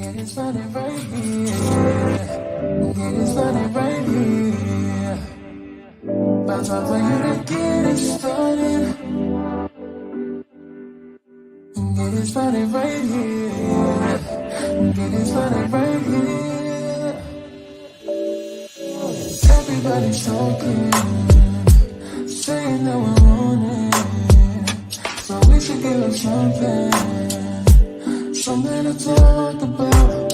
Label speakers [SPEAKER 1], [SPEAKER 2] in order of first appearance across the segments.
[SPEAKER 1] Get it started right here. Get it started right here. About time for you to get it started. Get it started right here. Get it started right here. Everybody's talking, saying that we're on it. So we should give them something to talk about.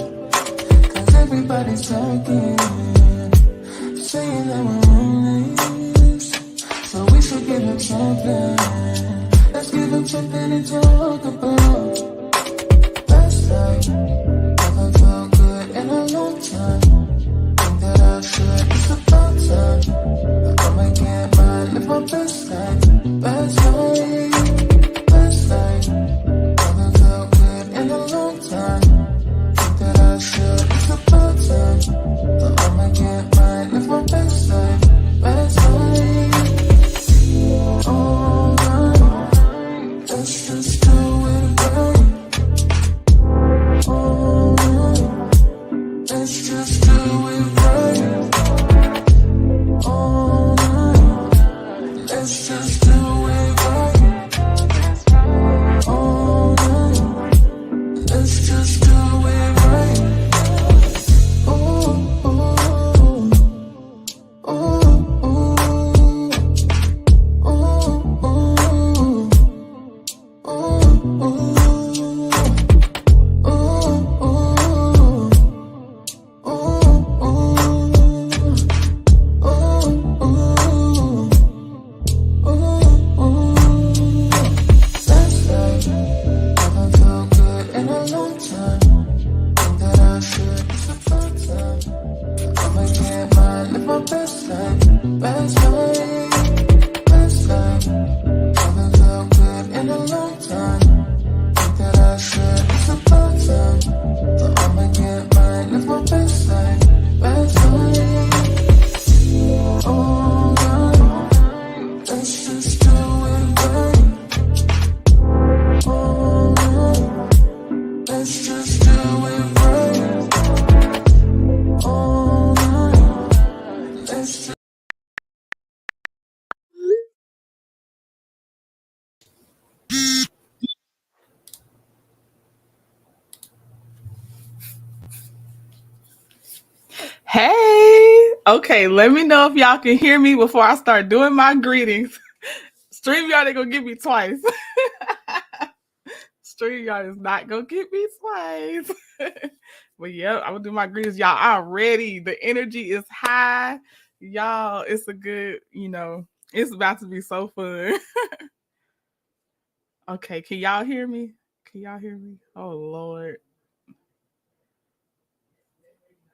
[SPEAKER 1] Cause everybody's talking, saying that we're on it. So we should give them something. Let's give them something to talk about. Last night, never felt good in a long time. Think that I should, it's about time. I'ma get mine, live my best life. Last night, never felt good in a long time. Think that I should, it's about time. I'ma get mine, live my best life. Last night, all night, let's just do it right. All night, let's just do it right. All night, let's just do it right. All night, let's just do it right. Oh, oh, oh, oh, oh, oh, oh,
[SPEAKER 2] Hey, okay, let me know if y'all can hear me before I start doing my greetings. StreamYard ain't gonna get me twice. StreamYard is not gonna get me twice. But yeah, I'm gonna do my greetings. Y'all, I'm ready. The energy is high. Y'all, it's a good, it's about to be so fun. Okay, can y'all hear me? Can y'all hear me? Oh Lord.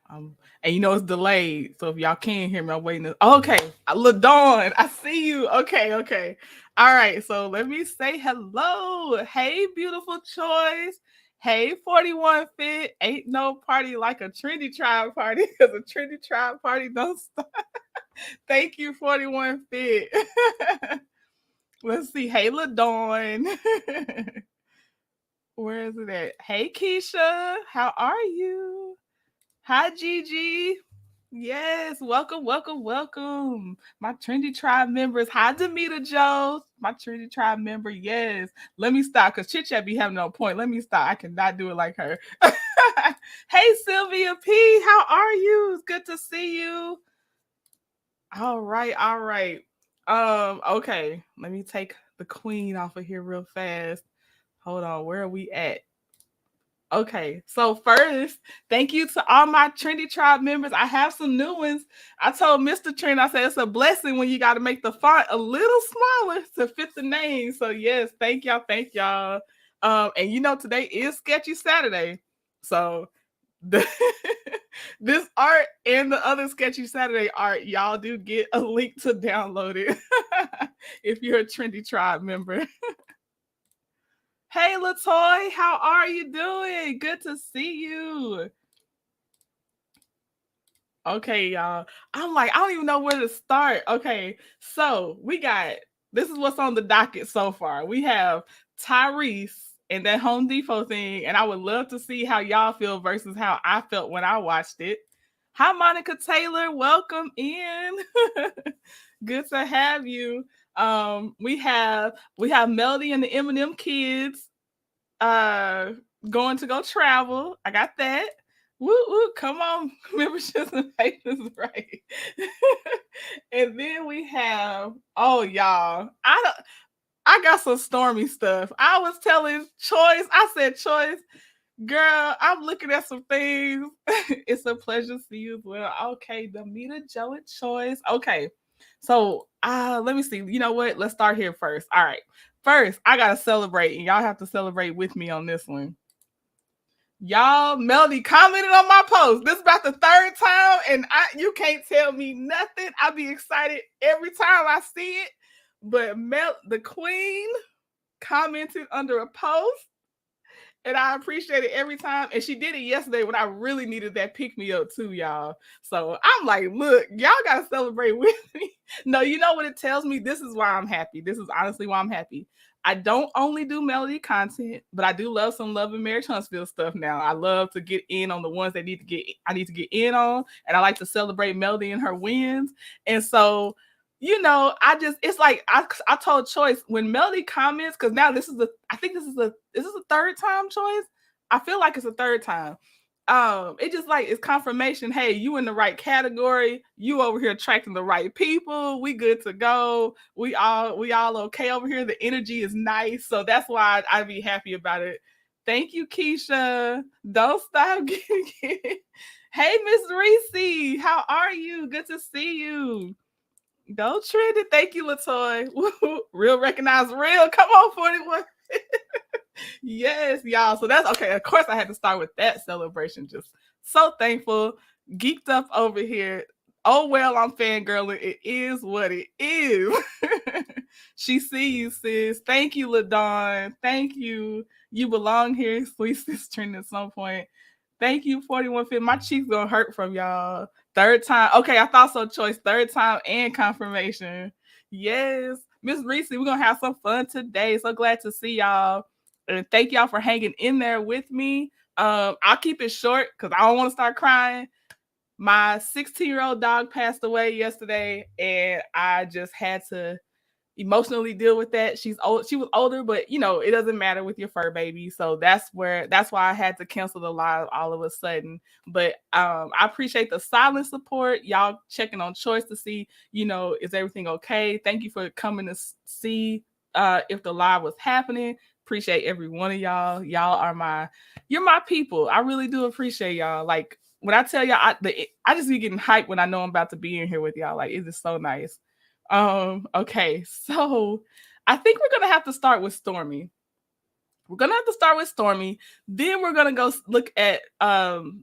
[SPEAKER 2] And it's delayed. So if y'all can't hear me, I'm waiting. Okay, LaDawn, I see you. Okay. All right, so let me say hello. Hey, beautiful choice. Hey, 41 Fit. Ain't no party like a Trendy Tribe party because a Trendy Tribe party don't stop. Thank you, 41 Fit. Let's see. Hey, LaDawn. Where is it at? Hey, Keisha. How are you? Hi, Gigi. Yes, welcome. My Trendy Tribe members. Hi, Demita Jones, my Trendy Tribe member. Yes. Let me stop because Chit Chat be having no point. Let me stop. I cannot do it like her. Hey, Sylvia P. How are you? It's good to see you. All right. Okay. Let me take the queen off of here real fast. Hold on. Where are we at? Okay, so first, thank you to all my Trendy Tribe members. I have some new ones. I told Mr. Trend, I said it's a blessing when you got to make the font a little smaller to fit the name. So yes, thank y'all. And today is Sketchy Saturday. So this art and the other Sketchy Saturday art, y'all do get a link to download it if you're a Trendy Tribe member. Hey, Latoy, how are you doing? Good to see you. Okay, y'all. I'm like, I don't even know where to start. Okay, so this is what's on the docket so far. We have Tyrese and that Home Depot thing. And I would love to see how y'all feel versus how I felt when I watched it. Hi, Monica Taylor. Welcome in. Good to have you. We have Melody and the MnM kids uh going to go travel. I got that. Woo woo, come on, memberships and payments, right? And then we have, oh y'all, I got some stormy stuff. I was telling Choice, I said, Choice, girl, I'm looking at some things. It's a pleasure to see you as well. Okay, Damita, Joe, and Choice. Okay, so let me see. You know what? Let's start here first. All right. First, I gotta celebrate, and y'all have to celebrate with me on this one. Y'all, Melody commented on my post. This is about the third time, and you can't tell me nothing. I be excited every time I see it. But the queen commented under a post, and I appreciate it every time. And she did it yesterday when I really needed that pick me up too, y'all. So I'm like, look, y'all gotta celebrate with me. No, you know what it tells me? This is why I'm happy. This is honestly why I'm happy. I don't only do Melody content, but I do love some Love and Marriage Huntsville stuff now. I love to get in on the ones that I need to get in on, and I like to celebrate Melody and her wins. And so, it's like I told Choice when Melody comments, because now I think this is the third time, Choice. I feel like it's the third time. It just like it's confirmation. Hey, you in the right category. You over here attracting the right people. We good to go. We all okay over here. The energy is nice, so that's why I'd be happy about it. Thank you, Keisha. Don't stop getting it. Hey, Miss Reese, how are you? Good to see you. Go Trinity. Thank you, Latoy. Real recognize real. Come on, 41. Yes, y'all. So that's okay. Of course, I had to start with that celebration. Just so thankful. Geeked up over here. Oh, well, I'm fangirling. It is what it is. She see you, sis. Thank you, LaDawn. Thank you. You belong here, sweet sister, at some point. Thank you, 41 My cheeks gonna hurt from y'all. Third time. Okay, I thought so, Choice. Third time and confirmation. Yes. Miss Reese, we're gonna have some fun today. So glad to see y'all. And thank y'all for hanging in there with me. I'll keep it short because I don't want to start crying. My 16-year-old dog passed away yesterday, and I just had to emotionally deal with that. She's old. She was older, but it doesn't matter with your fur baby. So that's why I had to cancel the live all of a sudden. But I appreciate the silent support. Y'all checking on Choice to see, is everything okay? Thank you for coming to see if the live was happening. Appreciate every one of y'all. You're my people. I really do appreciate y'all. Like when I tell y'all, I just be getting hyped when I know I'm about to be in here with y'all. Like it's just so nice. Okay, so I think we're gonna have to start with Stormy. Then we're gonna go look at the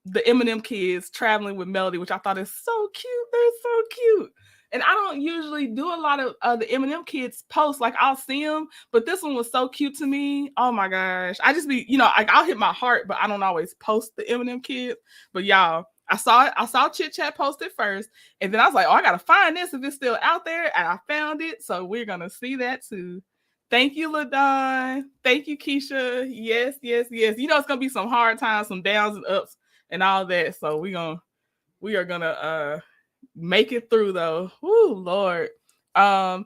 [SPEAKER 2] MnM kids traveling with Melody, which I thought is so cute. They're so cute. And I don't usually do a lot of the MnM kids posts. Like I'll see them, but this one was so cute to me. Oh my gosh. I just be, I'll hit my heart, but I don't always post the MnM kids. But y'all, I saw Chit Chat post it first, and then I was like, oh, I gotta find this if it's still out there, and I found it. So we're gonna see that too. Thank you, LaDawn. Thank you, Keisha. Yes, yes, yes. It's gonna be some hard times, some downs and ups, and all that. So we are gonna make it through though. Woo, Lord. And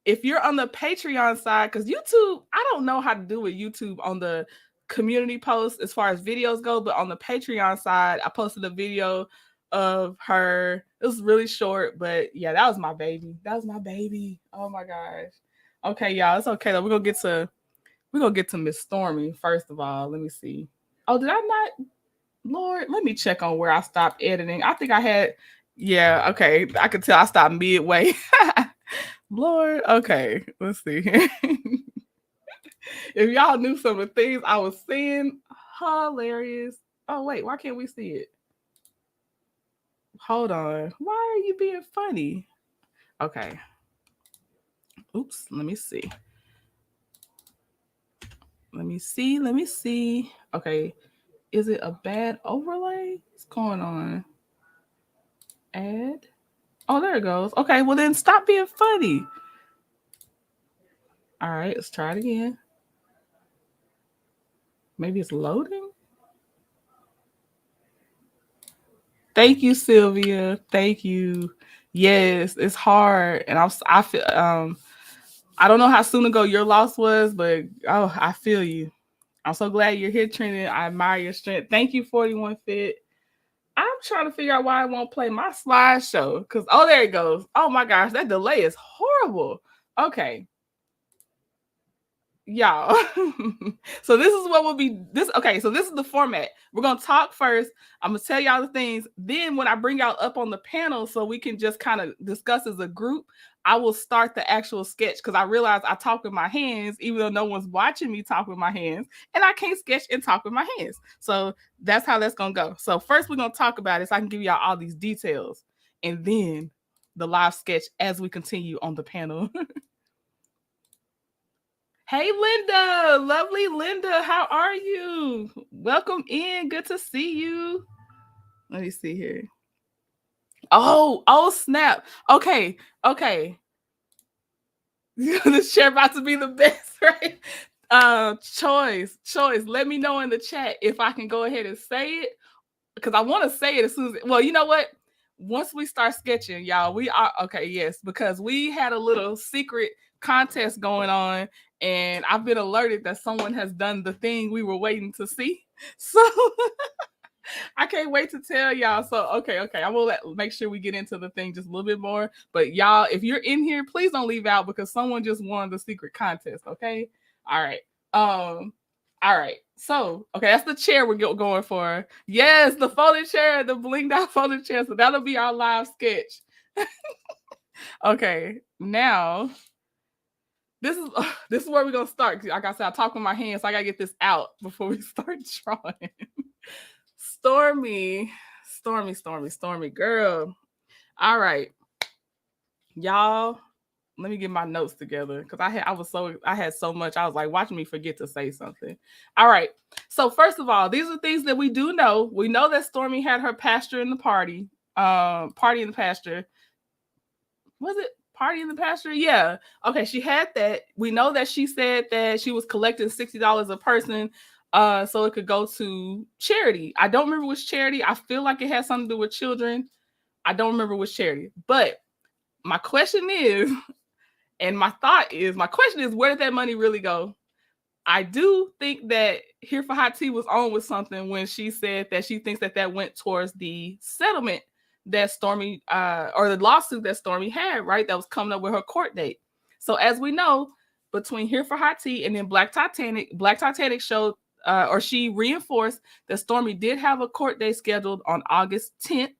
[SPEAKER 2] if you're on the Patreon side, because YouTube, I don't know how to do with YouTube on the community posts as far as videos go, but on the Patreon side, I posted a video of her. It was really short, but yeah, that was my baby. Oh my gosh. Okay, y'all, it's okay though. We're gonna get to Miss Stormy first of all. Let me see. Oh, did I not? Lord, let me check on where I stopped editing. I think I had. Yeah, okay. I could tell I stopped midway. Lord, okay. Let's see. If y'all knew some of the things I was saying, hilarious. Oh wait, why can't we see it? Hold on. Why are you being funny? Okay. Oops. Let me see. Let me see. Okay. Is it a bad overlay? What's going on? Add. Oh, there it goes. Okay, well then stop being funny. All right, let's try it again. Maybe it's loading. Thank you, Sylvia. Thank you. Yes, it's hard, and I feel I don't know how soon ago your loss was, but oh, I feel you. I'm so glad you're here, Trinity. I admire your strength. Thank you, 41 Fit. I'm trying to figure out why I won't play my slideshow. Because, oh, there it goes. Oh my gosh, that delay is horrible. Okay, y'all. So this is what will be this. Okay, so this is the format. We're gonna talk first. I'm gonna tell y'all the things. Then when I bring y'all up on the panel, so we can just kind of discuss as a group, I will start the actual sketch because I realize I talk with my hands, even though no one's watching me talk with my hands, and I can't sketch and talk with my hands. So that's how that's gonna go. So first we're gonna talk about it so I can give y'all all these details, and then the live sketch as we continue on the panel. Hey, Linda, lovely Linda, how are you? Welcome in. Good to see you. Let me see here. Oh, snap. Okay. This chair about to be the best, right? Choice. Let me know in the chat if I can go ahead and say it because I want to say it as soon as. Well, you know what? Once we start sketching, y'all, we are okay. Yes, because we had a little secret contest going on, and I've been alerted that someone has done the thing we were waiting to see. So I can't wait to tell y'all. So okay. I will make sure we get into the thing just a little bit more. But y'all, if you're in here, please don't leave out because someone just won the secret contest. Okay. All right. All right. So okay, that's the chair we're going for. Yes, the folded chair, the blinged out folded chair. So that'll be our live sketch. Okay. Now this is where we're gonna start. Like I said, I talk with my hands, so I gotta get this out before we start drawing. Stormy, girl. All right, y'all. Let me get my notes together because I had so much. I was like watching me forget to say something. All right. So first of all, these are things that we do know. We know that Stormy had her pasture in the party. Party in the pasture. Was it party in the pasture? Yeah. Okay, she had that. We know that she said that she was collecting $60 a person so it could go to charity. I don't remember which charity. I feel like it has something to do with children. I don't remember which charity. But my question is, and my question is, where did that money really go? I do think that Here for Hot Tea was on with something when she said that she thinks that went towards the settlement that Stormy or the lawsuit that Stormy had, right? That was coming up with her court date. So as we know, between Here for Hot Tea and then Black Titanic showed or she reinforced that Stormy did have a court date scheduled on August 10th.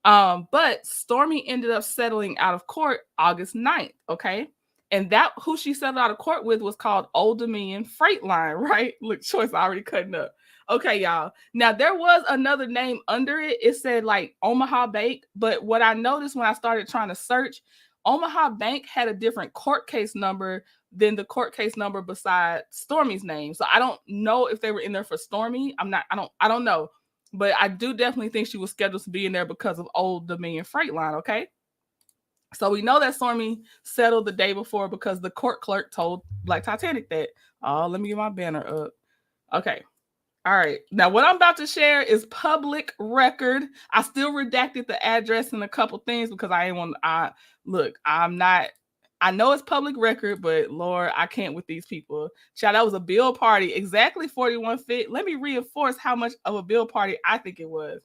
[SPEAKER 2] But Stormy ended up settling out of court August 9th, okay? And that who she settled out of court with was called Old Dominion Freight Line, right? Look, Choice already cutting up. Okay, y'all. Now there was another name under it. It said like Omaha Bank, but what I noticed when I started trying to search, Omaha Bank had a different court case number than the court case number beside Stormy's name. So I don't know if they were in there for Stormy. I don't know. But I do definitely think she was scheduled to be in there because of Old Dominion Freight Line, okay? So we know that Stormy settled the day before because the court clerk told Black Titanic that. Oh, let me get my banner up. Okay. All right. Now, what I'm about to share is public record. I still redacted the address and a couple things because I ain't want. I'm not. I know it's public record, but Lord, I can't with these people. Child, that was a bill party. Exactly 41 Fit. Let me reinforce how much of a bill party I think it was.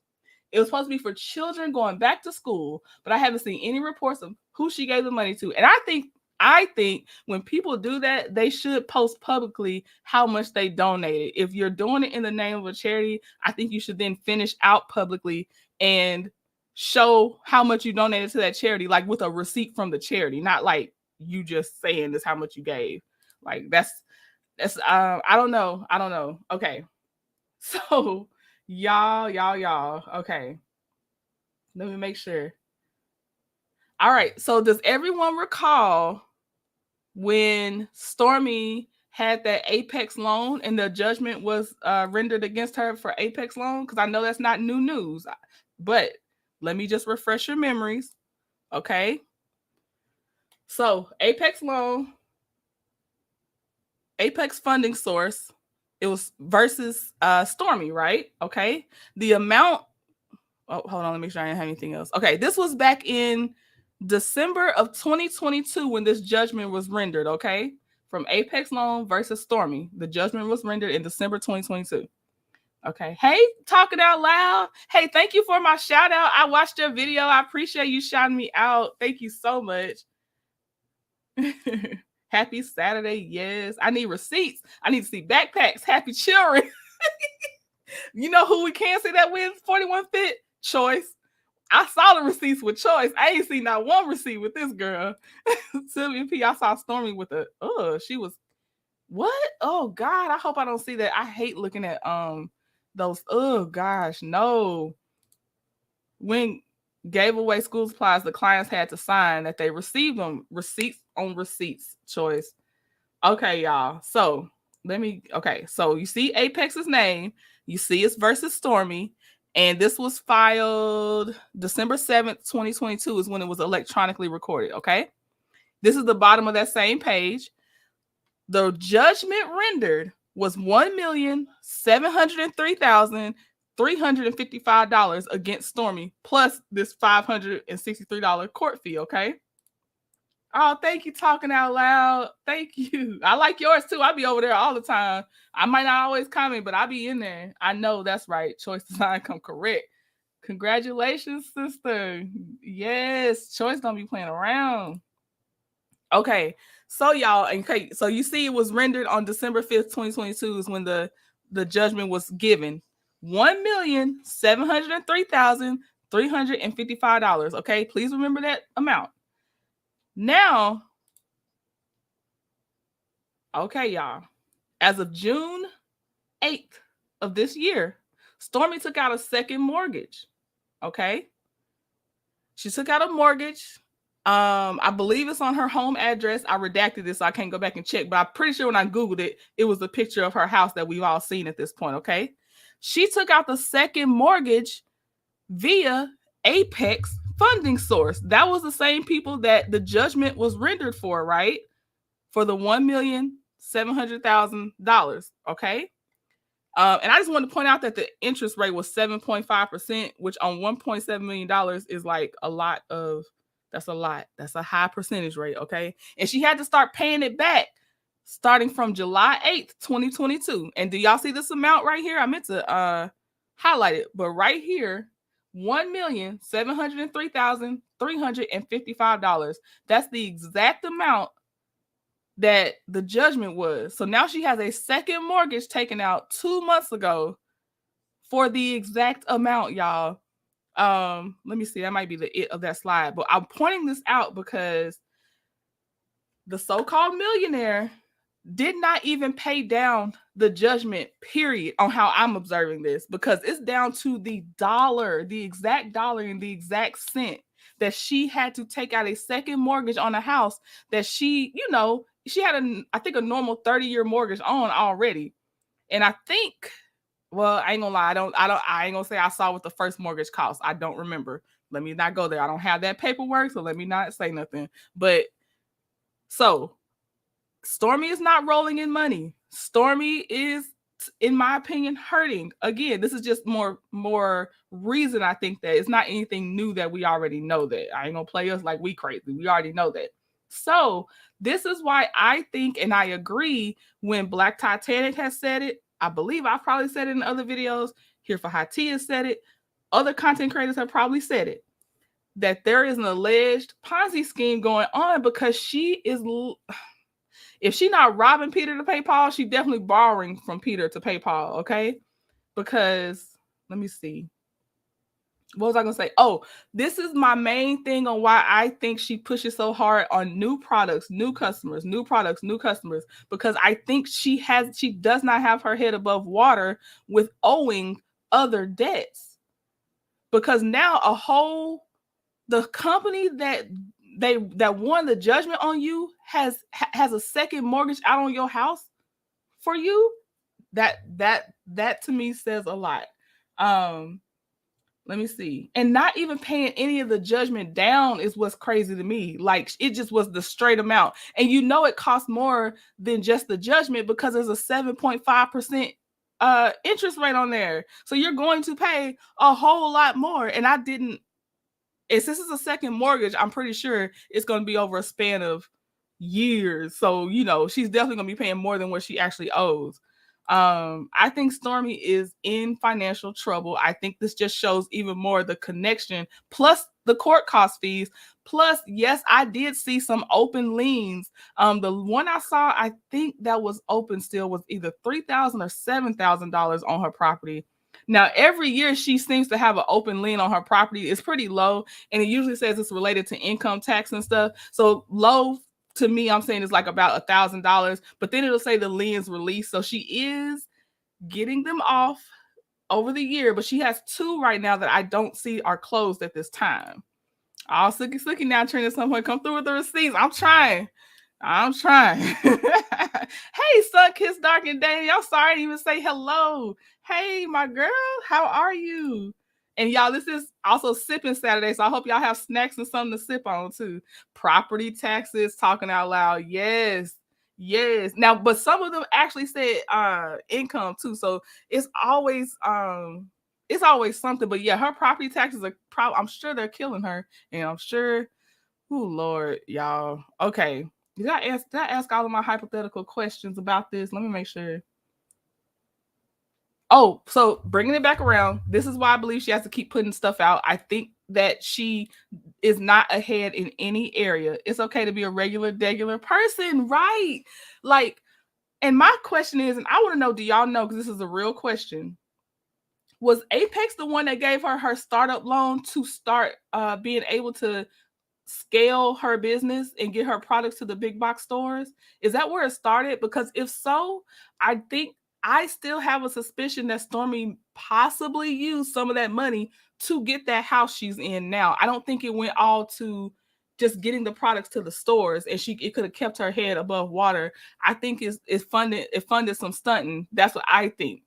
[SPEAKER 2] It was supposed to be for children going back to school, but I haven't seen any reports of who she gave the money to. And I think when people do that, they should post publicly how much they donated. If you're doing it in the name of a charity, I think you should then finish out publicly and show how much you donated to that charity, like with a receipt from the charity, not like you just saying this how much you gave. Like that's I don't know. Okay. So y'all. Okay. Let me make sure. All right. So does everyone recall when Stormy had that Apex loan and the judgment was rendered against her for Apex loan? Because I know that's not new news, but let me just refresh your memories. Okay. So Apex loan, Apex funding source, It was versus Stormy, right? Okay. The amount, oh, hold on, let me make sure I didn't have anything else. Okay, this was back in December of 2022 when this judgment was rendered, okay? From Apex Loan versus Stormy. The judgment was rendered in December 2022. Okay. Hey, talking out loud. Hey, thank you for my shout out. I watched your video. I appreciate you shouting me out. Thank you so much. Happy Saturday. Yes. I need receipts. I need to see backpacks. Happy children. You know who we can't see that with? 41 Fit Choice. I saw the receipts with Choice. I ain't seen not one receipt with this girl. Sylvia P. I saw Stormy with a she was what? Oh God. I hope I don't see that. I hate looking at those. Oh gosh, no. When gave away school supplies, the clients had to sign that they received them. Receipts on receipts. Choice. Okay, y'all. So so you see Apex's name, you see it's versus Stormy, and this was filed December 7th, 2022 is when it was electronically recorded, okay? This is the bottom of that same page. The judgment rendered was $1,703,355 against Stormy, plus this $563 court fee, okay? Oh, thank you, talking out loud. Thank you. I like yours too. I be over there all the time. I might not always comment, but I be in there. I know that's right. Choice design come correct. Congratulations, sister. Yes, Choice don't be playing around. Okay, so y'all, okay, so you see it was rendered on December 5th, 2022 is when the judgment was given. $1,703,355. Okay, please remember that amount. Now, okay, y'all, as of June 8th of this year, Stormy took out a second mortgage. Okay, she took out a mortgage. I believe it's on her home address. I redacted this, so I can't go back and check, but I'm pretty sure when I Googled it, it was a picture of her house that we've all seen at this point. Okay, she took out the second mortgage via Apex funding source. That was the same people that the judgment was rendered for, right? For the $1,700,000. Okay. And I just want to point out that the interest rate was 7.5%, which on $1.7 million is like a lot of, that's a lot. That's a high percentage rate. Okay. And she had to start paying it back starting from July 8th, 2022. And do y'all see this amount right here? I meant to highlight it, but right here, $1,703,355. That's the exact amount that the judgment was. So now she has a second mortgage taken out 2 months ago for the exact amount, y'all. Let me see. That might be the it of that slide. But I'm pointing this out because the so-called millionaire did not even pay down the judgment, period, on how I'm observing this, because it's down to the dollar, the exact dollar and the exact cent that she had to take out a second mortgage on a house that she, you know, she had I think a normal 30-year mortgage on already. And I think, well, I ain't gonna lie, I ain't gonna say I saw what the first mortgage cost. I don't remember. Let me not go there. I don't have that paperwork, so let me not say nothing. But so Stormy is not rolling in money. Stormy is, in my opinion, hurting. Again, this is just more reason I think that it's not anything new that we already know that. I ain't gonna play us like we crazy. We already know that. So this is why I think, and I agree, when Black Titanic has said it, I believe I've probably said it in other videos, Here for High Tea has said it, other content creators have probably said it, that there is an alleged Ponzi scheme going on because she is... If she's not robbing Peter to pay Paul, she's definitely borrowing from Peter to pay Paul, okay? Because, let me see. What was I going to say? Oh, this is my main thing on why I think she pushes so hard on new products, new customers, new products, new customers, because I think she does not have her head above water with owing other debts. Because now the company that won the judgment on you has a second mortgage out on your house for you. That to me says a lot. Let me see. And not even paying any of the judgment down is what's crazy to me. Like it just was the straight amount. And you know it costs more than just the judgment because there's a 7.5% interest rate on there. So you're going to pay a whole lot more. And I didn't, since this is a second mortgage, I'm pretty sure it's going to be over a span of years. So, you know, she's definitely going to be paying more than what she actually owes. I think Stormy is in financial trouble. I think this just shows even more the connection, plus the court cost fees. Plus, yes, I did see some open liens. The one I saw, I think that was open still was either $3,000 or $7,000 on her property. Now, every year she seems to have an open lien on her property. It's pretty low, and it usually says it's related to income tax and stuff. So low to me, I'm saying it's like about $1,000, but then it'll say the liens released. So she is getting them off over the year, but she has two right now that I don't see are closed at this time. All Sookie now trying to some point come through with the receipts. I'm trying. Hey, Sun Kiss Dark and Danny. I'm sorry I didn't even say hello. Hey, my girl, how are you? And y'all, this is also sipping Saturday, so I hope y'all have snacks and something to sip on too. Property taxes, talking out loud. Yes. Now, but some of them actually said income too, so it's always something. But yeah, her property taxes are probably, I'm sure they're killing her, and I'm sure. Oh Lord, y'all. Okay. Did I ask all of my hypothetical questions about this? Let me make sure. Oh, so bringing it back around, this is why I believe she has to keep putting stuff out. I think that she is not ahead in any area. It's okay to be a regular person, right? Like, and my question is, and I want to know, do y'all know, because this is a real question, was Apex the one that gave her startup loan to start being able to scale her business and get her products to the big box stores? Is that where it started? Because if so, I think I still have a suspicion that Stormy possibly used some of that money to get that house she's in now. I don't think it went all to just getting the products to the stores, and it could have kept her head above water. I think it funded some stunting. That's what I think.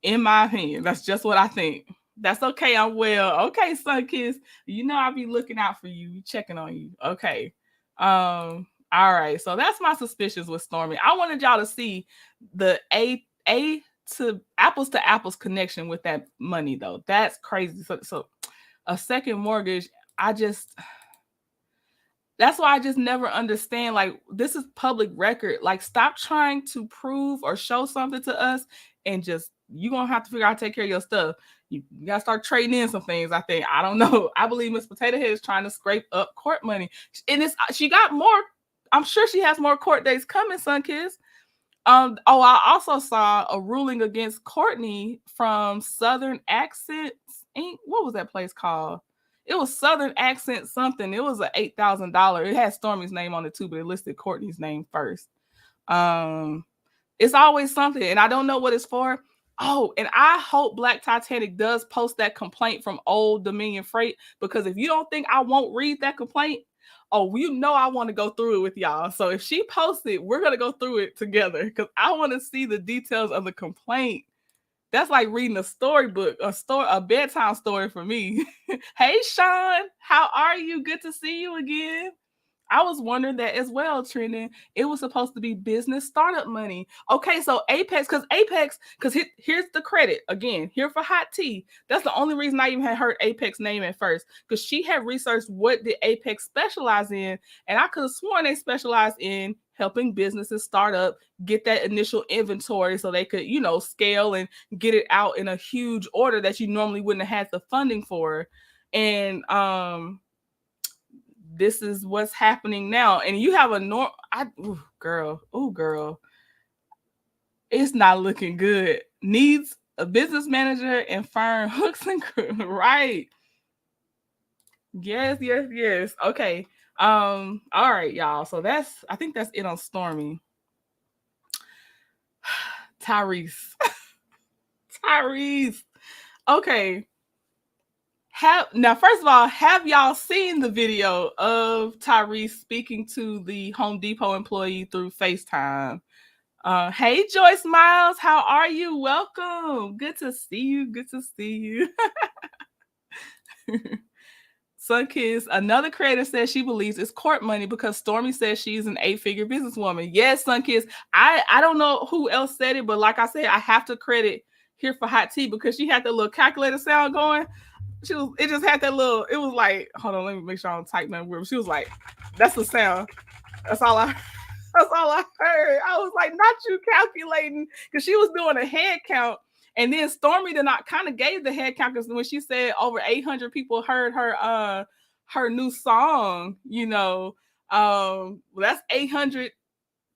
[SPEAKER 2] In my opinion, that's just what I think. That's okay. I'm well. Okay, Sun Kiss. You know I'll be looking out for you, checking on you. Okay. All right. So that's my suspicions with Stormy. I wanted y'all to see the A to apples connection with that money though. That's crazy. So a second mortgage, that's why I just never understand. Like, this is public record. Like, stop trying to prove or show something to us, and just, you're going to have to figure out how to take care of your stuff. You got to start trading in some things, I think. I don't know. I believe Miss Potato Head is trying to scrape up court money. And she got more. I'm sure she has more court dates coming, Sunkiss. I also saw a ruling against Courtney from Southern Accents Inc. What was that place called? It was Southern Accent something. It was an $8,000. It had Stormy's name on it too, but it listed Courtney's name first. It's always something, and I don't know what it's for. Oh, and I hope Black Titanic does post that complaint from Old Dominion Freight, because if you don't think I won't read that complaint, oh, you know I want to go through it with y'all. So if she posts it, we're going to go through it together, because I want to see the details of the complaint. That's like reading a storybook, a bedtime story for me. Hey, Sean, how are you? Good to see you again. I was wondering that as well, Trending. It was supposed to be business startup money. Okay, so Apex, because here's the credit. Again, here for hot tea. That's the only reason I even had heard Apex name at first, because she had researched what did Apex specialize in, and I could have sworn they specialized in helping businesses start up, get that initial inventory so they could, scale and get it out in a huge order that you normally wouldn't have had the funding for. And this is what's happening now. And you have girl, it's not looking good. Needs a business manager and firm hooks and crew, right? Yes. Okay. All right, y'all. So I think that's it on Stormy. Tyrese. Okay. Now, first of all, have y'all seen the video of Tyrese speaking to the Home Depot employee through FaceTime? Hey, Joyce Miles, how are you? Welcome. Good to see you. Sunkiss, another creator says she believes it's court money because Stormy says she's an 8-figure businesswoman. Yes, Sunkiss. I don't know who else said it, but like I said, I have to credit Here for Hot Tea because she had that little calculator sound going. It just had that little, it was like, hold on, let me make sure I don't type nothing weird. She was like, that's the sound. That's all I heard. I was like, not you calculating, because she was doing a head count. And then Stormy did not kind of gave the head count because when she said over 800 people heard her new song, you know, well, that's 800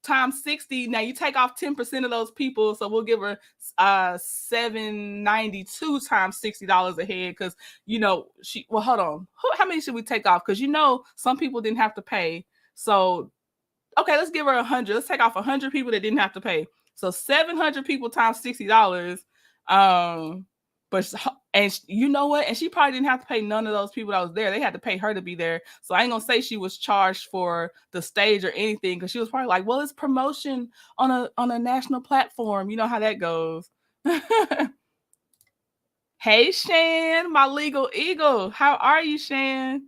[SPEAKER 2] times 60. Now you take off 10% of those people, so we'll give her $792 times $60 a head, because you know hold on, how many should we take off? Because you know some people didn't have to pay. So okay, let's give her 100. Let's take off 100 people that didn't have to pay. So 700 people times $60. But and you know what? And she probably didn't have to pay none of those people that was there. They had to pay her to be there. So I ain't gonna say she was charged for the stage or anything, because she was probably like, well, it's promotion on a national platform. You know how that goes. Hey Shan, my legal eagle. How are you, Shan?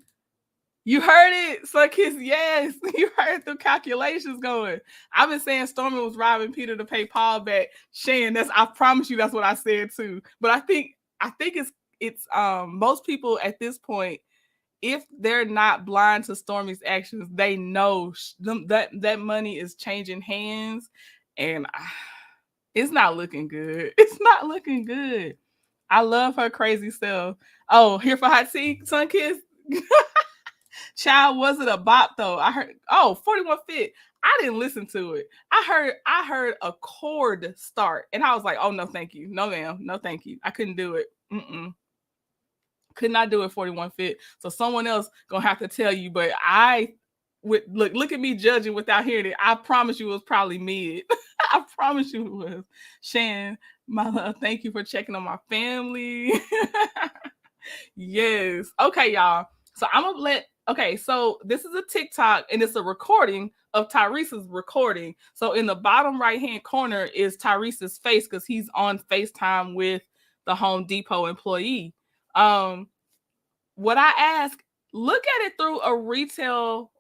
[SPEAKER 2] You heard it, Sunkiss. Yes, you heard the calculations going. I've been saying Stormy was robbing Peter to pay Paul back. Shan, I promise you that's what I said too. But I think it's most people at this point, if they're not blind to Stormy's actions, they know that money is changing hands, and it's not looking good. It's not looking good. I love her crazy self. Oh, Here for Hot Tea, Sunkiss. Child, was it a bop though? I heard 41 Fit. I didn't listen to it. I heard a chord start, and I was like, oh no, thank you. No, ma'am. No, thank you. I couldn't do it. Could not do it, 41 Fit. So someone else gonna have to tell you, but I would look at me judging without hearing it. I promise you it was probably mid. I promise you it was. Shan, my love, thank you for checking on my family. Yes. Okay, y'all. So I'm gonna so this is a TikTok, and it's a recording of Tyrese's recording. So in the bottom right-hand corner is Tyrese's face, because he's on FaceTime with the Home Depot employee. What I ask, look at it through a retail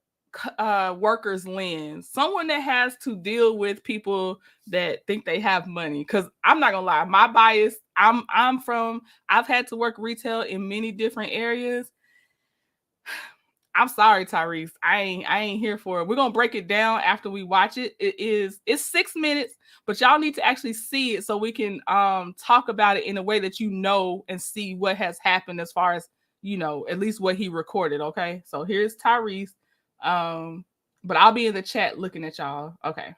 [SPEAKER 2] worker's lens, someone that has to deal with people that think they have money. Because I'm not gonna lie, my bias, I've had to work retail in many different areas. I'm sorry, Tyrese. I ain't here for it. We're gonna break it down after we watch it. It's 6 minutes, but y'all need to actually see it so we can talk about it in a way that you know and see what has happened as far as, you know, at least what he recorded. Okay, so here's Tyrese. But I'll be in the chat looking at y'all. Okay.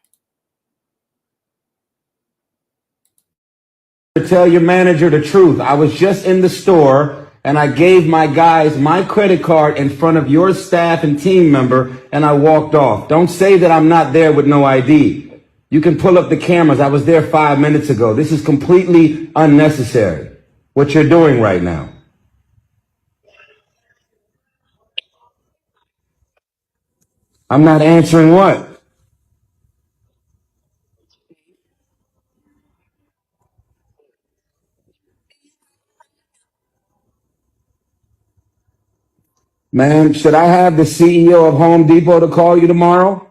[SPEAKER 3] Tell your manager the truth. I was just in the store and I gave my guys my credit card in front of your staff and team member, and I walked off. Don't say that I'm not there with no ID. You can pull up the cameras. I was there 5 minutes ago. This is completely unnecessary, what you're doing right now. I'm not answering what? Man, should I have the CEO of Home Depot to call you tomorrow?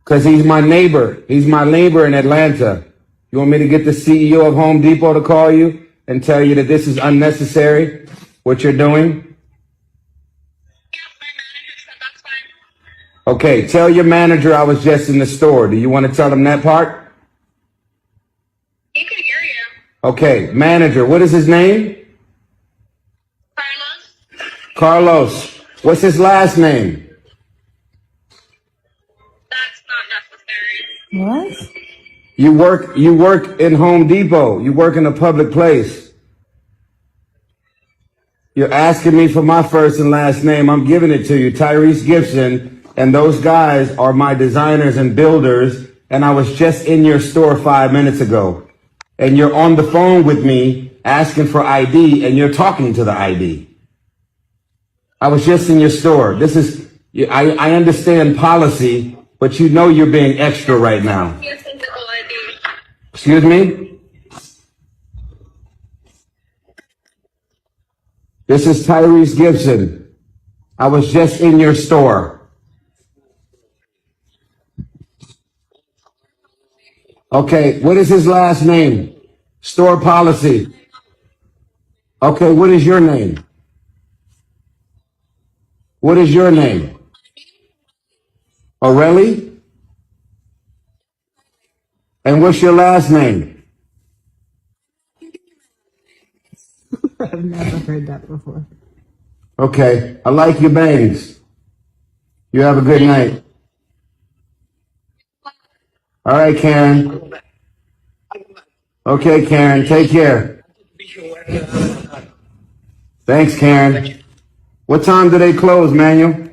[SPEAKER 3] Because he's my neighbor. He's my neighbor in Atlanta. You want me to get the CEO of Home Depot to call you and tell you that this is unnecessary, what you're doing? Okay, tell your manager I was just in the store. Do you want to tell him that part?
[SPEAKER 4] He can hear you.
[SPEAKER 3] Okay, manager, what is his name? Carlos. What's his last name?
[SPEAKER 4] That's not necessary.
[SPEAKER 2] What?
[SPEAKER 3] You work in Home Depot. You work in a public place. You're asking me for my first and last name. I'm giving it to you, Tyrese Gibson. And those guys are my designers and builders. And I was just in your store 5 minutes ago. And you're on the phone with me asking for ID, and you're talking to the ID. I was just in your store. I understand policy, but you know you're being extra right now.
[SPEAKER 4] He has physical ID.
[SPEAKER 3] Excuse me? This is Tyrese Gibson. I was just in your store. Okay, what is his last name? Store policy. Okay, what is your name? What is your name? Aurelie? And what's your last name?
[SPEAKER 5] I've never heard that before.
[SPEAKER 3] Okay, I like your bangs. You have a good night. All right, Karen. Okay, Karen, take care. Thanks, Karen. What time do they close, Manuel?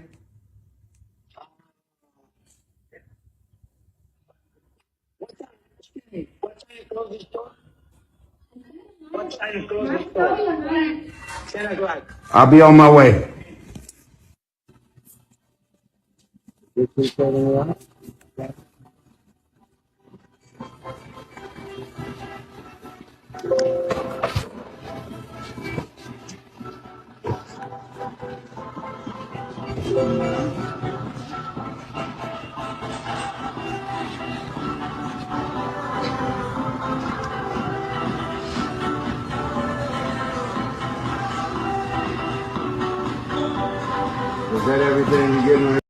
[SPEAKER 3] I'll be on my way. Is that everything you're getting ready?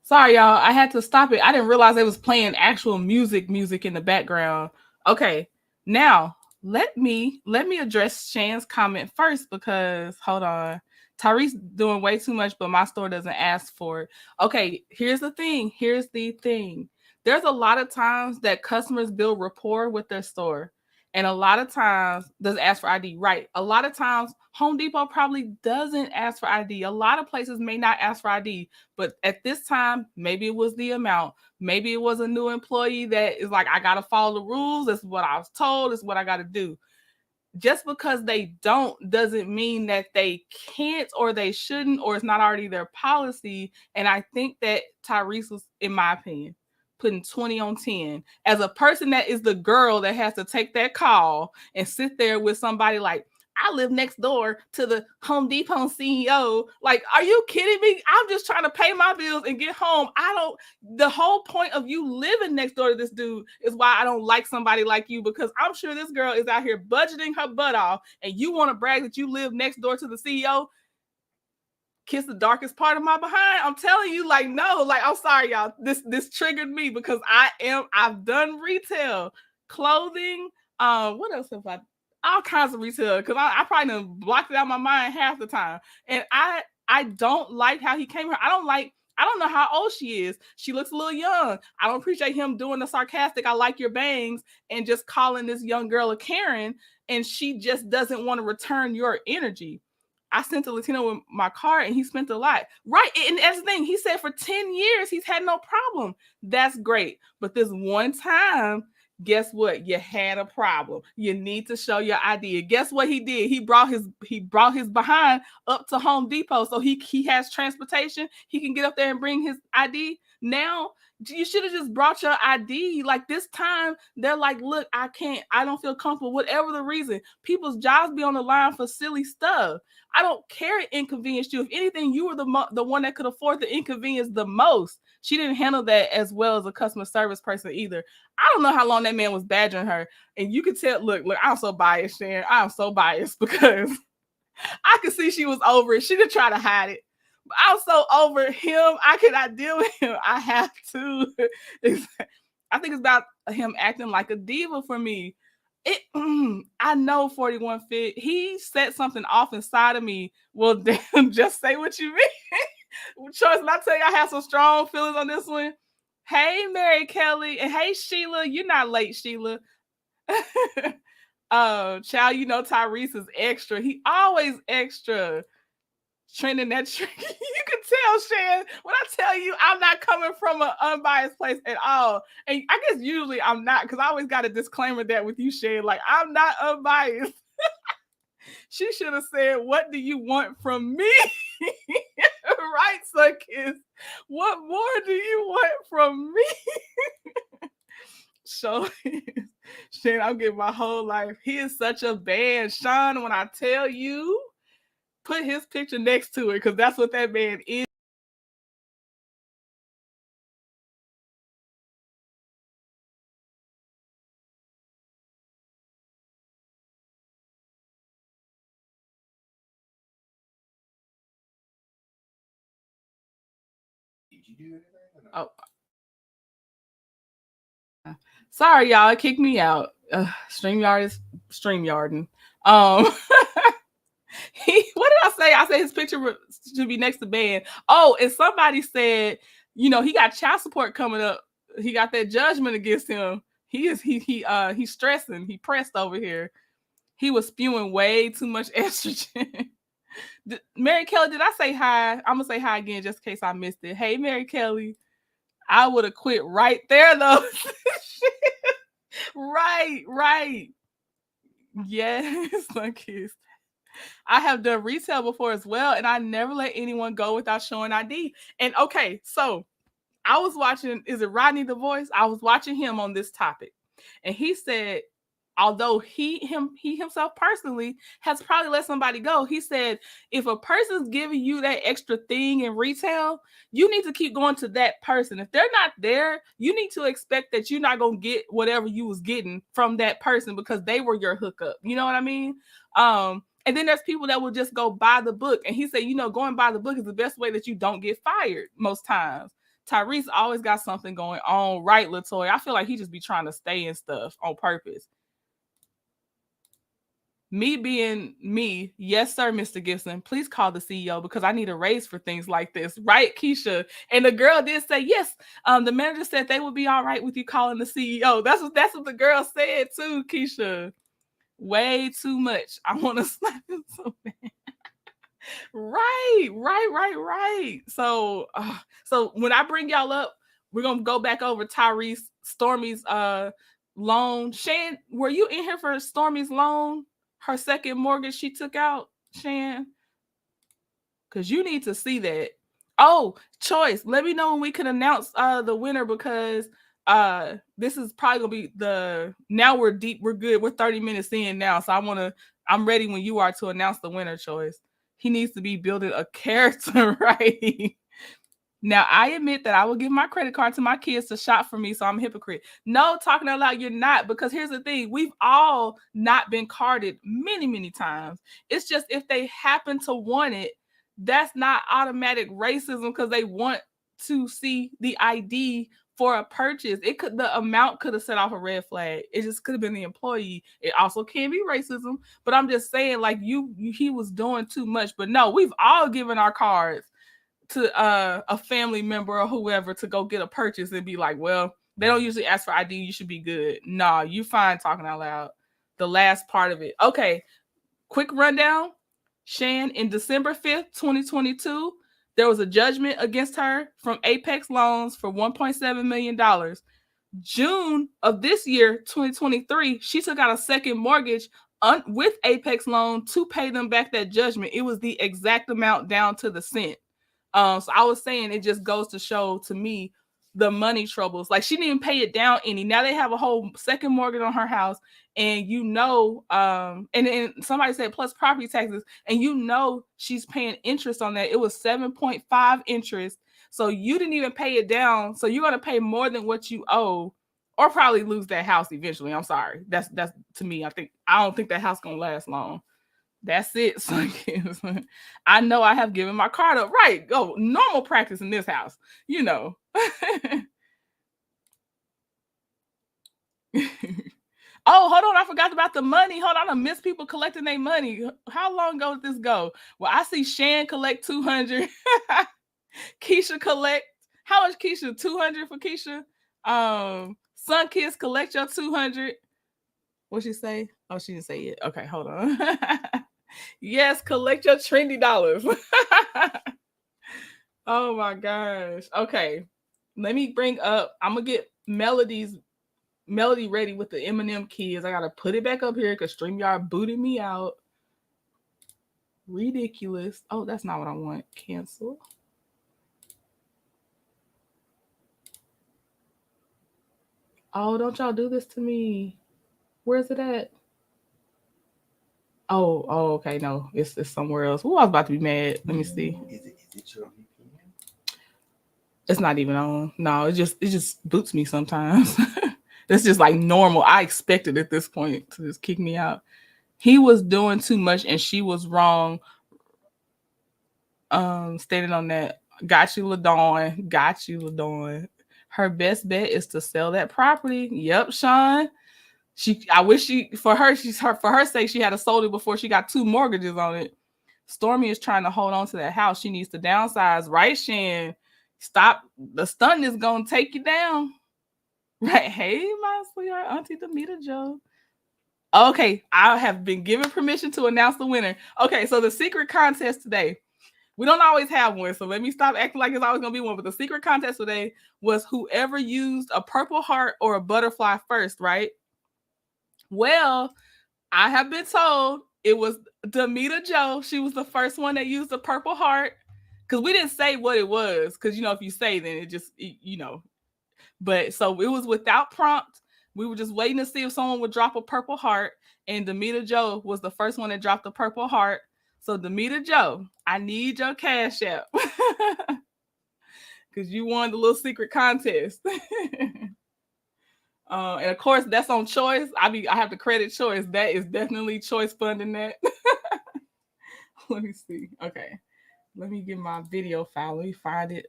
[SPEAKER 2] Sorry, y'all. I had to stop it. I didn't realize they was playing actual music in the background. Okay, now let me address Shan's comment first because hold on. Tyrese doing way too much, but my store doesn't ask for it. Okay, here's the thing. There's a lot of times that customers build rapport with their store. And a lot of times does ask for ID, right? A lot of times Home Depot probably doesn't ask for ID. A lot of places may not ask for ID, but at this time, maybe it was the amount. Maybe it was a new employee that is like, I got to follow the rules. That's what I was told. That's what I got to do. Just because they don't doesn't mean that they can't or they shouldn't or it's not already their policy. And I think that Tyrese was, in my opinion, putting 20 on 10. As a person that is the girl that has to take that call and sit there with somebody like, I live next door to the Home Depot CEO. Like, are you kidding me? I'm just trying to pay my bills and get home. The whole point of you living next door to this dude is why I don't like somebody like you, because I'm sure this girl is out here budgeting her butt off and you want to brag that you live next door to the CEO. Kiss the darkest part of my behind. I'm telling you, like, no, like, I'm sorry, y'all. This triggered me because I've done retail, clothing. What else have I? All kinds of retail because I probably done blocked it out of my mind half the time. And I don't like how he came here. I don't know how old she is. She looks a little young. I don't appreciate him doing the sarcastic, I like your bangs, and just calling this young girl a Karen, and she just doesn't want to return your energy. I sent a Latino with my car and he spent a lot. Right. And that's the thing. He said for 10 years, he's had no problem. That's great. But this one time, guess what? You had a problem. You need to show your ID. Guess what he did? He brought his behind up to Home Depot. So he has transportation. He can get up there and bring his ID. Now, you should have just brought your ID. Like this time, they're like, look, I don't feel comfortable, whatever the reason. People's jobs be on the line for silly stuff. I don't care it inconvenienced you. If anything, you were the one that could afford the inconvenience the most. She didn't handle that as well as a customer service person either. I don't know how long that man was badgering her. And you could tell, look, I'm so biased, Sharon. I'm so biased because I could see she was over it. She didn't try to hide it. But I'm so over him. I cannot deal with him. I have to. I think it's about him acting like a diva for me. I know 41 Fit. He set something off inside of me. Well, damn, just say what you mean. Choice, and I tell you, I have some strong feelings on this one. Hey, Mary Kelly, and hey, Sheila. You're not late, Sheila. Child, you know Tyrese is extra. He always extra. Trending that trick. You can tell, Shan, when I tell you I'm not coming from an unbiased place at all. And I guess usually I'm not, because I always got a disclaimer that with you, Shan. Like, I'm not unbiased. She should have said, "What do you want from me?" Right, Sunkiss? What more do you want from me? So, Shane, I'm getting my whole life. He is such a bad Sean. When I tell you, put his picture next to it because that's what that man is. Oh, sorry, y'all. It kicked me out. StreamYard is StreamYarding. What did I say? I said his picture should be next to Ben. Oh, and somebody said, he got child support coming up. He got that judgment against him. He's stressing. He pressed over here. He was spewing way too much estrogen. Mary Kelly, did I say hi? I'm gonna say hi again just in case I missed it. Hey, Mary Kelly, I would have quit right there though. Right. Yes, Sunkiss. I have done retail before as well, and I never let anyone go without showing ID. And okay, so I was watching, is it Rodney the Voice? I was watching him on this topic, and he said, although he himself personally has probably let somebody go, he said, if a person's giving you that extra thing in retail, you need to keep going to that person. If they're not there, you need to expect that you're not going to get whatever you was getting from that person because they were your hookup. You know what I mean? And then there's people that will just go buy the book. And he said, going by the book is the best way that you don't get fired most times. Tyrese always got something going on, right, Latoya? I feel like he just be trying to stay in stuff on purpose. Me being me, yes, sir, Mr. Gibson, please call the CEO because I need a raise for things like this, right, Keisha? And the girl did say, yes, the manager said they would be all right with you calling the CEO. That's what the girl said too, Keisha. Way too much. I want to slap him so bad. Right. So when I bring y'all up, we're gonna go back over Tyrese, Stormy's loan. Shan, were you in here for Stormy's loan? Her second mortgage she took out, Shan? Because you need to see that. Oh, Choice, let me know when we can announce the winner because this is probably gonna be now we're deep, we're good, we're 30 minutes in now. So I'm ready when you are to announce the winner, Choice. He needs to be building a character, right? Now, I admit that I will give my credit card to my kids to shop for me, so I'm a hypocrite. No, talking out loud, you're not, because here's the thing. We've all not been carded many, many times. It's just if they happen to want it, that's not automatic racism because they want to see the ID for a purchase. The amount could have set off a red flag. It just could have been the employee. It also can be racism, but I'm just saying, like, he was doing too much. But no, we've all given our cards to a family member or whoever to go get a purchase and be like, well, they don't usually ask for ID. You should be good. Nah, you fine talking out loud. The last part of it. Okay, quick rundown. Shan, in December 5th, 2022, there was a judgment against her from Apex Loans for $1.7 million. June of this year, 2023, she took out a second mortgage with Apex Loan to pay them back that judgment. It was the exact amount down to the cent. So I was saying it just goes to show to me the money troubles. Like she didn't even pay it down any. Now they have a whole second mortgage on her house, and and then somebody said plus property taxes, and she's paying interest on that. It was 7.5 interest. So you didn't even pay it down. So you're gonna pay more than what you owe, or probably lose that house eventually. I'm sorry. That's to me. I don't think that house gonna last long. That's it. So I know I have given my card up. Right. Go normal practice in this house. Oh, hold on. I forgot about the money. Hold on. I miss people collecting their money. How long ago did this go? Well, I see Shan collect 200. Keisha collect. How much Keisha? 200 for Keisha. Sunkiss collect your 200. What'd she say? Oh, she didn't say it. Okay, hold on. Yes, collect your trendy dollars. Oh my gosh. Okay. Let me bring up, I'm gonna get Melody ready with the MnM kids. I gotta put it back up here because StreamYard booted me out. Ridiculous. Oh, that's not what I want. Cancel. Oh, don't y'all do this to me. Where's it at? Oh, okay. No, it's somewhere else. Ooh, I was about to be mad. Let me see.
[SPEAKER 6] Is it your VPN?
[SPEAKER 2] It's not even on. No, it just boots me sometimes. It's just like normal. I expected at this point to just kick me out. He was doing too much and she was wrong. Standing on that. Got you, LaDawn. Got you, LaDawn. Her best bet is to sell that property. Yep, Sean. I wish for her sake, she had a sold it before she got 2 mortgages on it. Stormy is trying to hold on to that house. She needs to downsize, right, Shan? Stop. The stunting is gonna take you down. Right. Hey, my sweetheart, Auntie Demita Joe. Okay, I have been given permission to announce the winner. Okay, so the secret contest today. We don't always have one, so let me stop acting like it's always gonna be one. But the secret contest today was whoever used a purple heart or a butterfly first, right? Well, I have been told it was Demita Joe. She was the first one that used the purple heart. Because we didn't say what it was. Because, if you say, then it just, But so it was without prompt. We were just waiting to see if someone would drop a purple heart. And Demita Joe was the first one that dropped the purple heart. So Demita Joe, I need your Cash App. Because you won the little secret contest. And of course, that's on Choice. I have to credit Choice. That is definitely Choice funding that. Let me see. Okay. Let me get my video file. Let me find it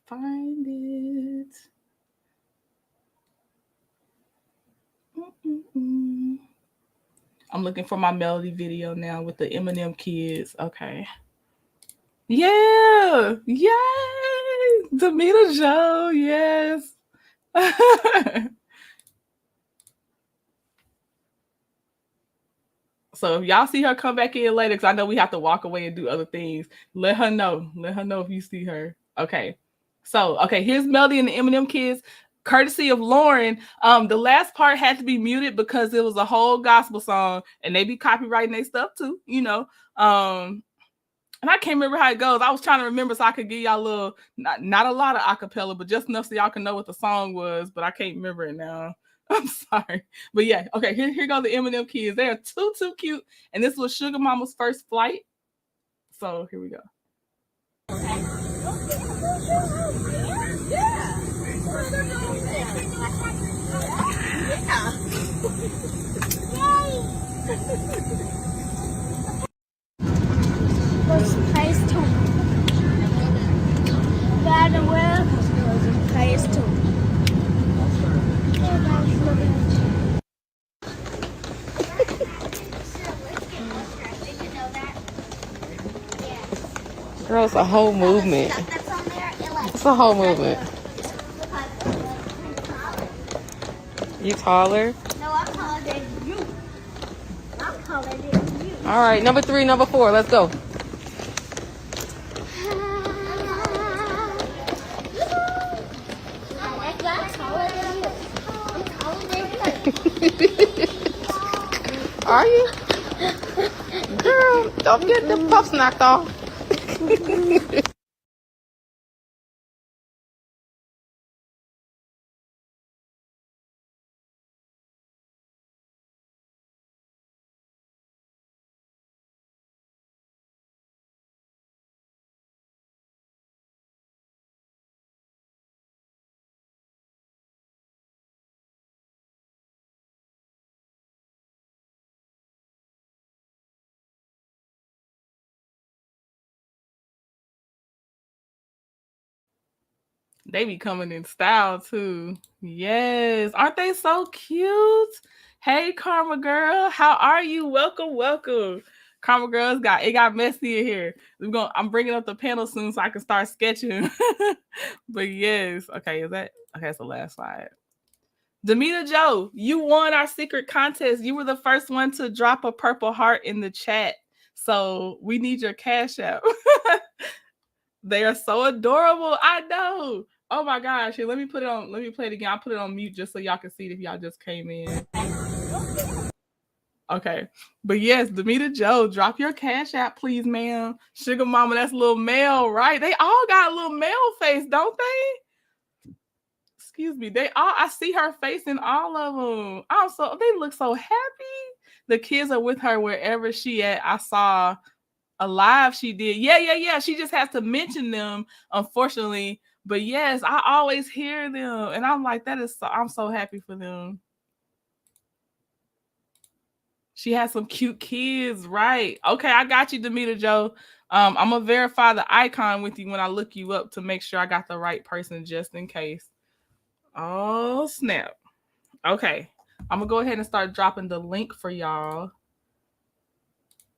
[SPEAKER 2] find it. I'm looking for my melody video now with the MnM kids. Okay. Yeah. Yay. Demita Joe. Yes. So if y'all see her come back in later, because I know we have to walk away and do other things, let her know. Let her know if you see her. Okay. So, here's Melody and the MnM kids, courtesy of Lauren. The last part had to be muted because it was a whole gospel song, and they be copywriting their stuff too, And I can't remember how it goes. I was trying to remember so I could give y'all a little, not a lot of acapella, but just enough so y'all can know what the song was, but I can't remember it now. I'm sorry. But yeah, okay, here go the MnM kids. They are too cute. And this was Sugar Mama's first flight. So here we go.
[SPEAKER 7] Phase 2. Bad and well, phase 2.
[SPEAKER 8] Girl, it's a whole movement. It's a whole movement. You taller?
[SPEAKER 7] No, I'm taller than you. I'm taller than you.
[SPEAKER 8] All right, number 3, number 4, let's go. Are you? Girl, don't get the puffs knocked off.
[SPEAKER 2] They be coming in style too. Yes. Aren't they so cute? Hey, Karma Girl. How are you? Welcome. Karma Girl, it got messy in here. I'm bringing up the panel soon so I can start sketching. But yes. Okay, that's the last slide. Demita Joe, you won our secret contest. You were the first one to drop a purple heart in the chat. So we need your Cash App. They are so adorable. I know. Oh my gosh. Here, let me play it again. I'll put it on mute just so y'all can see it if y'all just came in. Okay. But yes, Demita Joe, drop your cash app, please, ma'am. Sugar Mama, that's a little male, right? They all got a little male face, don't they? Excuse me. They all, I see her face in all of them. Also, they look so happy. The kids are with her wherever she at. I saw a live she did. Yeah. She just has to mention them, unfortunately. But yes, I always hear them. And I'm like, I'm so happy for them. She has some cute kids, right? Okay, I got you, Demita Joe. I'm gonna verify the icon with you when I look you up to make sure I got the right person just in case. Oh, snap. Okay, I'm gonna go ahead and start dropping the link for y'all.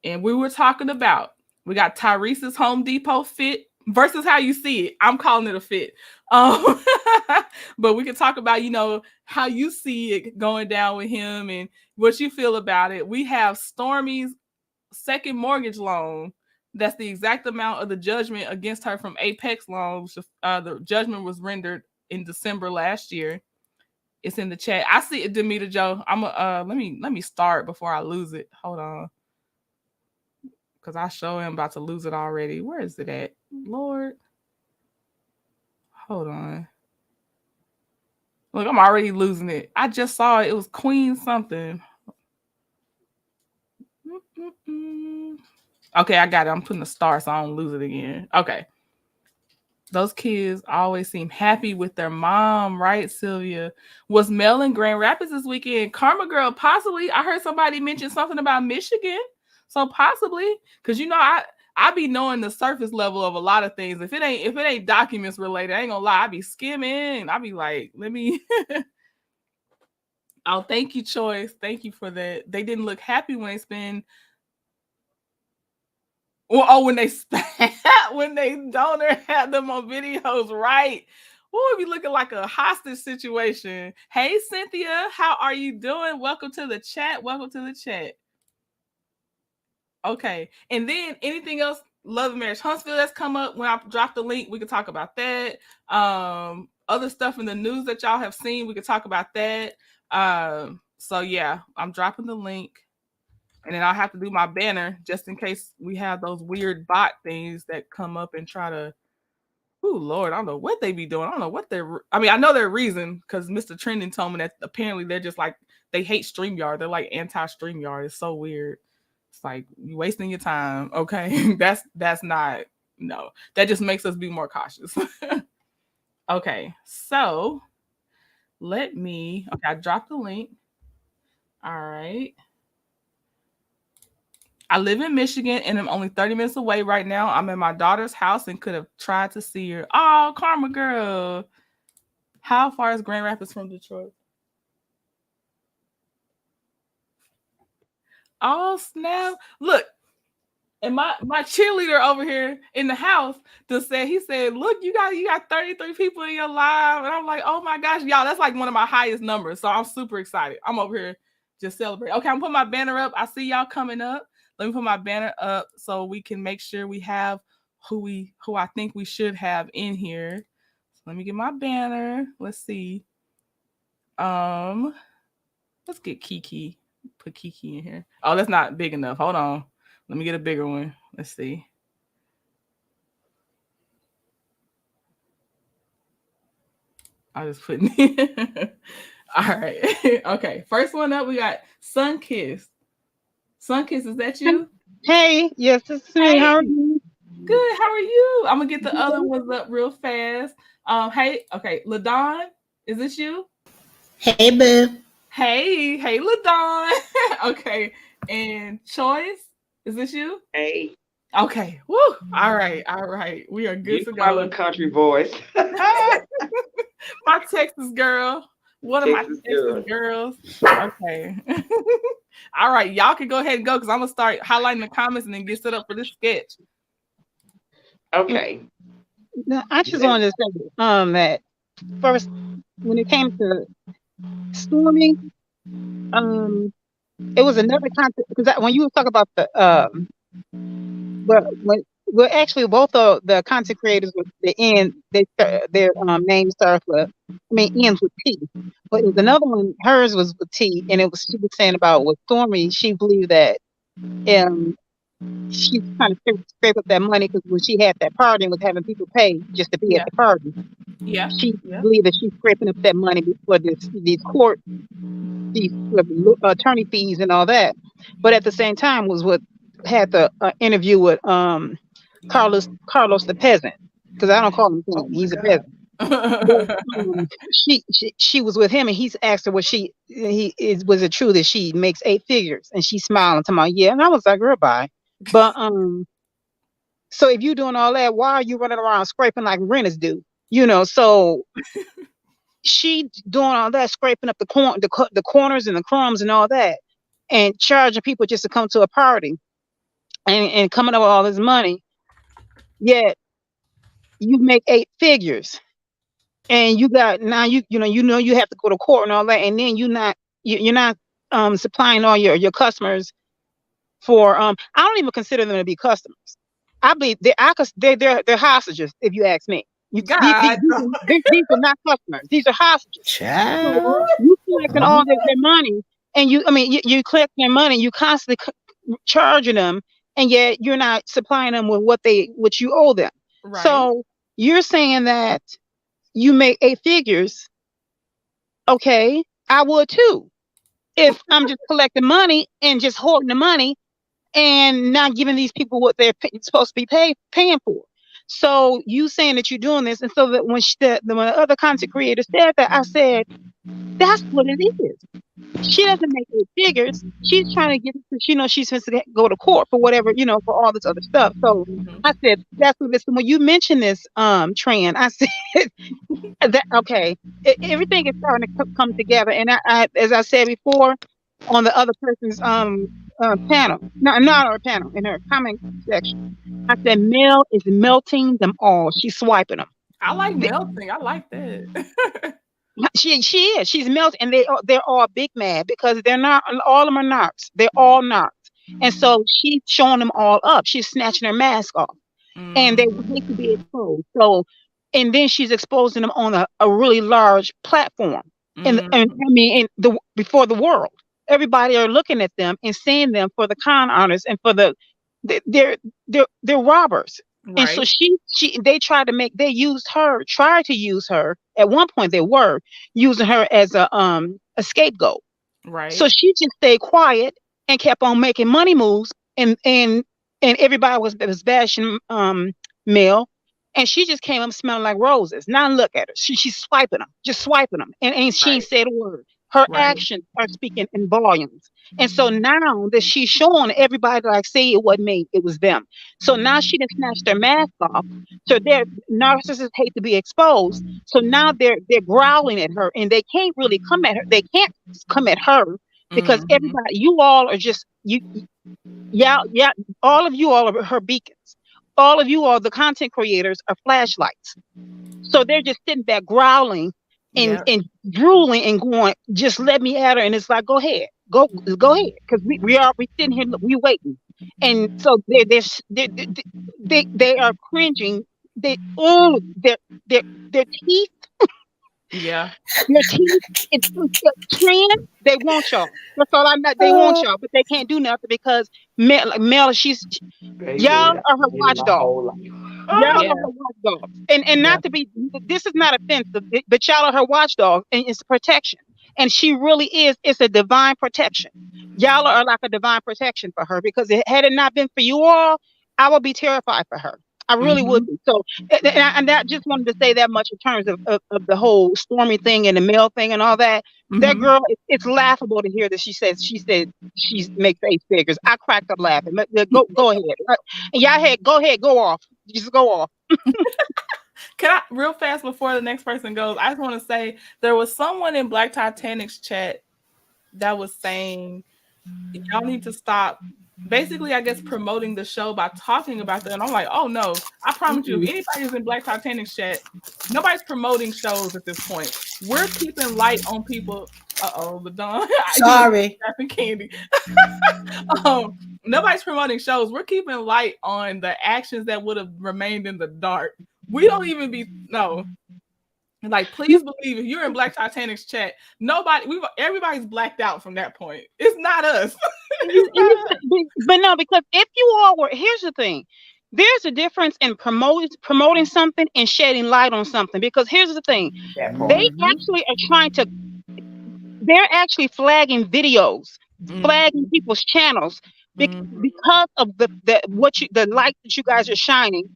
[SPEAKER 2] And we were talking about, we got Tyrese's Home Depot fit versus how you see it. I'm calling it a fit. But we can talk about, how you see it going down with him and what you feel about it. We have Stormy's second mortgage loan. That's the exact amount of the judgment against her from Apex Loans. The judgment was rendered in December last year. It's in the chat. I see it, Demita Joe. Let me start before I lose it. Hold on. Because I show him about to lose it already. Where is it at? Lord. Hold on. Look, I'm already losing it. I just saw it. It was Queen something. Okay, I got it. I'm putting a star so I don't lose it again. Okay. Those kids always seem happy with their mom, right, Sylvia? Was Mel in Grand Rapids this weekend? Karma Girl, possibly. I heard somebody mention something about Michigan. So possibly. Because I be knowing the surface level of a lot of things. If it ain't documents related, I ain't gonna lie. I be skimming. I be like, let me. Oh, thank you, Choice. Thank you for that. They didn't look happy when they spend. Well, when they when they donor had them on videos, right? We'll be looking like a hostage situation. Hey, Cynthia, how are you doing? Welcome to the chat. Welcome to the chat. Okay, and then anything else? Love and Marriage Huntsville that's come up. When I drop the link, we can talk about that. Other stuff in the news that y'all have seen, we can talk about that. So yeah, I'm dropping the link. And then I'll have to do my banner just in case we have those weird bot things that come up and try to. Oh Lord, I don't know what they be doing. I don't know what they're. I mean, I know their reason because Mr. Trending told me that apparently they're just like they hate StreamYard. They're like anti-StreamYard. It's so weird. It's like you wasting your time. Okay, that's not. No, that just makes us be more cautious. Okay, so let me. Okay, I dropped the link. All right. I live in Michigan and I'm only 30 minutes away right now. I'm in my daughter's house and could have tried to see her. Oh, Karma Girl. How far is Grand Rapids from Detroit? Oh, snap. Look, and my cheerleader over here in the house he said, look, you got 33 people in your live. And I'm like, oh my gosh, y'all, that's like one of my highest numbers. So I'm super excited. I'm over here just celebrating. Okay, I'm putting my banner up. I see y'all coming up. Let me put my banner up so we can make sure we have who I think we should have in here. So let me get my banner. Let's see. Let's get Kiki. Put Kiki in here. Oh, that's not big enough. Hold on. Let me get a bigger one. Let's see. I'll just put it. All right. Okay. First one up, we got Sunkiss. Sunkiss, is that you?
[SPEAKER 9] Hey, yes, it's me.
[SPEAKER 2] Hey.
[SPEAKER 9] How are you?
[SPEAKER 2] Good. How are you? I'm gonna get the other ones up real fast. Hey, okay, LaDon, is this you?
[SPEAKER 10] Hey, boo.
[SPEAKER 2] Hey, LaDon. Okay, and Choice, is this you?
[SPEAKER 6] Hey.
[SPEAKER 2] Okay. Woo. All right. We are good to go.
[SPEAKER 6] My little country voice.
[SPEAKER 2] My Texas girl. One of my Texas girls. Okay. All right. Y'all can go ahead and go because I'm going to start highlighting the comments and then get set up for this sketch.
[SPEAKER 6] Okay.
[SPEAKER 9] Now, I just wanted to say that first, when it came to Stormy, it was another concept because when you talk about the well, actually, both of the content creators with the end, their name starts with, ends with P. But it was another one. Hers was with T, and she was saying about with Stormy. She believed that she's trying to scrape up that money because when she had that party and was having people pay just to be at
[SPEAKER 2] Yeah.
[SPEAKER 9] the party,
[SPEAKER 2] Yeah.
[SPEAKER 9] she
[SPEAKER 2] Yeah.
[SPEAKER 9] believed that she's scraping up that money for these court these attorney fees and all that. But at the same time, was what had the interview with Carlos the peasant, because I don't call him peasant, he's a peasant. But she was with him, and he's asked her, was it true that she makes 8 figures? And she smiled and told me, yeah. And I was like, girl, bye. But so if you're doing all that, why are you running around scraping like renters do? So she doing all that, scraping up the corners and the crumbs and all that, and charging people just to come to a party, and coming up with all this money. Yet you make 8 figures, and you got now you have to go to court and all that, and then you're not supplying all your customers for I don't even consider them to be customers. I believe they're hostages, if you ask me.
[SPEAKER 2] God.
[SPEAKER 9] These are not customers. These are hostages. So
[SPEAKER 10] Child.
[SPEAKER 9] you collecting all their money, and you collect their money. You constantly charging them, and yet you're not supplying them with what you owe them.
[SPEAKER 2] Right.
[SPEAKER 9] So you're saying that you make 8 figures. Okay, I would too. If I'm just collecting money and just hoarding the money and not giving these people what they're supposed to be paying for. So you saying that you're doing this, and so that when the other content creator said that, I said, that's what it is. She doesn't make 8 figures. She's trying to get it because she knows she's supposed to go to court for whatever, for all this other stuff. So I said, that's what this. When you mentioned this trend, I said that okay, everything is starting to come together. And I, as I said before, on the other person's panel, not our panel, in her comment section, I said, Mel is melting them all. She's swiping them.
[SPEAKER 2] I like melting. I like that.
[SPEAKER 9] She is. She's melting, and they're all big mad because they're not. All of them are narcs. They're all narcs, and so she's showing them all up. She's snatching their mask off, and they hate to be exposed. So, and then she's exposing them on a really large platform, and I mean, before the world, everybody are looking at them and seeing them for the con artists and for they're robbers.
[SPEAKER 2] Right.
[SPEAKER 9] And so they tried to use her. At one point, they were using her as a scapegoat.
[SPEAKER 2] Right.
[SPEAKER 9] So she just stayed quiet and kept on making money moves, and everybody was bashing Mel, and she just came up smelling like roses. Now look at her. She's swiping them, just swiping them, and she ain't said a word. Her actions are speaking in volumes. And so now that she's showing everybody, like, see, it wasn't me, it was them. So now she done snatched their mask off. So their narcissists hate to be exposed. So now they're growling at her, and they can't really come at her. They can't come at her because everybody, you all are just yeah, all of you all are her beacons. All of you all, the content creators, are flashlights. So they're just sitting back growling and drooling and going, just let me at her. And it's like, go ahead, go ahead, because we sitting here, we waiting. And so they are cringing. Their teeth.
[SPEAKER 2] Yeah.
[SPEAKER 9] Your teeth. It's trend. They want y'all. That's all I know. They want y'all, but they can't do nothing because Mel, y'all are her watchdog. Y'all are her watchdog. And not to be, this is not offensive, but y'all are her watchdog, and it's protection. And she really is. It's a divine protection. Y'all are like a divine protection for her, because had it not been for you all, I would be terrified for her. I really would be. So, and I just wanted to say that much in terms of the whole Stormy thing and the Mel thing and all that. That girl, it's laughable to hear that she said she makes 8 figures. I cracked up laughing. Go ahead. Go ahead, go off. Just go off.
[SPEAKER 2] Can I, real fast before the next person goes, I just want to say there was someone in Black Titanic's chat that was saying y'all need to stop, basically, I guess, promoting the show by talking about that. And I'm like, oh no, I promise you, if anybody who's in Black Titanic's chat, nobody's promoting shows at this point. We're keeping light on people. The Don.
[SPEAKER 10] Sorry.
[SPEAKER 2] Candy. Nobody's promoting shows. We're keeping light on the actions that would have remained in the dark. We don't even be Like, please believe if you're in Black Titanic's chat, everybody's blacked out from that point. It's not us.
[SPEAKER 9] But no, because if you all were, here's the thing. There's a difference in promoting something and shedding light on something. Because here's the thing. They actually are they're actually flagging videos, flagging people's channels because of the light that you guys are shining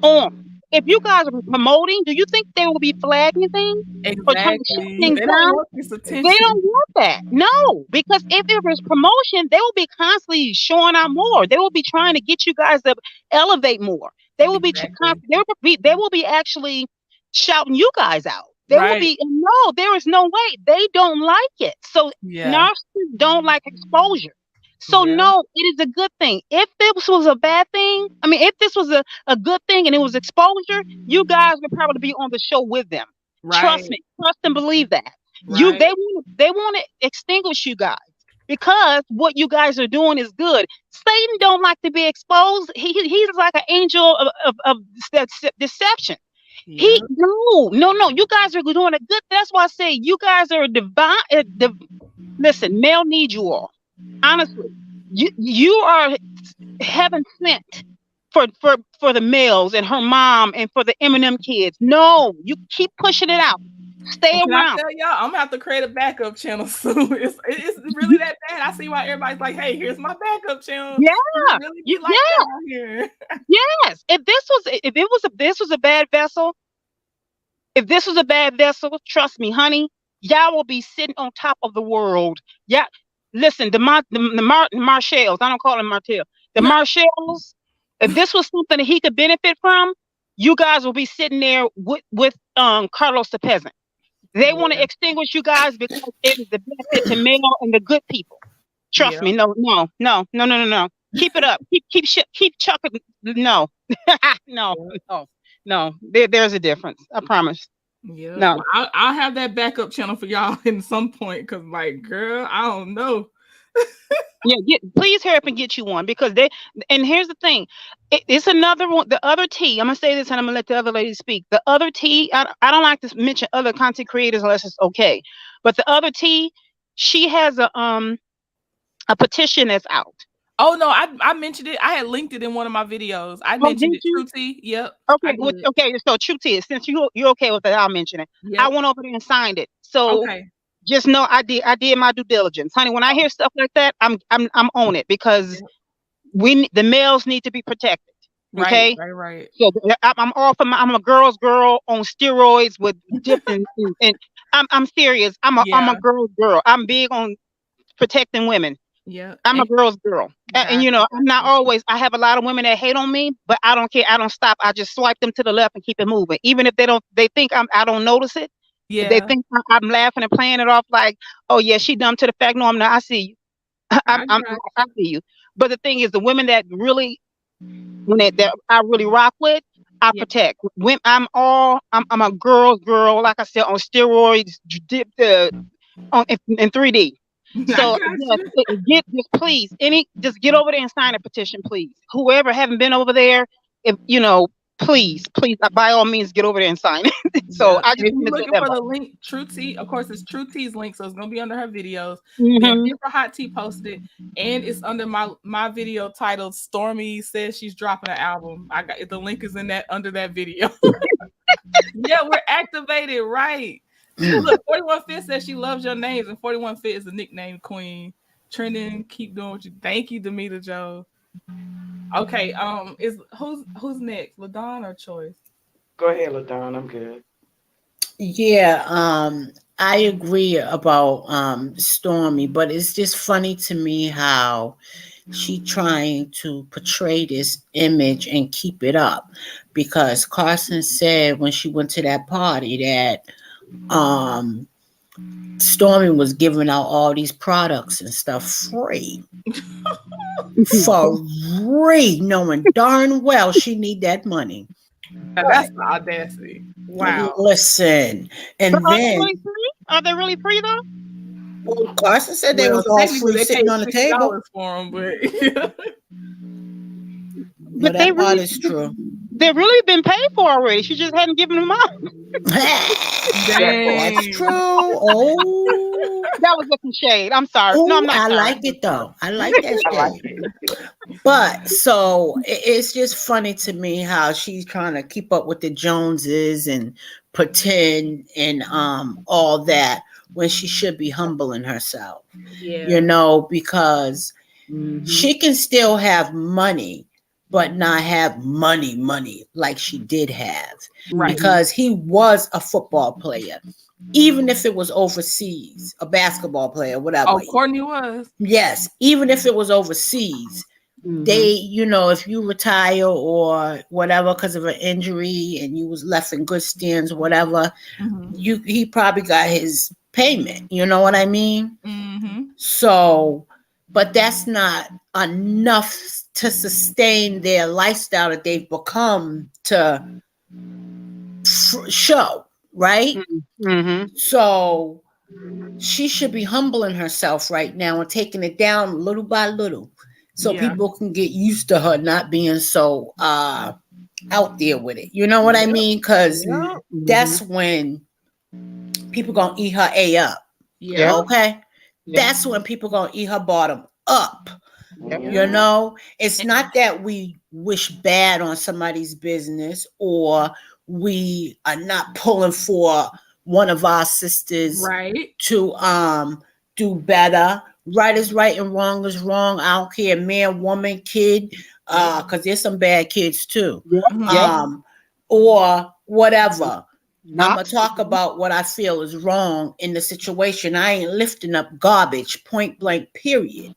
[SPEAKER 9] on. If you guys are promoting, do you think they will be flagging things or trying to shut things
[SPEAKER 2] They
[SPEAKER 9] down?
[SPEAKER 2] don't want this attention.
[SPEAKER 9] They don't want that. No, because if it was promotion, they will be constantly showing out more. They will be trying to get you guys to elevate more. They will be they will be actually shouting you guys out. They will be no, there is no way. They don't like it. So narcissists don't like exposure. So no, it is a good thing. If this was a bad thing, I mean, if this was a good thing and it was exposure, you guys would probably be on the show with them. Right. Trust me, trust and believe that. Right. They want to extinguish you guys because what you guys are doing is good. Satan don't like to be exposed. He's like an angel of deception. Yeah. No. You guys are doing a good. That's why I say you guys are divine. Listen, male needs you all. Honestly, you are heaven sent for the males and her mom and for the MnM kids. No, you keep pushing it out. Stay around.
[SPEAKER 2] I tell y'all, I'm gonna have to create a backup channel soon. It's really that bad. I see why everybody's like, "Hey, here's my backup channel."
[SPEAKER 9] Yeah,
[SPEAKER 2] really be like that out here.
[SPEAKER 9] Yes. If this was a bad vessel, trust me, honey, y'all will be sitting on top of the world. Yeah. Listen, the Marshalls, I don't call them Martell. The Marshalls, if this was something that he could benefit from, you guys will be sitting there with Carlos the Peasant. They want to extinguish you guys because it is the benefit to male and the good people. Trust me, no. Keep it up. Keep chucking. No. No. There's a difference. I promise.
[SPEAKER 2] Yeah. No, well, I'll have that backup channel for y'all in some point because, like, girl, I don't know.
[SPEAKER 9] Please hurry up and get you one because and here's the thing, it's another one. The other T, I'm gonna say this and I'm gonna let the other lady speak. The other T, I don't like to mention other content creators unless it's okay, but the other T, she has a petition that's out.
[SPEAKER 2] Oh no, I mentioned it. I had linked it in one of my videos. I mentioned it. True T. Yep.
[SPEAKER 9] Okay. So True T, since you're okay with that, I'll mention it. Yep. I went over there and signed it. So just know I did my due diligence, honey. When I hear stuff like that, I'm on it because the males need to be protected. Okay.
[SPEAKER 2] Right.
[SPEAKER 9] So I'm I'm a girl's girl on steroids with different and I'm serious. I'm a girl's girl. I'm big on protecting women.
[SPEAKER 2] Yeah,
[SPEAKER 9] I'm a girl's girl, and I'm not always. I have a lot of women that hate on me, but I don't care. I don't stop. I just swipe them to the left and keep it moving, even if they think I don't notice it. Yeah, they think I'm laughing and playing it off like, oh yeah, she dumb to the fact. No, I'm not. I see you. I see you. But the thing is, the women that really, that I really rock with, I protect. When I'm a girl's girl, like I said, on steroids, dipped in 3D. So please, just get over there and sign a petition, please. Whoever haven't been over there, if please, by all means, get over there and sign it. So I just
[SPEAKER 2] looking for the link. True T, of course, it's True T's link, so it's gonna be under her videos. Then Different Hot Tea posted, and it's under my video titled "Stormy says she's dropping an album." I got the link is in that under that video. Yeah, we're activated, right? Look, 41 Fit says she loves your names, and 41 Fit is the nickname queen. Trending, keep doing what you. Thank you, Demeter Joe. Okay, is who's next, LaDon or Choice?
[SPEAKER 6] Go ahead, LaDon. I'm good.
[SPEAKER 10] Yeah, I agree about Stormy, but it's just funny to me how she trying to portray this image and keep it up, because Carson said when she went to that party that Stormy was giving out all these products and stuff free. For free, knowing darn well she need that money.
[SPEAKER 2] Now, that's the audacity. Wow.
[SPEAKER 10] Listen, and
[SPEAKER 9] but
[SPEAKER 10] then
[SPEAKER 9] are they really free though?
[SPEAKER 10] Well, Carson said they was all free sitting on the table
[SPEAKER 2] for them, but
[SPEAKER 10] that part is true.
[SPEAKER 9] they've really been paid for already. She just hadn't given them out.
[SPEAKER 2] Dang.
[SPEAKER 10] That's true. Oh,
[SPEAKER 9] That was just some shade. I'm sorry. No, I'm
[SPEAKER 10] oh,
[SPEAKER 9] not
[SPEAKER 10] I
[SPEAKER 9] sorry.
[SPEAKER 10] like it though. I like that
[SPEAKER 6] I like
[SPEAKER 10] shade.
[SPEAKER 6] it.
[SPEAKER 10] But so it's just funny to me how she's trying to keep up with the Joneses and pretend and all that when she should be humbling herself.
[SPEAKER 2] Yeah.
[SPEAKER 10] You know, because
[SPEAKER 9] Mhm.
[SPEAKER 10] she can still have money, but not have money like she did have.
[SPEAKER 2] Right.
[SPEAKER 10] Because he was a football player. Even if it was overseas, a basketball player, whatever.
[SPEAKER 2] Oh, Courtney was.
[SPEAKER 10] Yes, even if it was overseas, they, you know, if you retire or whatever because of an injury and you was left in good stands or whatever, he probably got his payment. You know what I mean?
[SPEAKER 2] Mm-hmm.
[SPEAKER 10] So, but that's not enough to sustain their lifestyle that they've become to show, right?
[SPEAKER 9] Mm-hmm.
[SPEAKER 10] So she should be humbling herself right now and taking it down little by little so people can get used to her not being so out there with it. You know what I mean? Because that's when people gonna eat her A up.
[SPEAKER 2] Yeah.
[SPEAKER 10] Okay? That's when people gonna eat her bottom up.
[SPEAKER 2] Yeah.
[SPEAKER 10] You know, it's not that we wish bad on somebody's business or we are not pulling for one of our sisters to do better. Right is right and wrong is wrong. I don't care, man, woman, kid, because there's some bad kids too. Or whatever. I'm gonna talk about what I feel is wrong in the situation. I ain't lifting up garbage, point blank, period.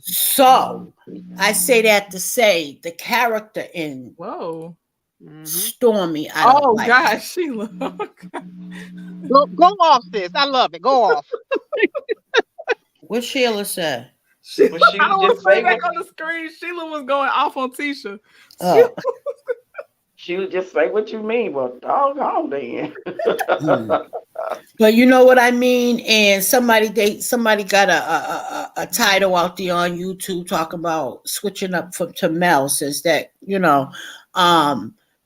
[SPEAKER 10] So I say that to say the character in Stormy. I don't like.
[SPEAKER 2] Gosh, Sheila.
[SPEAKER 9] Go off, sis. I love it. Go off.
[SPEAKER 10] What Sheila said?
[SPEAKER 2] I don't want to play back on the screen. Sheila was going off on Tisha.
[SPEAKER 6] She would just say what you mean. Well, doggone then.
[SPEAKER 10] But you know what I mean? And somebody got a title out there on YouTube talking about switching up to Mel, says that, you know,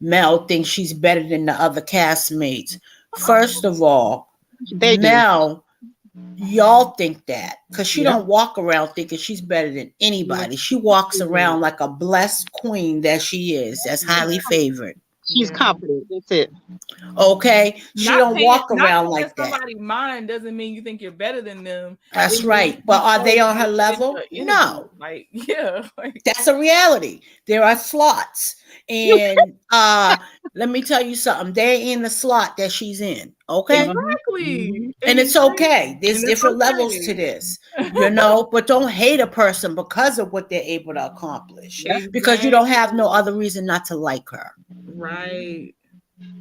[SPEAKER 10] Mel thinks she's better than the other castmates. First of all, Mel, y'all think that because she don't walk around thinking she's better than anybody. She walks around like a blessed queen that she is, that's highly favored.
[SPEAKER 9] She's confident. That's it.
[SPEAKER 10] Okay, she don't walk around like that.
[SPEAKER 2] Somebody's mind doesn't mean you think you're better than them.
[SPEAKER 10] That's right. But are they on her level? No.
[SPEAKER 2] Like, yeah.
[SPEAKER 10] That's a reality. There are slots. And let me tell you something. They ain't in the slot that she's in. Okay.
[SPEAKER 2] Exactly.
[SPEAKER 10] And it's okay. There's different levels to this, you know, but don't hate a person because of what they're able to accomplish. Because you don't have no other reason not to like her.
[SPEAKER 2] Right.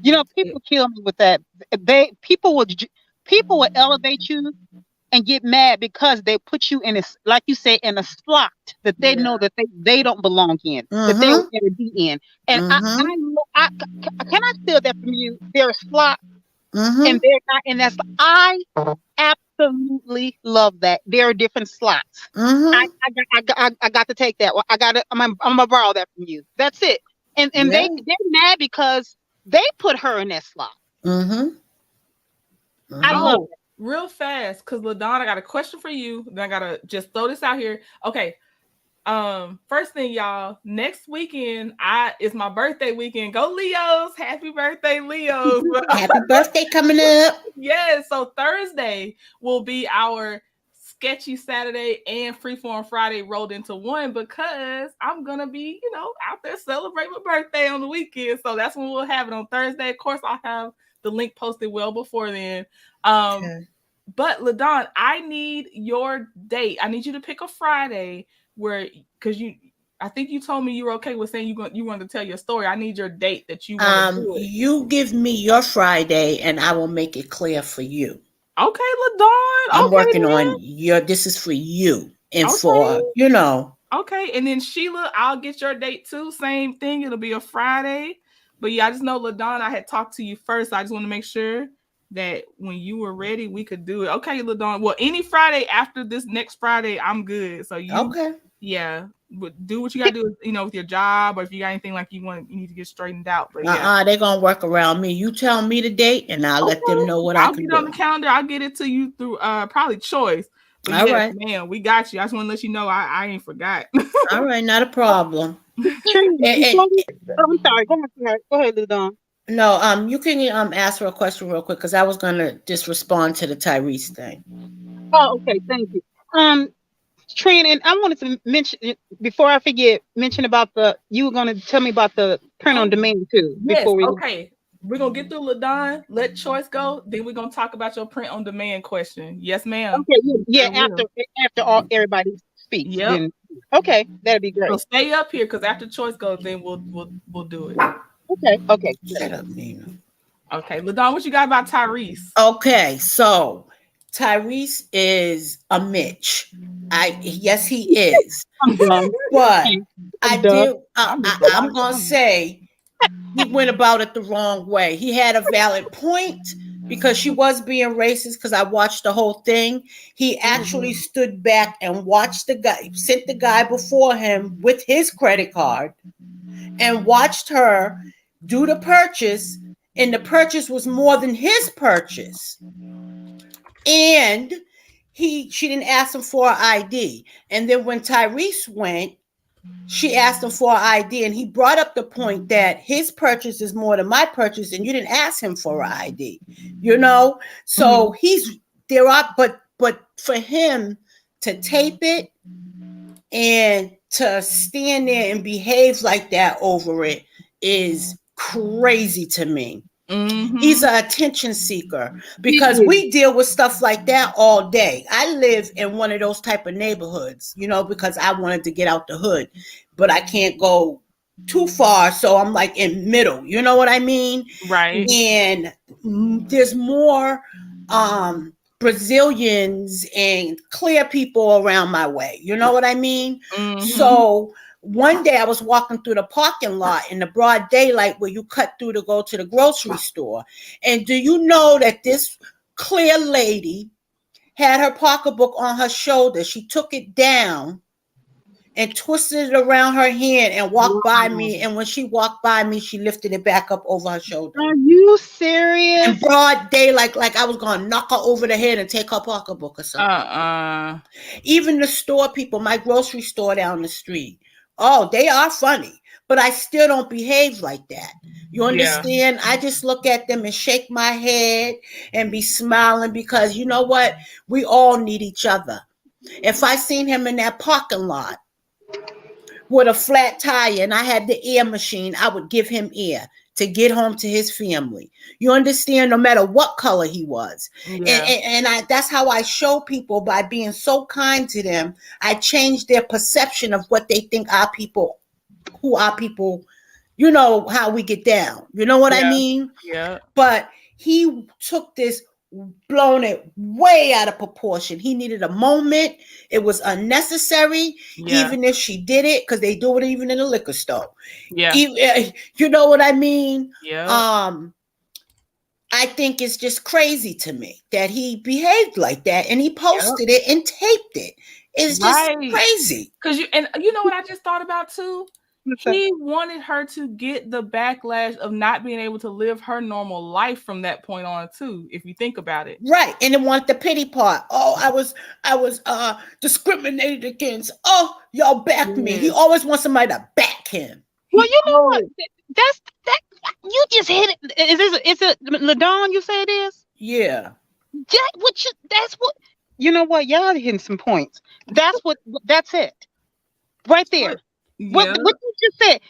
[SPEAKER 9] You know, people kill me with that. People would elevate you and get mad because they put you in a, like you say, in a slot that they know that they don't belong in, that they would never be in. And I can I steal that from you? They're a slot, and they're not in that slot. I absolutely love that. There are different slots. I got to take that one. I'm gonna borrow that from you. That's it. And they're mad because they put her in that slot. I love it.
[SPEAKER 2] Real fast, because LaDonna, I got a question for you. Then I gotta just throw this out here. Okay. First thing, y'all, next weekend it's my birthday weekend. Go Leos! Happy birthday, Leos!
[SPEAKER 10] Happy birthday coming up.
[SPEAKER 2] Yeah, so Thursday will be our sketchy Saturday and freeform Friday rolled into one because I'm gonna be, you know, out there celebrating my birthday on the weekend. So that's when we'll have it on Thursday. Of course, I'll have the link posted well before then. But LaDon, I need your date. I need you to pick a Friday because I think you told me you were okay with saying you wanted to tell your story. I need your date that you want to do it.
[SPEAKER 10] You give me your Friday and I will make it clear for you.
[SPEAKER 2] Okay, LaDon.
[SPEAKER 10] I'm working on this is for you and for, you know.
[SPEAKER 2] Okay, and then Sheila, I'll get your date too. Same thing. It'll be a Friday. But yeah, I just know LaDon, I had talked to you first. I just want to make sure that when you were ready, we could do it. Okay, LaDon. Well, any Friday after this next Friday, I'm good. So yeah. do what you gotta do, with your job, or if you got anything like you need to get straightened out. But yeah,
[SPEAKER 10] they're gonna work around me. You tell me the date, and I'll let them know what
[SPEAKER 2] I'll
[SPEAKER 10] I can
[SPEAKER 2] get
[SPEAKER 10] do.
[SPEAKER 2] on the calendar. I'll get it to you through probably Choice. But
[SPEAKER 10] All
[SPEAKER 2] yes,
[SPEAKER 10] right,
[SPEAKER 2] man, we got you. I just want to let you know I ain't forgot.
[SPEAKER 10] All right, not a problem.
[SPEAKER 9] I'm sorry. Go ahead, Ludon.
[SPEAKER 10] No, you can ask her a question real quick because I was gonna just respond to the Tyrese thing.
[SPEAKER 9] Oh, okay. Thank you. Trin, and I wanted to mention before I forget, about you were going to tell me about the print on demand too.
[SPEAKER 2] Yes.
[SPEAKER 9] Before we
[SPEAKER 2] Okay. We're gonna get through LaDon, let Choice go, then we're gonna talk about your print on demand question. Yes, ma'am.
[SPEAKER 9] Okay, yeah. After everybody speaks, then okay, that'd be great.
[SPEAKER 2] So stay up here because after Choice goes, then we'll do it.
[SPEAKER 9] Okay.
[SPEAKER 10] Shut up, Nina.
[SPEAKER 2] Okay, LaDon, what you got about Tyrese?
[SPEAKER 10] Okay, so Tyrese is a Mitch. Yes, he is.
[SPEAKER 9] I'm done.
[SPEAKER 10] But
[SPEAKER 9] I'm done.
[SPEAKER 10] I'm gonna say he went about it the wrong way. He had a valid point because she was being racist because I watched the whole thing. He actually stood back and watched the guy, sent the guy before him with his credit card and watched her do the purchase, and the purchase was more than his purchase. And she didn't ask him for an ID. And then when Tyrese went, she asked him for an ID, and he brought up the point that his purchase is more than my purchase, and you didn't ask him for an ID. So but for him to tape it and to stand there and behave like that over it is crazy to me.
[SPEAKER 2] Mm-hmm.
[SPEAKER 10] He's an attention seeker because we deal with stuff like that all day. I live in one of those type of neighborhoods, because I wanted to get out the hood, but I can't go too far. So I'm like in middle, you know what I mean?
[SPEAKER 2] Right.
[SPEAKER 10] And there's more Brazilians and clear people around my way. You know what I mean?
[SPEAKER 2] Mm-hmm.
[SPEAKER 10] So one day I was walking through the parking lot in the broad daylight where you cut through to go to the grocery store. And do you know that this clear lady had her pocketbook on her shoulder? She took it down and twisted it around her hand and walked by me. And when she walked by me, she lifted it back up over her shoulder.
[SPEAKER 9] Are you serious?
[SPEAKER 10] In broad daylight, like I was going to knock her over the head and take her pocketbook or something. Even the store people, my grocery store down the street, they are funny, but I still don't behave like that. You understand? Yeah. I just look at them and shake my head and be smiling because you know what? We all need each other. If I seen him in that parking lot with a flat tire and I had the air machine, I would give him air to get home to his family. You understand? No matter what color he was. Yeah. And that's how I show people by being so kind to them. I change their perception of what they think who our people, how we get down. You know what I mean?
[SPEAKER 2] Yeah.
[SPEAKER 10] But he took this, blown it way out of proportion. He needed a moment. It was unnecessary, even if she did it, because they do it even in the liquor store.
[SPEAKER 2] Yeah.
[SPEAKER 10] You know what I mean?
[SPEAKER 2] Yeah.
[SPEAKER 10] I think it's just crazy to me that he behaved like that and he posted it and taped it. It's just crazy.
[SPEAKER 2] Because you know what I just thought about too? He wanted her to get the backlash of not being able to live her normal life from that point on too, if you think about it.
[SPEAKER 10] Right. And it wanted the pity part. Oh, I was discriminated against. Oh, y'all backed me. He always wants somebody to back him.
[SPEAKER 9] Well, you know what? That's you just hit it. Is it LaDon you say it is?
[SPEAKER 10] Yeah.
[SPEAKER 9] That's what you know what? Y'all hitting some points. That's it. Right there. Yeah. What you just said,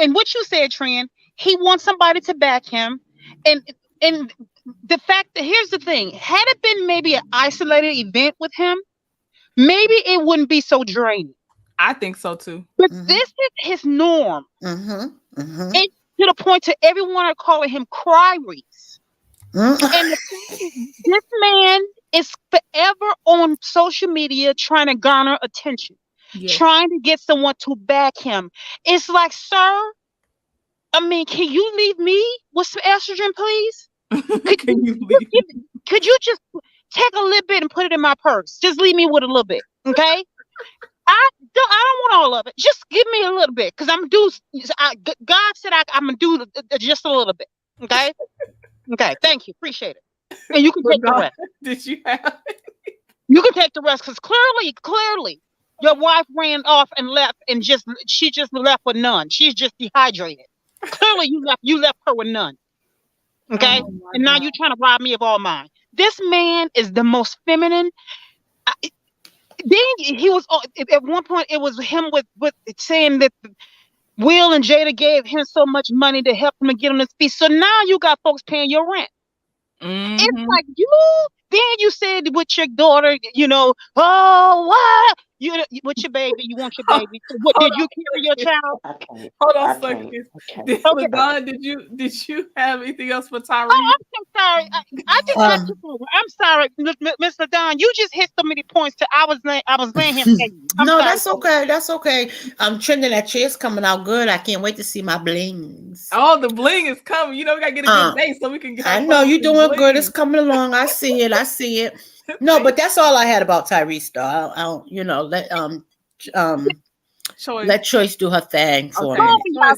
[SPEAKER 9] and what you said, Tran, he wants somebody to back him, and the fact that here's the thing: had it been maybe an isolated event with him, maybe it wouldn't be so draining.
[SPEAKER 2] I think so too.
[SPEAKER 9] But this is his norm, and to the point to everyone are calling him Cry Reese, and this man is forever on social media trying to garner attention. Yes. Trying to get someone to back him. It's like, sir, I mean, can you leave me with some estrogen, please? Could you just take a little bit and put it in my purse? Just leave me with a little bit, okay? I don't want all of it. Just give me a little bit, because I'm due. God said I'm gonna do just a little bit. Okay. Okay. Thank you. Appreciate it. And you can take the rest.
[SPEAKER 2] Did you have?
[SPEAKER 9] You can take the rest, because clearly, your wife ran off and left, and she just left with none. She's just dehydrated. Clearly, you left her with none. Okay.
[SPEAKER 2] Oh my
[SPEAKER 9] And now
[SPEAKER 2] God.
[SPEAKER 9] you're trying to rob me of all mine. This man is the most feminine. Then he was at one point. It was him with saying that Will and Jada gave him so much money to help him to get on his feet. So now you got folks paying your rent. It's like then you said with your daughter, oh, what? With your baby, you want your baby. So what, did you carry your child?
[SPEAKER 6] I can't.
[SPEAKER 2] Hold on,
[SPEAKER 6] I
[SPEAKER 2] second.
[SPEAKER 6] can't. I can't.
[SPEAKER 2] LaDon, did you have anything else for Tyrese?
[SPEAKER 9] Oh, I'm so sorry. I just got you over. I'm sorry, Mr. Don. You just hit so many points. I was laying here.
[SPEAKER 10] No, that's okay. That's okay. Trending, that chair's coming out good. I can't wait to see my blings.
[SPEAKER 2] Oh, the bling is coming. You know, we gotta get a good day so we can get.
[SPEAKER 10] I know you're doing good. It's coming along. I see it. I see it. No, but that's all I had about Tyrese, though. I don't, let Choice do her thing for me.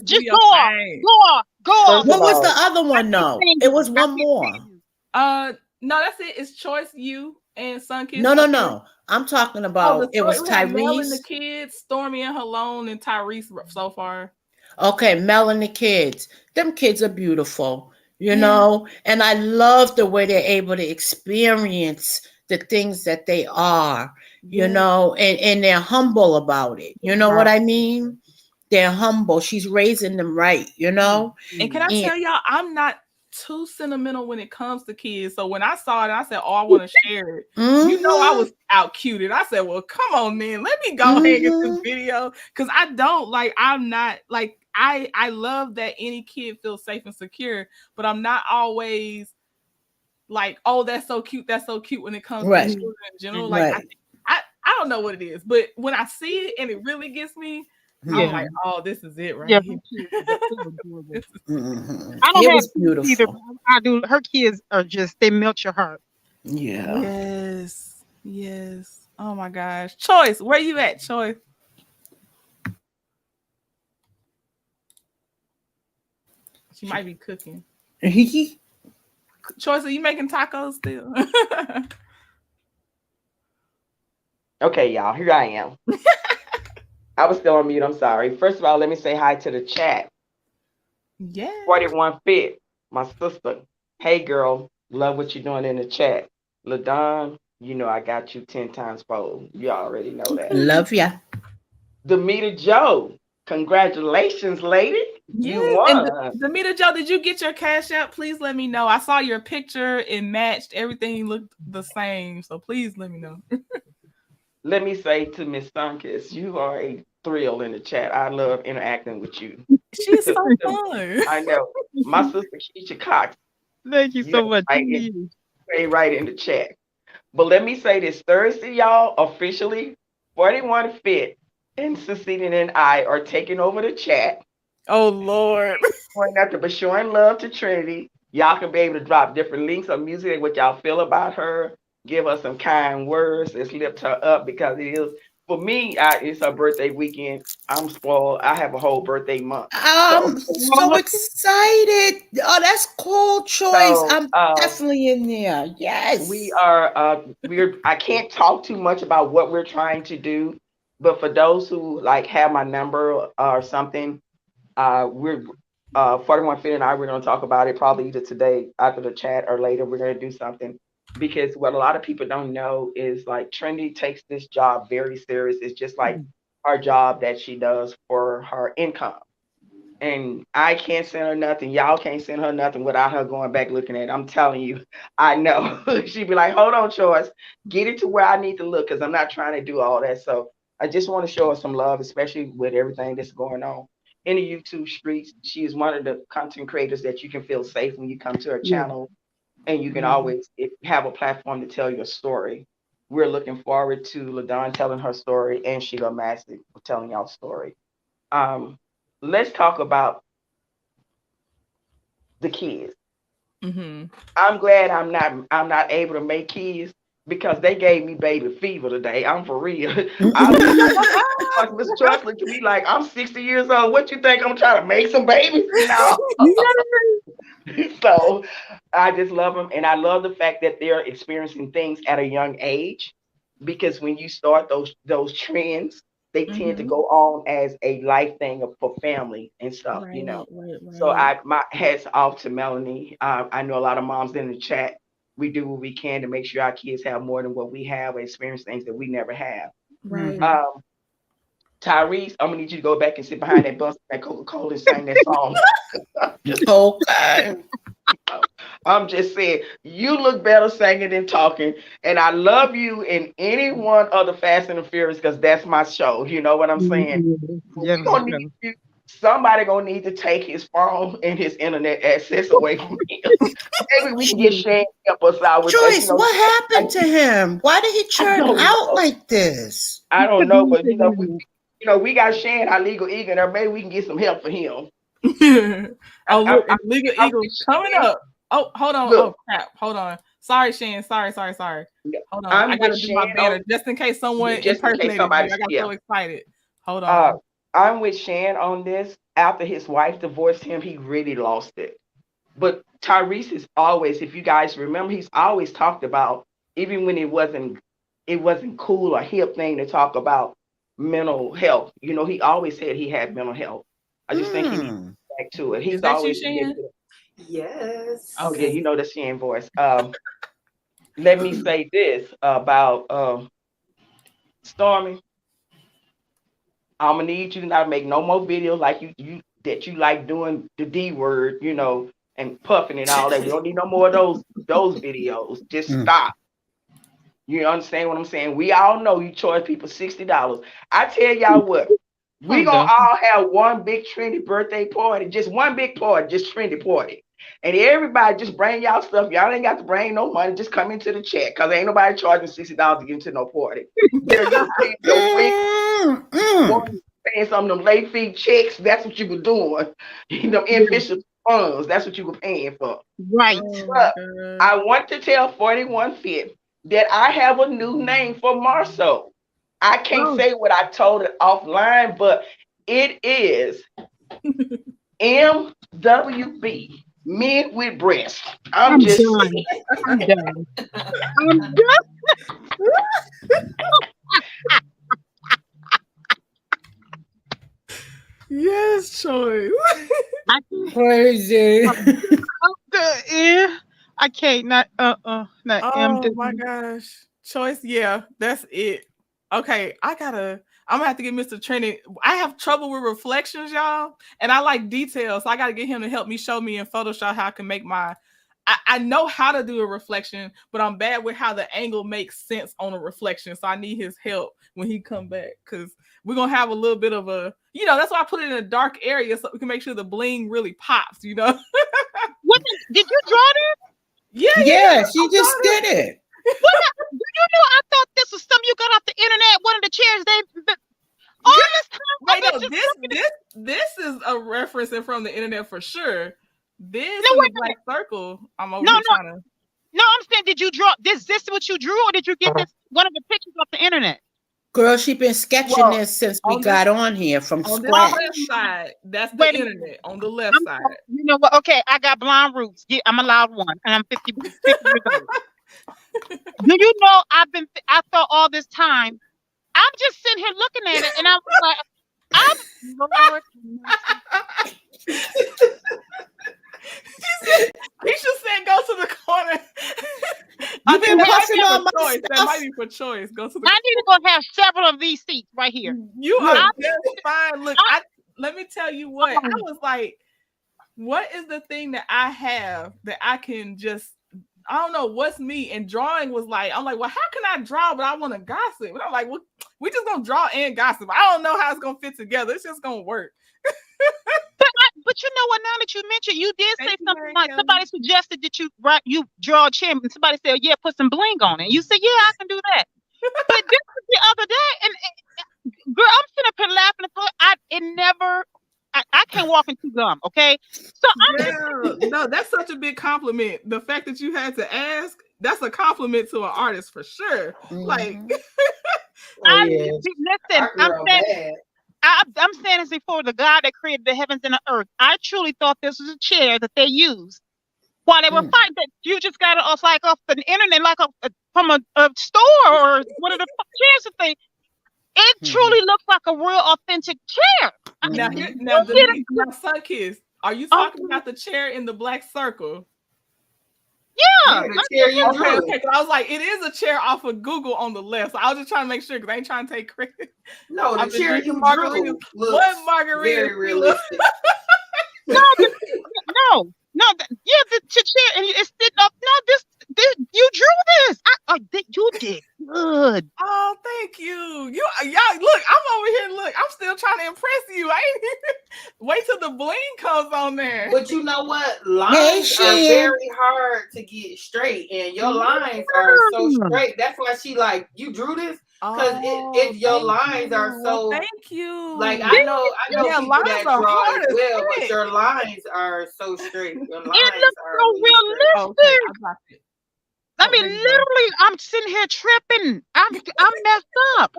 [SPEAKER 9] Just go off.
[SPEAKER 10] What was the other one? No, it was one more.
[SPEAKER 2] No, that's it. It's Choice, you, and Sunkiss.
[SPEAKER 10] No. I'm talking about it was Tyrese,
[SPEAKER 2] Mel and the kids, Stormy and Halone, and Tyrese so far.
[SPEAKER 10] Okay, Mel and the kids. Them kids are beautiful, and I love the way they're able to experience the things that they are, and they're humble about it. You know what I mean? They're humble. She's raising them right,
[SPEAKER 2] And can I tell y'all, I'm not too sentimental when it comes to kids. So when I saw it, I said, "Oh, I want to share it." I was out cuted. I said, "Well, come on, man, let me go ahead and get this video," because I'm not like I love that any kid feels safe and secure, but I'm not always like, "Oh, that's so cute." That's so cute when it comes to children in general. Like I don't know what it is, but when I see it and it really gets me. I'm like, oh, this is it, right?
[SPEAKER 9] Yeah.
[SPEAKER 10] It
[SPEAKER 9] I don't have
[SPEAKER 10] beautiful.
[SPEAKER 9] either. I do. Her kids are they melt your heart.
[SPEAKER 10] Yeah.
[SPEAKER 2] Yes. Oh my gosh. Choice, where you at, Choice? She might be cooking. Choice, are you making tacos still?
[SPEAKER 6] Okay, y'all, here I am. I was still on mute. I'm sorry. First of all, let me say hi to the chat.
[SPEAKER 2] Yeah.
[SPEAKER 6] 41 Fit, my sister. Hey, girl. Love what you're doing in the chat. LaDon, I got you 10 times fold. You already know that.
[SPEAKER 10] Love ya.
[SPEAKER 6] Demita Joe. Congratulations, lady.
[SPEAKER 2] Yes.
[SPEAKER 6] You won.
[SPEAKER 2] And Demita Joe, did you get your cash out? Please let me know. I saw your picture. It matched. Everything looked the same. So please let me know.
[SPEAKER 6] Let me say to Miss Sunkiss, you are a thrill in the chat. I love interacting with you.
[SPEAKER 2] She's so fun.
[SPEAKER 6] I know. My sister Keisha Cox.
[SPEAKER 9] Thank you so much.
[SPEAKER 6] Stay right in the chat. But let me say this Thursday, y'all, officially, 41 Fit and Cecilia and I are taking over the chat.
[SPEAKER 2] Oh, Lord.
[SPEAKER 6] But showing love to Trinity. Y'all can be able to drop different links of music, what y'all feel about her. Give her some kind words. Let's lift her up, because it is, for me, it's her birthday weekend. I'm spoiled. I have a whole birthday month.
[SPEAKER 10] I'm so excited. Oh, that's cool, Choice. So, I'm definitely in there. Yes.
[SPEAKER 6] We are, I can't talk too much about what we're trying to do, but for those who have my number or something, we're 41 Fit and I, we're going to talk about it probably either today after the chat or later. We're going to do something. Because what a lot of people don't know is Trendy takes this job very serious. It's just like her job that she does for her income. And I can't send her nothing. Y'all can't send her nothing without her going back looking at it. I'm telling you, I know. She'd be like, hold on, Choice. Get it to where I need to look, because I'm not trying to do all that. So I just want to show her some love, especially with everything that's going on in the YouTube streets. She is one of the content creators that you can feel safe when you come to her channel. And you can always have a platform to tell your story. We're looking forward to LaDon telling her story and Sheila Massey telling y'all story. Let's talk about the kids. I'm glad I'm not able to make kids, because they gave me baby fever today. I'm for real. I like Mr. Choice looked at me like I'm 60 years old. What you think I'm trying to make some babies? No. So I just love them, and I love the fact that they're experiencing things at a young age, because when you start those trends, they tend to go on as a life thing for family and stuff, you know. So my hats off to Melanie. I know a lot of moms in the chat. We do what we can to make sure our kids have more than what we have, and experience things that we never have.
[SPEAKER 2] Right.
[SPEAKER 6] Tyrese, I'm gonna need you to go back and sit behind that bus at Coca-Cola and sing that song.
[SPEAKER 10] Okay.
[SPEAKER 6] I'm just saying, you look better singing than talking, and I love you in any one of the Fast and the Furious because that's my show. You know what I'm saying?
[SPEAKER 9] Yeah,
[SPEAKER 6] We're gonna need you. Somebody gonna need to take his phone and his internet access away from him. Maybe we can get Shane to help us out with that.
[SPEAKER 10] Joyce, what happened to him? Why did he turn out like this?
[SPEAKER 6] I don't know, but we got Shane, our legal eagle there. Maybe we can get some help for him.
[SPEAKER 2] Oh, look, Legal Eagles coming up. Oh, hold on. Look. Oh, crap. Hold on. Sorry, Shan. Sorry. Hold on. I got to do my banner just in case someone impersonated me. I got so excited. Hold on.
[SPEAKER 6] I'm with Shan on this. After his wife divorced him, he really lost it. But Tyrese is always, if you guys remember, he's always talked about, even when it wasn't cool or hip thing to talk about mental health. You know, he always said he had mental health. I just think he needs to get back to it. He's
[SPEAKER 2] is that
[SPEAKER 6] always
[SPEAKER 2] you, Shan?
[SPEAKER 5] Yes.
[SPEAKER 6] Oh yeah, you know the Shan voice. Let me say this about Stormy. I'm gonna need you to not make no more videos like you that you like doing the D word, you know, and puffing and all that. We don't need no more of those videos. Just stop. You understand what I'm saying? We all know you charge people $60. I tell y'all what, we gonna all have one big trendy birthday party, just one big party, just trendy party. And everybody just bring y'all stuff. Y'all ain't got to bring no money. Just come into the chat because ain't nobody charging $60 to get into no party. They're just paying some of them late fee checks. That's what you were doing. You know, inefficient funds. That's what you were paying for.
[SPEAKER 9] Right.
[SPEAKER 6] But I want to tell 41 Fit that I have a new name for Marceau. I can't say what I told it offline, but it is MWB. Men with breasts. I'm just
[SPEAKER 9] done. I'm done. I'm done.
[SPEAKER 2] Yes, Choice.
[SPEAKER 10] Crazy.
[SPEAKER 9] I can't. Not
[SPEAKER 2] Oh my gosh, Choice. Yeah, that's it. Okay, I'm gonna have to get Mr. Trini. I have trouble with reflections, y'all, and I like details. So I gotta get him to help me show me in Photoshop how I can make my. I know how to do a reflection, but I'm bad with how the angle makes sense on a reflection. So I need his help when he come back because we're gonna have a little bit of a, that's why I put it in a dark area so we can make sure the bling really pops.
[SPEAKER 9] What did you draw this?
[SPEAKER 10] Yeah, she just did it.
[SPEAKER 9] I thought this was something you got off the internet. One of the chairs all this time.
[SPEAKER 2] Wait, no, this is a reference from the internet for sure. This is the black circle. I'm over here trying to.
[SPEAKER 9] No, I'm saying, did you draw this? This what you drew, or did you get this one of the pictures off the internet?
[SPEAKER 10] Girl, she been sketching this since we got on here from scratch.
[SPEAKER 2] On the left side, that's the internet. On the left side.
[SPEAKER 9] You know what? Okay, I got blonde roots. Yeah, I'm allowed one, and I'm 50 years old. Do you know I thought all this time, I'm just sitting here looking at it, and I'm like,
[SPEAKER 2] Keisha said, "Go to the corner."
[SPEAKER 10] You've been puffing on my
[SPEAKER 2] choice. That might be for choice. Go to the.
[SPEAKER 9] I need to go have several of these seats right here.
[SPEAKER 2] You are just fine. Look, let me tell you what. I was like, what is the thing that I have that I can just, I don't know what's me. And drawing was like, I'm like, well, how can I draw, but I want to gossip? And I'm like, well, we just gonna draw and gossip. I don't know how it's gonna fit together. It's just gonna work.
[SPEAKER 9] But you know what? Now that you mentioned, you did say something like somebody suggested that you draw a chair, and somebody said, "Yeah, put some bling on it." You said, "Yeah, I can do that." But this was the other day, and girl, I'm sitting up here laughing. I can't walk into gum. Okay, so
[SPEAKER 2] no, that's such a big compliment. The fact that you had to ask, that's a compliment to an artist for sure. Like,
[SPEAKER 11] Oh yeah,
[SPEAKER 9] Listen,
[SPEAKER 11] our girl bad.
[SPEAKER 9] I'm saying this before the God that created the heavens and the earth. I truly thought this was a chair that they used while they were fighting. That you just got it off like off the internet, like from a store or one of the chairs that they. It truly looks like a real authentic chair.
[SPEAKER 2] Now, Sunkiss, are you talking about the chair in the black circle?
[SPEAKER 9] Yeah,
[SPEAKER 11] the chair you drew.
[SPEAKER 2] Okay. I was like, it is a chair off of Google on the left. So I was just trying to make sure because I ain't trying to take credit.
[SPEAKER 11] No, the chair you drew looks
[SPEAKER 2] what margarita?
[SPEAKER 11] very realistic.
[SPEAKER 9] No, the chair and it's sitting up. No, this you drew this. You did good.
[SPEAKER 2] Oh, thank you. Y'all look. I'm over here. Look, I'm still trying to impress you. I ain't even wait till the bling comes on there.
[SPEAKER 11] But you know what? Lines are very hard to get straight, and your lines are so straight. That's why she like you drew this. Because if your lines are so,
[SPEAKER 2] thank you.
[SPEAKER 11] Like I know people that draw as well, but your lines are so straight. Your lines
[SPEAKER 9] it looks
[SPEAKER 11] are
[SPEAKER 9] so realistic.
[SPEAKER 2] Okay, I got it.
[SPEAKER 9] I mean, literally, I'm sitting here tripping. I'm messed up.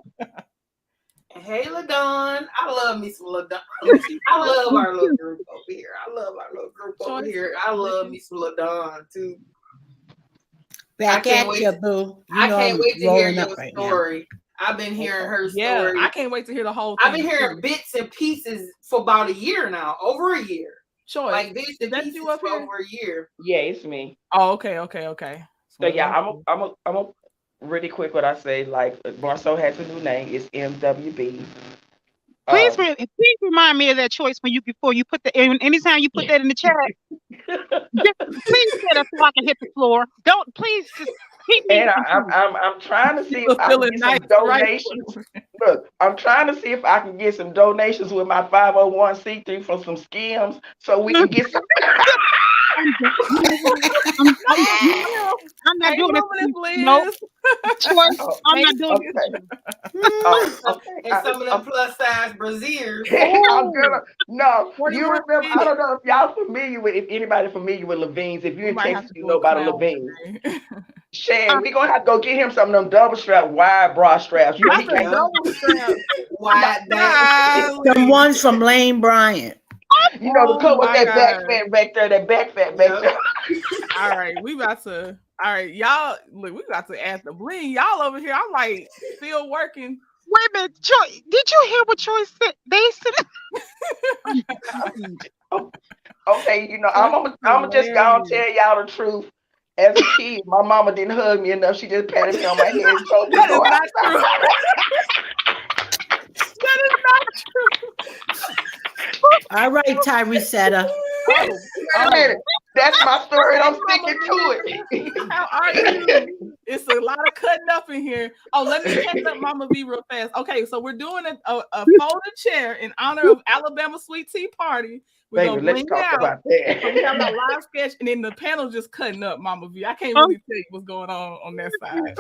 [SPEAKER 11] Hey, LaDon, I love me some LaDon. I love our little group over here. I love me some LaDon too.
[SPEAKER 10] Back at you, boo.
[SPEAKER 11] I can't wait to hear your story. I've been hearing her story.
[SPEAKER 2] Yeah, I can't wait to hear the whole thing.
[SPEAKER 11] I've been hearing bits and pieces for about a year now, over a year.
[SPEAKER 2] Choice.
[SPEAKER 11] Like bits and pieces for over a year.
[SPEAKER 6] Yeah, it's me.
[SPEAKER 2] Oh, okay.
[SPEAKER 6] So yeah, I'm a really quick what I say. Like Marceau has a new name. It's MWB.
[SPEAKER 9] Please remind me of that choice before you put anytime you put that in the chat. Please say that so I can hit the floor. Don't please just keep me.
[SPEAKER 6] And I'm trying to see if I can get some donations. Look, I'm trying to see if I can get some donations with my 501c3 from some skims so we can get some.
[SPEAKER 9] I'm not doing this. Nope. I'm not doing this.
[SPEAKER 11] And some of them plus size braziers.
[SPEAKER 6] No, you remember? I don't know if y'all familiar with. If anybody familiar with Levine's, if you're in Texas, you know about a Levine's. Shan, we gonna have to go get him some of them double strap wide bra straps. You know, he can't double strap
[SPEAKER 11] wide back.
[SPEAKER 10] The ones from Lane Bryant.
[SPEAKER 6] You know, the cover with that back fat back there, that back fat back there.
[SPEAKER 2] All right, all right, y'all, look, we about to add the bling. Y'all over here, I'm like, still working.
[SPEAKER 9] Wait a minute, Joy, did you hear what Joy said? They said.
[SPEAKER 6] Okay, you know, I'm just gonna tell y'all the truth. As a kid, my mama didn't hug me enough. She just patted me on my head and told me to go out.
[SPEAKER 2] That is not true.
[SPEAKER 10] All right, Tyrese.
[SPEAKER 6] That's my story and I'm sticking to it.
[SPEAKER 2] How are you? It's a lot of cutting up in here. Oh, let me catch up Mama V real fast. Okay, so we're doing a folded chair in honor of Alabama Sweet Tea Party. We're
[SPEAKER 6] Baby, let's talk about that.
[SPEAKER 2] So we have a live sketch and then the panel just cutting up Mama V. I can't really tell you what's going on that side.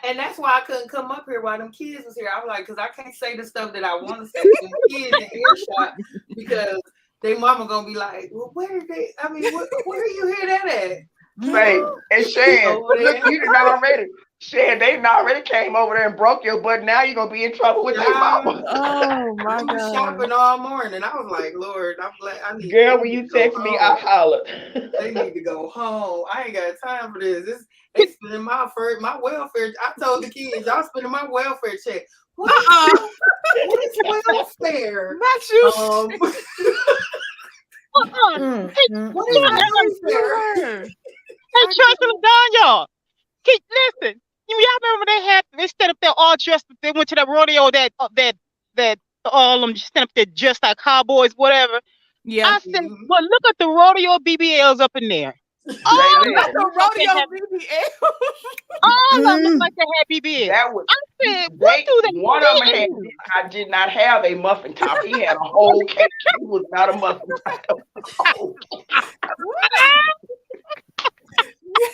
[SPEAKER 11] And that's why I couldn't come up here while them kids was here. I was like, because I can't say the stuff that I want to say to the kids in earshot because they mama gonna be like, well, where did they? I mean, where do you hear that at?
[SPEAKER 6] Right. And Shan, look, you did not already. Shan, they already came over there and broke your butt. Now you're gonna be in trouble with their mama.
[SPEAKER 2] Oh my
[SPEAKER 11] God.
[SPEAKER 2] God.
[SPEAKER 11] Shopping all morning. I was like, Lord, I'm glad I need.
[SPEAKER 6] Girl, when you text me, I hollered.
[SPEAKER 11] They need to go home. I ain't got time for this. They spending my welfare. I told the kids, y'all spending my welfare check. What is welfare?
[SPEAKER 2] Not you.
[SPEAKER 11] What is welfare?
[SPEAKER 9] Hey, church of y'all. Listen, y'all remember they stood up there all dressed. They went to that rodeo that all of them stood up there just like cowboys, whatever.
[SPEAKER 2] Yeah.
[SPEAKER 9] I said, well, look at the rodeo BBLs up in there.
[SPEAKER 2] Oh, that's the rodeo BBL.
[SPEAKER 9] All of them look like they had BBL. I said, what do they?
[SPEAKER 6] One of them had. I did not have a muffin top. He had a whole cake. He was not a muffin top.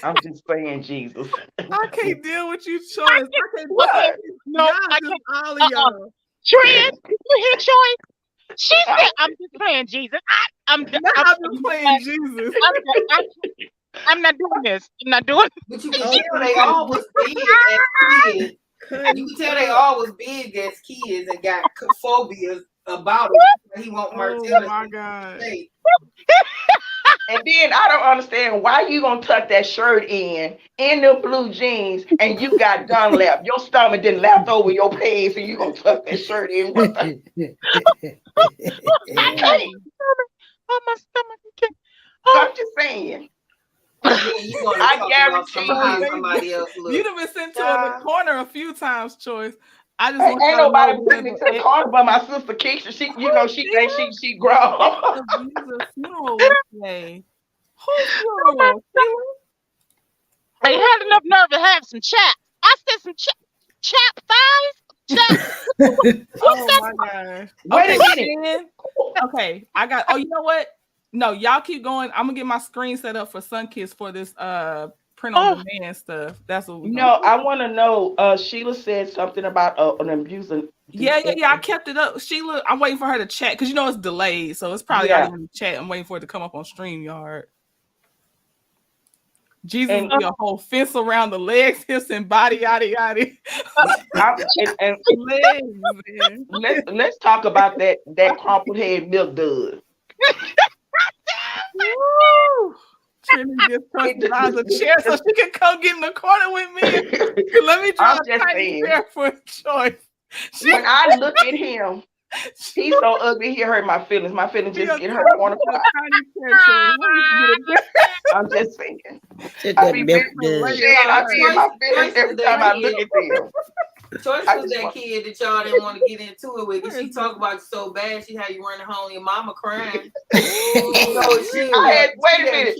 [SPEAKER 6] I'm just saying, Jesus.
[SPEAKER 2] I can't deal with you, Choice. I can't.
[SPEAKER 6] What?
[SPEAKER 9] No, I can't.
[SPEAKER 2] All of y'all.
[SPEAKER 9] Trent, you hear Choice? She said, "I'm just playing Jesus." I'm just
[SPEAKER 2] playing Jesus.
[SPEAKER 9] I'm not doing this. I'm not doing it.
[SPEAKER 11] But you can tell they all was big as kids. You can tell they all was big as kids and got phobias about it. He won't Martell.
[SPEAKER 2] Oh my God.
[SPEAKER 6] And then I don't understand why you gonna tuck that shirt in the blue jeans and you got Dunlap. Your stomach didn't lap over your pants and you gonna tuck that shirt in. What the? I can't.
[SPEAKER 9] Oh, my stomach can't.
[SPEAKER 6] I'm just saying.
[SPEAKER 11] I guarantee you. Somebody else look.
[SPEAKER 2] You'd have been sent to the corner a few times, Choice. I just
[SPEAKER 6] ain't nobody putting me to the corner but my sister Keisha. She, you know, she thinks she grown.
[SPEAKER 2] Funeral today. Whose funeral?
[SPEAKER 9] They had enough nerve to have some chap. I said some chap thighs. Chap.
[SPEAKER 2] Oh my God.
[SPEAKER 6] Wait a minute.
[SPEAKER 2] Okay, I got. Oh, you know what? No, y'all keep going. I'm gonna get my screen set up for Sunkiss for this print on demand stuff. That's what we
[SPEAKER 6] I want to know. Sheila said something about an abusing.
[SPEAKER 2] Yeah. I kept it up. Sheila, I'm waiting for her to chat because you know it's delayed, so it's probably already in the chat. I'm waiting for it to come up on StreamYard. Jesus, and be a whole fence around the legs, hips, and body, yada yada.
[SPEAKER 6] Let's talk about that crumpled head milk dud.
[SPEAKER 2] Trinity just personalized a chair so she can come get in the corner with me. Let me try a tiny chair for a choice.
[SPEAKER 6] When I look at him, he's so ugly. He hurt my feelings. My feelings just get hurt. I'm just saying. I be my feelings every time I look at them.
[SPEAKER 11] Choice was that kid that y'all didn't want to get into it with. She talked about you so bad, she had you running home, your mama crying.
[SPEAKER 6] Wait a minute.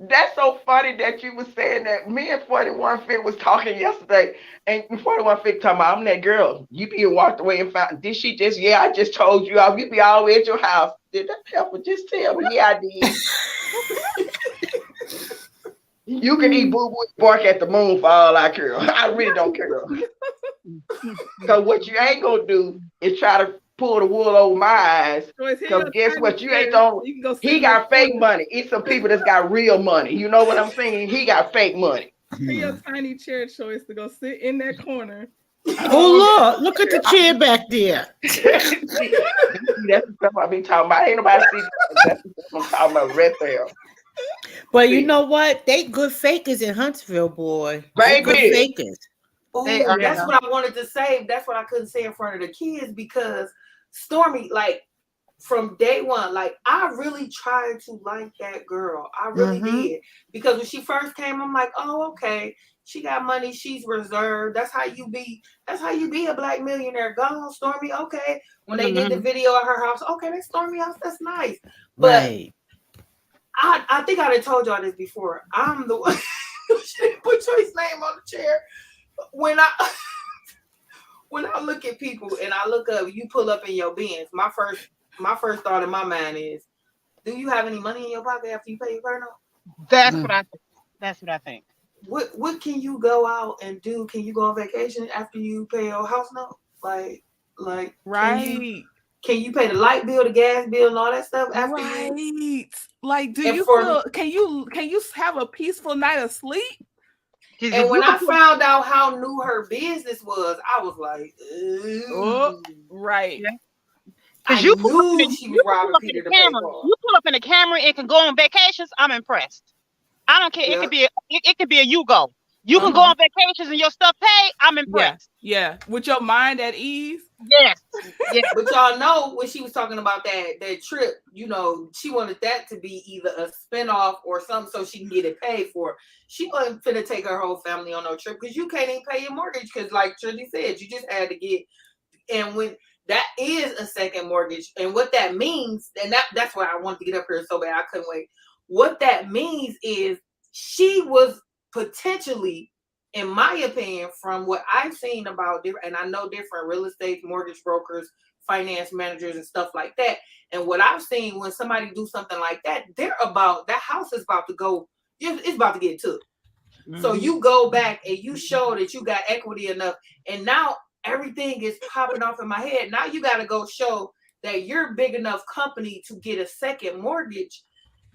[SPEAKER 6] That's so funny that you was saying that. Me and 41 Fit was talking yesterday, and 41 Fit talking about, I'm that girl. You be walked away and found. Did she just? Yeah, I just told you. You be all the way at your house. Did that help? Just tell me. Yeah, I did. You can eat boo-boo and bark at the moon for all I care. I really don't care. Because what you ain't gonna do is try to pull the wool over my eyes. Because guess what? You ain't gonna. He got fake money. It's some people that's got real money. You know what I'm saying? He got fake money.
[SPEAKER 2] See your tiny chair, Choice, to go sit in that corner.
[SPEAKER 10] Oh look at the chair back there.
[SPEAKER 6] That's the stuff I be talking about. Ain't nobody see that. That's the stuff I'm talking about right there.
[SPEAKER 10] But you know what? They good fakers in Huntsville, boy.
[SPEAKER 6] Baby.
[SPEAKER 10] Good fakers.
[SPEAKER 11] Ooh, that's what I wanted to say. That's what I couldn't say in front of the kids because Stormy, like from day one, like I really tried to like that girl. I really did. Because when she first came, I'm like, oh, okay. She got money, she's reserved. That's how you be a black millionaire. Go on, Stormy. Okay. When they did the video at her house, okay, that's Stormy house. That's nice. But I think I done told y'all this before. I'm the one she didn't put Choice's name on the chair. When I look at people and I look up, you pull up in your Benz. My first thought in my mind is, do you have any money in your pocket after you pay your car note?
[SPEAKER 9] That's what I think. That's what I think.
[SPEAKER 11] What can you go out and do? Can you go on vacation after you pay your house note? Like
[SPEAKER 2] right.
[SPEAKER 11] Can you pay the light bill, the gas bill, and all that stuff after
[SPEAKER 2] you? Like, do you feel? Can you have a peaceful night of sleep?
[SPEAKER 11] And when I found out how new her business was, I was like, ooh.
[SPEAKER 2] Right.
[SPEAKER 9] Because you pull up in the camera and can go on vacations. I'm impressed. I don't care. Yeah. It could be a you go. You can go on vacations and your stuff paid. I'm impressed.
[SPEAKER 2] Yeah. With your mind at ease.
[SPEAKER 9] Yes.
[SPEAKER 11] But y'all know when she was talking about that trip, you know, she wanted that to be either a spinoff or something so she can get it paid for. She wasn't finna take her whole family on no trip because you can't even pay your mortgage because, like Trinity said, you just had to get. And when that is a second mortgage, and what that means, and that's why I wanted to get up here so bad I couldn't wait. What that means is she was potentially, in my opinion, from what I've seen about different, and I know different real estate, mortgage brokers, finance managers, and stuff like that. And what I've seen when somebody do something like that, that house is about to go, it's about to get took. So you go back and you show that you got equity enough, and now everything is popping off in my head. Now you got to go show that you're big enough company to get a second mortgage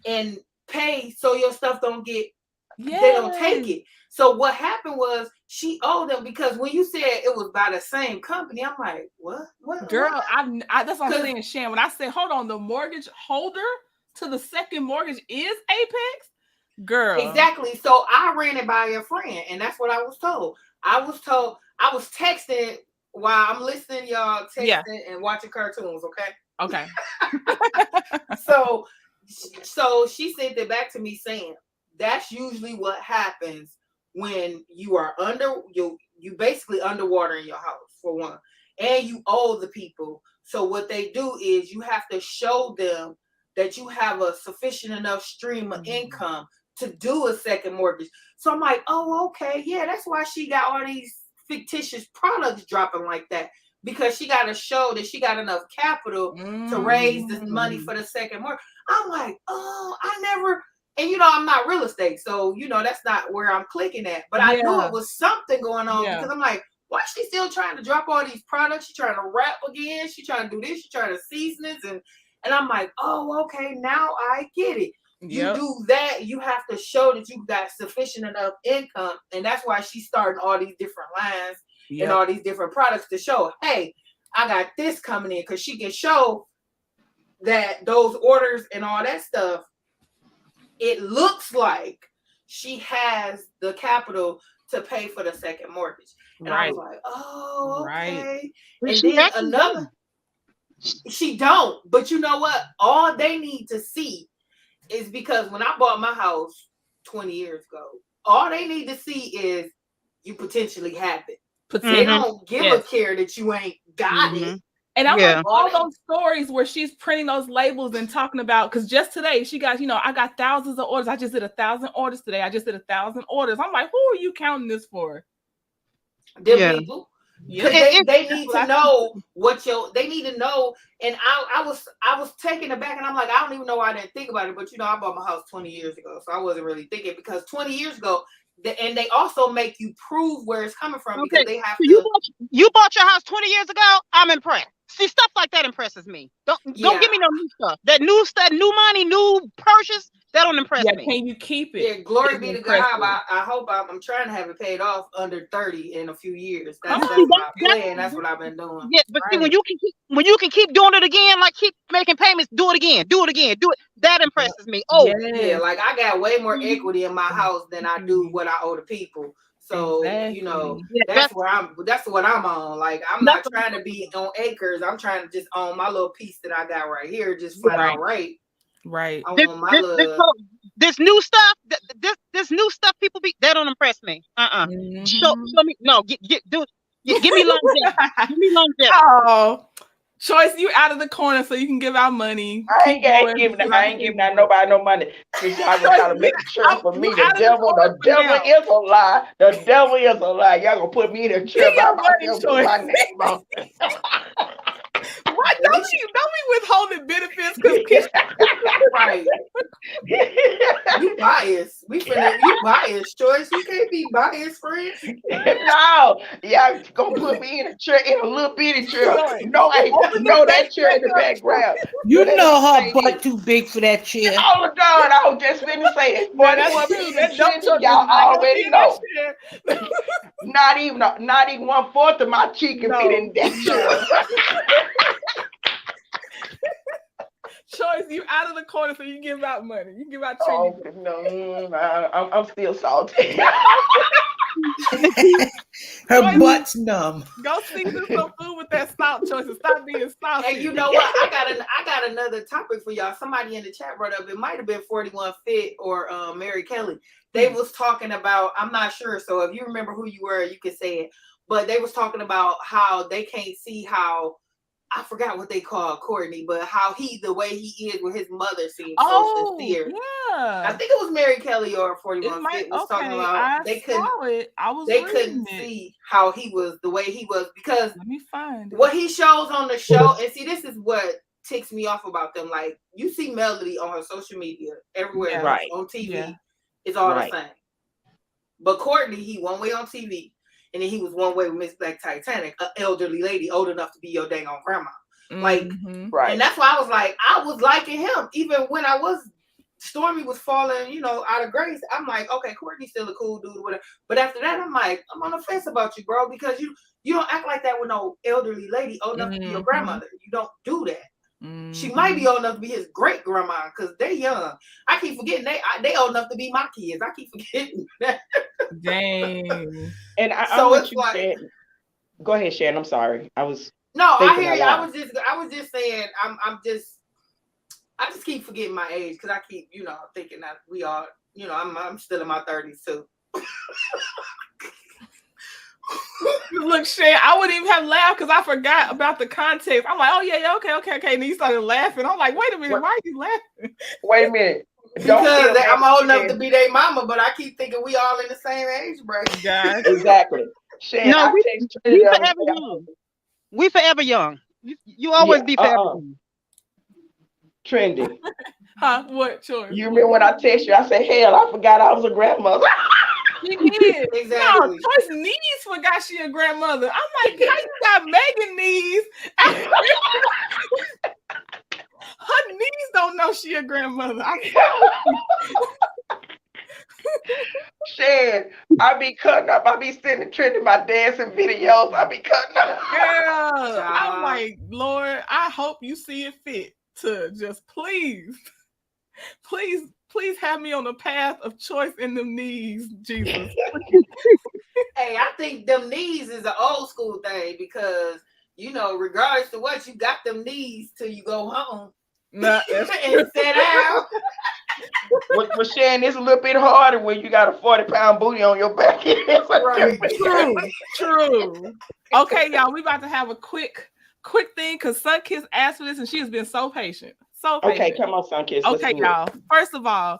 [SPEAKER 11] and pay so your stuff don't get,
[SPEAKER 2] Yes.
[SPEAKER 11] they don't take it. So what happened was she owed them, because when you said it was by the same company, I'm like, what?
[SPEAKER 2] Girl,
[SPEAKER 11] what?
[SPEAKER 2] I that's what I'm saying, Shan. When I said, hold on, the mortgage holder to the second mortgage is Apex? Girl.
[SPEAKER 11] Exactly. So I ran it by a friend, and that's what I was told. I was texting while I'm listening, y'all, texting and watching cartoons, okay?
[SPEAKER 2] Okay.
[SPEAKER 11] So she sent it back to me saying, that's usually what happens when you are you basically underwater in your house, for one, and you owe the people. So what they do is you have to show them that you have a sufficient enough stream of income to do a second mortgage. So I'm like, oh, okay, yeah, that's why she got all these fictitious products dropping like that, because she got to show that she got enough capital to raise this money for the second mortgage. I'm like, oh, I never, and I'm not real estate, so that's not where I'm clicking at. But I knew it was something going on, because I'm like, why is she still trying to drop all these products? She trying to wrap again. She trying to do this. She trying to season it, and I'm like, oh, okay, now I get it. You do that, you have to show that you got sufficient enough income, and that's why she's starting all these different lines and all these different products to show, hey, I got this coming in, because she can show that those orders and all that stuff, it looks like she has the capital to pay for the second mortgage. And I was like, oh, okay. And then another, she don't, but you know what? All they need to see is, because when I bought my house 20 years ago, all they need to see is you potentially have it. They don't give a care that you ain't got it.
[SPEAKER 2] And I'm like, all those stories where she's printing those labels and talking about, because just today she got, I got thousands of orders. I just did 1,000 orders today. I just did 1,000 orders. I'm like, who are you counting this for?
[SPEAKER 11] Them people. Because they need to know they need to know. And I was taken aback, and I'm like, I don't even know why I didn't think about it. But I bought my house 20 years ago, so I wasn't really thinking, because 20 years ago, and they also make you prove where it's coming from, because they have to.
[SPEAKER 9] You bought your house 20 years ago. I'm impressed. See, stuff like that impresses me. Don't give me no new stuff. That new stuff, new money, new purchase, that don't impress me.
[SPEAKER 2] Can you keep it?
[SPEAKER 11] Yeah, glory be to God. I hope I'm trying to have it paid off under 30 in a few years. That's my plan. That's what I've been doing.
[SPEAKER 9] Yeah, but see, when you can keep doing it again, like keep making payments, do it again. That impresses me. Oh,
[SPEAKER 11] yeah, like I got way more equity in my house than I do what I owe the people. So that's what I'm on. Like, I'm not trying to be on acres. I'm trying to just own my little piece that I got right here, just flat out right.
[SPEAKER 2] Right.
[SPEAKER 9] This new stuff, this new stuff people that don't impress me. Show me, no, give me longevity. Give me longevity.
[SPEAKER 2] Oh, Choice, you out of the corner so you can give out money.
[SPEAKER 6] I ain't giving out nobody no money. Y'all gonna try to make a church for me. The devil is a lie. The devil is a lie. Y'all gonna put me in a church. My name on.
[SPEAKER 2] Why don't we withholding benefits? Because
[SPEAKER 11] right. You biased. You biased, Choice. You can't be biased, friend.
[SPEAKER 6] No, y'all gonna put me in a little bitty chair. No, that chair in the background.
[SPEAKER 10] You know her butt too big for that chair.
[SPEAKER 6] Oh God, I was just finna say it's 41 feet. Y'all already know. Not even 1/4 of my cheek can fit in that chair.
[SPEAKER 2] Choice, you out of the corner so you can give out money. You give out
[SPEAKER 6] I'm still salty.
[SPEAKER 10] Her butt's numb.
[SPEAKER 2] Go season some food with that salt, Choice, and stop being salty.
[SPEAKER 11] And you know what? I got another topic for y'all. Somebody in the chat brought up, it might have been 41 Fit or Mary Kelly. They was talking about, I'm not sure, so if you remember who you were, you can say it. But they was talking about how they can't see how, I forgot what they call Courtney, but how the way he is with his mother seems so sincere.
[SPEAKER 2] Yeah.
[SPEAKER 11] I think it was Mary Kelly or 41 Fit was talking about they couldn't see how he was the way he was, because
[SPEAKER 2] let me find
[SPEAKER 11] what he shows on the show. And see, this is what ticks me off about them. Like, you see Melody on her social media everywhere, on TV, it's all the same. But Courtney, he one way on TV. And then he was one way with Miss Black Titanic, an elderly lady old enough to be your dang on grandma. Like, and that's why I was like, I was liking him even when I was Stormy was falling, you know, out of grace. I'm like, okay, Courtney's still a cool dude or whatever. But after that, I'm like, I'm on the fence about you, bro, because you don't act like that with no elderly lady old enough to be your grandmother. You don't do that. She might be old enough to be his great grandma because they young. I keep forgetting they old enough to be my kids. I keep forgetting that.
[SPEAKER 2] Dang.
[SPEAKER 6] And
[SPEAKER 11] so
[SPEAKER 6] I'm
[SPEAKER 11] it's like,
[SPEAKER 6] Shan. Go ahead, Shan. I'm sorry. I was
[SPEAKER 11] I hear you. I was just saying I just keep forgetting my age because I keep, you know, thinking that we are, you know, I'm still in my 30s too.
[SPEAKER 2] Look, Shan, I wouldn't even have laughed because I forgot about the context. I'm like, oh yeah, okay. And then you started laughing. I'm like, wait a minute, why are you laughing?
[SPEAKER 6] Wait a minute.
[SPEAKER 11] Because I'm old enough to be their mama, but I keep thinking we all in the same age bracket.
[SPEAKER 2] Guys.
[SPEAKER 6] Exactly. Shan,
[SPEAKER 9] no, we forever young. We forever young. You always be forever young.
[SPEAKER 6] Trendy.
[SPEAKER 2] Huh? What, Troy?
[SPEAKER 6] You remember when I text you, I said, hell, I forgot I was a grandmother.
[SPEAKER 2] She did.
[SPEAKER 11] Exactly.
[SPEAKER 2] No, Troy's niece forgot she a grandmother. I'm like, how you got Megan niece? Her niece don't know she a grandmother.
[SPEAKER 6] Shan, I be cutting up. I be sending Trendy my dancing videos. I be cutting up.
[SPEAKER 2] Girl, I'm like, Lord, I hope you see it fit to just please have me on the path of choice in them knees, Jesus.
[SPEAKER 11] Hey, I think them knees is an old school thing because, you know, regardless to what, you got them knees till you go home.
[SPEAKER 2] Nah,
[SPEAKER 11] and sit down.
[SPEAKER 6] Well, Shan, it's a little bit harder when you got a 40-pound booty on your back.
[SPEAKER 11] Right.
[SPEAKER 2] True. Okay, y'all, we about to have a quick thing because Sunkiss asked for this and she has been so patient.
[SPEAKER 6] Okay, come on, Sunkiss.
[SPEAKER 2] Okay, y'all. First of all,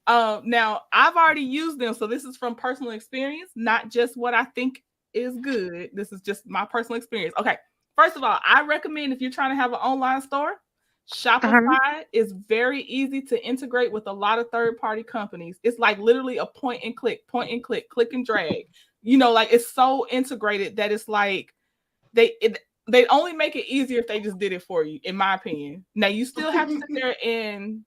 [SPEAKER 2] now I've already used them, so this is from personal experience, not just what I think is good. This is just my personal experience. Okay, first of all, I recommend if you're trying to have an online store, Shopify is very easy to integrate with a lot of third-party companies. It's like literally a point and click, click and drag. You know, like it's so integrated that it's like they only make it easier if they just did it for you, in my opinion. Now you still have to sit there and,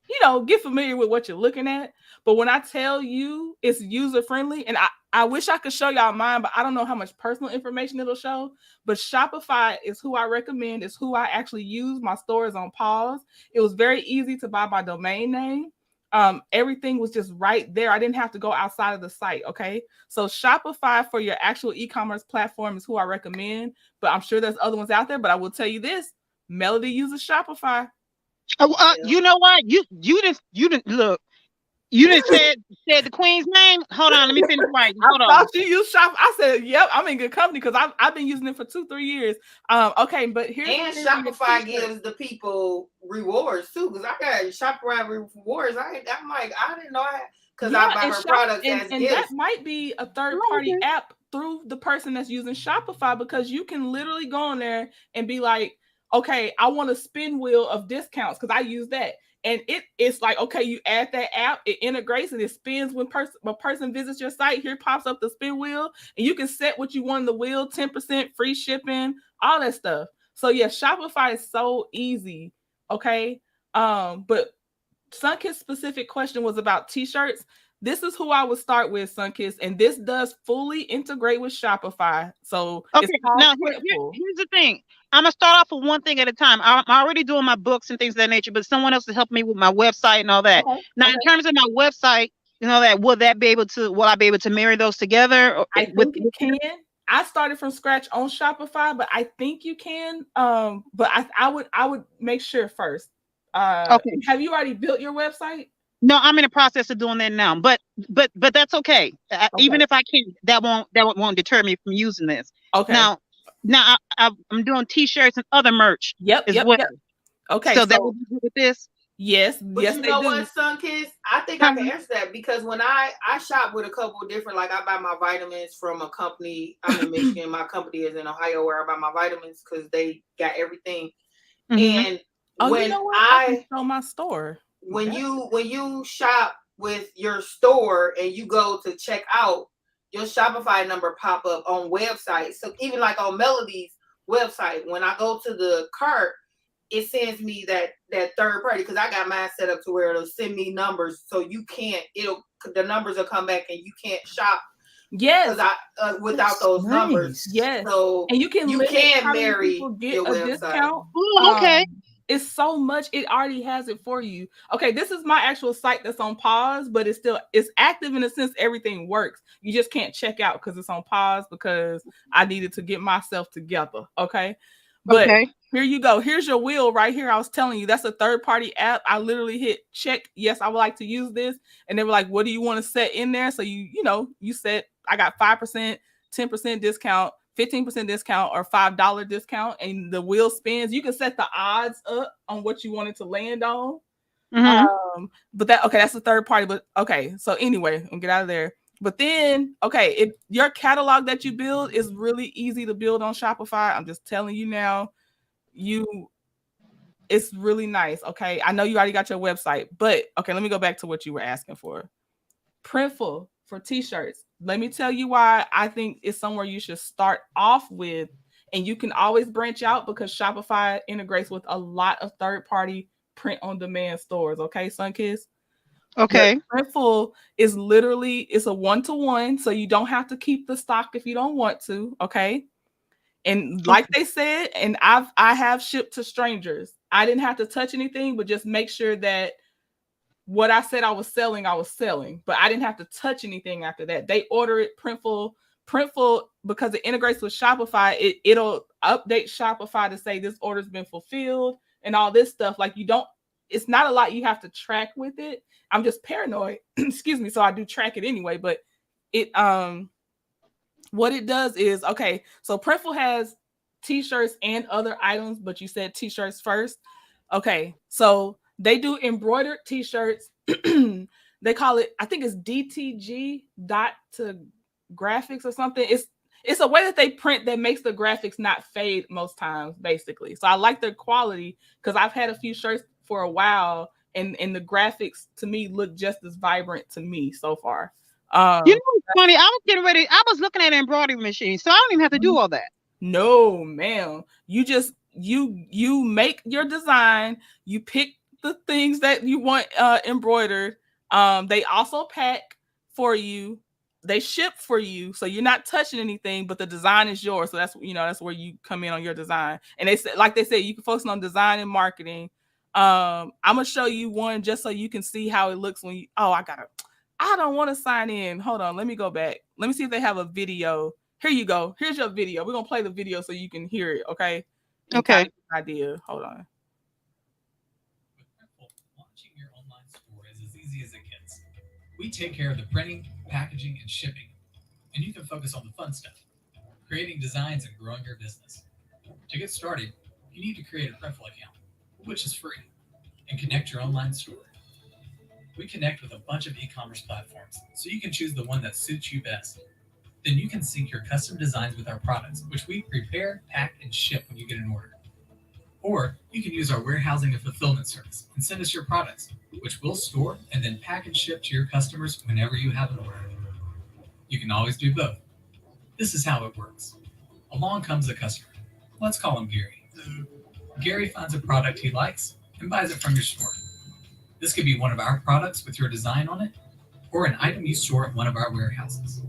[SPEAKER 2] you know, get familiar with what you're looking at. But when I tell you it's user friendly, and I wish I could show y'all mine, but I don't know how much personal information it'll show. But Shopify is who I recommend. It's who I actually use. My store is on pause. It was very easy to buy my domain name. Everything was just right there. I didn't have to go outside of the site. Okay. So Shopify for your actual e-commerce platform is who I recommend, but I'm sure there's other ones out there, but I will tell you this, Melody uses Shopify.
[SPEAKER 9] You know what? You didn't look. You didn't said the queen's name. Hold on, let me finish writing. Hold on.
[SPEAKER 2] I thought you used Shopify. I said, yep, I'm in good company because I've been using it for 2-3 years. Okay, but here's
[SPEAKER 11] and Shopify gives the people rewards too, because I got Shopify rewards. I'm like, I didn't know I because I buy her products as
[SPEAKER 2] and
[SPEAKER 11] gifts.
[SPEAKER 2] that might be a third-party app through the person that's using Shopify, because you can literally go on there and be like, okay, I want a spin wheel of discounts because I use that. And it's like, okay, you add that app, it integrates and it spins when a person visits your site. Here pops up the spin wheel, and you can set what you want in the wheel, 10% free shipping, all that stuff. So yeah, Shopify is so easy. Okay. But Sunkiss specific question was about t-shirts. This is who I would start with, Sunkiss, and this does fully integrate with Shopify. So
[SPEAKER 9] okay, now here's the thing. I'm gonna start off with one thing at a time. I'm already doing my books and things of that nature, but someone else to help me with my website and all that. Okay. Now, in terms of my website, you know, that will I be able to marry those together?
[SPEAKER 2] I think you can. I started from scratch on Shopify, but I think you can. But I would make sure first. Okay. Have you already built your website?
[SPEAKER 9] No, I'm in the process of doing that now. But that's okay. Even if I can't, that won't deter me from using this. Okay. Now I'm doing t-shirts and other merch. Yep. Okay. So that will be good with this.
[SPEAKER 2] Yes.
[SPEAKER 11] But
[SPEAKER 2] yes,
[SPEAKER 11] you know what, Sunkiss? I think I can answer that because when I shop with a couple of different, like I buy my vitamins from a company. I'm in Michigan. My company is in Ohio, where I buy my vitamins because they got everything. And when
[SPEAKER 2] you know what? I can show my store.
[SPEAKER 11] When you shop with your store and you go to check out, your Shopify number pop up on websites. So even like on Melody's website, when I go to the cart, it sends me that third party, because I got mine set up to where it'll send me numbers, so you can't. The numbers will come back and you can't shop.
[SPEAKER 2] Yes,
[SPEAKER 11] without those numbers.
[SPEAKER 2] Yes,
[SPEAKER 11] so
[SPEAKER 2] and you can
[SPEAKER 11] marry
[SPEAKER 2] get
[SPEAKER 11] your
[SPEAKER 2] a
[SPEAKER 11] website.
[SPEAKER 2] discount.
[SPEAKER 9] Oh, okay.
[SPEAKER 2] It's so much. It already has it for you. Okay, this is my actual site that's on pause, but it's active in the sense everything works. You just can't check out because it's on pause because I needed to get myself together. Okay, but here you go. Here's your wheel right here. I was telling you that's a third-party app. I literally hit check. Yes, I would like to use this, and they were like, "What do you want to set in there?" So you set. I got 5%, 10% discount, 15% discount, or $5 discount, and the wheel spins. You can set the odds up on what you want it to land on. But that's the third party. But okay, so anyway, I'll get out of there. But then, okay, your catalog that you build is really easy to build on Shopify. I'm just telling you now, it's really nice. Okay, I know you already got your website, but okay, let me go back to what you were asking for. Printful for t-shirts. Let me tell you why I think it's somewhere you should start off with, and you can always branch out because Shopify integrates with a lot of third-party print-on-demand stores. Okay, Sunkiss?
[SPEAKER 9] Okay.
[SPEAKER 2] But Printful is literally, it's a one-to-one, so you don't have to keep the stock if you don't want to. Okay. And like they said, and I have shipped to strangers. I didn't have to touch anything, but just make sure that what I said I was selling, but I didn't have to touch anything after that. They order it Printful, because it integrates with Shopify. It'll update Shopify to say this order's been fulfilled and all this stuff. Like it's not a lot you have to track with it. I'm just paranoid, excuse me. So I do track it anyway, but what it does is, okay, so Printful has t-shirts and other items, but you said t-shirts first. Okay, so they do embroidered t-shirts. They call it, I think it's DTG dot to graphics or something. It's a way that they print that makes the graphics not fade most times, basically. So I like their quality because I've had a few shirts for a while, and the graphics to me look just as vibrant to me so far.
[SPEAKER 9] It's funny. I was getting ready. I was looking at an embroidery machine, so I don't even have to do all that.
[SPEAKER 2] No, ma'am. You just you make your design. You pick the things that you want embroidered. They also pack for you. They ship for you, so you're not touching anything, but the design is yours. So that's where you come in on your design. And they said, like they said, you can focus on design and marketing. I'm gonna show you one just so you can see how it looks when you. Oh, I don't want to sign in. Hold on, let me go back. Let me see if they have a video. Here you go. Here's your video. We're gonna play the video so you can hear it. Okay.
[SPEAKER 9] Okay.
[SPEAKER 2] Idea. Hold on.
[SPEAKER 12] With Printful, launching your online store is as easy as it gets. We take care of the printing, packaging, and shipping, and you can focus on the fun stuff, creating designs and growing your business. To get started, you need to create a Printful account, which is free, and connect your online store. We connect with a bunch of e-commerce platforms, so you can choose the one that suits you best. Then you can sync your custom designs with our products, which we prepare, pack, and ship when you get an order. Or you can use our warehousing and fulfillment service and send us your products, which we'll store and then pack and ship to your customers whenever you have an order. You can always do both. This is how it works. Along comes a customer. Let's call him Gary. Gary finds a product he likes and buys it from your store. This could be one of our products with your design on it, or an item you store at one of our warehouses.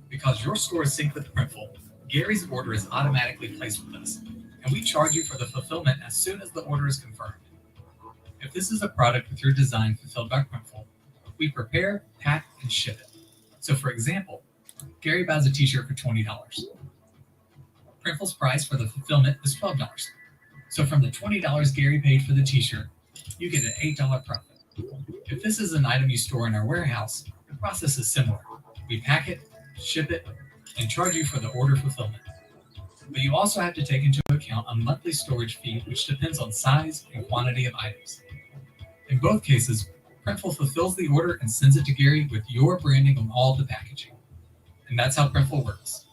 [SPEAKER 12] Because your store is synced with Printful, Gary's order is automatically placed with us, and we charge you for the fulfillment as soon as the order is confirmed. If this is a product with your design fulfilled by Printful, we prepare, pack, and ship it. So for example, Gary buys a t-shirt for $20. Printful's price for the fulfillment is $12. So from the $20 Gary paid for the t-shirt, you get an $8 profit. If this is an item you store in our warehouse, the process is similar. We pack it, ship it, and charge you for the order fulfillment. But you also have to take into account a monthly storage fee, which depends on size and quantity of items. In both cases, Printful fulfills the order and sends it to Gary with your branding on all the packaging. And that's how Printful works.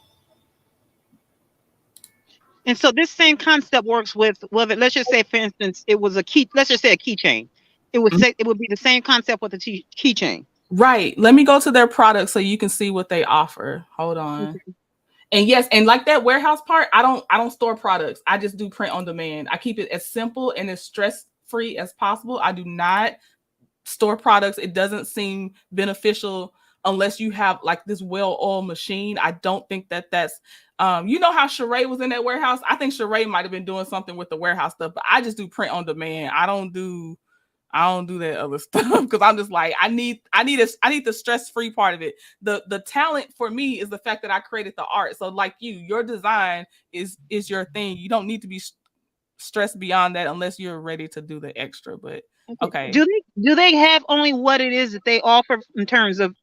[SPEAKER 9] And so this same concept works with, let's just say, for instance, it was a key. Let's just say a keychain. It would be the same concept with a keychain.
[SPEAKER 2] Right. Let me go to their product so you can see what they offer. Hold on. Okay. And yes, and like that warehouse part, I don't store products. I just do print on demand. I keep it as simple and as stress free as possible. I do not store products. It doesn't seem beneficial unless you have like this well-oiled machine. I don't think that that's you know how Shari was in that warehouse. I think Shari might have been doing something with the warehouse stuff, but I just do print on demand. I don't do that other stuff because I'm just like I need the stress-free part of it. The talent for me is the fact that I created the art. So like your design is your thing. You don't need to be stressed beyond that unless you're ready to do the extra. But okay.
[SPEAKER 9] Do they have only what it is that they offer in terms of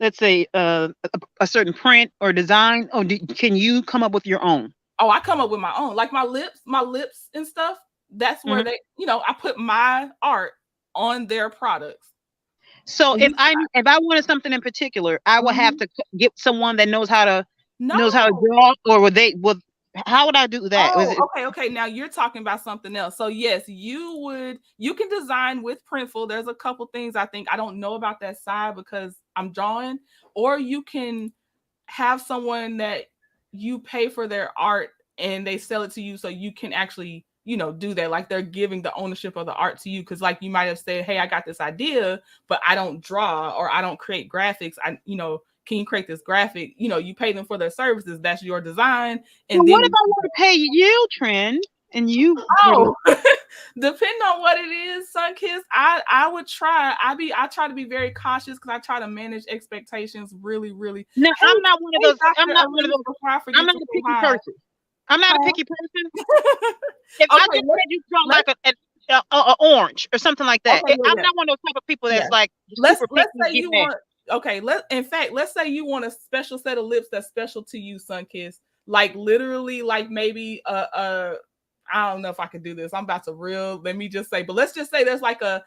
[SPEAKER 9] let's say a certain print or design, or can you come up with your own?
[SPEAKER 2] Oh, I come up with my own, like my lips and stuff. That's where they, I put my art on their products.
[SPEAKER 9] So if I wanted something in particular, I would have to get someone that knows how to draw, or how would I do that?
[SPEAKER 2] Oh, okay. Now you're talking about something else. So yes, you can design with Printful. There's a couple things I think I don't know about that side because I'm drawing, or you can have someone that you pay for their art and they sell it to you so you can actually, do that. Like they're giving the ownership of the art to you. Cause like you might have said, hey, I got this idea, but I don't draw or I don't create graphics. Can you create this graphic? You pay them for their services. That's your design. And
[SPEAKER 9] well,
[SPEAKER 2] then
[SPEAKER 9] what if I want to pay you, Trend, and you?
[SPEAKER 2] Oh, depending on what it is, Sunkiss, I would try. I try to be very cautious because I try to manage expectations really, really.
[SPEAKER 9] No, I'm not one of those. I'm not one of those. I'm not a picky person. I'm not a picky person. If I just said you draw like a orange or something like that, I'm not one of those type of people that's like
[SPEAKER 2] let's say you want. Okay, let's say you want a special set of lips that's special to you, Sunkiss. Like literally, like maybe I don't know if I can do this. I'm about to let me just say, but let's just say there's like a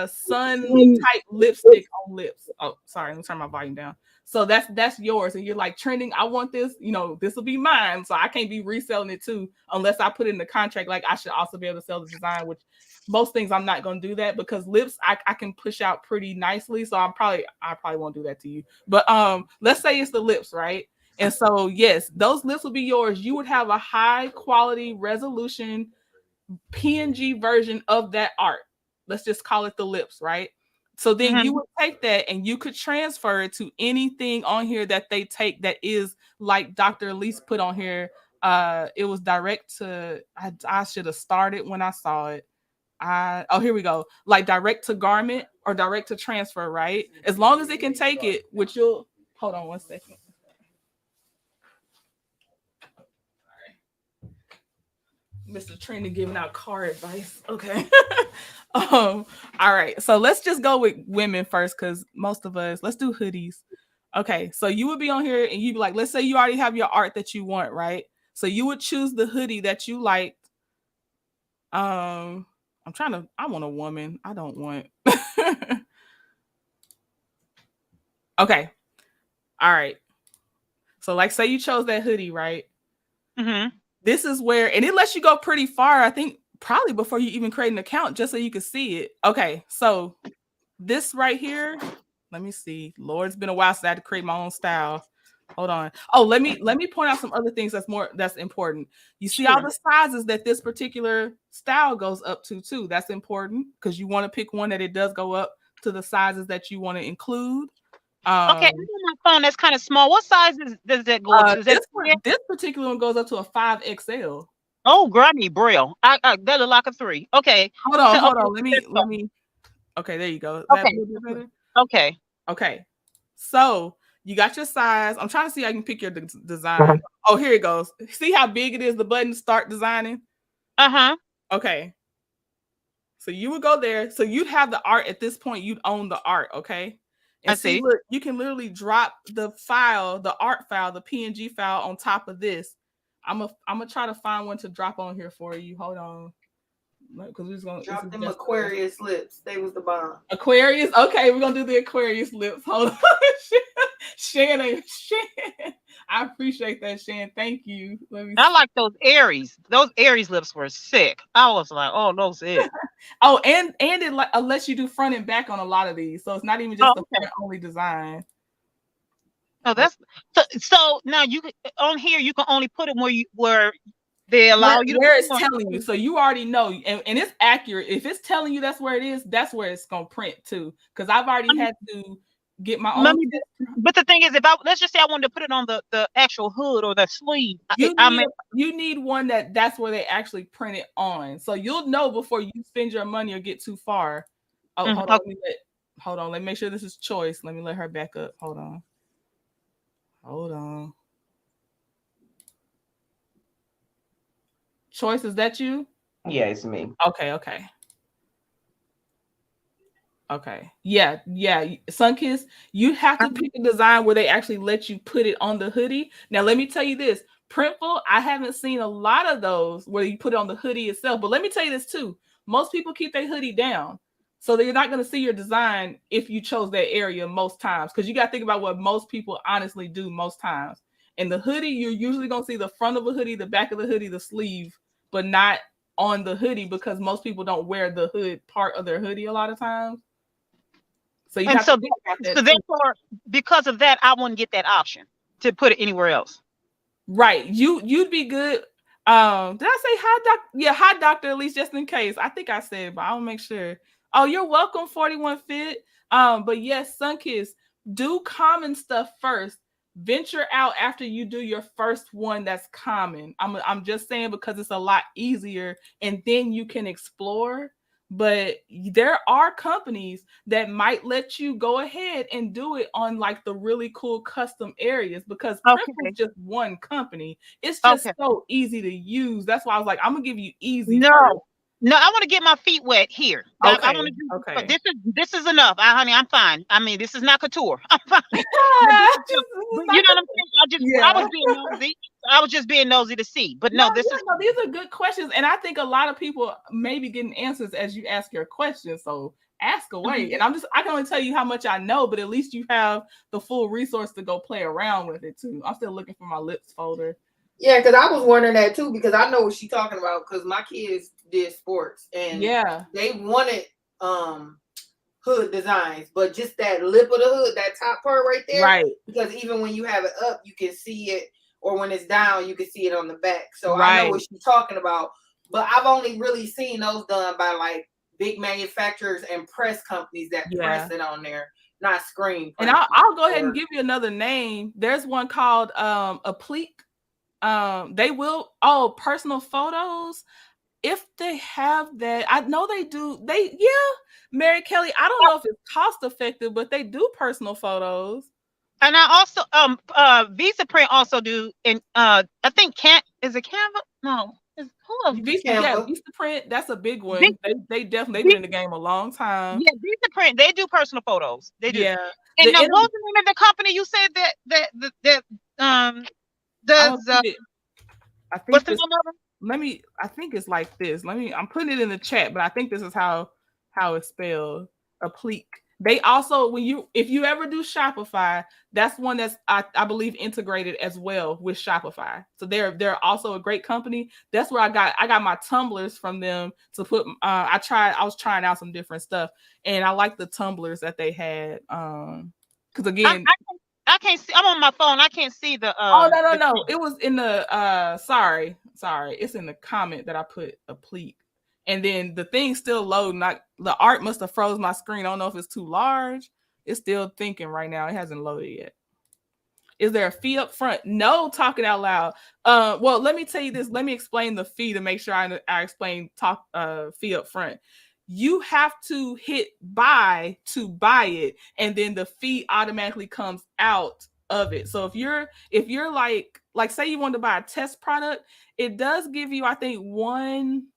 [SPEAKER 2] sun type lipstick on lips. Oh, sorry, let me turn my volume down. So that's yours, and you're like trending. I want this, this will be mine. So I can't be reselling it too unless I put it in the contract. Like I should also be able to sell the design, which most things I'm not going to do that because lips I can push out pretty nicely. So I probably won't do that to you. But let's say it's the lips, right? And so, yes, those lips will be yours. You would have a high quality resolution PNG version of that art. Let's just call it the lips, right? So then you would take that and you could transfer it to anything on here that they take that is like Dr. Elise put on here. It was direct to, I should have started when I saw it. Here we go. Like direct to garment or direct to transfer, right? As long as it can take it, which hold on one second. Mr. Trendy giving out car advice. Okay. All right. So let's just go with women first because most of us, let's do hoodies. Okay. So you would be on here and you'd be like, let's say you already have your art that you want, right? So you would choose the hoodie that you liked. I want a woman. I don't want. Okay. All right. So like say you chose that hoodie, right? This is where, and it lets you go pretty far, I think probably before you even create an account, just so you can see it. Okay, so this right here, let me see. Lord, it's been a while since I had to create my own style. Hold on. Oh, let me point out some other things that's important. You see all the sizes that this particular style goes up to too. That's important because you want to pick one that it does go up to the sizes that you want to include.
[SPEAKER 9] Okay, I'm on my phone. That's kind of small. What size does that go up to?
[SPEAKER 2] This particular one goes up to a 5XL.
[SPEAKER 9] Oh, granny braille. I that look like a 3. Okay.
[SPEAKER 2] Hold on. Let me. Okay, there you go. Okay. So you got your size. I'm trying to see how I can pick your design. Oh, here it goes. See how big it is? The button start designing. Okay. So you would go there. So you'd have the art at this point. You'd own the art. Okay. And I see. Look, you can literally drop the file, the art file, the PNG file on top of this. I'm gonna try to find one to drop on here for you. Hold on. Because we're just gonna
[SPEAKER 11] drop them Aquarius lips. They was the bomb.
[SPEAKER 2] Aquarius. Okay, we're gonna do the Aquarius lips. Hold on. Shan. I appreciate that, Shan. Thank you.
[SPEAKER 9] I like those Aries. Those Aries lips were sick. I was like, oh, those it.
[SPEAKER 2] Oh, and it lets you do front and back on a lot of these, so it's not even just the front only design.
[SPEAKER 9] Oh, that's so now you on here you can only put it where they allow you to
[SPEAKER 2] where
[SPEAKER 9] put
[SPEAKER 2] it's telling you, so you already know, and it's accurate. If it's telling you that's where it is, that's where it's gonna print too. Because I've already had to get my own.
[SPEAKER 9] But the thing is, let's just say I wanted to put it on the actual hood or the sleeve,
[SPEAKER 2] you need one that's where they actually print it on, so you'll know before you spend your money or get too far. Oh, hold on, hold on. Let me make sure this is choice. Let me let her back up. Hold on. Choice, is that you?
[SPEAKER 6] Yeah, it's me.
[SPEAKER 2] Okay. Yeah. Sunkiss, you have to pick a design where they actually let you put it on the hoodie. Now, let me tell you this. Printful, I haven't seen a lot of those where you put it on the hoodie itself. But let me tell you this too. Most people keep their hoodie down. So they're not going to see your design if you chose that area most times. Because you got to think about what most people honestly do most times. In the hoodie, you're usually going to see the front of a hoodie, the back of the hoodie, the sleeve, but not on the hoodie because most people don't wear the hood part of their hoodie a lot of times. So you have to think about that.
[SPEAKER 9] So therefore, because of that, I wouldn't get that option to put it anywhere else.
[SPEAKER 2] Right. You'd be good. Did I say hi, doc? Yeah, hi, doctor, at least just in case. I think I said, but I'll make sure. Oh, you're welcome, 41 Fit. But yes, Sunkiss, do common stuff first. Venture out after you do your first one that's common. I'm just saying because it's a lot easier, and then you can explore. But there are companies that might let you go ahead and do it on like the really cool custom areas because Printful is just one company. It's just so easy to use. That's why I was like, I'm gonna give you easy.
[SPEAKER 9] No, I want to get my feet wet here. I want to do.
[SPEAKER 2] Okay.
[SPEAKER 9] This is enough, honey. I'm fine. I mean, this is not couture. I'm fine. But you know what I'm saying? I was being nosy. I was just being nosy to see. But no, these
[SPEAKER 2] are good questions, and I think a lot of people may be getting answers as you ask your questions. So ask away. And I can only tell you how much I know, but at least you have the full resource to go play around with it too. I'm still looking for my lips folder.
[SPEAKER 11] Yeah, because I was wondering that too, because I know what she's talking about, because my kids did sports and they wanted hood designs, but just that lip of the hood, that top part right there,
[SPEAKER 2] right?
[SPEAKER 11] Because even when you have it up, you can see it, or when it's down, you can see it on the back. So I know what she's talking about, but I've only really seen those done by like big manufacturers and press companies that press it on there, not screen.
[SPEAKER 2] And I'll go ahead and give you another name. There's one called Applique. They will personal photos. If they have that, I know they do. Mary Kelly, I don't know if it's cost effective, but they do personal photos.
[SPEAKER 9] And I also Visa Print also do, and I think is it Canva? No,
[SPEAKER 2] Visa Print, that's a big one. They definitely been in the game a long time.
[SPEAKER 9] Yeah, Visa Print, they do personal photos. They do.
[SPEAKER 2] Yeah.
[SPEAKER 9] And now, what was the name of the company you said that does?
[SPEAKER 2] I think what's the name of it? I think it's like this. I'm putting it in the chat, but I think this is how it's spelled. Applique. They also, if you ever do Shopify, that's one that's I believe integrated as well with Shopify. So they're also a great company. That's where I got my tumblers from them to put. I was trying out some different stuff, and I like the tumblers that they had. Because again,
[SPEAKER 9] I can't see. I'm on my phone. I can't see the.
[SPEAKER 2] No. It was in the. Sorry. It's in the comment that I put Applique. And then the thing's still loading. The art must have froze my screen. I don't know if it's too large. It's still thinking right now. It hasn't loaded yet. Is there a fee up front? No, talking out loud. Well, let me tell you this. Let me explain the fee to make sure I explain fee up front. You have to hit buy to buy it, and then the fee automatically comes out of it. So if you're like say you want to buy a test product, it does give you, I think, one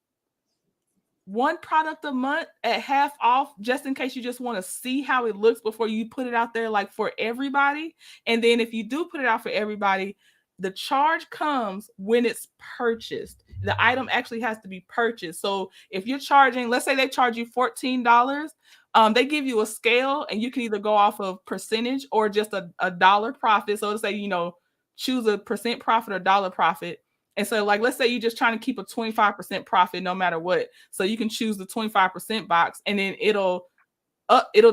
[SPEAKER 2] product a month at half off, just in case you just want to see how it looks before you put it out there like for everybody. And then if you do put it out for everybody, the charge comes when it's purchased. The item actually has to be purchased. So if you're charging, let's say they charge you $14, they give you a scale, and you can either go off of percentage or just a dollar profit. So to say, choose a percent profit or dollar profit. And so, like, let's say you're just trying to keep a 25% profit no matter what. So you can choose the 25% box, and then it'll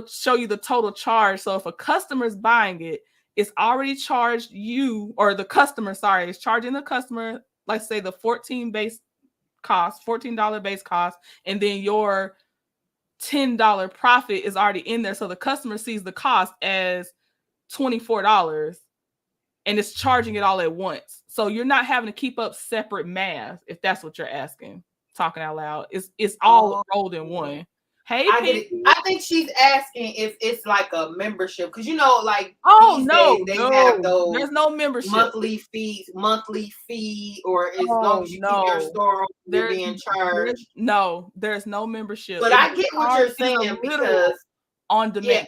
[SPEAKER 2] show you the total charge. So if a customer's buying it, it's already charged you, or the customer, sorry, is charging the customer, let's say the $14 base cost, and then your $10 profit is already in there. So the customer sees the cost as $24 and it's charging it all at once. So you're not having to keep up separate math, if that's what you're asking. Talking out loud. It's all rolled in one. Hey,
[SPEAKER 11] I get it. I think she's asking if it's like a membership, because like these days they have those.
[SPEAKER 2] There's no membership.
[SPEAKER 11] Monthly fee, or as long as you keep your store, you're being charged.
[SPEAKER 2] There's no membership.
[SPEAKER 11] But I get what you're saying, because
[SPEAKER 2] on demand.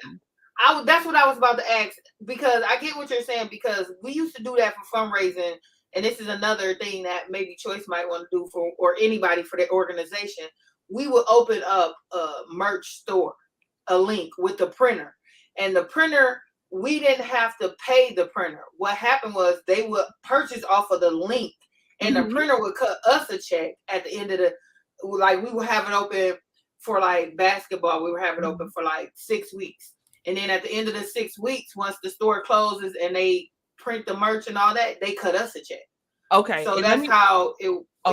[SPEAKER 11] That's what I was about to ask, because I get what you're saying, because we used to do that for fundraising, and this is another thing that maybe Choice might want to do for, or anybody for their organization. We would open up a merch store, a link with the printer, and the printer, we didn't have to pay the printer. What happened was they would purchase off of the link, and the printer would cut us a check at the end of the, like we would have it open for like basketball. We were having it open for like 6 weeks. And then at the end of the 6 weeks, once the store closes and they print the merch and all that, they cut us a check.
[SPEAKER 2] Okay.
[SPEAKER 11] So that's how it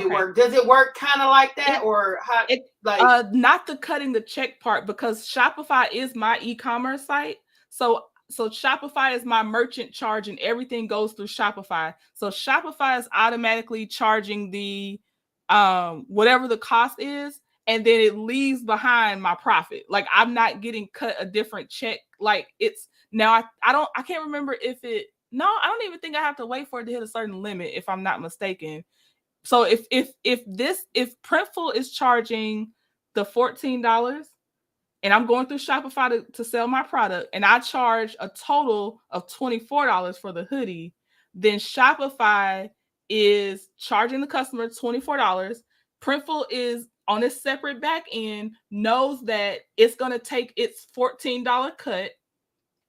[SPEAKER 11] works. Does it work kind of like that, or how?
[SPEAKER 2] Not the cutting the check part, because Shopify is my e-commerce site. So Shopify is my merchant charge, and everything goes through Shopify. So Shopify is automatically charging the whatever the cost is, and then it leaves behind my profit. Like, I'm not getting cut a different check. Like, it's now I can't remember if it. No, I don't even think I have to wait for it to hit a certain limit, if I'm not mistaken. So if Printful is charging the $14 and I'm going through Shopify to sell my product, and I charge a total of $24 for the hoodie, then Shopify is charging the customer $24. Printful is on a separate back end, knows that it's going to take its $14 cut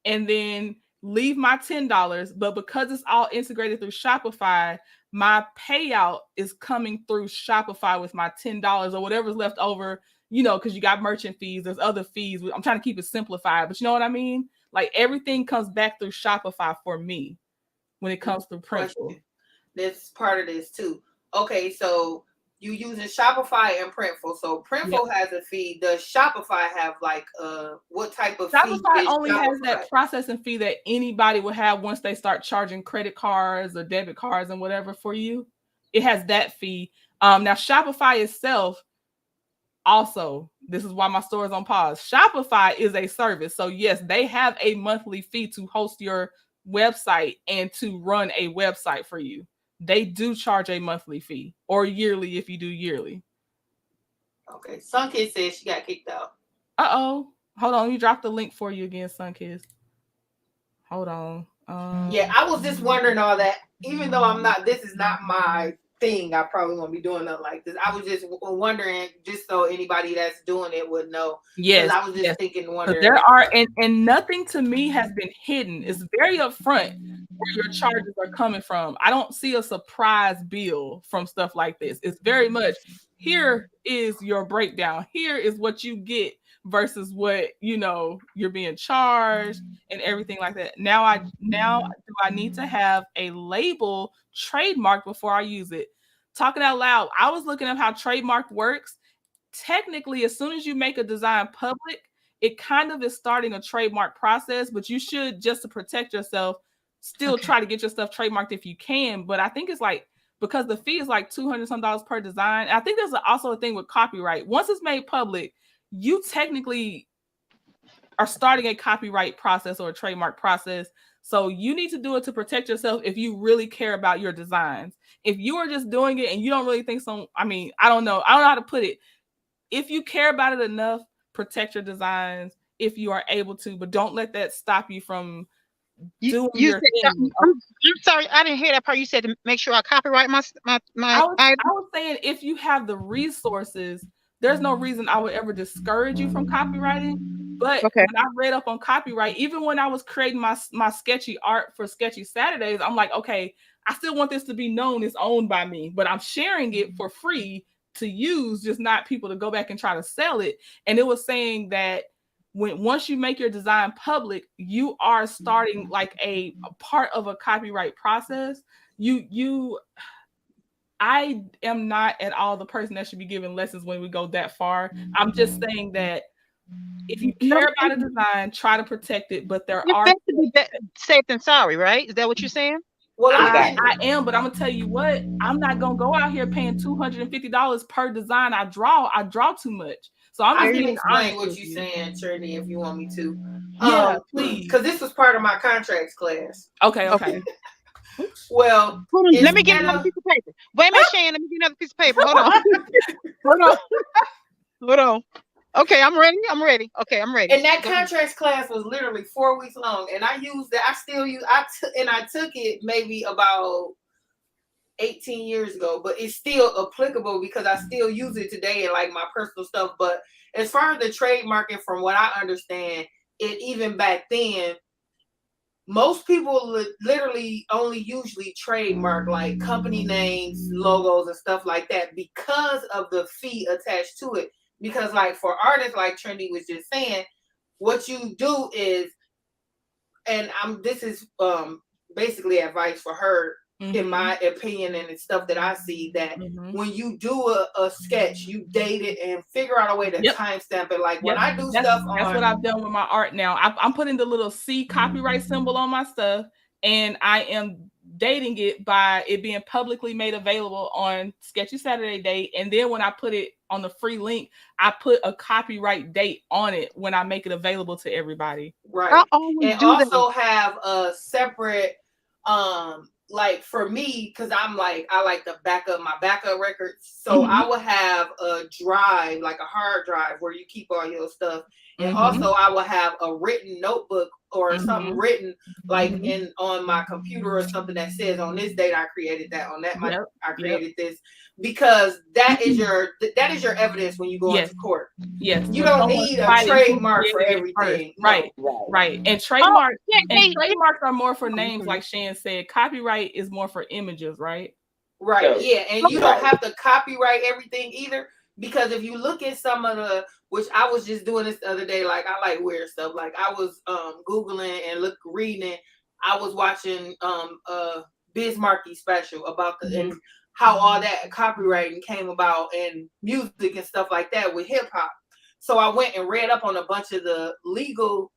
[SPEAKER 2] and then leave my $10, but because it's all integrated through Shopify, my payout is coming through Shopify with my $10 or whatever's left over, because you got merchant fees, there's other fees. I'm trying to keep it simplified, but you know what I mean? Like, everything comes back through Shopify for me when it comes to Printful.
[SPEAKER 11] That's part of this too. Okay, so you using Shopify and Printful. So Printful has a fee. Does Shopify have like what type of
[SPEAKER 2] Shopify
[SPEAKER 11] fee?
[SPEAKER 2] only has that processing fee that anybody would have once they start charging credit cards or debit cards and whatever for you. It has that fee. Now Shopify itself also, this is why my store is on pause. Shopify is a service. So yes, they have a monthly fee to host your website and to run a website for you. They do charge a monthly fee, or yearly if you do yearly.
[SPEAKER 11] Okay. Sunkiss says she got kicked out.
[SPEAKER 2] Uh-oh. Hold on. Let me drop the link for you again, Sunkiss. Hold on.
[SPEAKER 11] Yeah, I was just wondering all that. Even though this is not my thing, I probably won't be doing nothing like this. I was just wondering, just so anybody that's doing it would know.
[SPEAKER 2] Yes.
[SPEAKER 11] I was just wondering.
[SPEAKER 2] There are, and nothing to me has been hidden. It's very upfront where your charges are coming from. I don't see a surprise bill from stuff like this. It's very much, here is your breakdown. Here is what you get versus what you're being charged and everything like that. Now do I need to have a label trademark before I use it? Talking out loud, I was looking up how trademark works. Technically, as soon as you make a design public, it kind of is starting a trademark process, but you should, just to protect yourself, still try to get your stuff trademarked if you can. But I think it's like, because the fee is like $200 some per design. I think there's also a thing with copyright. Once it's made public, you technically are starting a copyright process or a trademark process. So you need to do it to protect yourself if you really care about your designs. If you are just doing it and you don't really think so, I don't know how to put it. If you care about it enough, protect your designs if you are able to, but don't let that stop you from doing your thing.
[SPEAKER 9] I'm sorry, I didn't hear that part. You said to make sure I copyright my
[SPEAKER 2] I was saying, if you have the resources, there's no reason I would ever discourage you from copywriting. But when I read up on copyright, even when I was creating my sketchy art for Sketchy Saturdays, I'm like, okay, I still want this to be known as owned by me, but I'm sharing it for free to use, just not people to go back and try to sell it. And it was saying that once you make your design public, you are starting like a part of a copyright process. I am not at all the person that should be giving lessons when we go that far. I'm just saying that if you care about a design, try to protect it. But there are
[SPEAKER 9] safe than sorry, right? Is that what you're saying?
[SPEAKER 11] Well,
[SPEAKER 2] I am, but I'm gonna tell you what, I'm not gonna go out here paying $250 per design I draw. I draw too much. So I'm just
[SPEAKER 11] going to
[SPEAKER 2] being
[SPEAKER 11] explain
[SPEAKER 2] honest
[SPEAKER 11] what
[SPEAKER 2] with
[SPEAKER 11] you're saying, Trinity, if you want me to.
[SPEAKER 2] Yeah, please.
[SPEAKER 11] Because this was part of my contracts class.
[SPEAKER 2] Okay.
[SPEAKER 11] Well,
[SPEAKER 9] hold on. Let me get another piece of paper. Wait a minute, Shane. Let me get another piece of paper. Hold on. Hold on. Okay, I'm ready. Okay, I'm ready.
[SPEAKER 11] And that contracts class was literally 4 weeks long, and I used it. I still use. I took it maybe about 18 years ago, but it's still applicable because I still use it today in like my personal stuff. But as far as the trademarking, from what I understand, it even back then, most people literally only usually trademark like company names, logos, and stuff like that because of the fee attached to it. Because like for artists, like Trinity was just saying, what you do is, and this is basically advice for her, in my opinion, and it's stuff that I see, that when you do a sketch, you date it and figure out a way to timestamp it. Like when I do stuff on,
[SPEAKER 2] that's what I've done with my art now. I'm putting the little C copyright symbol on my stuff, and I am dating it by it being publicly made available on Sketchy Saturday Day. And then when I put it on the free link, I put a copyright date on it when I make it available to everybody.
[SPEAKER 11] Right. And also have a separate like for me, because I'm like, I like to back up my backup records. So I will have a drive, like a hard drive where you keep all your stuff. And also I will have a written notebook or something written like on my computer or something that says on this date I created that, on that I created this, because that is your evidence when you go into court.
[SPEAKER 2] Yes.
[SPEAKER 11] You don't need a trademark for everything.
[SPEAKER 2] Right. And trademarks are more for names, like Shan said. Copyright is more for images, right?
[SPEAKER 11] Right. Yeah. And you don't have to copyright everything either. Because if you look at some of the, which I was just doing this the other day, like I like weird stuff. Like I was Googling and reading. I was watching Biz Markie special about and how all that copywriting came about and music and stuff like that with hip hop. So I went and read up on a bunch of the legal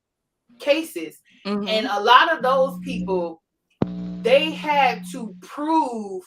[SPEAKER 11] cases, and a lot of those people, they had to prove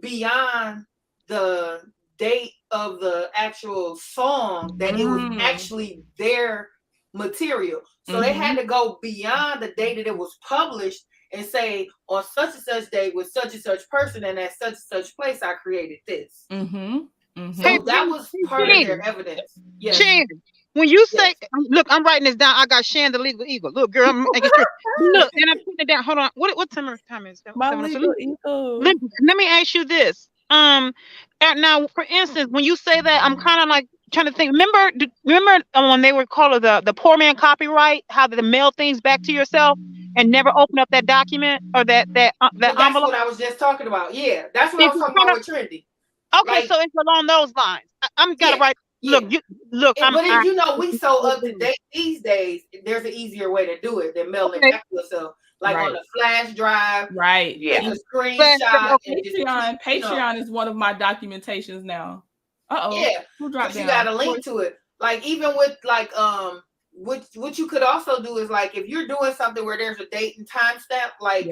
[SPEAKER 11] beyond the date of the actual song that it was actually their material. So they had to go beyond the date that it was published and say, on such and such date with such and such person and at such and such place, I created this. So that was part of their evidence. Yes.
[SPEAKER 9] Shan, when you say, look, I'm writing this down. I got Shan the legal eagle. Look, girl, I'm making sure. Look, and I'm putting it down. Hold on. What time is it?
[SPEAKER 2] My legal eagle.
[SPEAKER 9] Let me ask you this. Now, for instance, when you say that, I'm kind of like trying to think. Remember when they were called the poor man copyright? How they mail things back to yourself and never open up that document or that
[SPEAKER 11] that's
[SPEAKER 9] envelope?
[SPEAKER 11] what I was just talking about. Yeah, that's what I was talking about with Trinity.
[SPEAKER 9] Okay, so it's along those lines. I'm gotta write. Look, look.
[SPEAKER 11] But you know, we so up to date these days. There's an easier way to do it than mailing back to yourself, like on a flash drive.
[SPEAKER 2] Right.
[SPEAKER 11] Yeah. A screenshot.
[SPEAKER 2] Patreon is one of my documentations now.
[SPEAKER 11] Yeah. Because you got a link to it. Like even with like what you could also do is like if you're doing something where there's a date and time stamp, like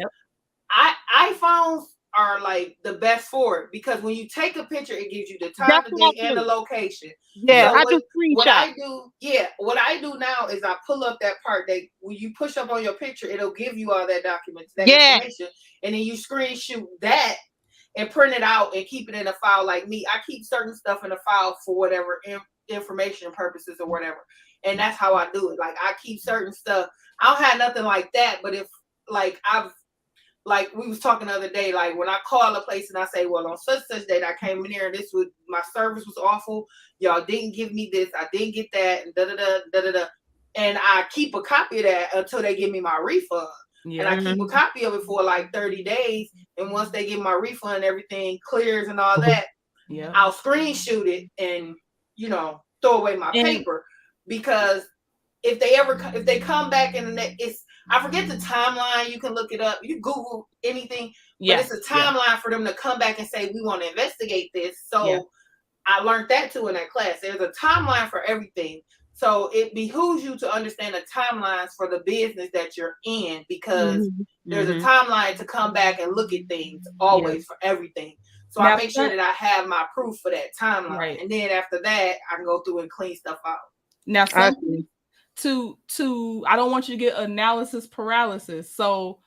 [SPEAKER 11] iPhones are like the best for it, because when you take a picture, it gives you the time, the date, and the location.
[SPEAKER 9] Yeah,
[SPEAKER 11] so
[SPEAKER 9] I do screenshots.
[SPEAKER 11] What I do now is I pull up that part that when you push up on your picture, it'll give you all that documents, that information, and then you screenshot that and print it out and keep it in a file. Like me, I keep certain stuff in a file for whatever information purposes or whatever, and that's how I do it. Like I keep certain stuff. I don't have nothing like that, but if like like we was talking the other day, like when I call a place and I say, well, on such date I came in here and my service was awful. Y'all didn't give me this. I didn't get that, and da-da-da. And I keep a copy of that until they give me my refund. And I keep a copy of it for like 30 days. And once they get my refund, everything clears and all that, I'll screenshot it and, throw away my paper, because if they come back in the next, I forget the timeline. You can look it up. You Google anything, but it's a timeline for them to come back and say we want to investigate this. So I learned that too in that class. There's a timeline for everything. So it behooves you to understand the timelines for the business that you're in, because there's a timeline to come back and look at things always for everything. So now, I make sure that I have my proof for that timeline. And then after that, I can go through and clean stuff out.
[SPEAKER 2] Now, I don't want you to get analysis paralysis. So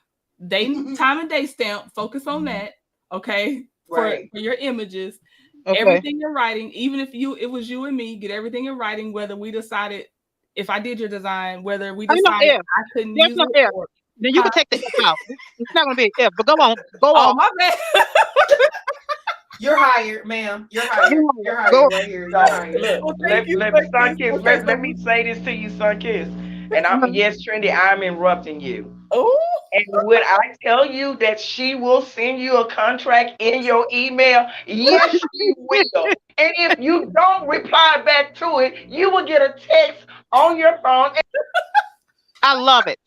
[SPEAKER 2] time and day stamp, focus on that. Okay. For your images. Okay. Everything you're writing, even if it was you and me, get everything in writing, whether we decided, if I did your design, whether we decided I couldn't use it.
[SPEAKER 9] Then you can take the F out. It's not going to be an F, but go on. Go on.
[SPEAKER 2] My bad.
[SPEAKER 6] You're hired, ma'am. You're hired. You're hired right here. You're hired. Look, let me say this to you, Sunkiss. And yes, Trendy, I'm interrupting you.
[SPEAKER 2] Oh.
[SPEAKER 6] And would I tell you that she will send you a contract in your email? Yes, she will. And if you don't reply back to it, you will get a text on your phone.
[SPEAKER 9] I love it.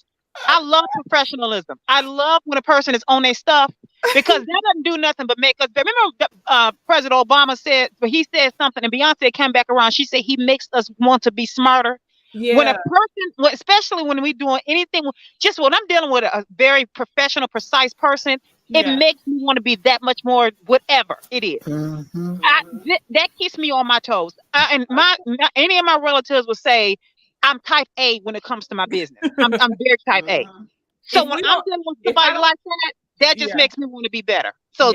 [SPEAKER 9] I love professionalism. I love when a person is on their stuff, because that doesn't do nothing but make us. Remember, President Obama said, but he said something, and Beyonce came back around. She said he makes us want to be smarter. Yeah. When a person, especially when we're doing anything, just when I'm dealing with a very professional, precise person, it makes me want to be that much more, whatever it is. That keeps me on my toes. And any of my relatives would say, I'm type A when it comes to my business. I'm very type A. So when I'm dealing with somebody like that just makes me want to be better. So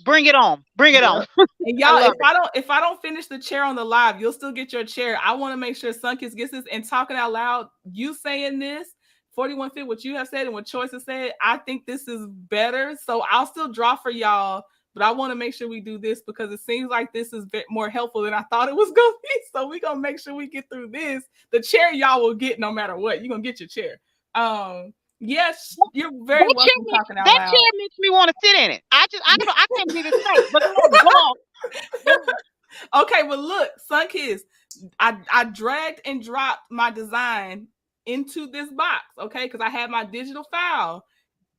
[SPEAKER 9] bring it on. Bring it on.
[SPEAKER 2] And y'all, if I don't finish the chair on the live, you'll still get your chair. I want to make sure Sunkiss gets this. And talking out loud, you saying this, 41 Fit, what you have said and what Choice has said, I think this is better. So I'll still draw for y'all, but I want to make sure we do this, because it seems like this is more helpful than I thought it was going to be. So we're going to make sure we get through this. The chair y'all will get no matter what. You're going to get your chair. Yes, you're very welcome talking out loud.
[SPEAKER 9] That chair makes me want to sit in it. I can't believe it's safe, but go on.
[SPEAKER 2] Okay, well, look, Sunkiss, I dragged and dropped my design into this box, okay, because I had my digital file.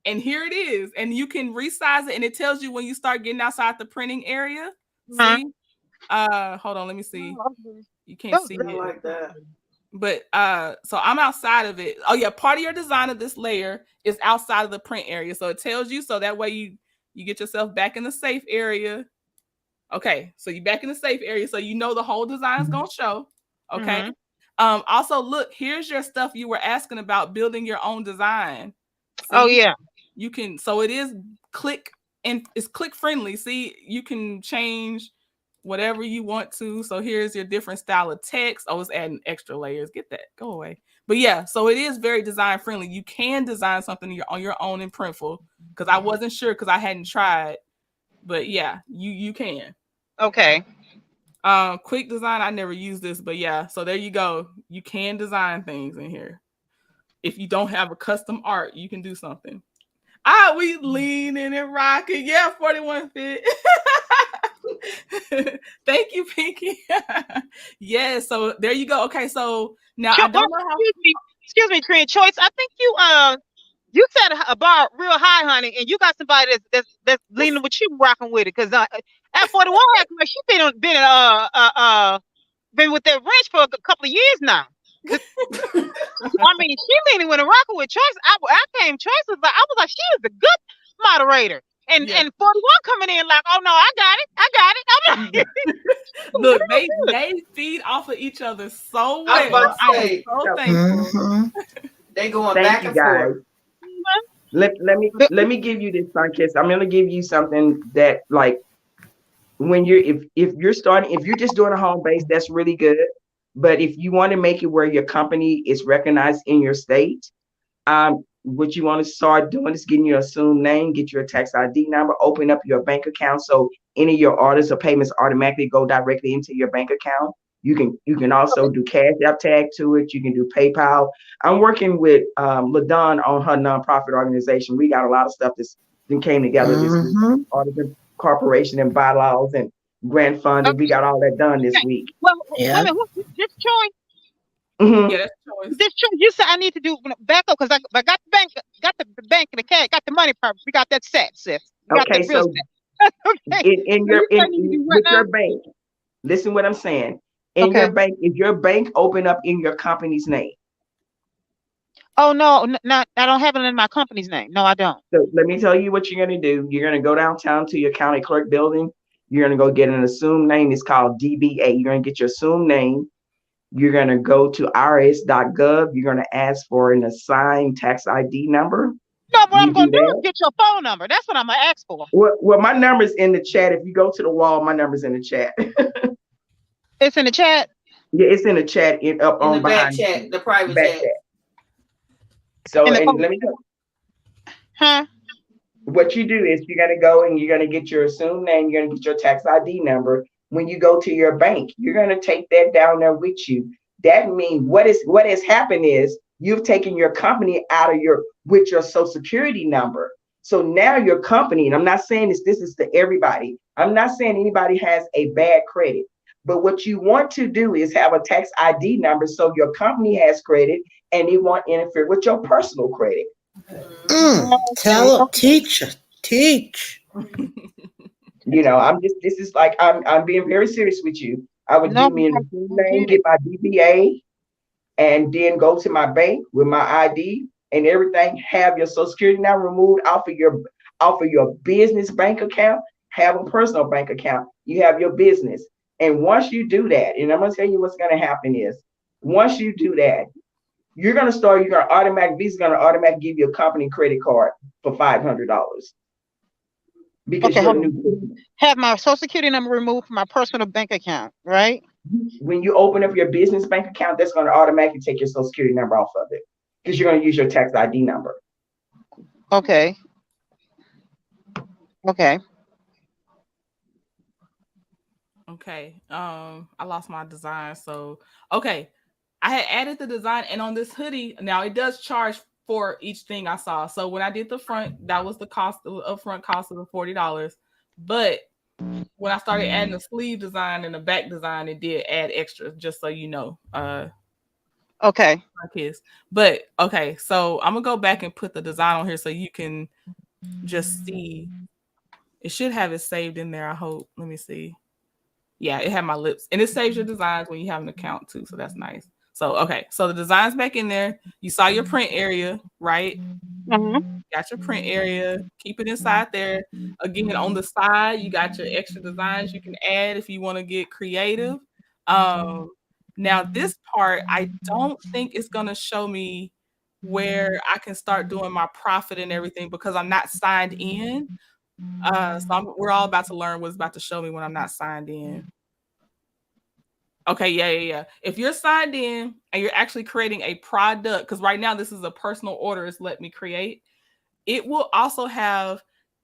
[SPEAKER 2] And here it is. And you can resize it, and it tells you when you start getting outside the printing area. See? Hold on, let me see. You can't see it
[SPEAKER 11] like that.
[SPEAKER 2] But so I'm outside of it. Oh yeah, part of your design of this layer is outside of the print area. So it tells you, so that way you get yourself back in the safe area. Okay, so you're back in the safe area, so you know the whole design is gonna show. Okay. Also, look, here's your stuff you were asking about, building your own design. See?
[SPEAKER 9] Oh yeah.
[SPEAKER 2] You can, so it is click, and it's click friendly. See, you can change whatever you want to. So here's your different style of text. Oh, it's adding extra layers. Get that, go away. But yeah, so it is very design friendly. You can design something on your own in Printful, because I wasn't sure because I hadn't tried. But yeah, you can.
[SPEAKER 9] Okay.
[SPEAKER 2] Quick design, I never used this, but yeah, so there you go. You can design things in here. If you don't have a custom art, you can do something. We leaning and rocking. Yeah, 41 Fit. Thank you, Pinky. Yeah, so there you go. Okay, so now I don't know how.
[SPEAKER 9] Excuse me, Korean Choice. I think you set a bar real high, honey, and you got somebody that's leaning with you, rocking with it. Because at 41, she been with that wrench for a couple of years now. I mean, she leaning with a rocker with Choice. I came. Choice was like, she is a good moderator. And 41 coming in like, oh no, I got it. I'm like,
[SPEAKER 2] look, they feed off of each other so well. I'm so thankful.
[SPEAKER 11] They going back and forth.
[SPEAKER 6] Let me give you this, Sunkiss. I'm gonna give you something that, like, when if you're starting, if you're just doing a home base, that's really good. But if you want to make it where your company is recognized in your state, what you want to start doing is getting your assumed name, get your tax ID number, open up your bank account, so any of your orders or payments automatically go directly into your bank account. You can also do Cash App tag to it. You can do PayPal. I'm working with LaDon on her nonprofit organization. We got a lot of stuff that came together this week. All the corporation and bylaws and grant funding. We got all that done this week.
[SPEAKER 9] Well, just Choice.
[SPEAKER 6] Mhm.
[SPEAKER 2] Yeah, that's a choice.
[SPEAKER 9] This true. You said I need to do back up because I got the bank, got the bank and the cash, got the money part. We got that set, sis. We got
[SPEAKER 6] Okay,
[SPEAKER 9] that real
[SPEAKER 6] so
[SPEAKER 9] set. Okay.
[SPEAKER 6] in
[SPEAKER 9] So
[SPEAKER 6] your
[SPEAKER 9] you said I need to do what
[SPEAKER 6] with
[SPEAKER 9] now?
[SPEAKER 6] your bank, listen what I'm saying. In
[SPEAKER 9] Okay.
[SPEAKER 6] your bank, is your bank open up in your company's name?
[SPEAKER 9] Oh no, not I don't have it in my company's name. No, I don't.
[SPEAKER 6] So let me tell you what you're gonna do. You're gonna go downtown to your county clerk building. You're gonna go get an assumed name. It's called DBA. You're gonna get your assumed name. You're gonna go to irs.gov. You're gonna ask for an assigned tax ID number.
[SPEAKER 9] No, what
[SPEAKER 6] You
[SPEAKER 9] I'm
[SPEAKER 6] do
[SPEAKER 9] gonna do is
[SPEAKER 6] that.
[SPEAKER 9] get your phone number. That's what I'm gonna ask for.
[SPEAKER 6] Well, my number's in the chat. If you go to the wall, my number's in the chat.
[SPEAKER 9] It's in the chat.
[SPEAKER 6] Yeah, it's in the chat up
[SPEAKER 11] In
[SPEAKER 6] on
[SPEAKER 11] the back
[SPEAKER 6] behind
[SPEAKER 11] chat, the private
[SPEAKER 6] back
[SPEAKER 11] chat.
[SPEAKER 6] chat. So,
[SPEAKER 9] In the
[SPEAKER 6] and let me tell you,
[SPEAKER 9] huh?
[SPEAKER 6] what you do is you're gonna go and you're gonna get your assumed name. You're gonna get your tax ID number. When you go to your bank, you're gonna take that down there with you. That means what has happened is you've taken your company out of your with your social security number. So now your company, and I'm not saying this is to everybody. I'm not saying anybody has a bad credit. But what you want to do is have a tax ID number so your company has credit and it won't interfere with your personal credit.
[SPEAKER 10] Tell her, teach.
[SPEAKER 6] You know, this is like I'm being very serious with you. I would
[SPEAKER 9] No,
[SPEAKER 6] give me a
[SPEAKER 9] I
[SPEAKER 6] name,
[SPEAKER 9] get it.
[SPEAKER 6] get my DBA, and then go to my bank with my ID and everything. Have your Social Security now removed off of your business bank account. Have a personal bank account. You have your business, and once you do that, and I'm gonna tell you what's gonna happen is once you do that, you're gonna automatic Visa's gonna automatically give you a company credit card for $500 because
[SPEAKER 9] Okay,
[SPEAKER 6] you're a
[SPEAKER 9] hold
[SPEAKER 6] new
[SPEAKER 9] on.
[SPEAKER 6] business.
[SPEAKER 9] Have my social security number removed from my personal bank account, right?
[SPEAKER 6] When you open up your business bank account, that's going to automatically take your social security number off of it because you're going to use your tax ID number.
[SPEAKER 9] Okay. Okay.
[SPEAKER 2] Okay. I lost my design. So okay. I had added the design, and on this hoodie, now it does charge for each thing I saw. So when I did the front, that was the cost, the upfront cost of the $40. But when I started adding the sleeve design and the back design, it did add extra, just so you know.
[SPEAKER 9] Okay.
[SPEAKER 2] But okay, so I'm gonna go back and put the design on here so you can just see. It should have it saved in there, I hope. Let me see. Yeah, it had my lips, and it saves your designs when you have an account too, so that's nice. So okay, so the design's back in there. You saw your print area, right? Got your print area. Keep it inside there. Again, on the side, you got your extra designs you can add if you want to get creative. Now this part, I don't think it's gonna show me where I can start doing my profit and everything because I'm not signed in. We're all about to learn what's about to show me when I'm not signed in. Okay, yeah. If you're signed in and you're actually creating a product, because right now this is a personal order, it's let me create. It will also have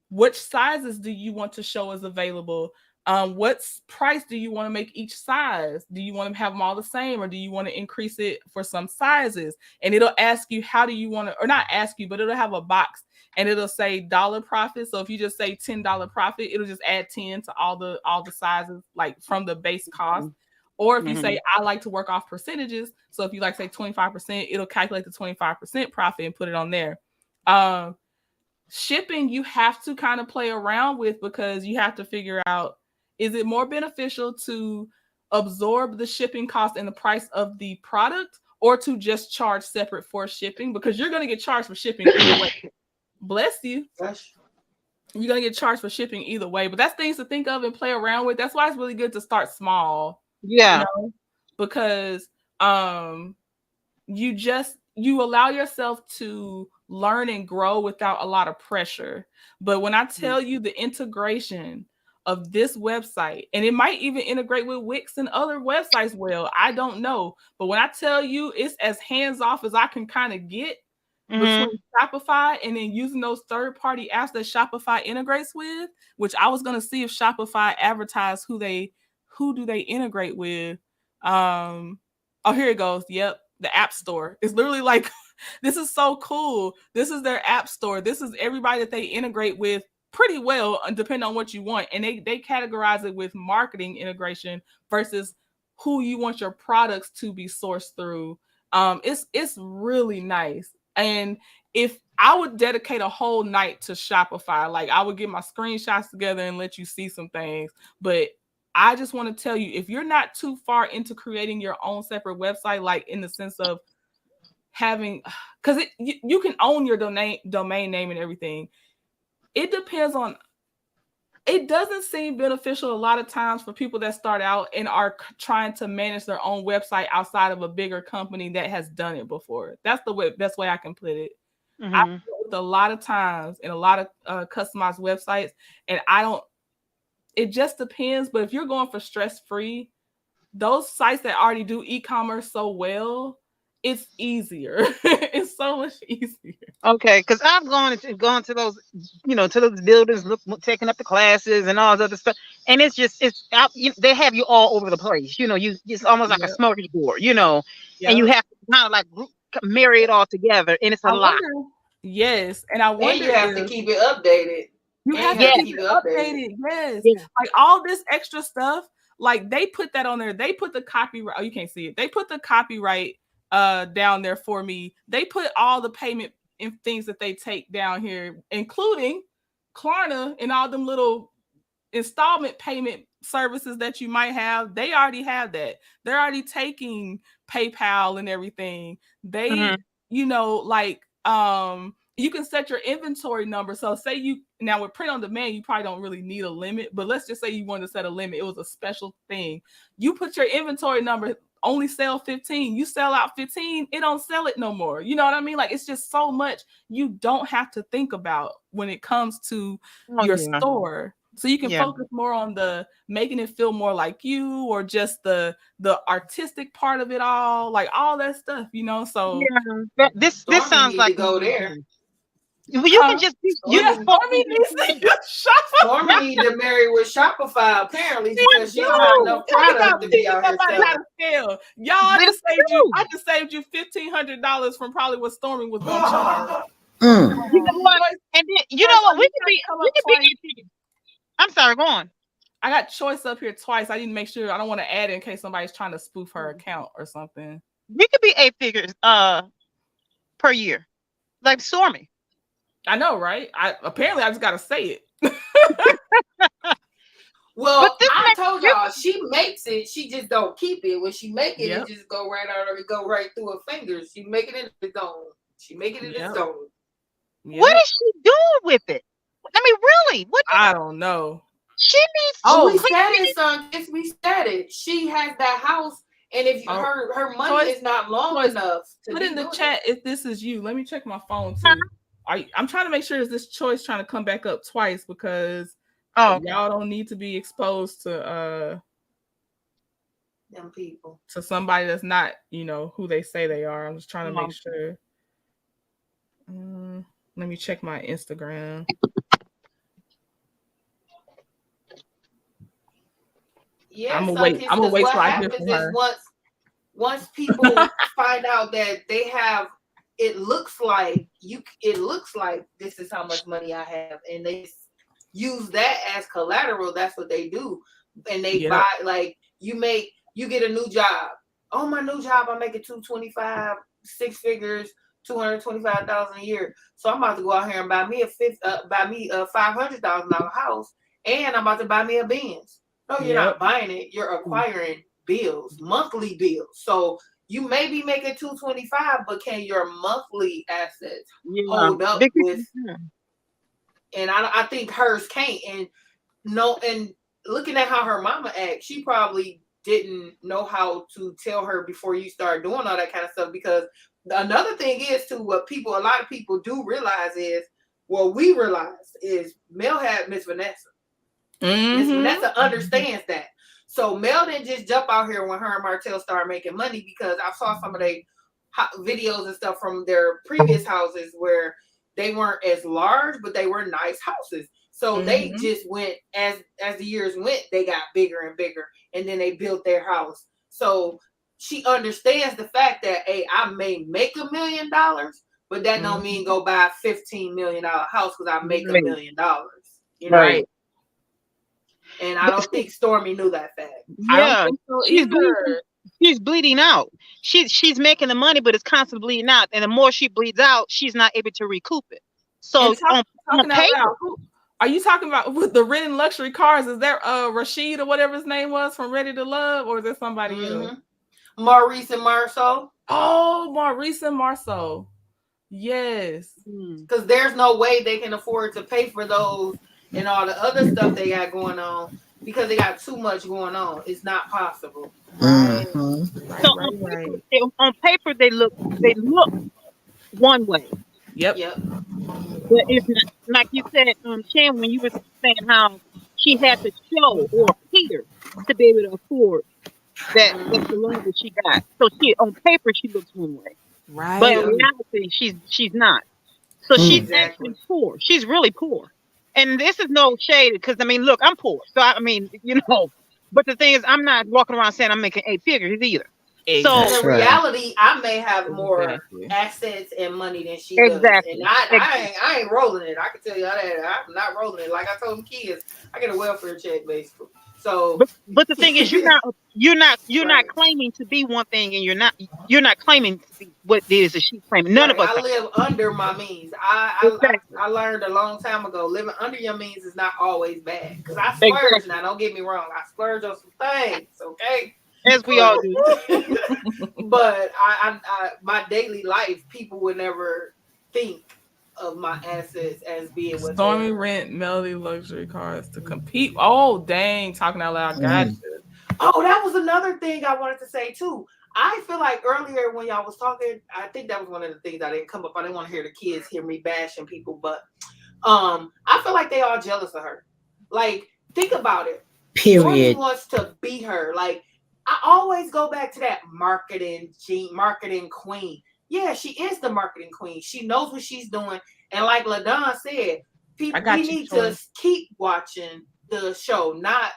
[SPEAKER 2] which sizes do you want to show as available? What price do you want to make each size? Do you want to have them all the same, or do you want to increase it for some sizes? And it'll ask you how do you want to, or not ask you, but it'll have a box and it'll say dollar profit. So if you just say $10 profit, it'll just add 10 to all the sizes, like from the base cost. Or if you say, I like to work off percentages. So if you like say 25%, it'll calculate the 25% profit and put it on there. Shipping, you have to kind of play around with because you have to figure out, is it more beneficial to absorb the shipping cost and the price of the product or to just charge separate for shipping? Because you're going to get charged for shipping either way. Bless you. You're going to get charged for shipping either way, but that's things to think of and play around with. That's why it's really good to start small.
[SPEAKER 9] Yeah.
[SPEAKER 2] You know? Because you allow yourself to learn and grow without a lot of pressure. But when I tell you the integration of this website, and it might even integrate with Wix and other websites, well, I don't know. But when I tell you it's as hands-off as I can kind of get between Shopify and then using those third-party apps that Shopify integrates with, which I was going to see if Shopify advertised who do they integrate with. Oh, here it goes. Yep. The App Store. It's literally like, this is so cool. This is their App Store. This is everybody that they integrate with pretty well, depending on what you want. And they categorize it with marketing integration versus who you want your products to be sourced through. It's really nice. And if I would dedicate a whole night to Shopify, like I would get my screenshots together and let you see some things. But I just want to tell you, if you're not too far into creating your own separate website, like in the sense of having, because you can own your domain name and everything. It depends on. It doesn't seem beneficial a lot of times for people that start out and are trying to manage their own website outside of a bigger company that has done it before. That's the best way I can put it.
[SPEAKER 9] Mm-hmm.
[SPEAKER 2] I've worked a lot of times in a lot of customized websites, and it just depends. But if you're going for stress-free, those sites that already do e-commerce so well, it's easier. It's so much easier.
[SPEAKER 9] Okay, because I've gone to those, to those buildings, taking up the classes and all this other stuff, and it's out. They have you all over the place. It's almost like a smorgasbord. And you have to kind of like marry it all together, and it's a lot.
[SPEAKER 2] Yes, and I wonder
[SPEAKER 11] and you have to keep it updated.
[SPEAKER 2] You have to keep it updated. Yes, like all this extra stuff. Like they put that on there. They put the copyright. Oh, you can't see it. They put the copyright down there for me. They put all the payment and things that they take down here, including Klarna and all them little installment payment services that you might have. They already have that. They're already taking PayPal and everything. They, you can set your inventory number. So say now with print on demand, you probably don't really need a limit, but let's just say you wanted to set a limit. It was a special thing. You put your inventory number, only sell 15. You sell out 15, it don't sell it no more. You know what I mean? Like it's just so much you don't have to think about when it comes to your store. So you can focus more on the making it feel more like you, or just the artistic part of it all, like all that stuff, So
[SPEAKER 9] this sounds like
[SPEAKER 11] to go there.
[SPEAKER 9] Well, you can just
[SPEAKER 11] Stormy need to marry with Shopify apparently because she don't have enough product to be out here selling.
[SPEAKER 2] Y'all, I just saved you $1,500 from probably what Stormy was going to charge.
[SPEAKER 9] You know what? And then, you know what? We could be. I'm sorry. Go on.
[SPEAKER 2] I got choice up here twice. I need to make sure. I don't want to add it in case somebody's trying to spoof her account or something.
[SPEAKER 9] We could be 8 figures per year, like Stormy.
[SPEAKER 2] I know, right? Apparently I just gotta say it.
[SPEAKER 11] Well, I told y'all she makes it. She just don't keep it. When she make it, it just go right out of it, go right through her fingers. She make it in the zone. She make it in the zone.
[SPEAKER 9] What is she doing with it? I mean, really?
[SPEAKER 2] I don't know.
[SPEAKER 9] She needs.
[SPEAKER 11] We said it, son. Yes, we said it. She has that house, and if her money is not long enough to
[SPEAKER 2] put in the chat if this is you. Let me check my phone too. I'm trying to make sure is this choice trying to come back up twice because y'all don't need to be exposed to
[SPEAKER 11] them people,
[SPEAKER 2] to somebody that's not who they say they are. I'm just trying to make sure. Let me check my Instagram.
[SPEAKER 11] Yeah,
[SPEAKER 2] I'm gonna wait till I hear from her.
[SPEAKER 11] Once people find out that they have, it looks like this is how much money I have, and they use that as collateral. That's what they do, and they buy, like you get a new job. Oh, my new job, I'm making $225, 6 figures, $225,000 a year. So I'm about to go out here and buy me a $500,000 house, and I'm about to buy me a Benz. No, you're not buying it. You're acquiring bills, monthly bills. So you may be making $225, but can your monthly assets hold up with? And I think hers can't. And looking at how her mama acts, she probably didn't know how to tell her before you start doing all that kind of stuff. Because another thing is too, what a lot of people do realize is, what we realize is Mel had Miss Vanessa. Miss Vanessa understands that. So Mel didn't just jump out here when her and Martell started making money, because I saw some of their videos and stuff from their previous houses where they weren't as large, but they were nice houses. So they just went, as the years went, they got bigger and bigger, and then they built their house. So she understands the fact that, hey, I may make $1 million, but that don't mean go buy a $15 million house because I make $1 million. You know?
[SPEAKER 9] Right.
[SPEAKER 11] And I don't think Stormy knew that fact.
[SPEAKER 2] I don't
[SPEAKER 9] Yeah,
[SPEAKER 2] think so
[SPEAKER 9] she's bleeding.
[SPEAKER 2] either.
[SPEAKER 9] She's bleeding out. She's making the money, but it's constantly bleeding out. And the more she bleeds out, she's not able to recoup it. So
[SPEAKER 2] And
[SPEAKER 9] on
[SPEAKER 2] talking out
[SPEAKER 9] paper,
[SPEAKER 2] loud, are you talking about with the renting luxury cars? Is there Rashid or whatever his name was from Ready to Love, or is there somebody else?
[SPEAKER 11] Maurice and Marceau.
[SPEAKER 2] Oh, Maurice and Marceau. Yes.
[SPEAKER 11] Because there's no way they can afford to pay for those and all the other stuff they got going on because they got too much going on. It's not possible.
[SPEAKER 2] Right.
[SPEAKER 9] So on paper they look one way.
[SPEAKER 2] Yep.
[SPEAKER 9] But it's not, like you said, Shan, when you were saying how she had to show or appear to be able to afford that the loan that she got. So she on paper she looks one way.
[SPEAKER 2] Right.
[SPEAKER 9] But in reality she's not. So she's actually poor. She's really poor. And this is no shade because I mean, look, I'm poor. So I mean, you know, but the thing is I'm not walking around saying I'm making 8 figures either.
[SPEAKER 11] So in reality, I may have more assets and money than she does. And I ain't rolling it. I can tell you that I'm not rolling it. Like I told them kids, I get a welfare check basically. So
[SPEAKER 9] but the thing is you're not claiming to be one thing and you're not claiming to be what it is that she's claiming. None of us
[SPEAKER 11] I live under my means. I learned a long time ago, living under your means is not always bad. Because I splurge now, don't get me wrong. I splurge on some things, okay?
[SPEAKER 9] As we all do.
[SPEAKER 11] But I my daily life, people would never think of my assets as being what
[SPEAKER 2] Stormy rent Melody luxury cars to compete. Oh, dang. Talking out loud. Gotcha.
[SPEAKER 11] Oh, that was another thing I wanted to say too. I feel like earlier when y'all was talking, I think that was one of the things I didn't come up. I didn't want to hear the kids hear me bashing people, but I feel like they all jealous of her. Like, think about it.
[SPEAKER 10] Period.
[SPEAKER 11] Stormy wants to be her. Like, I always go back to that marketing queen. Yeah, she is the marketing queen. She knows what she's doing. And like LaDon said, we need to keep watching the show, not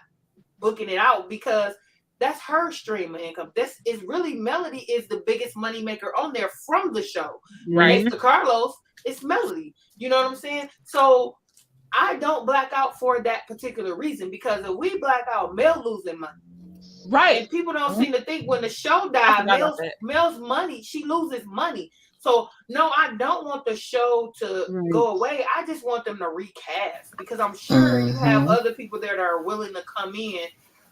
[SPEAKER 11] booking it out, because that's her stream of income. This is really Melody is the biggest money maker on there from the show.
[SPEAKER 2] Right.
[SPEAKER 11] Next to Carlos, it's Melody. You know what I'm saying? So I don't black out for that particular reason, because if we black out, Mel losing money.
[SPEAKER 2] Right.
[SPEAKER 11] And people don't seem to think when the show died, Mel's money, she loses money. So no, I don't want the show to go away. I just want them to recast, because I'm sure you have other people there that are willing to come in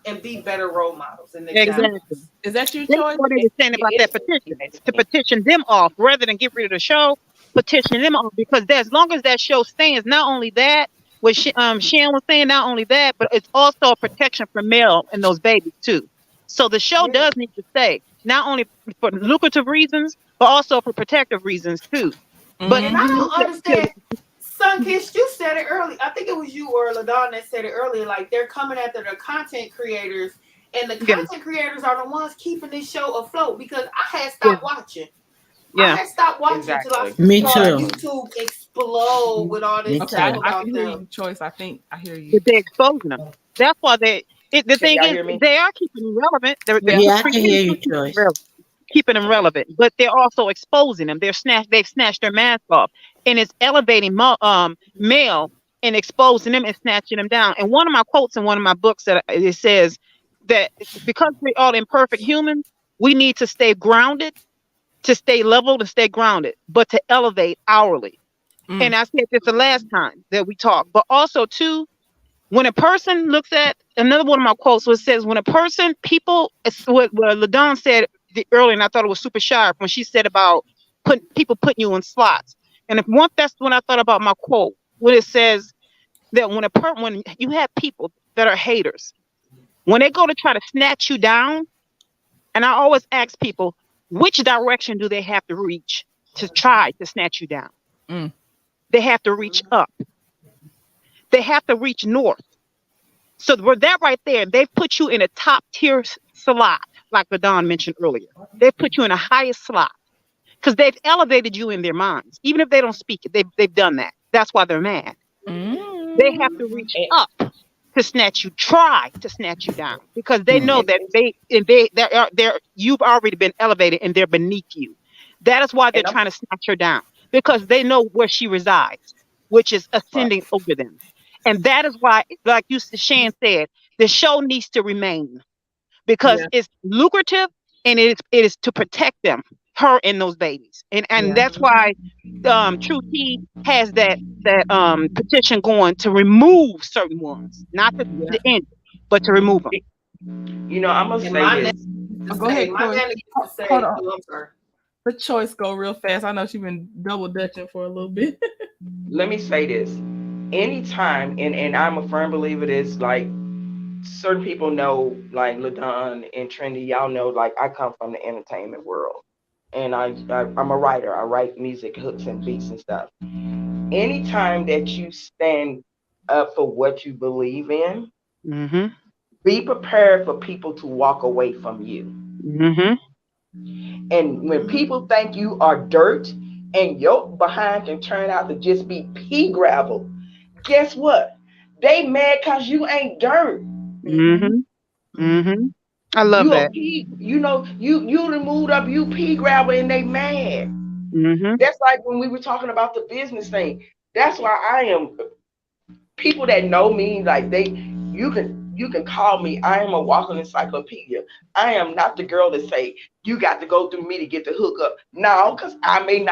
[SPEAKER 11] and be better role models.
[SPEAKER 9] Exactly.
[SPEAKER 2] Is that your
[SPEAKER 9] That's
[SPEAKER 2] choice?
[SPEAKER 9] what they were saying about that petition. To petition them off rather than get rid of the show, petition them off, because as long as that show stands, not only that, what Shan was saying, not only that, but it's also a protection for Mel and those babies too. So the show does need to stay, not only for lucrative reasons, but also for protective reasons too. But
[SPEAKER 11] and I don't understand. Sunkissed, you said it early. I think it was you or LaDon that said it earlier. Like, they're coming after the content creators, and the content creators are the ones keeping this show afloat, because I had stopped watching. I had stopped watching until I saw YouTube explode with all this stuff about
[SPEAKER 2] I can hear
[SPEAKER 11] them.
[SPEAKER 2] you, Choice. I think I hear you.
[SPEAKER 9] But they're exposing them. That's why the thing is, they are keeping them relevant.
[SPEAKER 10] I can hear you, Joyce.
[SPEAKER 9] Keeping them relevant, but they're also exposing them. They've snatched their mask off, and it's elevating male and exposing them and snatching them down. And one of my quotes in one of my books that it says that because we're all imperfect humans, we need to stay grounded, to stay level, to stay grounded, but to elevate hourly. And I said this the last time that we talked, but also too, when a person looks at another one of my quotes, which says, when a person, people, it's what LaDon said earlier, and I thought it was super sharp when she said about people putting you in slots. And that's when I thought about my quote, when it says that when you have people that are haters, when they go to try to snatch you down, and I always ask people, which direction do they have to reach to try to snatch you down? They have to reach up. They have to reach north. So with that right there, they've put you in a top tier slot, like LaDon mentioned earlier. They've put you in a highest slot because they've elevated you in their minds. Even if they don't speak it, they've done that. That's why they're mad. They have to reach up to try to snatch you down, because they know that you've already been elevated and they're beneath you. That is why they're trying to snatch her down, because they know where she resides, which is ascending over them. And that is why, like Shan said, the show needs to remain because it's lucrative and it is to protect them, her and those babies. And that's why True T has that petition going to remove certain ones, not to end, but to remove them.
[SPEAKER 6] You know, I'm gonna say this.
[SPEAKER 2] Go ahead,
[SPEAKER 11] my
[SPEAKER 2] Choice.
[SPEAKER 11] nanny used to say,
[SPEAKER 2] Hold on.
[SPEAKER 11] oh, I'm sorry.
[SPEAKER 2] The Choice go real fast. I know she's been double dutching for a little bit.
[SPEAKER 6] Let me say this. Anytime, and I'm a firm believer this, like certain people know, like LaDon and Trendy, y'all know, like I come from the entertainment world. And I'm a writer. I write music, hooks and beats and stuff. Anytime that you stand up for what you believe in, be prepared for people to walk away from you. And when people think you are dirt and your behind can turn out to just be pea gravel, guess what? They mad because you ain't dirt.
[SPEAKER 9] I love that.
[SPEAKER 6] You know, you removed up you pea gravel and they mad. That's like when we were talking about the business thing. That's why I am people that know me, like you can call me. I am a walking encyclopedia. I am not the girl that say you got to go through me to get the hook up. No, because I may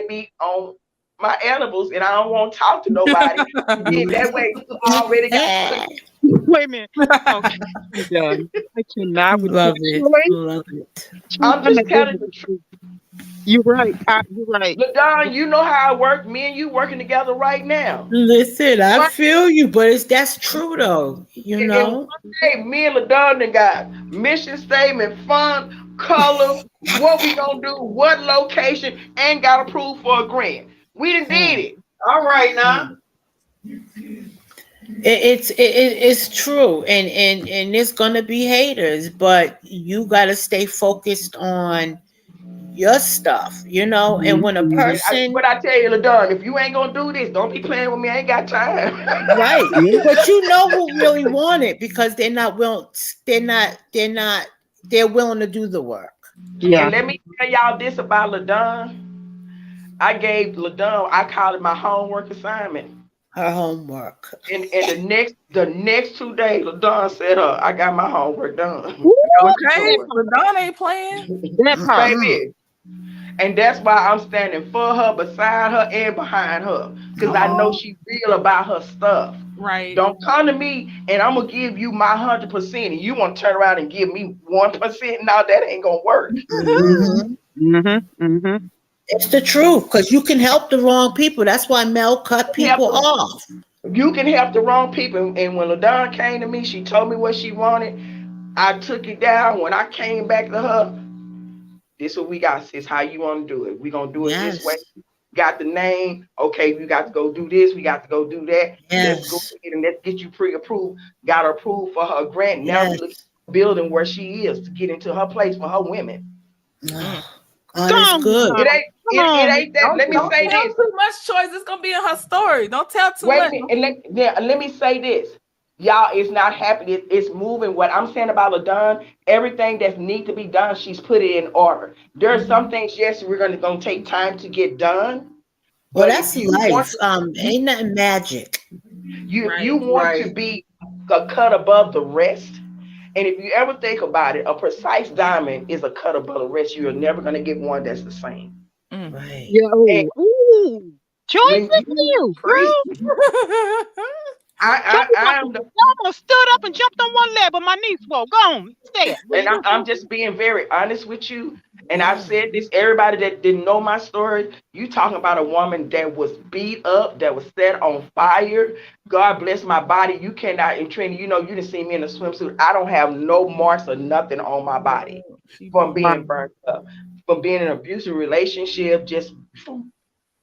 [SPEAKER 6] be on my edibles and I don't want to talk to nobody. That way you already got
[SPEAKER 9] Wait a minute. Okay. I cannot with
[SPEAKER 10] Love
[SPEAKER 9] you.
[SPEAKER 10] it. Love it.
[SPEAKER 6] I'm just telling the truth.
[SPEAKER 9] You're right. You're right.
[SPEAKER 6] LaDon, you know how I work. Me and you working together right now.
[SPEAKER 10] Listen, I feel you, but that's true though. You know.
[SPEAKER 6] Hey, me and LaDon done got mission statement, fun, color, what we gonna do, what location, and got approved for a grant. We done did it.
[SPEAKER 11] All right now.
[SPEAKER 10] It's true, and there's gonna be haters, but you gotta stay focused on your stuff, you know. And when a person,
[SPEAKER 6] but I tell you, LaDon, if you ain't gonna do this, don't be playing with me. I ain't got time.
[SPEAKER 10] right? But you know who really want it because they're not willing. They're willing to do the work.
[SPEAKER 9] Yeah.
[SPEAKER 6] And let me tell y'all this about LaDon. I gave LaDon, I called it my homework assignment.
[SPEAKER 10] Her homework.
[SPEAKER 6] And the next 2 days, LaDon said, I got my homework done.
[SPEAKER 2] Okay, LaDon ain't playing.
[SPEAKER 6] Baby. And that's why I'm standing for her, beside her, and behind her. Because I know she's real about her stuff.
[SPEAKER 2] Right.
[SPEAKER 6] Don't come to me and I'm going to give you my 100%. And you want to turn around and give me 1%? No, that ain't going to work.
[SPEAKER 10] It's the truth because you can help the wrong people. That's why Mel cut people off.
[SPEAKER 6] You can help the wrong people. And when LaDon came to me, she told me what she wanted. I took it down. When I came back to her, this is what we got, sis. How you want to do it? We're going to do it this way. Got the name. Okay, we got to go do this. We got to go do that. Let's go ahead and let's get you pre-approved. Got her approved for her grant. Now we look at the building where she is to get into her place for her women.
[SPEAKER 10] That's good.
[SPEAKER 6] It ain't that. Let me say
[SPEAKER 2] this. Don't tell too much, Choice. It's going to be in her story. Don't tell too much.
[SPEAKER 6] Let me say this. Y'all, it's not happening. It's moving. What I'm saying about LaDon, everything that needs to be done, she's put it in order. There are some things, yes, we're going to take time to get done.
[SPEAKER 10] Well, that's life. Ain't nothing magic.
[SPEAKER 6] You want to be a cut above the rest. And if you ever think about it, a precise diamond is a cut above the rest. You're never going to get one that's the same.
[SPEAKER 10] Right.
[SPEAKER 9] Ooh. Choice with you, girl.
[SPEAKER 6] I
[SPEAKER 9] almost stood up and jumped on one leg, but my knees swelled. Go on, stay.
[SPEAKER 6] And I'm just being very honest with you. And I've said this, everybody that didn't know my story, you talking about a woman that was beat up, that was set on fire. God bless my body. You cannot, and Trini, you know, you didn't see me in a swimsuit. I don't have no marks or nothing on my body from being burnt up, from being in an abusive relationship, just,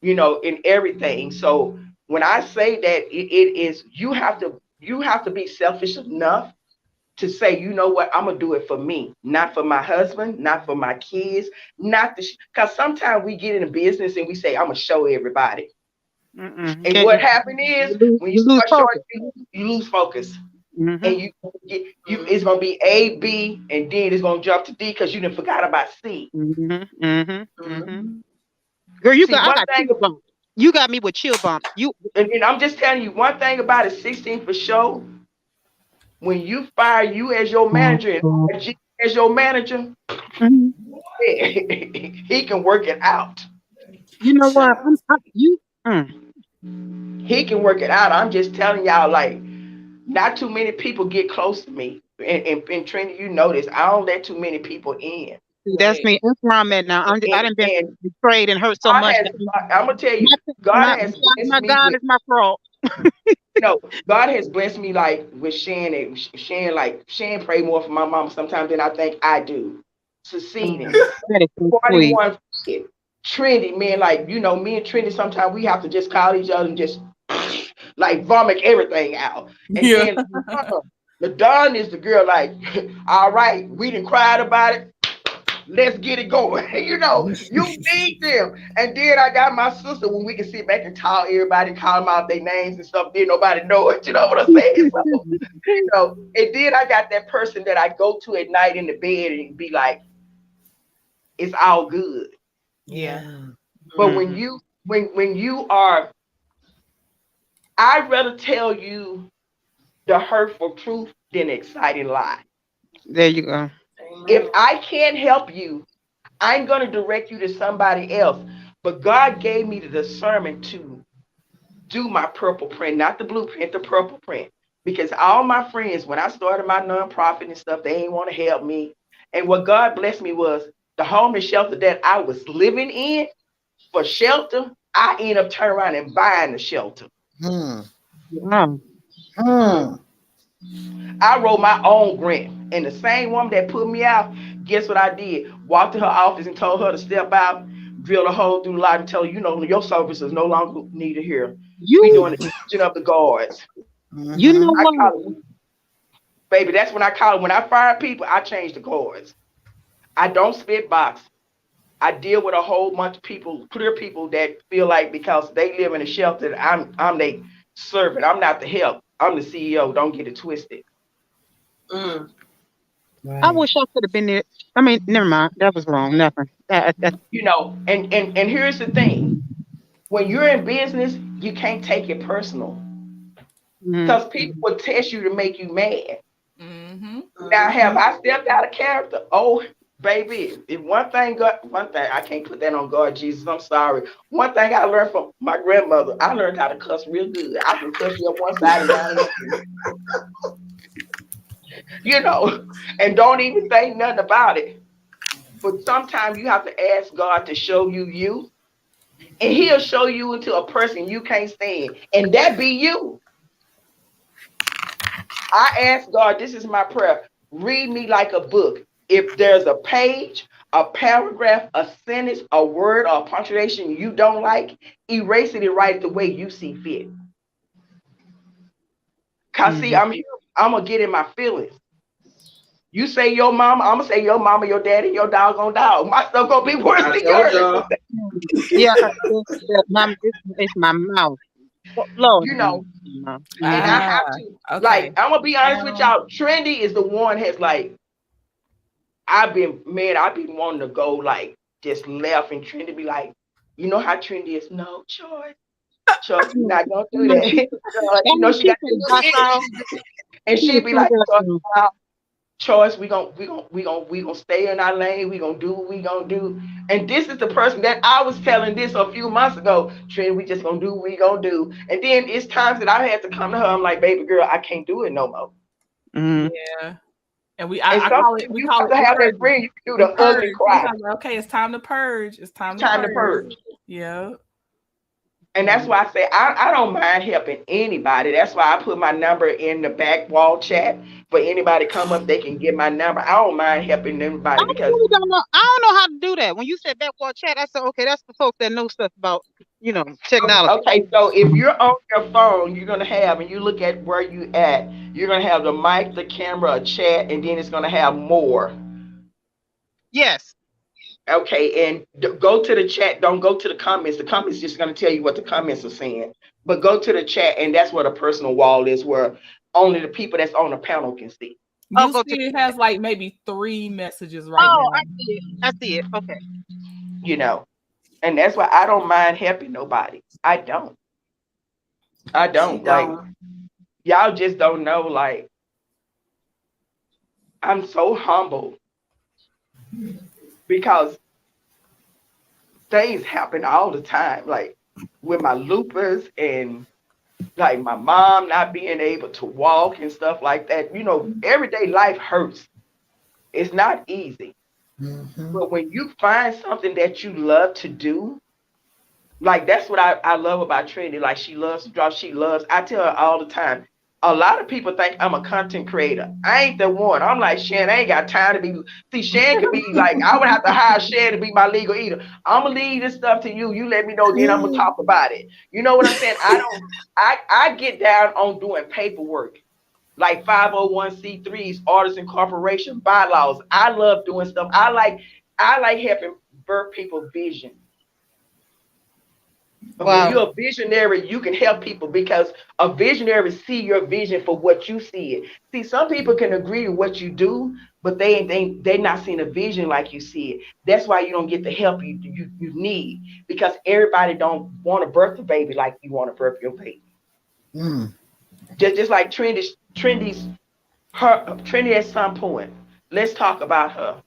[SPEAKER 6] you know, in everything. So when I say that it is, you have to be selfish enough to say, you know what, I'm gonna do it for me, not for my husband, not for my kids, because sometimes we get in a business and we say, I'm gonna show everybody. And what happened is when you start showing, you lose focus. And it's gonna be A, B, and then it's gonna jump to D because you done forgot about C.
[SPEAKER 9] Girl, you got You got me with chill bumps.
[SPEAKER 6] And I'm just telling you one thing about it, 16 for sure. When you fire you as your manager and G as your manager,
[SPEAKER 9] Mhm.
[SPEAKER 6] he can work it out.
[SPEAKER 9] You know what?
[SPEAKER 6] He can work it out. I'm just telling y'all, like, not too many people get close to me. And Trinity, you know this. I don't let too many people in.
[SPEAKER 9] That's me. That's where I'm at now. I done been
[SPEAKER 6] And
[SPEAKER 9] betrayed and hurt so
[SPEAKER 6] God
[SPEAKER 9] much.
[SPEAKER 6] has, I'm gonna tell you, God has blessed
[SPEAKER 9] My
[SPEAKER 6] me
[SPEAKER 9] God
[SPEAKER 6] with,
[SPEAKER 9] is my fraud.
[SPEAKER 6] God has blessed me like with Shan and Shan pray more for my mama sometimes than I think I do. Succeeding.
[SPEAKER 9] That is so sweet.
[SPEAKER 6] 41 kid. Trinity, man, like, me and Trinity sometimes we have to just call each other and just like vomit everything out. And
[SPEAKER 2] Yeah.
[SPEAKER 6] then the Dawn is the girl, like, all right, we done cried about it. Let's get it going. You need them. And then I got my sister when we can sit back and talk everybody, call them out their names and stuff. Then nobody know it. You know what I'm saying? So, and then I got that person that I go to at night in the bed and be like, it's all good.
[SPEAKER 2] Yeah.
[SPEAKER 6] But when you are, I'd rather tell you the hurtful truth than the exciting lie.
[SPEAKER 9] There you go.
[SPEAKER 6] If I can't help you, I'm going to direct you to somebody else. But God gave me the discernment to do my purple print, not the blueprint, the purple print. Because all my friends, when I started my nonprofit and stuff, they didn't want to help me. And what God blessed me was the homeless shelter that I was living in for shelter. I ended up turning around and buying the shelter.
[SPEAKER 9] Wow.
[SPEAKER 6] I wrote my own grant. And the same woman that put me out, guess what I did? Walked to her office and told her to step out, drilled a hole through the lot and tell her, your services no longer needed here. We doing the changing of the guards.
[SPEAKER 9] You know
[SPEAKER 6] I
[SPEAKER 9] what?
[SPEAKER 6] call it, baby, that's when I call it. When I fire people, I change the guards. I don't spit box. I deal with a whole bunch of people, clear people that feel like because they live in a shelter, I'm their servant. I'm not the help. I'm the CEO. Don't get it twisted.
[SPEAKER 9] I wish I could have been there. I mean, never mind. That was wrong. Nothing.
[SPEAKER 6] And here's the thing. When you're in business, you can't take it personal. Because people will test you to make you mad. Now, have I stepped out of character? Oh, baby, if one thing, I can't put that on God, Jesus. I'm sorry. One thing I learned from my grandmother, I learned how to cuss real good. I can cuss you up one side and down the other. And don't even think nothing about it. But sometimes you have to ask God to show you, and He'll show you into a person you can't stand, and that be you. I ask God, this is my prayer. Read me like a book. If there's a page, a paragraph, a sentence, a word, or a punctuation you don't like, erase it and write it the way you see fit. Cause see, I'm here, I'm gonna get in my feelings. You say your mama, I'm gonna say your mama, your daddy, your doggone dog. My stuff gonna be worse than yours.
[SPEAKER 9] Yeah, it's my mouth. Lord,
[SPEAKER 6] And I have to, like, I'm gonna be honest with y'all. Trendy is the one has like, I've been wanting to go like just left, and Trendy be like, you know how Trendy is. No, Choice, we're not gonna do that. She got this, and she'd be like, Choice, we gonna stay in our lane. We gonna do what we gonna do. And this is the person that I was telling this a few months ago. Trendy, we just gonna do what we gonna do. And then it's times that I had to come to her. I'm like, baby girl, I can't do it no more.
[SPEAKER 2] Yeah. And we
[SPEAKER 6] call it have that friend you can do the ugly cry.
[SPEAKER 2] Okay, it's time to purge. It's time to purge. Yeah.
[SPEAKER 6] And that's why I say I don't mind helping anybody. That's why I put my number in the back wall chat for anybody come up. They can get my number. I don't mind helping anybody because
[SPEAKER 9] I don't know how to do that. When you said backward chat, I said, okay, that's the folks that know stuff about technology.
[SPEAKER 6] Okay, so if you're on your phone, you're gonna have, and you look at where you at, you're gonna have the mic, the camera, a chat, and then it's gonna have more.
[SPEAKER 9] Yes.
[SPEAKER 6] Okay, and go to the chat. Don't go to the comments. The comments just going to tell you what the comments are saying. But go to the chat, and that's where the personal wall is, where only the people that's on the panel can see.
[SPEAKER 2] You see it has like maybe 3 messages right now.
[SPEAKER 9] I see it. Okay.
[SPEAKER 6] And that's why I don't mind helping nobody. I don't. I
[SPEAKER 11] She
[SPEAKER 6] don't. Like,
[SPEAKER 11] don't.
[SPEAKER 6] y'all just don't know. Like, I'm so humble because things happen all the time. Like with my lupus and like my mom not being able to walk and stuff like that. You know, everyday life hurts. It's not easy.
[SPEAKER 10] Mm-hmm.
[SPEAKER 6] But when you find something that you love to do, like that's what I love about Trinity. Like she loves to draw. She loves. I tell her all the time. A lot of people think I'm a content creator. I ain't the one. I'm like Shan. I ain't got time to be. See, Shan could be like. I would have to hire Shan to be my legal eater. I'm gonna leave this stuff to you. You let me know. Then I'm gonna talk about it. You know what I'm saying? I don't. I get down on doing paperwork like 501c3s, artists and corporation bylaws. I love doing stuff. I like helping birth people vision. But when
[SPEAKER 9] Wow.
[SPEAKER 6] you're a visionary, you can help people because a visionary see your vision for what you see it. See, some people can agree with what you do, but they not seeing a vision like you see it. That's why you don't get the help you need because everybody don't want to birth a baby like you want to birth your baby.
[SPEAKER 10] Mm.
[SPEAKER 6] Just like Trendy at some point. Let's talk about her.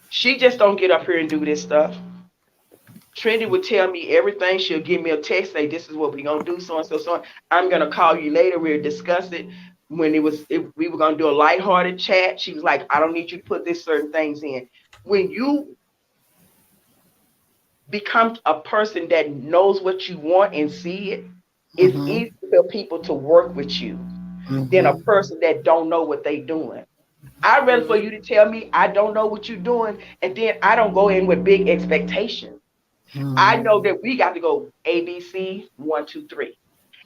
[SPEAKER 6] She just don't get up here and do this stuff. Trendy would tell me everything. She'll give me a text, say, "This is what we're gonna do, so and so, so on. I'm gonna call you later. We'll discuss it." When if we were gonna do a lighthearted chat, she was like, "I don't need you to put this certain things in." When you become a person that knows what you want and see it, it's
[SPEAKER 10] Mm-hmm.
[SPEAKER 6] easy for people to work with you than a
[SPEAKER 10] Mm-hmm.
[SPEAKER 6] person that don't know what they're doing. I'd rather for you to tell me I don't know what you're doing, and then I don't go in with big expectations. I
[SPEAKER 10] Mm-hmm.
[SPEAKER 6] know that we got to go ABC 1, 2, 3.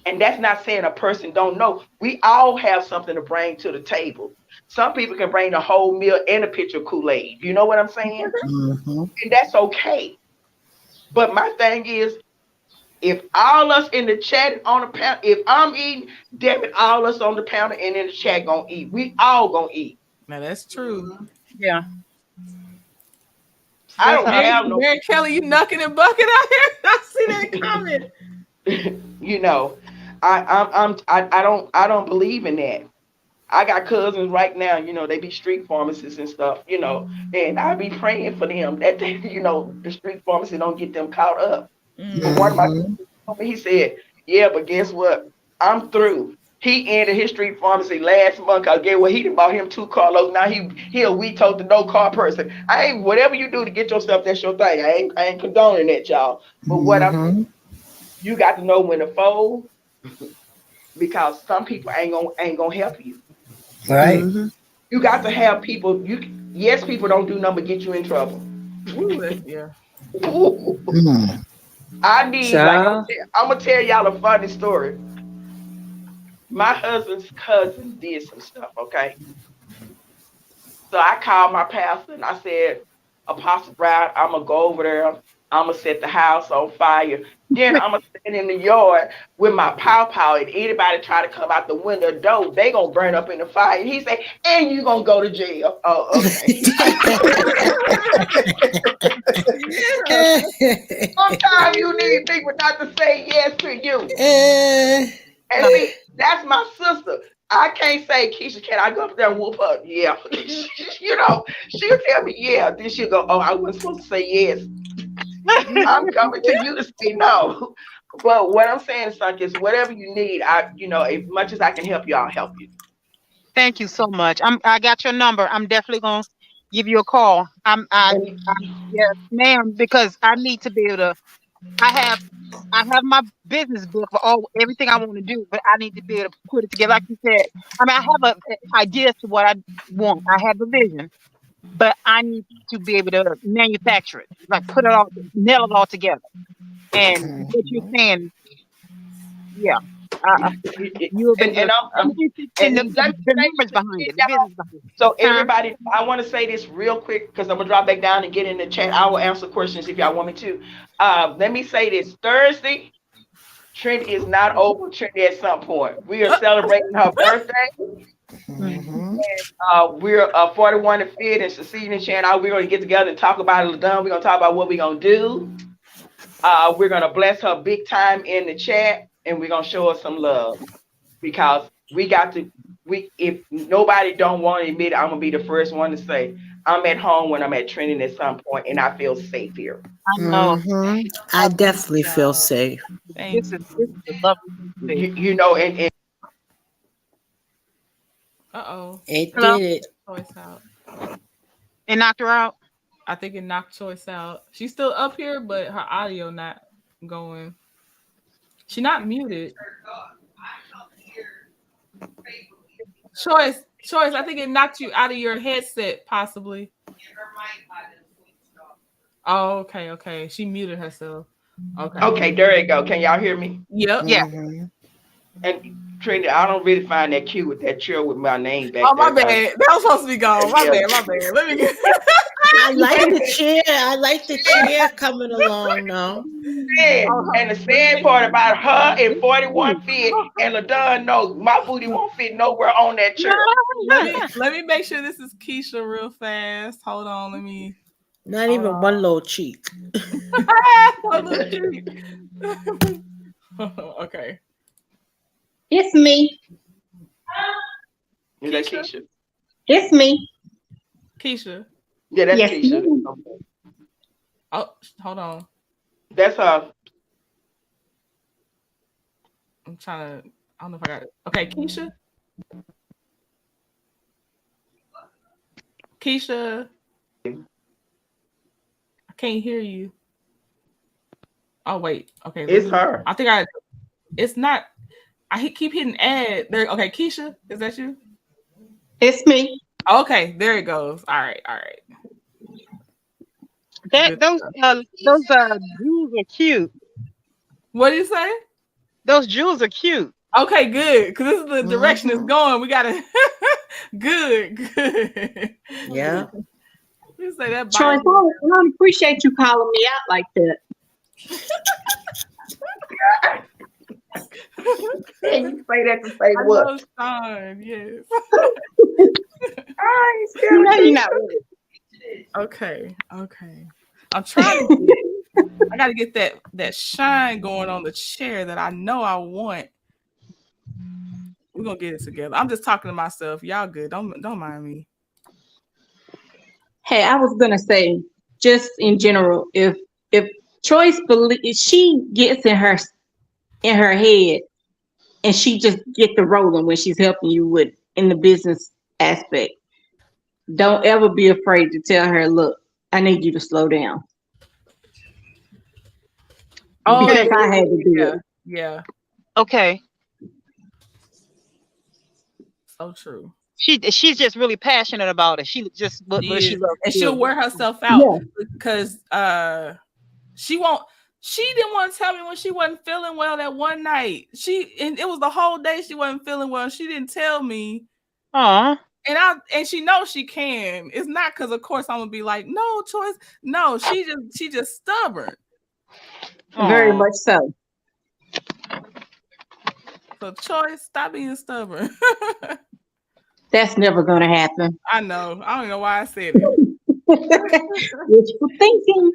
[SPEAKER 6] And that's not saying a person don't know. We all have something to bring to the table. Some people can bring the whole meal and a pitcher of Kool-Aid. You know what I'm saying?
[SPEAKER 10] Mm-hmm.
[SPEAKER 6] And that's okay. But my thing is, if all us in the chat on the panel, if I'm eating, damn it, all us on the panel and in the chat gonna eat. We all gonna eat.
[SPEAKER 2] Now that's true.
[SPEAKER 9] Yeah.
[SPEAKER 6] I
[SPEAKER 9] That's
[SPEAKER 6] don't
[SPEAKER 9] how.
[SPEAKER 6] have no,
[SPEAKER 2] Mary Kelly, you knucking and bucking out here. I see that comment.
[SPEAKER 6] you know, I don't believe in that. I got cousins right now, they be street pharmacists and stuff, and I be praying for them that they, the street pharmacy don't get them caught up. But one of my
[SPEAKER 10] Mm-hmm.
[SPEAKER 6] told me, he said, "Yeah, but guess what? I'm through." He ended his street pharmacy last month. I get what he done bought him 2 carloads. Now he a we told the no car person. I ain't whatever you do to get your stuff, that's your thing. I ain't condoning that, y'all. But what I'm
[SPEAKER 10] Mm-hmm.
[SPEAKER 6] you got to know when to fold because some people ain't gonna help you.
[SPEAKER 10] Right.
[SPEAKER 9] Mm-hmm.
[SPEAKER 6] You got to have people. Yes, people don't do nothing but get you in trouble.
[SPEAKER 2] Ooh, yeah.
[SPEAKER 10] Mm.
[SPEAKER 6] I need like
[SPEAKER 11] Child.
[SPEAKER 6] I'm gonna tell y'all a funny story. My husband's cousin did some stuff. Okay, so I called my pastor and I said, "Apostle Brown, I'm gonna go over there. I'm gonna set the house on fire. Then I'm gonna stand in the yard with my pow, and anybody try to come out the window door, they gonna burn up in the fire." He said, "And you gonna go to jail." Oh, okay. Sometimes you need people not to say yes to you. And see, that's my sister. I can't say, "Keisha, can I go up there and whoop her?" Yeah. She'll tell me, yeah. Then she'll go, "Oh, I wasn't supposed to say yes. I'm coming to you to say no." But what I'm saying, son, is whatever you need, as much as I can help you, I'll help you.
[SPEAKER 9] Thank you so much. I got your number. I'm definitely gonna give you a call.
[SPEAKER 6] And
[SPEAKER 9] Yes, ma'am, because I need to be able to. I have I have my business book for all everything I want to do, but I need to be able to put it together. Like you said, I mean, I have a idea to what I want. I have a vision, but I need to be able to manufacture it, like put it all, nail it all together. And what you're saying, yeah, uh, you have been
[SPEAKER 6] and
[SPEAKER 9] I'm interested in
[SPEAKER 6] and let me
[SPEAKER 9] the
[SPEAKER 6] say
[SPEAKER 9] numbers
[SPEAKER 6] this
[SPEAKER 9] behind
[SPEAKER 6] again,
[SPEAKER 9] it, the
[SPEAKER 6] y'all.
[SPEAKER 9] business behind it.
[SPEAKER 6] So
[SPEAKER 9] Huh?
[SPEAKER 6] everybody, I want to say this real quick because I'm gonna drop back down and get in the chat. I will answer questions if y'all want me to. Let me say this Thursday. Trinity is not over. Trinity at some point. We are celebrating her birthday.
[SPEAKER 9] Mhm.
[SPEAKER 10] Mm-hmm.
[SPEAKER 6] We're 41 and fit and Cecilia and Shannon. We're going to get together and talk about it. Done. We're going to talk about what we're going to do. We're gonna bless her big time in the chat, and we're gonna show her some love because we got to. If nobody don't want to admit it, I'm gonna be the first one to say I'm at home when I'm at training at some point, and I feel safe here.
[SPEAKER 9] I know.
[SPEAKER 10] I definitely feel safe.
[SPEAKER 9] This is a lovely.
[SPEAKER 6] You know, and
[SPEAKER 10] It
[SPEAKER 9] Hello?
[SPEAKER 10] did it.
[SPEAKER 2] Choice out.
[SPEAKER 9] It knocked her out.
[SPEAKER 2] I think it knocked Choice out. She's still up here, but her audio not going. She not muted. Choice. I think it knocked you out of your headset, possibly. Oh, okay. She muted herself.
[SPEAKER 6] Okay, there you go. Can y'all hear me?
[SPEAKER 2] Yep.
[SPEAKER 9] Yeah.
[SPEAKER 6] And Trinity, I don't really find that cute with that chair with my name back.
[SPEAKER 2] Oh, my bad. That was supposed to be gone. My bad. Let me get.
[SPEAKER 10] I like the chair. I like the chair coming along now.
[SPEAKER 6] And the sad part about her in 41 fit and LaDon knows my booty won't fit nowhere on that chair.
[SPEAKER 2] Let me make sure this is Keisha real fast. Hold on, let me.
[SPEAKER 10] Not even one little cheek.
[SPEAKER 2] One little cheek. Okay.
[SPEAKER 7] It's me.
[SPEAKER 6] Is that Keisha?
[SPEAKER 7] It's me.
[SPEAKER 2] Keisha.
[SPEAKER 6] Yeah, that's
[SPEAKER 7] Yes,
[SPEAKER 6] Keisha.
[SPEAKER 7] ma'am.
[SPEAKER 6] Okay.
[SPEAKER 2] Oh, hold on.
[SPEAKER 6] That's her.
[SPEAKER 2] I'm trying to. I don't know if I got it. Okay, Keisha. I can't hear you. Oh wait. Okay.
[SPEAKER 6] It's her.
[SPEAKER 2] I think it's not. I keep hitting add. There. Okay, Keisha, is that you?
[SPEAKER 7] It's me.
[SPEAKER 2] Okay, there it goes. All right.
[SPEAKER 9] Those jewels are cute.
[SPEAKER 2] What do you say?
[SPEAKER 9] Those jewels are cute.
[SPEAKER 2] Okay, good. Because this is the direction it's going. We gotta. Good.
[SPEAKER 10] Yeah.
[SPEAKER 2] You say that.
[SPEAKER 7] Choice, I don't appreciate you calling me out like that.
[SPEAKER 6] And you say that to say what?
[SPEAKER 2] I know, Sean, yes.
[SPEAKER 7] You know you're not with
[SPEAKER 2] it. Okay. I'm trying to I gotta get that shine going on the chair that I know I want. We're gonna get it together. I'm just talking to myself. Y'all good. Don't mind me.
[SPEAKER 7] Hey, I was gonna say, just in general, if Choice if she gets in her head and she just get the rolling when she's helping you with in the business aspect, don't ever be afraid to tell her, look, I need you to slow down.
[SPEAKER 2] Oh,
[SPEAKER 7] because I had to do it.
[SPEAKER 2] Yeah.
[SPEAKER 9] Okay.
[SPEAKER 2] So true.
[SPEAKER 9] She's just really passionate about it. She just what she loves.
[SPEAKER 2] And she'll wear herself out because she didn't want to tell me when she wasn't feeling well that one night. And it was the whole day she wasn't feeling well. She didn't tell me.
[SPEAKER 9] Aw.
[SPEAKER 2] And she knows she can. It's not because of course I'm gonna be like, no, Choice. No, she just stubborn.
[SPEAKER 7] Very much so.
[SPEAKER 2] So Choice, stop being stubborn.
[SPEAKER 7] That's never gonna happen.
[SPEAKER 2] I know. I don't know why I said it.
[SPEAKER 7] Wishful thinking.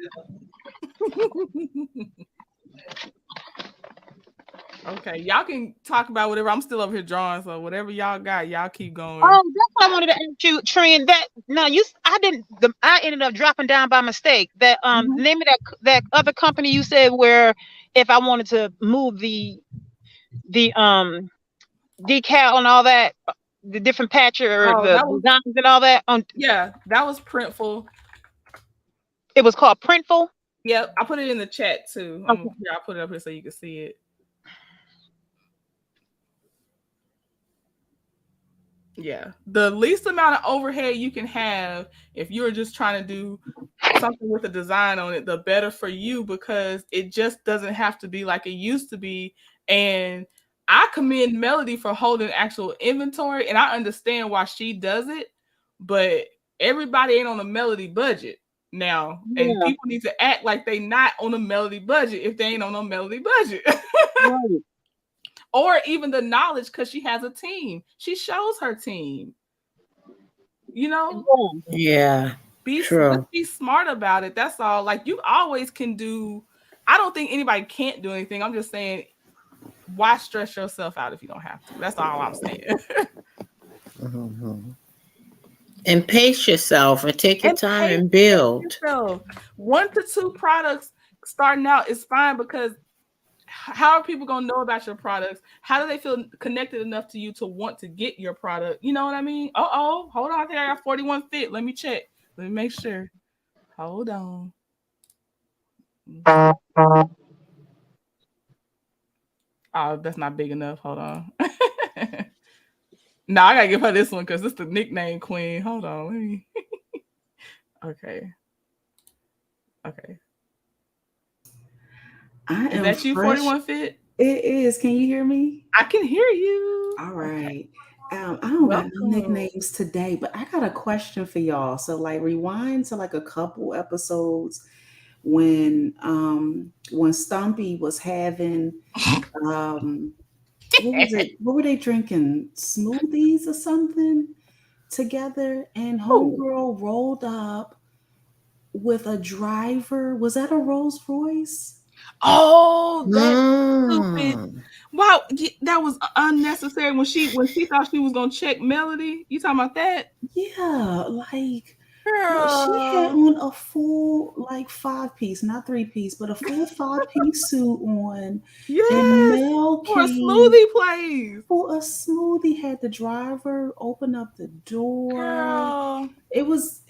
[SPEAKER 2] Okay, y'all can talk about whatever. I'm still over here drawing, so whatever y'all got, y'all keep going.
[SPEAKER 9] Oh, that's what I wanted to ask you, Trin. I ended up dropping down by mistake. That name of that other company you said where if I wanted to move the decal and all that, the different patch or the designs and all that.
[SPEAKER 2] Yeah, that was Printful.
[SPEAKER 9] It was called Printful.
[SPEAKER 2] Yep, I put it in the chat too.
[SPEAKER 9] Okay.
[SPEAKER 2] Yeah, I put it up here so you can see it. Yeah, the least amount of overhead you can have if you're just trying to do something with a design on it, the better for you, because it just doesn't have to be like it used to be. And I commend Melody for holding actual inventory, and I understand why she does it, but everybody ain't on a Melody budget now, and people need to act like they not on a Melody budget if they ain't on a Melody budget.
[SPEAKER 9] Right.
[SPEAKER 2] Or even the knowledge, because she has a team. She shows her team. You know?
[SPEAKER 10] Yeah.
[SPEAKER 2] Be smart about it. That's all. Like, you always can do I don't think anybody can't do anything. I'm just saying, why stress yourself out if you don't have to? That's all I'm saying.
[SPEAKER 10] And pace yourself and take your time
[SPEAKER 2] pace
[SPEAKER 10] and build.
[SPEAKER 2] yourself. 1 to 2 products starting out is fine, because how are people gonna know about your products? How do they feel connected enough to you to want to get your product? You know what I mean? Hold on. I think I got 41 fit. Let me check. Let me make sure. Hold on. Oh, that's not big enough. Hold on. No, I gotta give her this one because it's the nickname queen. Hold on. Let me. Okay. Is that you, 41 fit?
[SPEAKER 13] It is. Can you hear me?
[SPEAKER 2] I can hear you.
[SPEAKER 13] All right. I don't got no nicknames today, but I got a question for y'all. So like rewind to like a couple episodes when Stumpy was having what was it? What were they drinking? Smoothies or something together, and homegirl rolled up with a driver. Was that a Rolls Royce?
[SPEAKER 2] Oh, that's stupid. Wow, that was unnecessary when she thought she was gonna check Melody. You talking about that?
[SPEAKER 13] Yeah, like
[SPEAKER 2] girl,
[SPEAKER 13] she had on a full like 5-piece, not 3-piece, but a full 5-piece suit on.
[SPEAKER 2] Yes,
[SPEAKER 13] and Mel
[SPEAKER 2] for a
[SPEAKER 13] came
[SPEAKER 2] smoothie place.
[SPEAKER 13] For a smoothie, had the driver open up the door.
[SPEAKER 2] Girl.
[SPEAKER 13] It was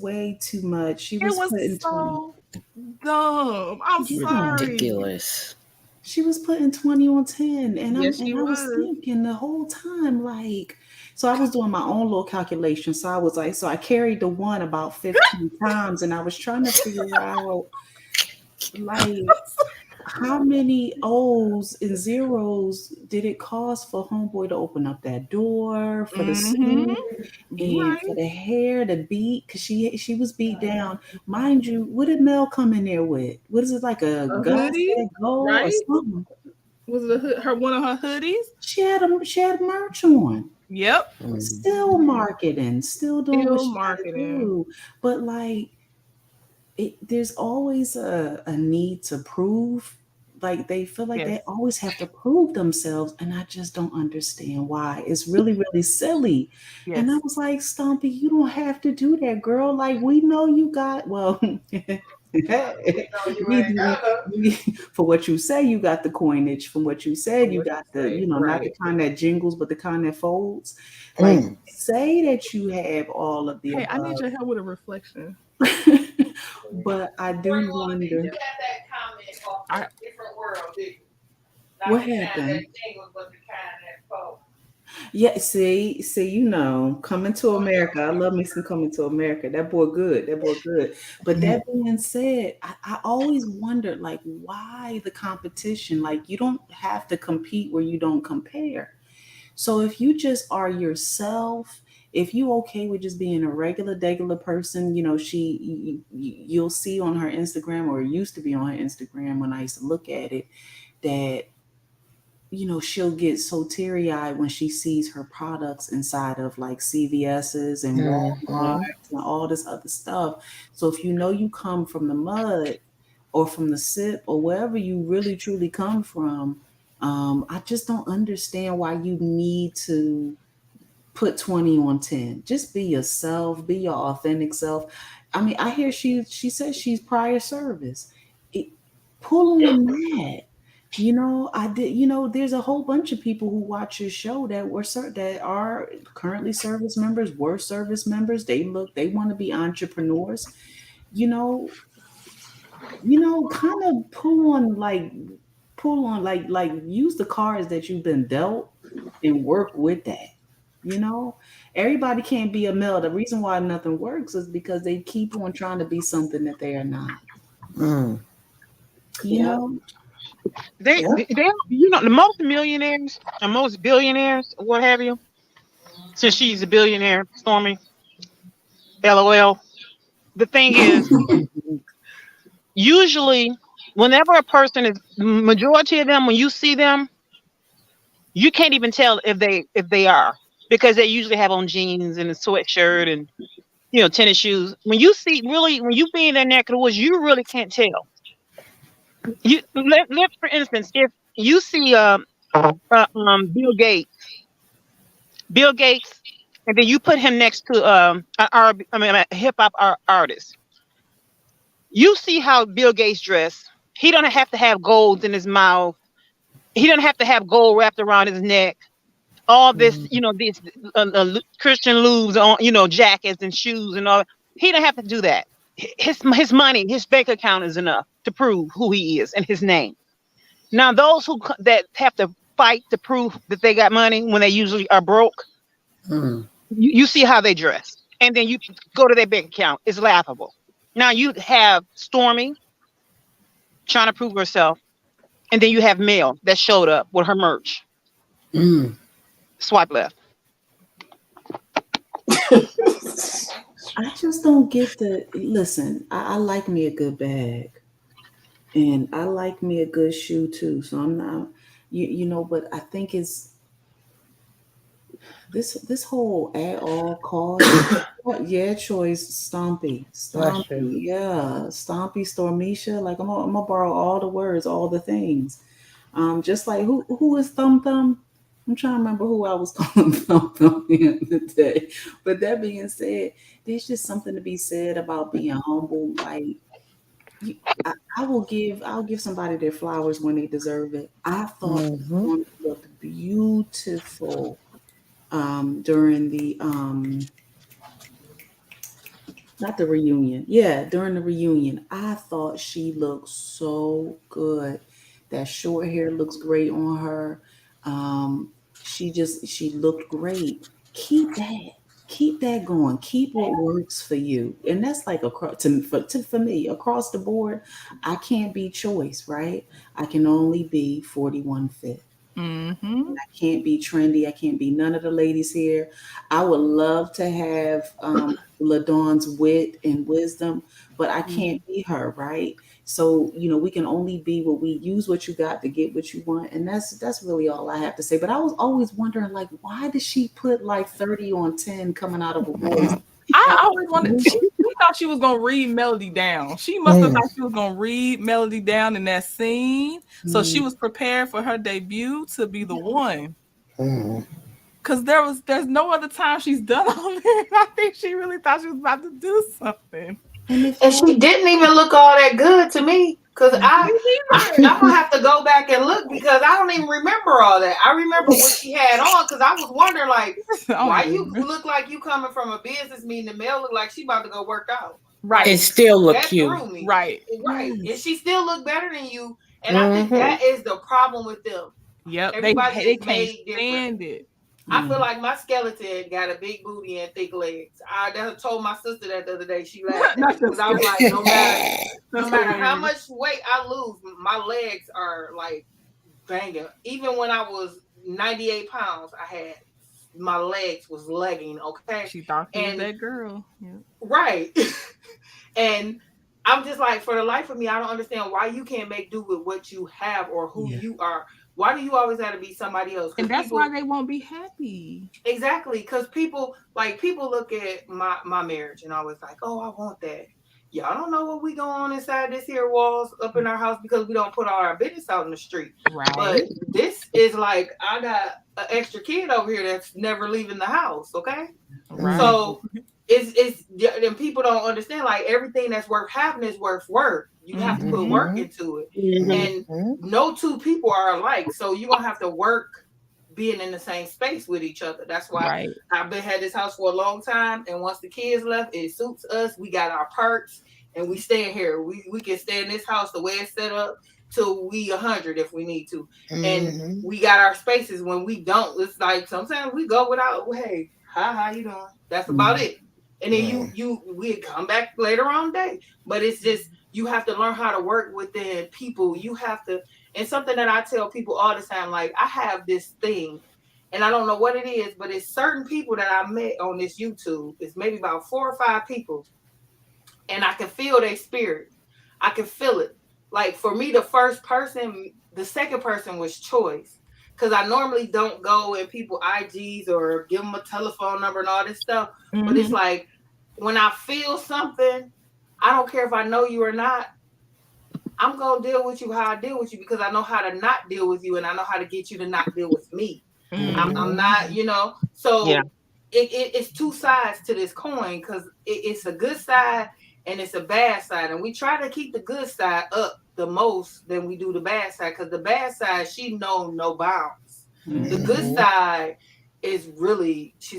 [SPEAKER 13] way too much. She was putting
[SPEAKER 2] so dumb. I'm sorry.
[SPEAKER 10] Ridiculous.
[SPEAKER 13] She was putting 20 on 10, and
[SPEAKER 2] yes,
[SPEAKER 13] I was thinking the whole time, like, so I was doing my own little calculation. So I was like, so I carried the one about 15 times, and I was trying to figure out, like, how many O's and zeros did it cost for homeboy to open up that door, for the suit, and for the hair to beat, because she was beat down. Mind you, what did Mel come in there with? What is it, like a
[SPEAKER 2] hoodie,
[SPEAKER 13] gold or something?
[SPEAKER 2] Was it one of her hoodies?
[SPEAKER 13] She had merch on.
[SPEAKER 2] Yep.
[SPEAKER 13] Still marketing, still doing what she had to do. But like, there's always a need to prove. Like they feel like they always have to prove themselves, and I just don't understand why. It's really, really silly. And I was like, Stumpy, you don't have to do that, girl. Like we know you got for what you say, you got the coinage. From what you said, you got the, not the kind that jingles, but the kind that folds. Like say that you have all of the above.
[SPEAKER 2] I need your help with a reflection.
[SPEAKER 13] But I do wonder. What happened? Yeah, see, Coming to America. I love me some Coming to America. That boy good. But that being said, I always wondered, like, why the competition? Like, you don't have to compete where you don't compare. So if you just are yourself, if you okay with just being a regular person, you'll see on her Instagram, or used to be on her Instagram when I used to look at it, that she'll get so teary-eyed when she sees her products inside of like CVS's and Walmart and all this other stuff. So if you come from the mud or from the SIP or wherever you really truly come from, I just don't understand why you need to put 20 on 10. Just be yourself, be your authentic self. I mean, I hear she says she's prior service. Pull on that. I did. There's a whole bunch of people who watch your show that are currently service members, were service members. They want to be entrepreneurs. Kind of pull on like use the cards that you've been dealt and work with that. Everybody can't be a Mel. The reason why nothing works is because they keep on trying to be something that they are not.
[SPEAKER 9] They the most millionaires and most billionaires, what have you, since she's a billionaire, Stormy, LOL. The thing is, usually whenever a person is, majority of them, when you see them, you can't even tell if they are, because they usually have on jeans and a sweatshirt and tennis shoes. When you be in their neck of the woods, you really can't tell. let for instance, if you see Bill Gates, and then you put him next to a hip hop artist. You see how Bill Gates dressed. He don't have to have gold in his mouth. He don't have to have gold wrapped around his neck. All this, these Christian lubes on, jackets and shoes and all. He don't have to do that. His money, his bank account is enough to prove who he is and his name. Now, those that have to fight to prove that they got money when they usually are broke, you see how they dress, and then you go to their bank account. It's laughable. Now you have Stormy trying to prove herself, and then you have Mel that showed up with her merch. Swipe left.
[SPEAKER 13] I just don't get the listen. I like me a good bag, and I like me a good shoe too. So I'm not, but I think it's this whole at all cost. Yeah, choice Stompy, yeah, Stompy, Stormisha. Like I'm gonna borrow all the words, all the things. Just like who is Thumb Thumb? I'm trying to remember who I was calling Thumb Thumb the other day. But that being said, there's just something to be said about being humble. Like I'll give somebody their flowers when they deserve it. I thought Stormy looked beautiful during the not the reunion. Yeah, during the reunion. I thought she looked so good. That short hair looks great on her. She looked great. Keep that. Keep that going. Keep what works for you. And that's like across for me, across the board, I can't be choice, right? I can only be 41 Fit.
[SPEAKER 2] Mm-hmm.
[SPEAKER 13] I can't be trendy. I can't be none of the ladies here. I would love to have LaDawn's wit and wisdom, but I can't be her, right? So, we can only be what we use what you got to get what you want. And that's really all I have to say. But I was always wondering, like, why did she put like 30 on 10 coming out of a voice?
[SPEAKER 2] I always wanted. She thought she was gonna read Melody down. She must have thought she was gonna read Melody down in that scene, so she was prepared for her debut to be the one. Cause there's no other time she's done on there. I think she really thought she was about to do something,
[SPEAKER 11] and she didn't even look all that good to me. Cause I'm gonna have to go back and look because I don't even remember all that. I remember what she had on because I was wondering like, why you look like you coming from a business meeting? The Mel look like she about to go work out.
[SPEAKER 2] Right.
[SPEAKER 10] It still look
[SPEAKER 11] that
[SPEAKER 10] cute.
[SPEAKER 11] Threw me.
[SPEAKER 2] Right.
[SPEAKER 11] Right. And she still look better than you. And I think that is the problem with them.
[SPEAKER 2] Yep.
[SPEAKER 11] Everybody
[SPEAKER 2] they
[SPEAKER 11] is
[SPEAKER 2] can't
[SPEAKER 11] made
[SPEAKER 2] stand
[SPEAKER 11] different.
[SPEAKER 2] it.
[SPEAKER 11] I feel like my skeleton got a big booty and thick legs. I told my sister that the other day. She laughed because I was like, no matter how much weight I lose, my legs are like banging. Even when I was 98 pounds, my legs was legging. Okay,
[SPEAKER 2] she thought she was that girl. Yeah.
[SPEAKER 11] Right, and I'm just like, for the life of me, I don't understand why you can't make do with what you have or who you are. Why do you always have to be somebody else?
[SPEAKER 2] And that's why they won't be happy.
[SPEAKER 11] Exactly, because people look at my marriage and always like, oh, I want that. Y'all don't know what we go on inside this here walls up in our house because we don't put all our business out in the street.
[SPEAKER 2] Right.
[SPEAKER 11] But this is like, I got an extra kid over here that's never leaving the house. Okay. Right. So it's and people don't understand, like, everything that's worth having is worth work. You have to put work into it. And no two people are alike. So you're gonna have to work being in the same space with each other. That's why I've had this house for a long time. And once the kids left, it suits us. We got our perks and we stay here. We can stay in this house the way it's set up till we 100 if we need to. And we got our spaces. When we don't, it's like sometimes we go without, hey, hi, how you doing? That's about it. And then we come back later on day. But it's just, you have to learn how to work within people. You have to, and something that I tell people all the time, like, I have this thing, and I don't know what it is, but it's certain people that I met on this YouTube. It's maybe about 4 or 5 people, and I can feel their spirit. I can feel it. Like, for me, the second person was choice. Because I normally don't go in people IGs or give them a telephone number and all this stuff. But it's like, when I feel something, I don't care if I know you or not, I'm gonna deal with you how I deal with you because I know how to not deal with you and I know how to get you to not deal with me. I'm not, so it's two sides to this coin because it's a good side and it's a bad side. And we try to keep the good side up the most than we do the bad side because the bad side, she knows no bounds. The good side she's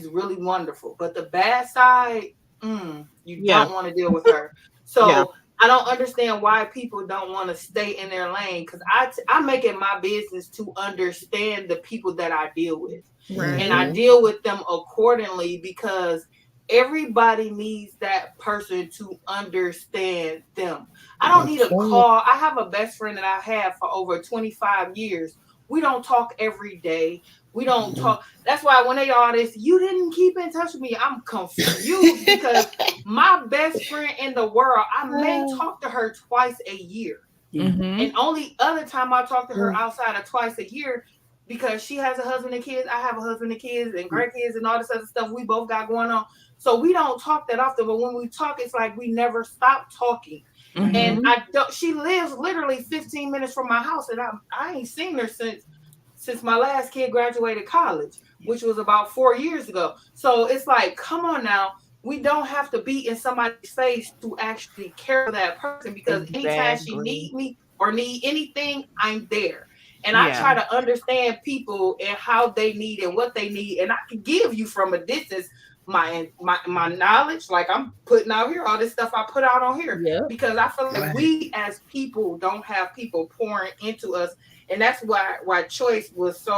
[SPEAKER 11] really wonderful. But the bad side, you don't want to deal with her. So I don't understand why people don't want to stay in their lane because I make it my business to understand the people that I deal with. Right. And I deal with them accordingly because everybody needs that person to understand them. I don't need a call. I have a best friend that I have for over 25 years. We don't talk every day. We don't talk. That's why when they all this, you didn't keep in touch with me. I'm confused because my best friend in the world, I may talk to her twice a year. And only other time I talk to her outside of twice a year because she has a husband and kids. I have a husband and kids and grandkids and all this other stuff we both got going on. So we don't talk that often. But when we talk, it's like we never stop talking. And she lives literally 15 minutes from my house. And I ain't seen her since my last kid graduated college, which was about 4 years ago. So it's like, come on now. We don't have to be in somebody's face to actually care for that person because anytime she needs me or need anything, I'm there. And I try to understand people and how they need and what they need. And I can give you from a distance my knowledge. Like I'm putting out here all this stuff I put out on here because I feel like we as people don't have people pouring into us. And that's why Choice was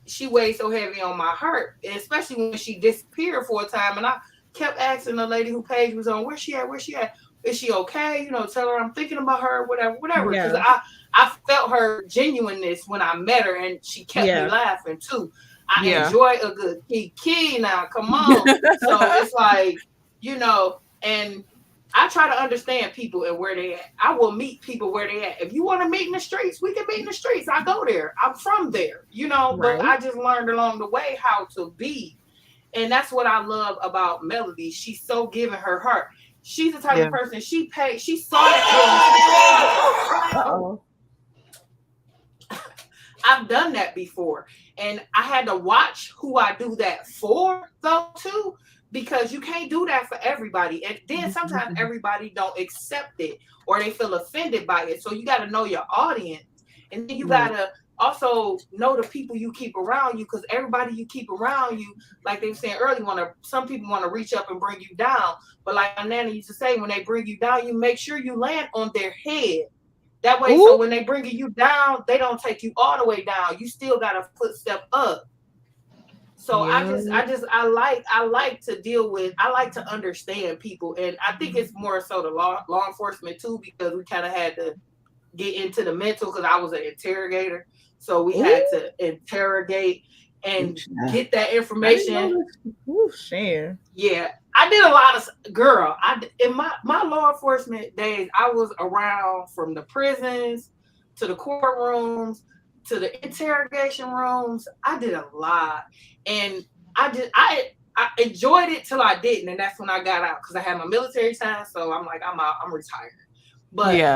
[SPEAKER 11] she weighed so heavy on my heart, and especially when she disappeared for a time. And I kept asking the lady who page was on, where's she at? Is she okay? Tell her I'm thinking about her, whatever. Because I felt her genuineness when I met her, and she kept me laughing too. I enjoy a good kiki now. Come on. So it's like, and I try to understand people and where they at. I will meet people where they at. If you want to meet in the streets, we can meet in the streets. I go there. I'm from there, but I just learned along the way how to be. And that's what I love about Melody. She's so giving her heart. She's the type of person she saw that. I've done that before. And I had to watch who I do that for, though, too, because you can't do that for everybody. And then sometimes everybody don't accept it or they feel offended by it. So you got to know your audience. And then you got to also know the people you keep around you, because everybody you keep around you, like they were saying earlier, some people want to reach up and bring you down. But like my Nana used to say, when they bring you down, you make sure you land on their head. That way, so when they bring you down, they don't take you all the way down. You still got a footstep up. So I like to deal with, I like to understand people. And I think it's more so the law enforcement too, because we kind of had to get into the mental, because I was an interrogator. So we had to interrogate and get that information.
[SPEAKER 2] Share.
[SPEAKER 11] Yeah. I did a lot of, in my law enforcement days, I was around from the prisons to the courtrooms to the interrogation rooms. I did a lot. And I enjoyed it till I didn't. And that's when I got out, because I had my military time. So I'm like, I'm out, I'm retired. But it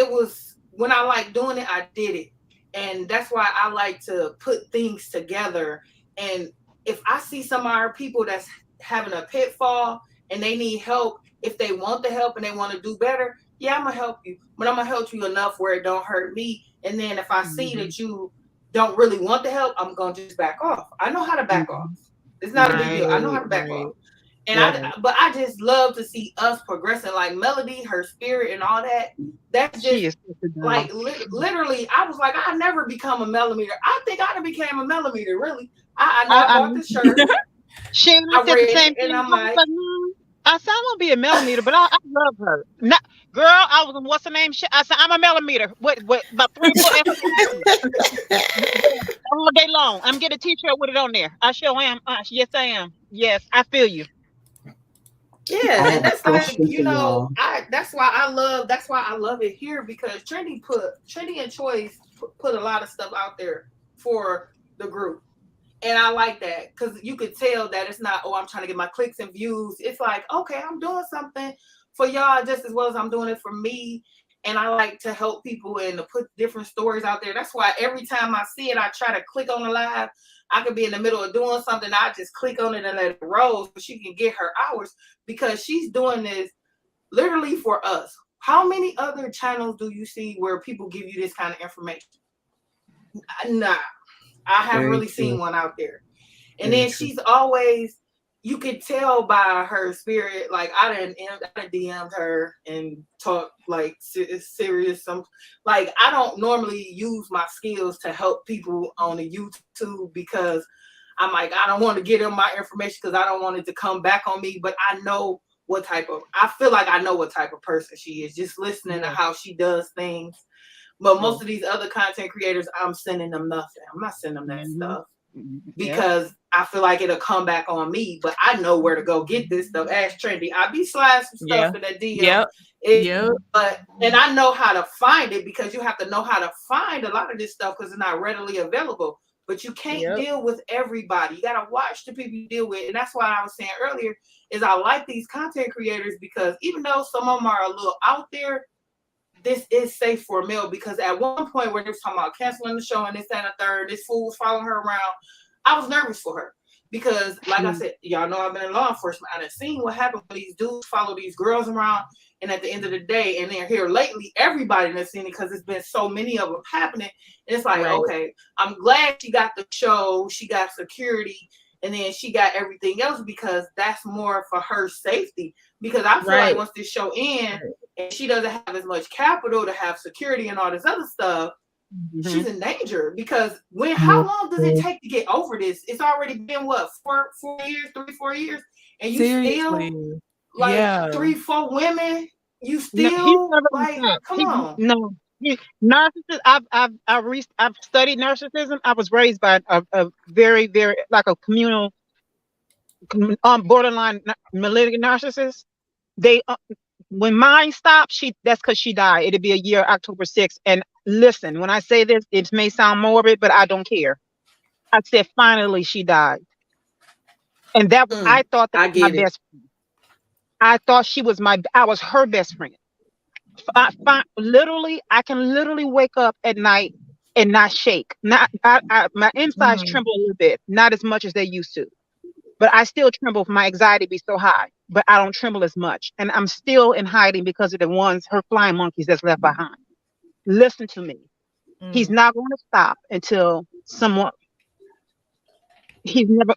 [SPEAKER 11] was when I liked doing it, I did it. And that's why I like to put things together. And if I see some of our people that's having a pitfall and they need help, if they want the help and they want to do better, I'm going to help you. But I'm going to help you enough where it don't hurt me. And then if I see that you don't really want the help, I'm going to just back off. I know how to back off. It's not a big deal. I know how to back off. And I just love to see us progressing, like Melody, her spirit and all that. That's just like literally, I was like, I never become a millimeter. I think I became a millimeter, really. I bought the shirt.
[SPEAKER 9] Shari said the same thing. And I'm like, I said, I'm gonna be a millimeter, but I love her. Not, girl, I was, what's her name? I said, I'm a millimeter. What, about 3 or 4 all day long. I'm getting a t-shirt with it on there. I sure am. Yes, I am. Yes, I feel you.
[SPEAKER 11] Yeah, and that's like, that's why I love it here, because Trendy and Choice put a lot of stuff out there for the group. And I like that because you could tell that it's not, oh, I'm trying to get my clicks and views. It's like, okay, I'm doing something for y'all just as well as I'm doing it for me. And I like to help people and to put different stories out there. That's why every time I see it, I try to click on the live. I could be in the middle of doing something. I just click on it and let it roll so she can get her hours, because she's doing this literally for us. How many other channels do you see where people give you this kind of information? Nah, I haven't really seen one out there. And then she's always, you could tell by her spirit, like I done DM'd her and talk like serious. Like I don't normally use my skills to help people on the YouTube because I'm like, I don't want to get them my information because I don't want it to come back on me. But I know I feel like I know what type of person she is, just listening to how she does things. But most of these other content creators, I'm sending them nothing. I'm not sending them that stuff because I feel like it'll come back on me. But I know where to go get this stuff. Ask Trendy. I be sliding some stuff in that DM. But I know how to find it, because you have to know how to find a lot of this stuff because it's not readily available. But you can't deal with everybody. You gotta watch the people you deal with, and that's why I was saying earlier is I like these content creators, because even though some of them are a little out there, this is safe for a male. Because at one point where they was talking about canceling the show and this and a third, this fool was following her around, I was nervous for her because, like I said, y'all know I've been in law enforcement. I done seen what happened when these dudes follow these girls around, and at the end of the day, and they're here lately, everybody that's seen it because it's been so many of them happening. And it's like, okay, I'm glad she got the show, she got security, and then she got everything else because that's more for her safety. Because I feel like once this show ends and she doesn't have as much capital to have security and all this other stuff, she's in danger. Because how long does it take to get over this? It's already been what, 4 years, 3-4 years, and you still like 3-4 women. You still like, come on.
[SPEAKER 9] No, narcissism. I've studied narcissism. I was raised by a very, very like a communal, borderline malignant narcissist. They when mine stopped, that's because she died. It'll be a year, October 6th. And listen, when I say this, it may sound morbid, but I don't care. I said finally she died, and that I thought that was my best friend. I thought I was her best friend. Literally, I can literally wake up at night and not shake. My insides tremble a little bit, not as much as they used to, but I still tremble. My anxiety be so high, but I don't tremble as much. And I'm still in hiding because of her flying monkeys that's left behind. Listen to me. He's not going to stop until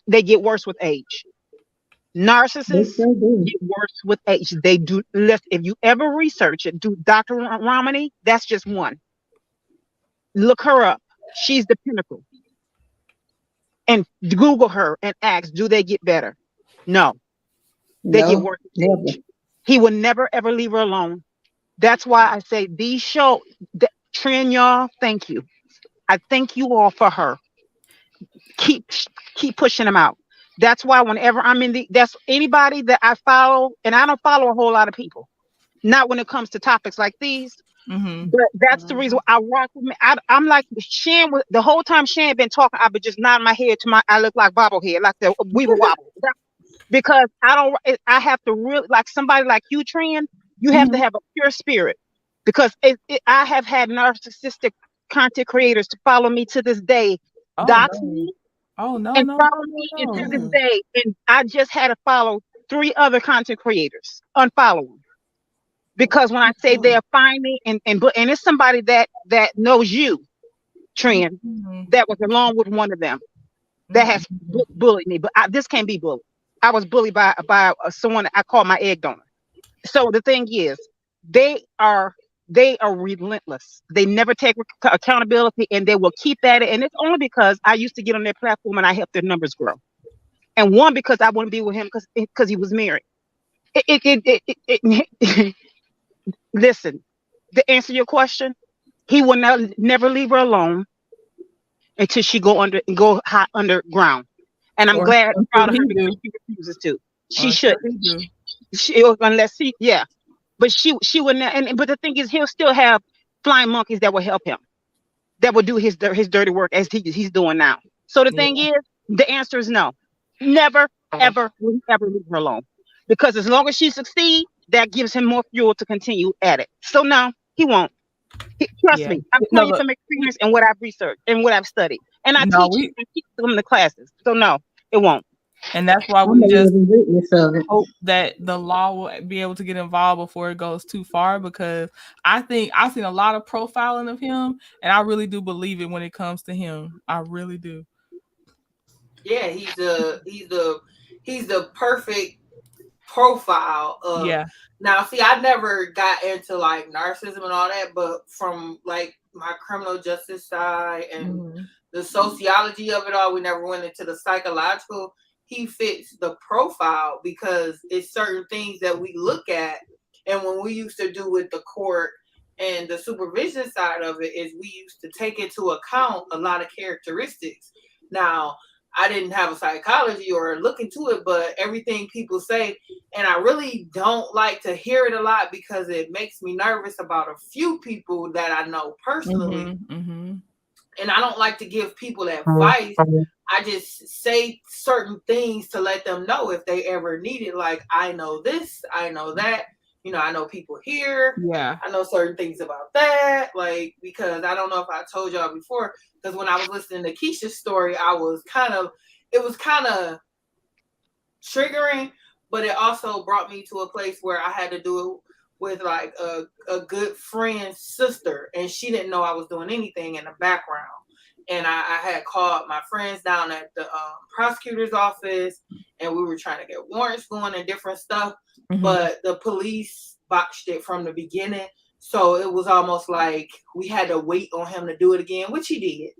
[SPEAKER 9] they get worse with age. Narcissists get worse with age. They do. If you ever research it, do Dr. Romani, that's just one. Look her up. She's the pinnacle. And Google her and ask, do they get better? No. They get worse with age. He will never, ever leave her alone. That's why I say these shows, Trend, y'all, thank you. I thank you all for her. Keep pushing them out. That's why whenever I'm that's anybody that I follow, and I don't follow a whole lot of people, not when it comes to topics like these. But that's the reason I rock with me. I'm like Shan. The whole time Shan been talking, I've been just nodding my head I look like bobblehead, like the Weaver Wobble. Because I have to really, like somebody like you, Tran, you have to have a pure spirit. Because I have had narcissistic content creators to follow me to this day, dox me, and follow me to this day. And I just had to follow 3 other content creators, unfollow them. Because when I say they'll find me, and it's somebody that knows you, Tran, that was along with one of them that has bullied me. But this can't be bullied. I was bullied by someone I call my egg donor. So the thing is, they are relentless. They never take accountability, and they will keep at it. And it's only because I used to get on their platform and I helped their numbers grow. And one, because I wouldn't be with him because he was married. Listen, to answer your question, he will never leave her alone until she go hot underground. And I'm glad and proud of her because she refuses to. She should. Unless but she would not. But the thing is, he'll still have flying monkeys that will help him, that will do his dirty work as he's doing now. So the thing is, The answer is no. Never, ever, will he ever leave her alone. Because as long as she succeeds, that gives him more fuel to continue at it. So no, he won't. Trust
[SPEAKER 2] Yeah.
[SPEAKER 9] me, I'm
[SPEAKER 2] No,
[SPEAKER 9] telling you
[SPEAKER 2] look,
[SPEAKER 9] from experience and what I've researched and what I've studied. And
[SPEAKER 2] no, we
[SPEAKER 9] I teach them in the classes. So no, it won't.
[SPEAKER 2] and that's why
[SPEAKER 7] I'm
[SPEAKER 2] we
[SPEAKER 7] a
[SPEAKER 2] just
[SPEAKER 7] living witness of it.
[SPEAKER 2] hope that the law will be able to get involved before it goes too far, because I think I've seen a lot of profiling of him, and I really do believe it when it comes to him. I really do.
[SPEAKER 11] Yeah, he's the perfect profile of.
[SPEAKER 2] Yeah.
[SPEAKER 11] Now see, I never got into like narcissism and all that, but from like my criminal justice side and the sociology of it all, we never went into the psychological. He fits the profile because it's certain things that we look at, and when we used to do with the court and the supervision side of it, is we used to take into account a lot of characteristics. Now I didn't have a psychology or look into it, but everything people say, and I really don't like to hear it a lot because it makes me nervous about a few people that I know personally. And I don't like to give people advice. I just say certain things to let them know if they ever need it. Like, I know this, I know that. You know, I know people here.
[SPEAKER 2] Yeah.
[SPEAKER 11] I know certain things about that. Like, because I don't know if I told y'all before, because when I was listening to Keisha's story, it was kind of triggering, but it also brought me to a place where I had to do it with like a good friend's sister, and she didn't know I was doing anything in the background. And I had called my friends down at the prosecutor's office, and we were trying to get warrants going and different stuff, but the police botched it from the beginning. So it was almost like we had to wait on him to do it again, which he did.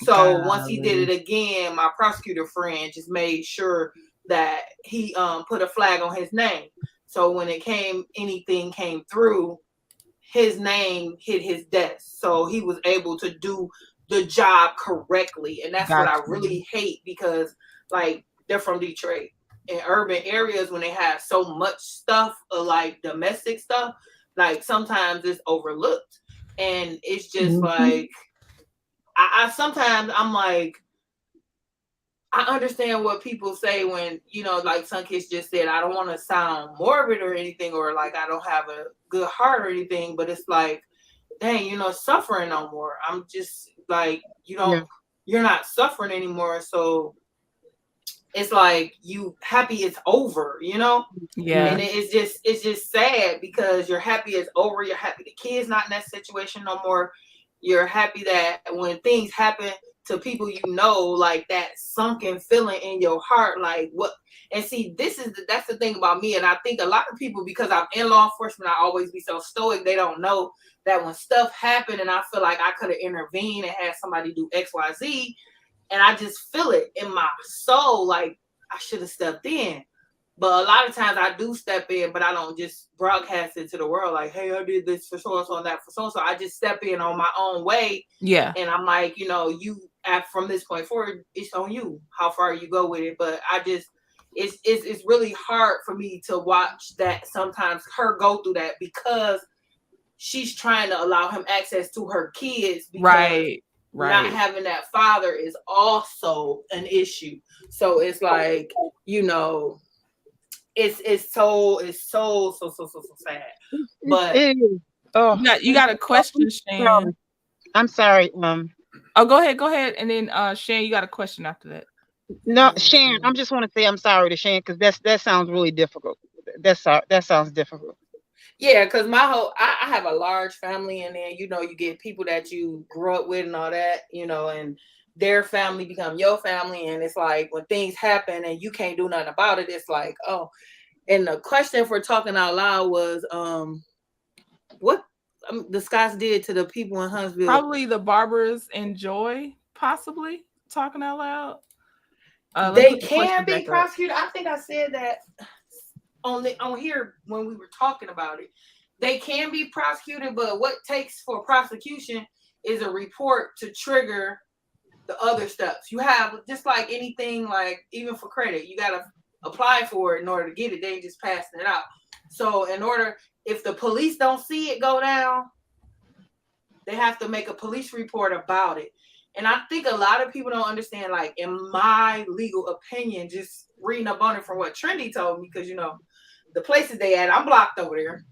[SPEAKER 11] So once he did it again, my prosecutor friend just made sure that he put a flag on his name. So when anything came through, his name hit his desk. So he was able to do the job correctly. And that's what I really hate, because like they're from Detroit. In urban areas, when they have so much stuff like domestic stuff, like sometimes it's overlooked. And it's just like I sometimes I'm like, I understand what people say when, you know, like Sunkiss just said, I don't want to sound morbid or anything, or like I don't have a good heart or anything, but it's like, dang, you know, suffering no more. I'm just like, you're not suffering anymore. So it's like you happy it's over, you know?
[SPEAKER 2] Yeah.
[SPEAKER 11] And it's just sad because you're happy it's over. You're happy the kid's not in that situation no more. You're happy that when things happen to people, you know, like that sunken feeling in your heart, like what. And see, that's the thing about me, and I think a lot of people, because I'm in law enforcement, I always be so stoic. They don't know that when stuff happened and I feel like I could have intervened and had somebody do XYZ, and I just feel it in my soul, like I should have stepped in. But a lot of times I do step in, but I don't just broadcast it to the world like, hey, I did this for so-and-so and that for so-and-so. I just step in on my own way.
[SPEAKER 2] Yeah.
[SPEAKER 11] And I'm like, you know, from this point forward, it's on you how far you go with it. But it's really hard for me to watch that sometimes, her go through that, because she's trying to allow him access to her kids, because not having that father is also an issue. So it's like, you know, it's so sad. But
[SPEAKER 2] you got a question, Shan.
[SPEAKER 9] I'm sorry.
[SPEAKER 2] Oh, go ahead, and then Shan, you got a question after that.
[SPEAKER 9] No, Shan, I just want to say I'm sorry to Shan, because that sounds really difficult. That sounds difficult.
[SPEAKER 11] Yeah, because I have a large family, and then, you know, you get people that you grew up with and all that, you know, and their family become your family. And it's like when things happen and you can't do nothing about it, it's like, oh. And the question for talking out loud was, what the Scots did to the people in Huntsville.
[SPEAKER 2] Probably the Barbers enjoy possibly talking out loud.
[SPEAKER 11] They can be prosecuted. I think I said that on here when we were talking about it. They can be prosecuted, but what takes for prosecution is a report to trigger the other steps. You have, just like anything, like even for credit, you got to apply for it in order to get it. They ain't just passing it out. So if the police don't see it go down, they have to make a police report about it. And I think a lot of people don't understand, like, in my legal opinion, just reading up on it from what Trendy told me, because, you know, the places they at, I'm blocked over there.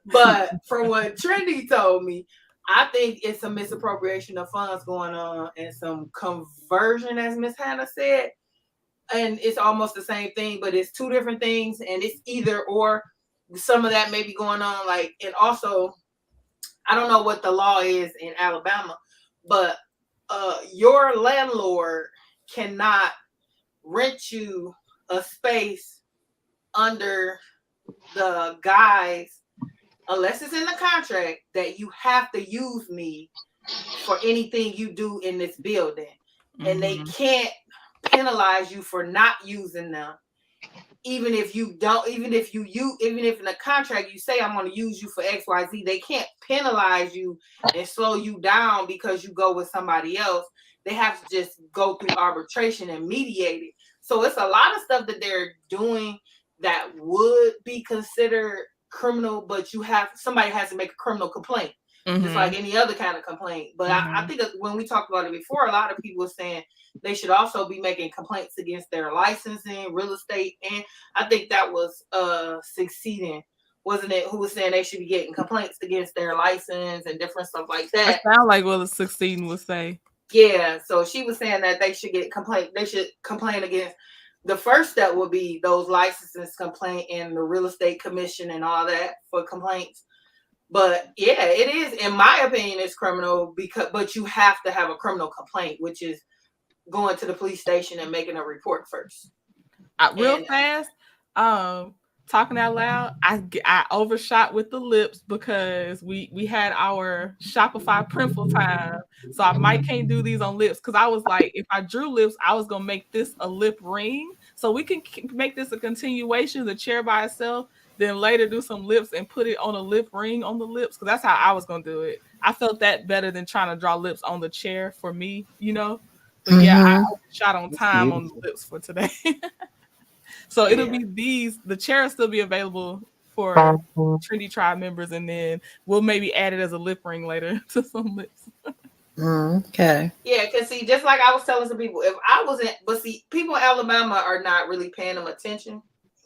[SPEAKER 11] But from what Trendy told me, I think it's some misappropriation of funds going on and some conversion, as Miss Hannah said. And it's almost the same thing, but it's two different things, and it's either or. Some of that may be going on, like, and also, I don't know what the law is in Alabama, but your landlord cannot rent you a space under the guise, unless it's in the contract, that you have to use me for anything you do in this building. And they can't penalize you for not using them. Even if in the contract you say I'm going to use you for XYZ, they can't penalize you and slow you down because you go with somebody else. They have to just go through arbitration and mediate it. So it's a lot of stuff that they're doing that would be considered criminal, but somebody has to make a criminal complaint, just like any other kind of complaint. But I think when we talked about it before, a lot of people were saying they should also be making complaints against their licensing, real estate, and I think that was Succeeding, wasn't it? Who was saying they should be getting complaints against their license and different stuff like that.
[SPEAKER 2] That sounds like what Succeeding would say.
[SPEAKER 11] Yeah, so she was saying that they should complain against. The first step would be those licenses complaint and the real estate commission and all that for complaints. But yeah, it is, in my opinion, it's criminal but you have to have a criminal complaint, which is going to the police station and making a report first.
[SPEAKER 2] Fast, talking out loud, I overshot with the lips because we had our Shopify printful time, so I might can't do these on lips, because I was like, if I drew lips, I was gonna make this a lip ring, so we can make this a continuation, the chair by itself, then later do some lips and put it on a lip ring on the lips, because that's how I was gonna do it. I felt that better than trying to draw lips on the chair for me, you know. But yeah, I shot on time on the lips for today. So it'll be the chair will still be available for Trendy Tribe members, and then we'll maybe add it as a lip ring later to some lips.
[SPEAKER 10] Okay.
[SPEAKER 11] Yeah, because see, just like I was telling some people, people in Alabama are not really paying them attention.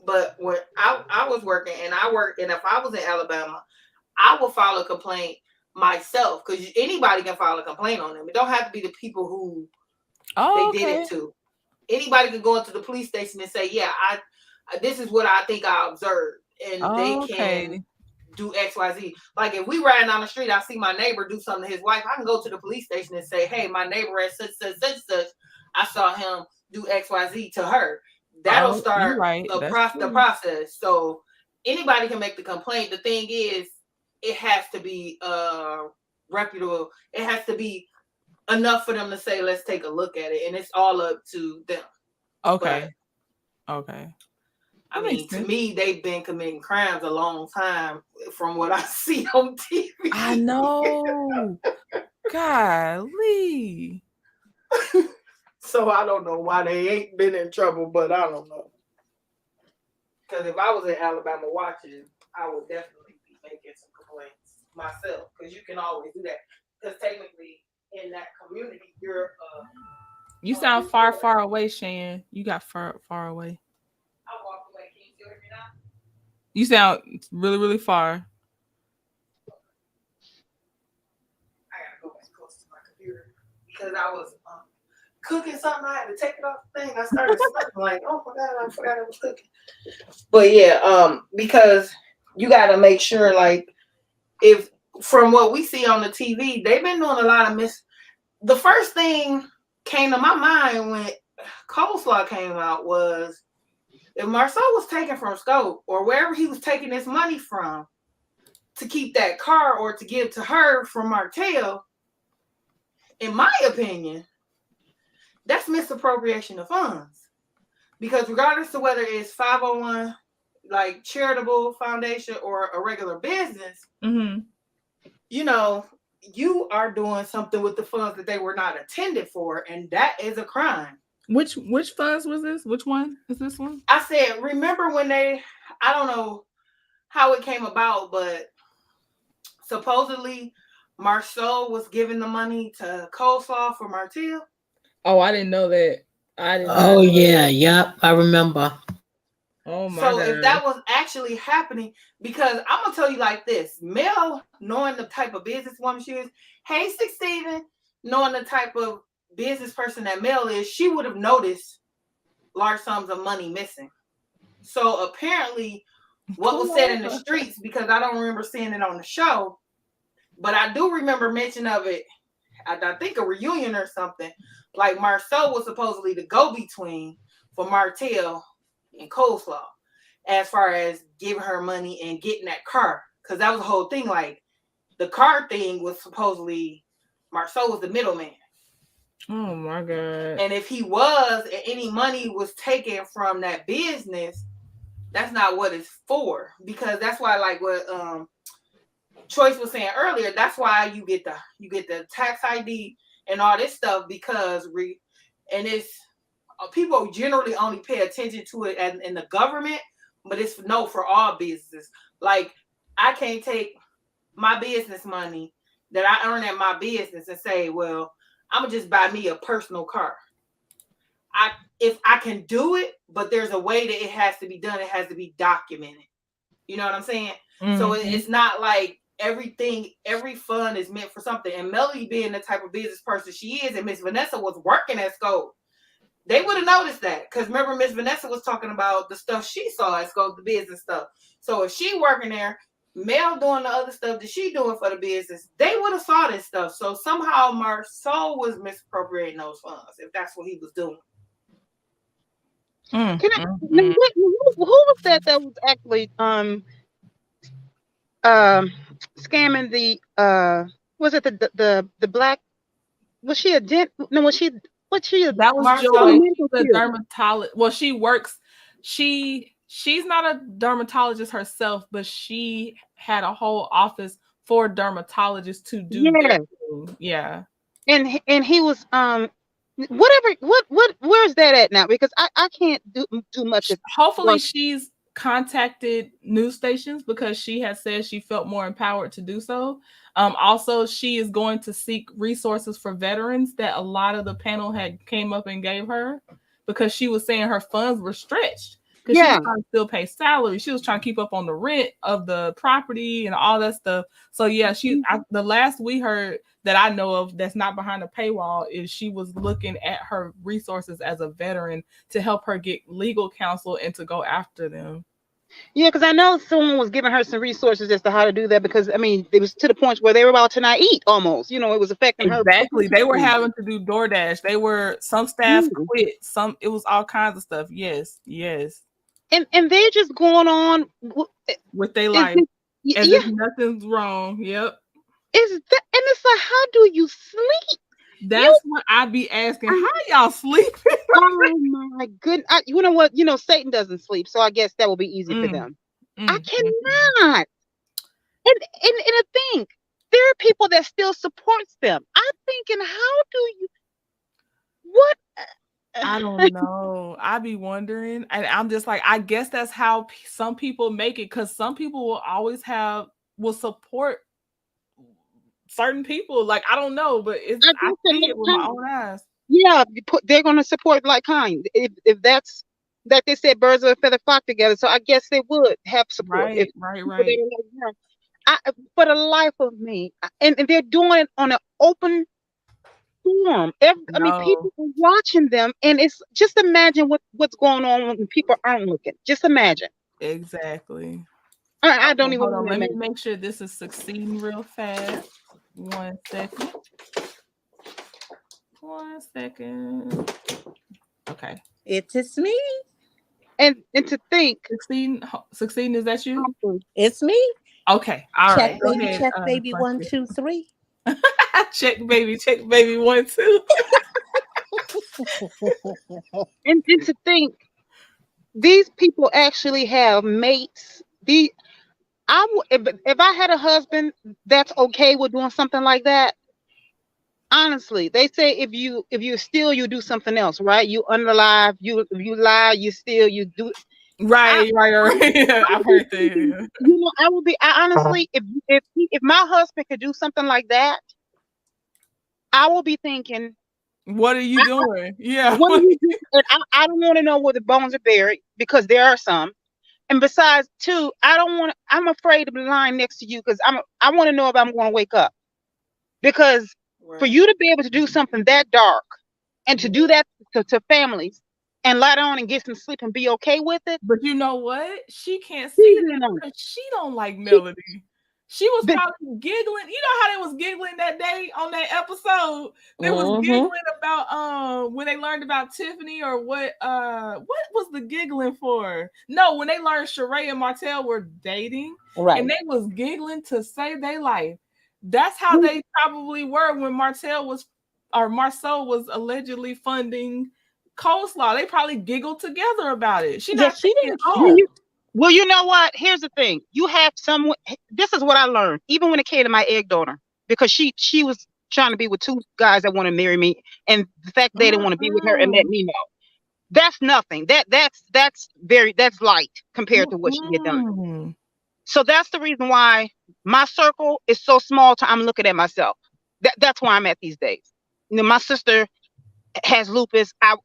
[SPEAKER 11] But when I was working, and if I was in Alabama, I would file a complaint myself, because anybody can file a complaint on them. It don't have to be the people who did it to. Anybody can go into the police station and say, yeah, this is what I think I observed, and they can do XYZ. Like, if we riding down the street, I see my neighbor do something to his wife, I can go to the police station and say, hey, my neighbor at such, I saw him do XYZ to her. That'll start the process. So anybody can make the complaint. The thing is, it has to be reputable. It has to be enough for them to say, let's take a look at it, and it's all up to them.
[SPEAKER 2] Okay.
[SPEAKER 11] I mean, to me, they've been committing crimes a long time from what I see on TV.
[SPEAKER 2] I know. Golly.
[SPEAKER 11] So I don't know why they ain't been in trouble, but I don't know. Because if I was in Alabama watching, I would definitely be making some complaints myself, because you can always do that. Because technically, in that community,
[SPEAKER 2] you sound far away, Shan. You got far away.
[SPEAKER 11] I walked away. Can you still hear me now?
[SPEAKER 2] You sound really far.
[SPEAKER 11] I gotta go back close to my computer, because I was cooking something. I had to take it off the thing. I started smirking like, oh my God, I forgot I was cooking. But yeah, because you gotta make sure, like, if from what we see on the TV, they've been doing a lot of the first thing came to my mind when Coleslaw came out was, if Marceau was taken from Scope, or wherever he was taking this money from to keep that car or to give to her from Martell, in my opinion, that's misappropriation of funds. Because regardless of whether it's 501, like charitable foundation, or a regular business, you know, you are doing something with the funds that they were not intended for, and that is a crime.
[SPEAKER 2] Which funds was this? Which one is this one?
[SPEAKER 11] I said, remember when I don't know how it came about, but supposedly Marceau was giving the money to Coleslaw for Martell?
[SPEAKER 2] Oh, I didn't know that. I did not
[SPEAKER 10] Oh
[SPEAKER 2] know
[SPEAKER 10] yeah,
[SPEAKER 2] that.
[SPEAKER 10] yep, I remember.
[SPEAKER 2] Oh my
[SPEAKER 11] So if
[SPEAKER 2] God.
[SPEAKER 11] that was actually happening, because I'm gonna tell you like this, Mel, knowing the type of businesswoman she is, hey Steven, knowing the type of business person that Mel is, she would have noticed large sums of money missing. So apparently, what was said in the streets, because I don't remember seeing it on the show, but I do remember mention of it. I think a reunion or something. Like Marceau was supposedly the go-between for Martell and Coleslaw, as far as giving her money and getting that car, because that was the whole thing. Like the car thing was supposedly Marceau was the middleman.
[SPEAKER 2] Oh my God.
[SPEAKER 11] And if he was, and any money was taken from that business, that's not what it's for. Because that's why, like what Choice was saying earlier, that's why you get the tax ID and all this stuff, because and it's people generally only pay attention to it in the government, but it's for all businesses. Like I can't take my business money that I earn at my business and say, well, I'm gonna just buy me a personal car. If I can do it, but there's a way that it has to be done. It has to be documented. You know what I'm saying? Mm-hmm. So it's not like every fund is meant for something. And Melody being the type of business person she is, and Miss Vanessa was working at Scope, they would have noticed that. Because remember, Miss Vanessa was talking about the stuff she saw at Scope, the business stuff. So if she working there, Mel doing the other stuff that she doing for the business, they would have saw this stuff. So somehow Marceau was misappropriating those funds, if that's what he was doing.
[SPEAKER 9] Who was that was actually scamming the was it the black, was she a dent, no, was she
[SPEAKER 2] that was Joy, the dermatologist. Well, she works, she's not a dermatologist herself, but she had a whole office for dermatologists to do yeah.
[SPEAKER 9] And he was where's that at now? Because I can't do much of
[SPEAKER 2] hopefully she's contacted news stations, because she has said she felt more empowered to do so. Also, she is going to seek resources for veterans that a lot of the panel had came up and gave her, because she was saying her funds were stretched, because she was trying to still pay salary. She was trying to keep up on the rent of the property and all that stuff. So yeah, the last we heard that I know of that's not behind a paywall is she was looking at her resources as a veteran to help her get legal counsel and to go after them.
[SPEAKER 9] Yeah, because I know someone was giving her some resources as to how to do that, because I mean it was to the point where they were about to not eat almost. You know, it was affecting her.
[SPEAKER 2] Exactly. They were having to do DoorDash. They were, some staff quit. It was all kinds of stuff. Yes.
[SPEAKER 9] And they're just going on
[SPEAKER 2] with their life as if nothing's wrong. Yep.
[SPEAKER 9] And it's like, how do you sleep?
[SPEAKER 2] That's what I'd be asking. How y'all sleeping?
[SPEAKER 9] Oh my goodness! You know what? You know, Satan doesn't sleep, so I guess that will be easy for them. I cannot. And I think there are people that still supports them. I'm thinking, how do you? What?
[SPEAKER 2] I don't know. I be wondering, and I'm just like, I guess that's how some people make it, because some people will support certain people. Like, I don't know, but I see it with my own eyes.
[SPEAKER 9] Yeah, they're going to support like kind. If that's that, they said birds of a feather flock together. So I guess they would have support.
[SPEAKER 2] Right.
[SPEAKER 9] For the life of me, and they're doing it on an open forum. I mean, people are watching them, and it's just imagine what's going on when people aren't looking. Just imagine.
[SPEAKER 2] Exactly.
[SPEAKER 9] I don't even.
[SPEAKER 2] Hold on. Let me make sure this is succeeding real fast. 1 second. 1 second. Okay.
[SPEAKER 14] It's me.
[SPEAKER 9] And to think.
[SPEAKER 2] Succeeding, is that you?
[SPEAKER 14] It's me.
[SPEAKER 2] Okay. All right.
[SPEAKER 14] Go ahead. Check baby 1, 2, 3.
[SPEAKER 2] Check baby 1, 2.
[SPEAKER 9] And to think, these people actually have mates. If I had a husband that's okay with doing something like that, honestly, they say if you steal, you do something else, right? You unalive, you lie, you steal, you do.
[SPEAKER 2] Right. I've heard that.
[SPEAKER 9] You know, I would be. I honestly, if my husband could do something like that, I will be thinking,
[SPEAKER 2] what are you doing? Yeah.
[SPEAKER 9] what are you doing? And I don't want to know where the bones are buried because there are some. And besides, too, I don't want. I'm afraid to be lying next to you because I want to know if I'm going to wake up. Because for you to be able to do something that dark and to do that to families and lie down and get some sleep and be okay with it.
[SPEAKER 2] But you know what? She can't see that because she don't like Melody. She was probably giggling. You know how they was giggling that day on that episode? They was giggling about when they learned about Tiffany or what was the giggling for? No, when they learned Shari and Martell were dating, and they was giggling to save their life. That's how they probably were when Marcel was allegedly funding coleslaw. They probably giggled together about it. She didn't care.
[SPEAKER 9] Well, you know what? Here's the thing. You have someone. This is what I learned, even when it came to my egg donor, because she was trying to be with two guys that want to marry me, and the fact they didn't want to be with her and let me know. That's nothing. That's light compared to what she had done. So that's the reason why my circle is so small. I'm looking at myself. That's where I'm at these days. You know, my sister has lupus. I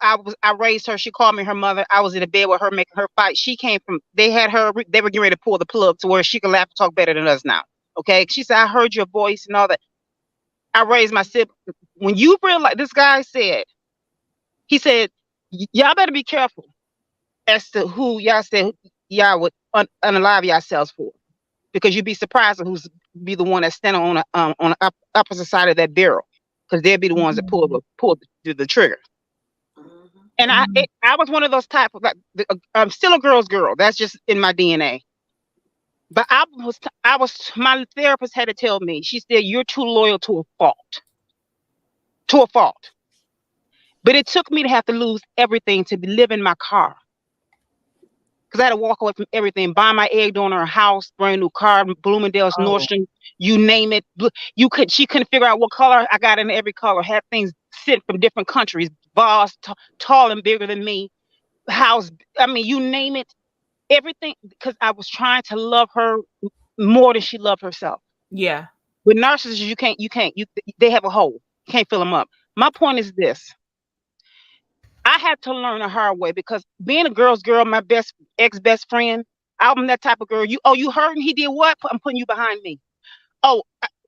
[SPEAKER 9] raised her. She called me her mother. I was in the bed with her making her fight. She came from. They were getting ready to pull the plug to where she could laugh and talk better than us now. Okay, she said, "I heard your voice and all that." I raised my sibling. When you realize, this guy said, he said, "Y'all better be careful as to who y'all said y'all would unalive yourselves for, because you'd be surprised at who's be the one that's standing on the opposite side of that barrel, because they'll be the ones that pull the trigger." And I was one of those type of, like, I'm still a girl's girl. That's just in my DNA. But my therapist had to tell me, she said, "You're too loyal to a fault." To a fault. But it took me to have to lose everything to live in my car. Because I had to walk away from everything, buy my egg donor a house, brand new car, Bloomingdale's, Nordstrom, you name it. She couldn't figure out what color. I got in every color, had things sent from different countries, bars tall and bigger than me, house, I mean, you name it, everything, because I was trying to love her more than she loved herself.
[SPEAKER 2] Yeah.
[SPEAKER 9] With narcissists, they have a hole. You can't fill them up. My point is this. I had to learn the hard way, because being a girl's girl, my ex-best friend, I'm that type of girl. You hurting? He did what? I'm putting you behind me. Oh,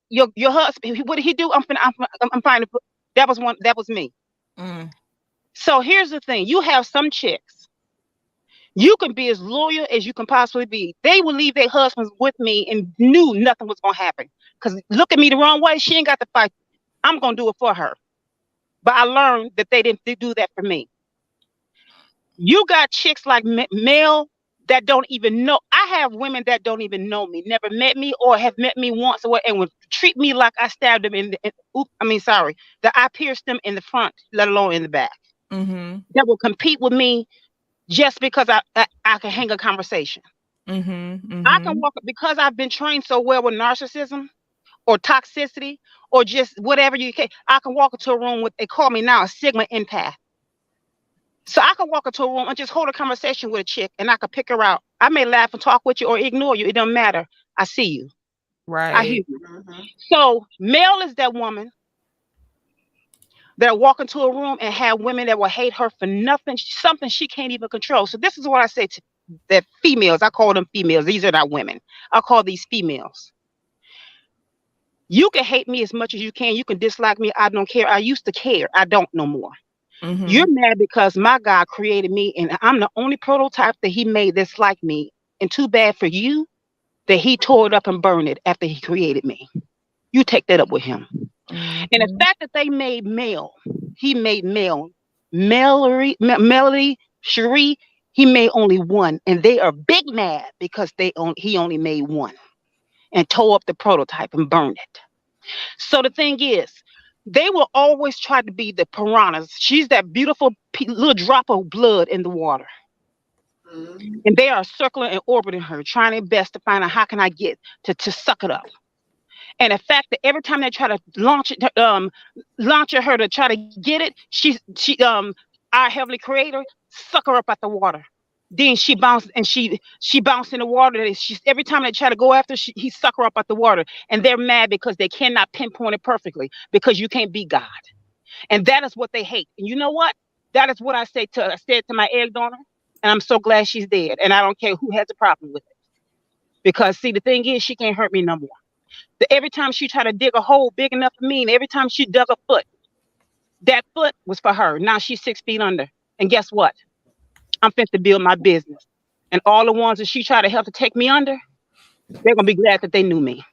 [SPEAKER 9] your husband, what did he do? I'm fine. That was me. So here's the thing. You have some chicks. You can be as loyal as you can possibly be. They will leave their husbands with me and knew nothing was going to happen. Because look at me the wrong way, she ain't got to fight. I'm going to do it for her. But I learned that they didn't do that for me. You got chicks like Mel that don't even know. I have women that don't even know me, never met me, or have met me once, and would treat me like I stabbed them that I pierced them in the front, let alone in the back. That will compete with me just because I can hang a conversation. I can walk, because I've been trained so well with narcissism or toxicity or just whatever you can. I can walk into a room with, they call me now a Sigma empath. So I can walk into a room and just hold a conversation with a chick, and I can pick her out. I may laugh and talk with you or ignore you. It doesn't matter. I see you.
[SPEAKER 2] Right.
[SPEAKER 9] I hear you. So Mel is that woman that walk into a room and have women that will hate her for nothing, something she can't even control. So this is what I say to that females. I call them females. These are not women. I call these females. You can hate me as much as you can. You can dislike me. I don't care. I used to care. I don't no more. You're mad because my God created me, and I'm the only prototype that he made that's like me. And too bad for you that he tore it up and burned it after he created me. You take that up with him. And the fact that they made he made Melody, Shari, he made only one. And they are big mad because he only made one and tore up the prototype and burned it. So the thing is, they will always try to be the piranhas. She's that beautiful little drop of blood in the water. And they are circling and orbiting her, trying their best to find out how can I get to suck it up. And the fact that every time they try to launch at her to try to get it, she our heavenly creator suck her up out the water. Then she bounced and she bounced in the water. Every time they try to go after, he suck her up out the water, and they're mad because they cannot pinpoint it perfectly because you can't be God, and that is what they hate. And you know what? That is what I said to my egg donor, and I'm so glad she's dead, and I don't care who has a problem with it, because see, the thing is, she can't hurt me no more. Every time she tried to dig a hole big enough for me, and every time she dug a foot, that foot was for her. Now she's 6 feet under, and guess what? I'm fit to build my business. And all the ones that she tried to help to take me under, they're going to be glad that they knew me.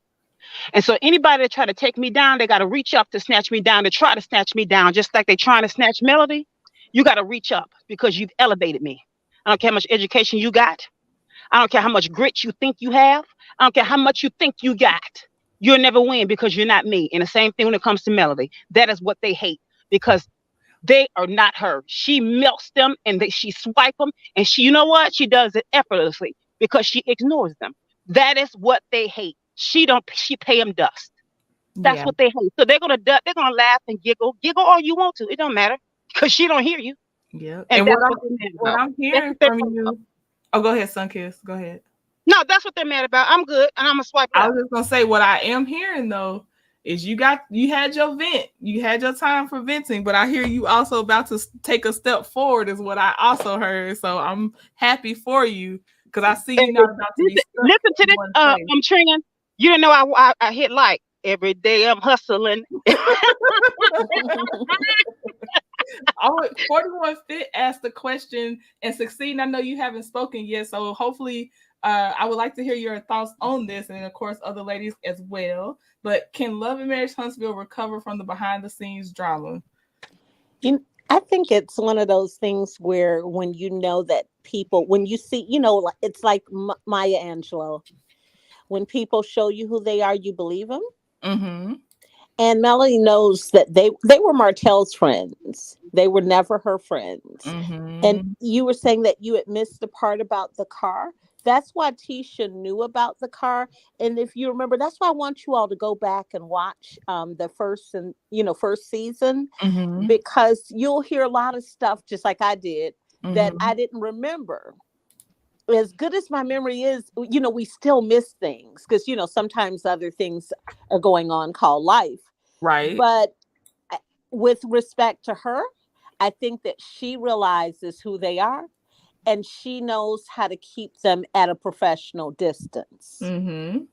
[SPEAKER 9] And so anybody that try to take me down, they got to reach up to snatch me down, to try to snatch me down, just like they're trying to snatch Melody. You got to reach up because you've elevated me. I don't care how much education you got. I don't care how much grit you think you have. I don't care how much you think you got. You'll never win because you're not me. And the same thing when it comes to Melody. That is what they hate because they are not her. She melts them and she swipe them, and you know what? She does it effortlessly because she ignores them. That is what they hate. She pay them dust. That's what they hate. So they're gonna laugh and giggle all you want to. It don't matter because she don't hear you.
[SPEAKER 2] Yeah.
[SPEAKER 9] And
[SPEAKER 2] what I'm hearing from you. Oh, go ahead, Sunkiss. Go ahead.
[SPEAKER 9] No, that's what they're mad about. I'm good, and I'm gonna swipe it
[SPEAKER 2] I
[SPEAKER 9] out.
[SPEAKER 2] was just gonna say what I am hearing though is you had your vent, you had your time for venting, but I hear you also about to take a step forward is what I also heard. So I'm happy for you because I see you not about to be
[SPEAKER 9] listen to this. I'm training. You don't know I hit like every day I'm hustling.
[SPEAKER 2] 41 Fit asked the question and Succeed. I know you haven't spoken yet, so hopefully I would like to hear your thoughts on this, and of course other ladies as well. But can Love and Marriage Huntsville recover from the behind the scenes drama?
[SPEAKER 14] I think it's one of those things where when you know that people, when you see, it's like Maya Angelou. When people show you who they are, you believe them.
[SPEAKER 2] Mm-hmm.
[SPEAKER 14] And Melody knows that they were Martell's friends. They were never her friends.
[SPEAKER 2] Mm-hmm.
[SPEAKER 14] And you were saying that you had missed the part about the car. That's why Tisha knew about the car. And if you remember, that's why I want you all to go back and watch the first season,
[SPEAKER 2] mm-hmm.
[SPEAKER 14] because you'll hear a lot of stuff, just like I did, that I didn't remember. As good as my memory is, we still miss things because, sometimes other things are going on called life.
[SPEAKER 2] Right.
[SPEAKER 14] But with respect to her, I think that she realizes who they are and she knows how to keep them at a professional distance.
[SPEAKER 2] Mm-hmm.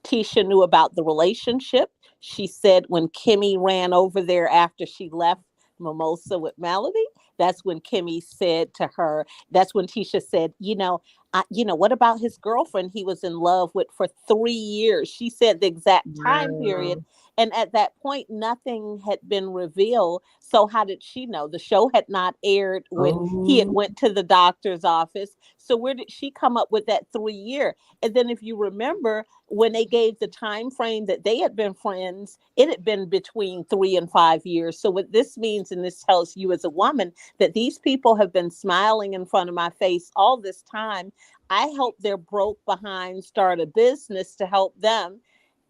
[SPEAKER 14] Tisha knew about the relationship. She said when Kimmy ran over there after she left Mimosa with Melody, that's when Kimmy said to her, that's when Tisha said, what about his girlfriend he was in love with for 3 years? She said the exact time period. And at that point, nothing had been revealed. So how did she know? The show had not aired when he had went to the doctor's office. So where did she come up with that 3 year? And then if you remember, when they gave the time frame that they had been friends, it had been between 3 and 5 years. So what this means, and this tells you as a woman, that these people have been smiling in front of my face all this time. I helped their broke behind start a business to help them.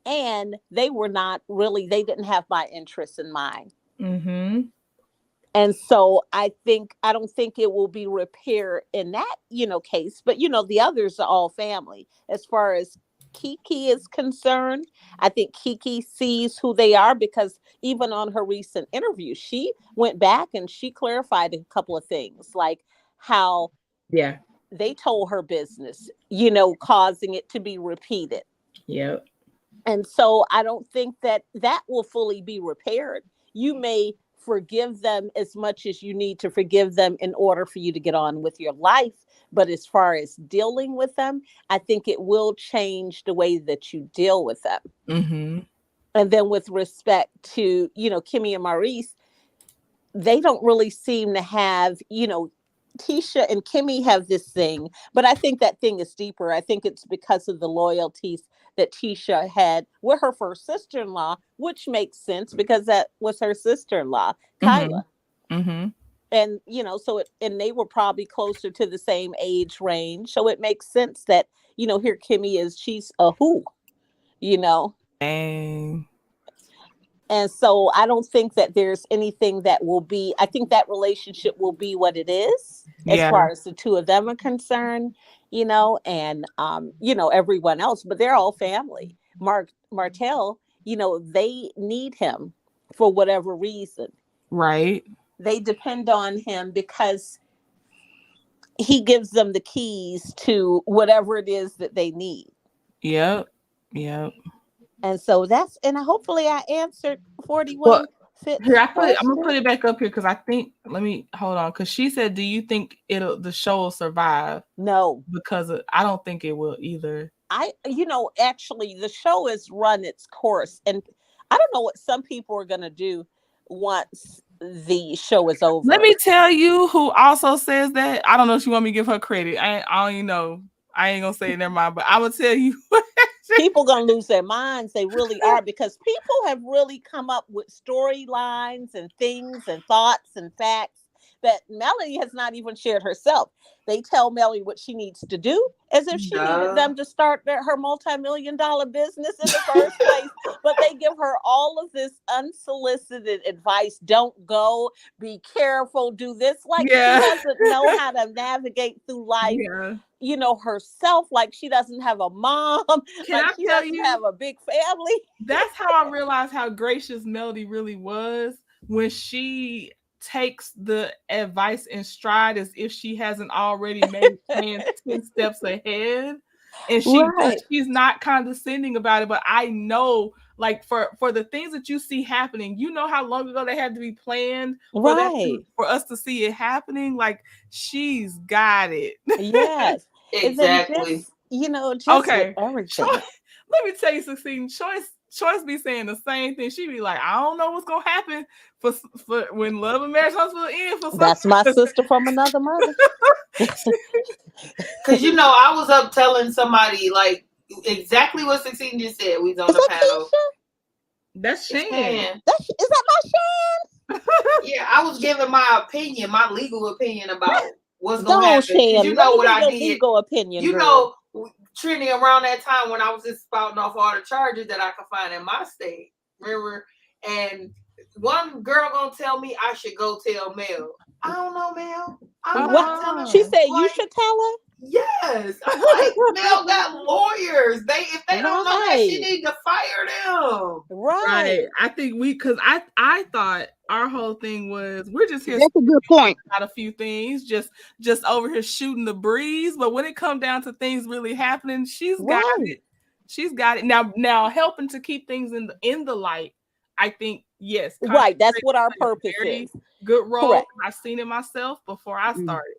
[SPEAKER 14] And they didn't have my interests in mind.
[SPEAKER 2] Mm-hmm.
[SPEAKER 14] And so I don't think it will be repaired in that, case. But, the others are all family. As far as Kiki is concerned, I think Kiki sees who they are because even on her recent interview, she went back and she clarified a couple of things, like how they told her business, causing it to be repeated.
[SPEAKER 2] Yep.
[SPEAKER 14] And so I don't think that will fully be repaired. You may forgive them as much as you need to forgive them in order for you to get on with your life. But as far as dealing with them, I think it will change the way that you deal with them.
[SPEAKER 2] Mm-hmm.
[SPEAKER 14] And then with respect to, Kimmy and Maurice, they don't really seem to have, Tisha and Kimmy have this thing, but I think that thing is deeper. I think it's because of the loyalties that Tisha had with her first sister-in-law, which makes sense because that was her sister-in-law, Kyla.
[SPEAKER 2] Mm-hmm.
[SPEAKER 14] And, and they were probably closer to the same age range. So it makes sense that, here Kimmy is, she's a who,
[SPEAKER 2] Dang.
[SPEAKER 14] And so I don't think that there's anything that will be, I think that relationship will be what it is as
[SPEAKER 2] Yeah.
[SPEAKER 14] far as the two of them are concerned, and, everyone else, but they're all family. Martell, they need him for whatever reason.
[SPEAKER 2] Right.
[SPEAKER 14] They depend on him because he gives them the keys to whatever it is that they need.
[SPEAKER 2] Yep. Yep.
[SPEAKER 14] And so hopefully I answered 41
[SPEAKER 2] Well,
[SPEAKER 14] Fit's
[SPEAKER 2] here, I'm
[SPEAKER 14] question.
[SPEAKER 2] gonna put it back up here because I think, let me hold on, because she said, do you think the show will survive?
[SPEAKER 14] No.
[SPEAKER 2] Because I don't think it will either.
[SPEAKER 14] Actually the show has run its course, and I don't know what some people are gonna do once the show is over.
[SPEAKER 2] Let me tell you who also says that. I don't know if you want me to give her credit. I don't even know. I ain't gonna say it, never mind, but I will tell you.
[SPEAKER 14] People gonna lose their minds. They really are, because people have really come up with storylines and things and thoughts and facts that Melody has not even shared herself. They tell Melody what she needs to do, as if she needed them to start her multi-million-dollar business in the first place. But they give her all of this unsolicited advice. Don't go, be careful, do this. Like, she doesn't know how to navigate through life. Herself, like she doesn't have a mom. She doesn't have a big family.
[SPEAKER 2] That's how I realized how gracious Melody really was, when she takes the advice in stride as if she hasn't already made plans 10 steps ahead. And she's not condescending about it. But I know, like, for the things that you see happening, how long ago they had to be planned for us to see it happening. Like, she's got it.
[SPEAKER 14] Yes.
[SPEAKER 11] Exactly.
[SPEAKER 2] Okay.
[SPEAKER 14] Everything.
[SPEAKER 2] Let me tell you, Succeeding. Choice be saying the same thing. She be like, I don't know what's gonna happen for when Love and Marriage Hospital ends.
[SPEAKER 14] That's my sister from another mother.
[SPEAKER 11] Because I was up telling somebody like exactly what Succeeding just said. We was on the panel.
[SPEAKER 2] That's Shan.
[SPEAKER 14] Is that my Shan?
[SPEAKER 11] Yeah, I was giving my opinion, my legal opinion about what's gonna happen.
[SPEAKER 14] Shan,
[SPEAKER 11] you know what I did.
[SPEAKER 14] Legal opinion.
[SPEAKER 11] Trini, around that time when I was just spouting off all the charges that I could find in my state, remember? And one girl gonna tell me I should go tell Mel. I don't know, Mel. I'm not telling
[SPEAKER 14] her. She said you should tell her.
[SPEAKER 11] Yes, I'm like, Mel got lawyers. If they don't know that, she need to fire them.
[SPEAKER 14] Right.
[SPEAKER 2] I think because I thought our whole thing was we're just here.
[SPEAKER 9] That's a good point.
[SPEAKER 2] About a few things, just over here shooting the breeze. But when it comes down to things really happening, she's got it. She's got it now. Helping to keep things in the light. I think yes.
[SPEAKER 14] Right. That's what our purpose is.
[SPEAKER 2] Good role. Correct. I've seen it myself before I started.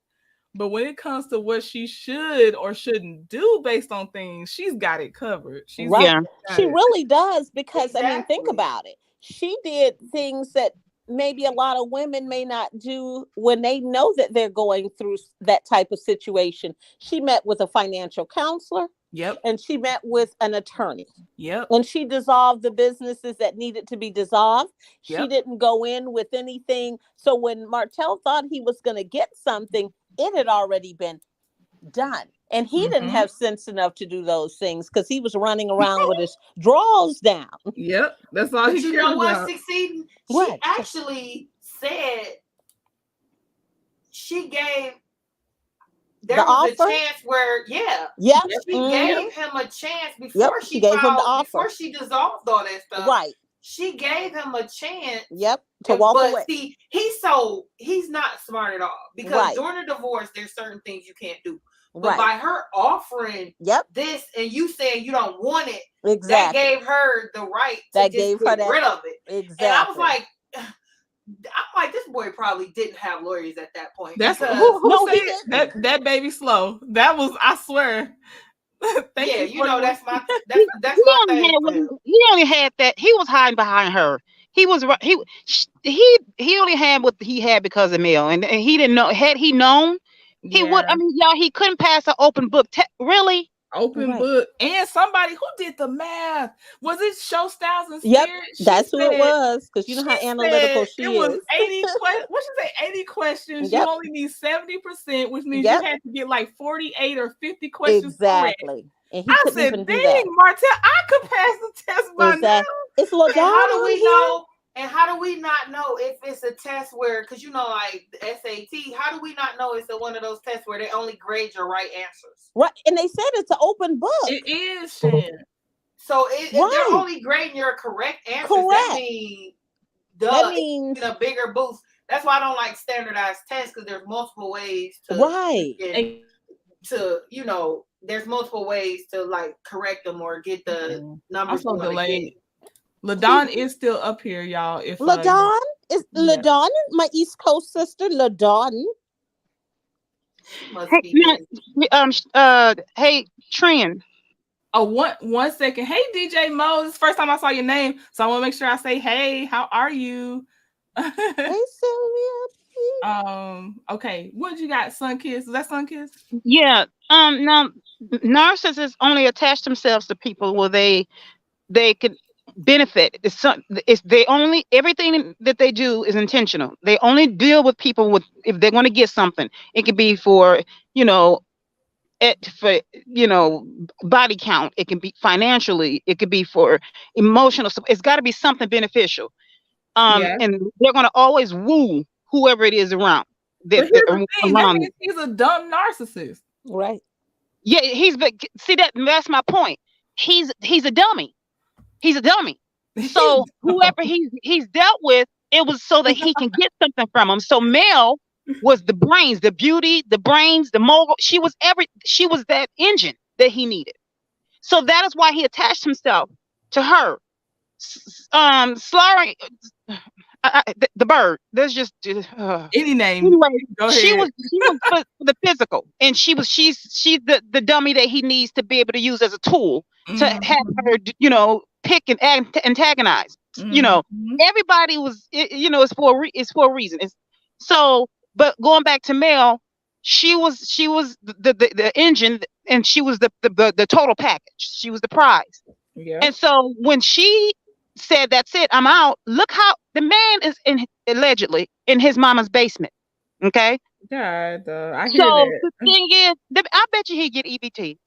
[SPEAKER 2] But when it comes to what she should or shouldn't do based on things, she's got it covered. She
[SPEAKER 14] really does, because I mean, think about it. She did things that maybe a lot of women may not do when they know that they're going through that type of situation. She met with a financial counselor.
[SPEAKER 2] Yep.
[SPEAKER 14] And she met with an attorney.
[SPEAKER 2] Yep.
[SPEAKER 14] And she dissolved the businesses that needed to be dissolved.
[SPEAKER 2] Yep.
[SPEAKER 14] She didn't go in with anything. So when Martell thought he was going to get something, it had already been done. And he didn't have sense enough to do those things because he was running around with his drawers down.
[SPEAKER 2] Yep. That's all he cared about.
[SPEAKER 11] Succeeding? She actually said she gave there was a chance where she gave him a chance before she
[SPEAKER 14] gave him the
[SPEAKER 11] offer.
[SPEAKER 14] offer.
[SPEAKER 11] Before she dissolved all that stuff.
[SPEAKER 14] Right.
[SPEAKER 11] She gave him a chance.
[SPEAKER 14] To walk away.
[SPEAKER 11] See, he's not smart at all, because during a divorce, there's certain things you can't do. But by her offering this and you saying you don't want it, that gave her the right to just get rid of it.
[SPEAKER 14] Exactly.
[SPEAKER 11] And I was like, this boy probably didn't have lawyers at that point.
[SPEAKER 2] That's who said that baby slow. That was, I swear.
[SPEAKER 11] That's my thing.
[SPEAKER 9] He only had that. He was hiding behind her. He only had what he had because of Mel, and he didn't know. Had he known, he would. I mean, y'all, he couldn't pass an open book. Really?
[SPEAKER 2] Open book. And somebody who did the math. Was it Show Styles and Spirit?
[SPEAKER 14] That's who it was, because you know how analytical she is.
[SPEAKER 2] It was 80 questions. What should say? 80 questions. You only need 70%, which means you had to get like 48 or 50 questions.
[SPEAKER 14] Exactly.
[SPEAKER 2] And I said, dang, Martell, I could pass the test by now.
[SPEAKER 14] Is
[SPEAKER 11] And
[SPEAKER 14] LaDon
[SPEAKER 11] how do
[SPEAKER 14] on
[SPEAKER 11] we
[SPEAKER 14] here?
[SPEAKER 11] know? And how do we not know if it's a test where, because like the SAT, how do we not know it's one of those tests where they only grade your right answers?
[SPEAKER 14] Right, and they said it's an open book.
[SPEAKER 2] It is, Shan.
[SPEAKER 11] So if they're only grading your correct answers, that means a bigger boost. That's why I don't like standardized tests, because there's multiple ways to there's multiple ways to like correct them or get the numbers.
[SPEAKER 2] I'm so delayed. LaDon is still up here, y'all. If
[SPEAKER 14] LaDon is LaDon, my East Coast sister, LaDon.
[SPEAKER 9] Hey, Trend.
[SPEAKER 2] Oh, one second. Hey, DJ Mo. This is the first time I saw your name, so I want to make sure I say, hey, how are you?
[SPEAKER 14] Hey,
[SPEAKER 2] Sylvia. Okay. What you got? Sunkiss? Is that Sunkiss?
[SPEAKER 9] Yeah. Now, narcissists only attach themselves to people where they can benefit. Everything that they do is intentional. They only deal with people if they want to get something. It could be for body count. It can be financially. It could be for emotional. It's got to be something beneficial. And they're going to always woo whoever it is around.
[SPEAKER 2] But here's the thing, that means he's a dumb narcissist,
[SPEAKER 14] right?
[SPEAKER 9] Yeah, that's my point. He's a dummy. He's a dummy. So whoever he's dealt with, it was so that he can get something from him. So Mel was the brains, the beauty, the brains, the mogul. She was that engine that he needed. So that is why he attached himself to her. Slurry, the bird. There's just
[SPEAKER 2] any name.
[SPEAKER 9] Anyway,
[SPEAKER 2] Go
[SPEAKER 9] she
[SPEAKER 2] ahead.
[SPEAKER 9] was for the physical, and she's the dummy that he needs to be able to use as a tool to have her, pick and antagonize. Everybody was, it's for a reason. But going back to Mel, she was the engine, and she was the total package. She was the prize.
[SPEAKER 2] Yeah.
[SPEAKER 9] And so when she said, "That's it, I'm out," look how the man is allegedly in his mama's basement. Okay.
[SPEAKER 2] God, I hear
[SPEAKER 9] so
[SPEAKER 2] that.
[SPEAKER 9] The thing is, I bet you he'd get EBT.
[SPEAKER 2] Did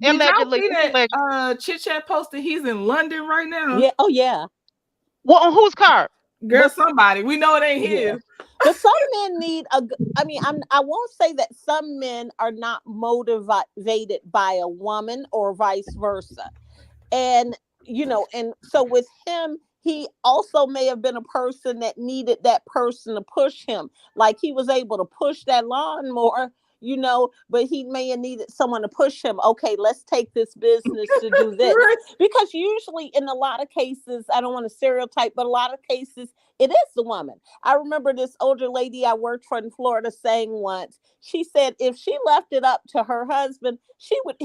[SPEAKER 2] y'all see that Chit Chat posted he's in London right now?
[SPEAKER 14] Yeah. Oh yeah.
[SPEAKER 9] Well, on whose car?
[SPEAKER 2] Girl, somebody. We know it ain't his.
[SPEAKER 14] But some men need I won't say that some men are not motivated by a woman or vice versa. And and so with him, he also may have been a person that needed that person to push him. Like he was able to push that lawnmower, but he may have needed someone to push him. Okay, let's take this business to do this. Because usually in a lot of cases, I don't want to stereotype, but a lot of cases, it is the woman. I remember this older lady I worked for in Florida saying once, she said if she left it up to her husband, he would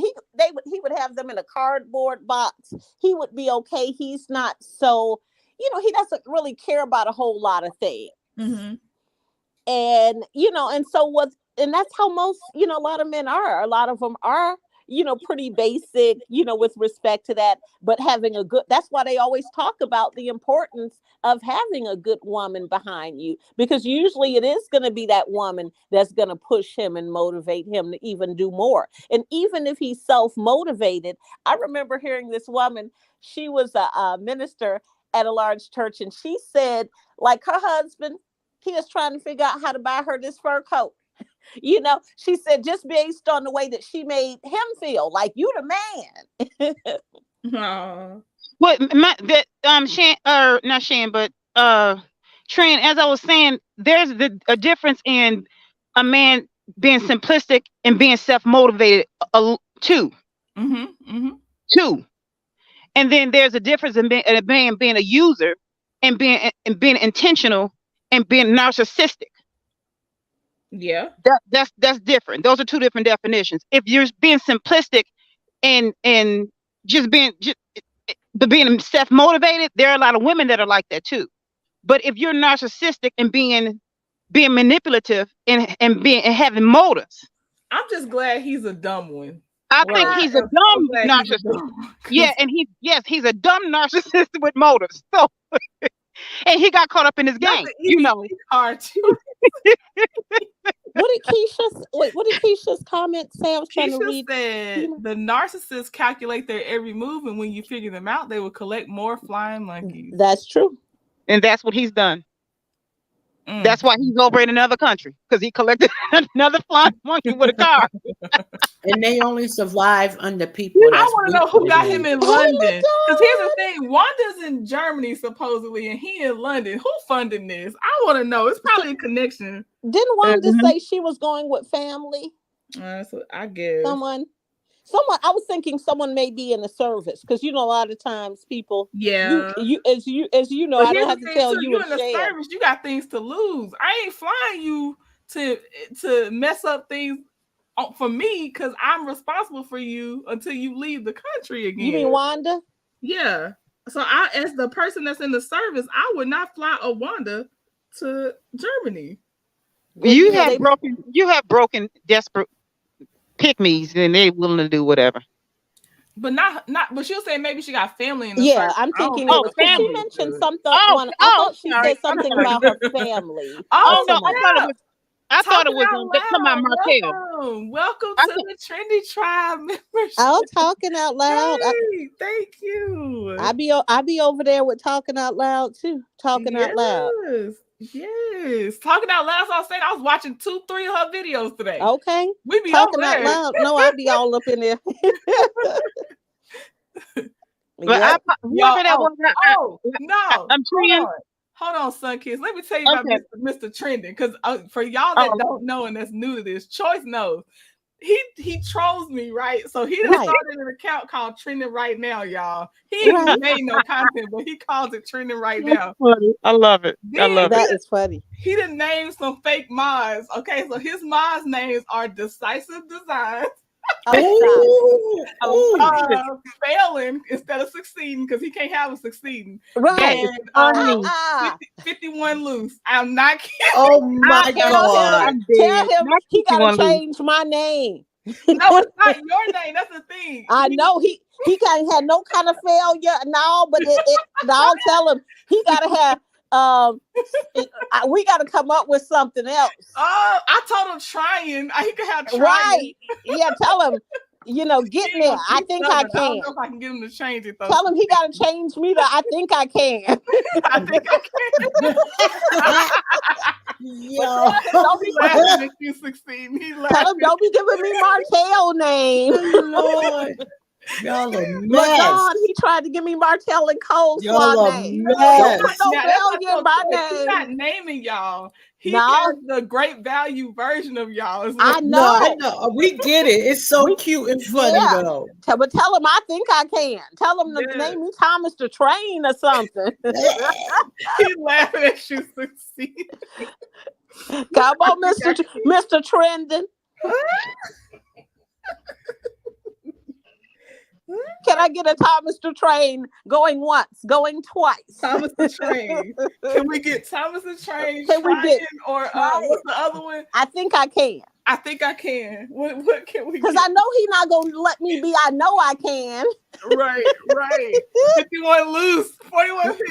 [SPEAKER 14] have them in a cardboard box. He would be okay. He's not so, he doesn't really care about a whole lot of things.
[SPEAKER 2] Mm-hmm.
[SPEAKER 14] And that's how most, a lot of men are. A lot of them are, pretty basic, with respect to that, but having that's why they always talk about the importance of having a good woman behind you, because usually it is going to be that woman that's going to push him and motivate him to even do more. And even if he's self-motivated, I remember hearing this woman, she was a minister at a large church, and she said, like, her husband, he was trying to figure out how to buy her this fur coat. She said, just based on the way that she made him feel, like, you the man.
[SPEAKER 9] What Shan, not Shan, but Trent, as I was saying, there's a difference in a man being simplistic and being self-motivated too. Two. And then there's a difference in a man being a user and being intentional and being narcissistic.
[SPEAKER 2] Yeah.
[SPEAKER 9] That's different. Those are two different definitions. If you're being simplistic and just being self-motivated, there are a lot of women that are like that too. But if you're narcissistic and being manipulative and having motives,
[SPEAKER 2] I'm just glad he's a dumb one.
[SPEAKER 9] I think he's a dumb narcissist. Yeah, and he's a dumb narcissist with motives. So and he got caught up in his game,
[SPEAKER 2] Hard too.
[SPEAKER 14] What did Keisha's comment say? I was trying to
[SPEAKER 2] Keisha
[SPEAKER 14] read.
[SPEAKER 2] said the narcissists calculate their every move, and when you figure them out, they will collect more flying monkeys.
[SPEAKER 14] That's true.
[SPEAKER 9] And that's what he's done.
[SPEAKER 2] Mm.
[SPEAKER 9] That's why he's over in another country, because he collected another flying monkey with a car.
[SPEAKER 10] And they only survive under people.
[SPEAKER 2] I want to know who got him in London. Because here's the thing: Wanda's in Germany supposedly, and he in London. Who funding this? I want to know. It's probably a connection.
[SPEAKER 14] Didn't Wanda say she was going with family?
[SPEAKER 2] So I guess
[SPEAKER 14] someone. I was thinking someone may be in the service, because a lot of times people.
[SPEAKER 2] Yeah.
[SPEAKER 14] You as you know,
[SPEAKER 2] But
[SPEAKER 14] I don't have to tell
[SPEAKER 2] too,
[SPEAKER 14] you
[SPEAKER 2] in the service. You got things to lose. I ain't flying you to mess up things for me, because I'm responsible for you until you leave the country again.
[SPEAKER 14] You mean Wanda?
[SPEAKER 2] Yeah. So as the person that's in the service, I would not fly a Wanda to Germany.
[SPEAKER 9] You have broken desperate pick-me's, and they're willing to do whatever.
[SPEAKER 2] But but she'll say maybe she got family in the
[SPEAKER 14] Yeah,
[SPEAKER 2] service.
[SPEAKER 14] I'm thinking
[SPEAKER 9] family.
[SPEAKER 14] She mentioned something. I thought she said something about her family.
[SPEAKER 9] Oh no, I thought it was come on, Martell.
[SPEAKER 2] Welcome to the Trendy Tribe membership.
[SPEAKER 14] Oh, talking out loud.
[SPEAKER 2] Hey, thank you.
[SPEAKER 14] I be over there with talking out loud too. Talking out loud.
[SPEAKER 2] Yes. Talking out loud. So I was saying I was watching 2-3 of her videos today.
[SPEAKER 14] Okay.
[SPEAKER 2] We be
[SPEAKER 14] talking
[SPEAKER 2] over
[SPEAKER 14] out
[SPEAKER 2] there.
[SPEAKER 14] loud. No, I be all up in there.
[SPEAKER 9] But
[SPEAKER 2] no.
[SPEAKER 9] I'm trying.
[SPEAKER 2] Hold on, Sun Kids. Let me tell you about Mr. Trending, because for y'all that don't know and that's new to this, Choice knows. He trolls me, right? So he started an account called Trending Right Now, y'all. He ain't made no content, but he calls it Trending Right Now.
[SPEAKER 9] I love it.
[SPEAKER 14] That is funny.
[SPEAKER 2] He done named some fake mods. Okay, so his mods names are Decisive Designs. Failing instead of succeeding, because he can't have a succeeding.
[SPEAKER 14] Right.
[SPEAKER 2] And 51 loose. I'm not kidding.
[SPEAKER 10] Oh my God.
[SPEAKER 14] Tell him he gotta change my name.
[SPEAKER 2] No, it's not your name. That's the thing.
[SPEAKER 14] I know he can't have no kind of failure. No, but I'll tell him he gotta have we got to come up with something else.
[SPEAKER 2] Oh, I told him trying. He could have trying.
[SPEAKER 14] Right. Yeah, tell him, get there. I think I can.
[SPEAKER 2] I don't know if I can get him to change it, though.
[SPEAKER 14] Tell him he got to change me to I think I can.
[SPEAKER 2] I think I can.
[SPEAKER 14] Yo.
[SPEAKER 2] Don't be laughing if you succeed.
[SPEAKER 14] Tell him don't be giving me Martell name.
[SPEAKER 10] Lord. Y'all are mess.
[SPEAKER 14] LaDon, he tried to give me Martell and Coleslaw name.
[SPEAKER 10] Mess.
[SPEAKER 2] He's not naming y'all. He has the great value version of y'all.
[SPEAKER 14] I know.
[SPEAKER 10] We get it. It's so cute and funny though.
[SPEAKER 14] But tell him I think I can. Tell him to name me Thomas the Train or something.
[SPEAKER 2] He's laughing at you succeed.
[SPEAKER 14] Come on, Mr. Trending. Can I get a Thomas the Train going once, going twice?
[SPEAKER 2] Thomas the Train. Can we get Thomas the Train?
[SPEAKER 14] Can we get
[SPEAKER 2] what's the other one?
[SPEAKER 14] I think I can.
[SPEAKER 2] I think I can. What can we?
[SPEAKER 14] Because I know he's not gonna let me be. I know I can.
[SPEAKER 2] Right. 51 loose, 41 50.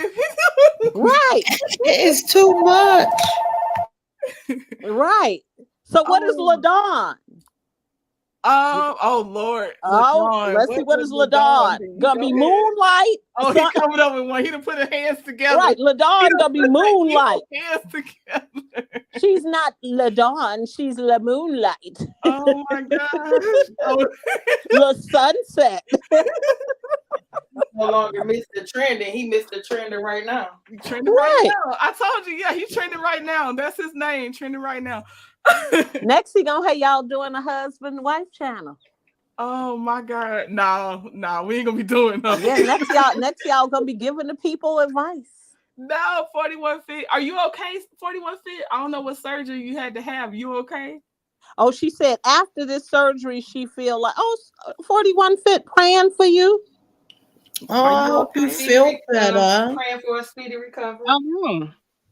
[SPEAKER 14] Right.
[SPEAKER 10] It's too much.
[SPEAKER 14] Right. So what is LaDon?
[SPEAKER 2] Oh Lord.
[SPEAKER 14] Let's see. What is LaDon? Gonna be Moonlight?
[SPEAKER 2] Oh, he's coming up with one. He done put his hands together.
[SPEAKER 14] Right, LaDon gonna be Moonlight.
[SPEAKER 2] Hands together.
[SPEAKER 14] She's not LaDon. She's La Moonlight.
[SPEAKER 2] Oh my gosh.
[SPEAKER 14] The Sunset.
[SPEAKER 11] No longer Mr. Trending. He Mr. Trending right now.
[SPEAKER 2] He's trending right now. I told you. Yeah, he's trending right now. That's his name. Trending right now.
[SPEAKER 14] Next, he gonna have y'all doing a husband-wife channel.
[SPEAKER 2] Oh my God! No, we ain't gonna be doing nothing.
[SPEAKER 14] Yeah, next y'all gonna be giving the people advice.
[SPEAKER 2] No, 41 Fit. Are you okay? 41 Fit. I don't know what surgery you had to have. You okay?
[SPEAKER 14] Oh, she said after this surgery, she feel like 41 Fit praying for you.
[SPEAKER 10] Oh, I hope you feel better.
[SPEAKER 11] Praying for a speedy recovery.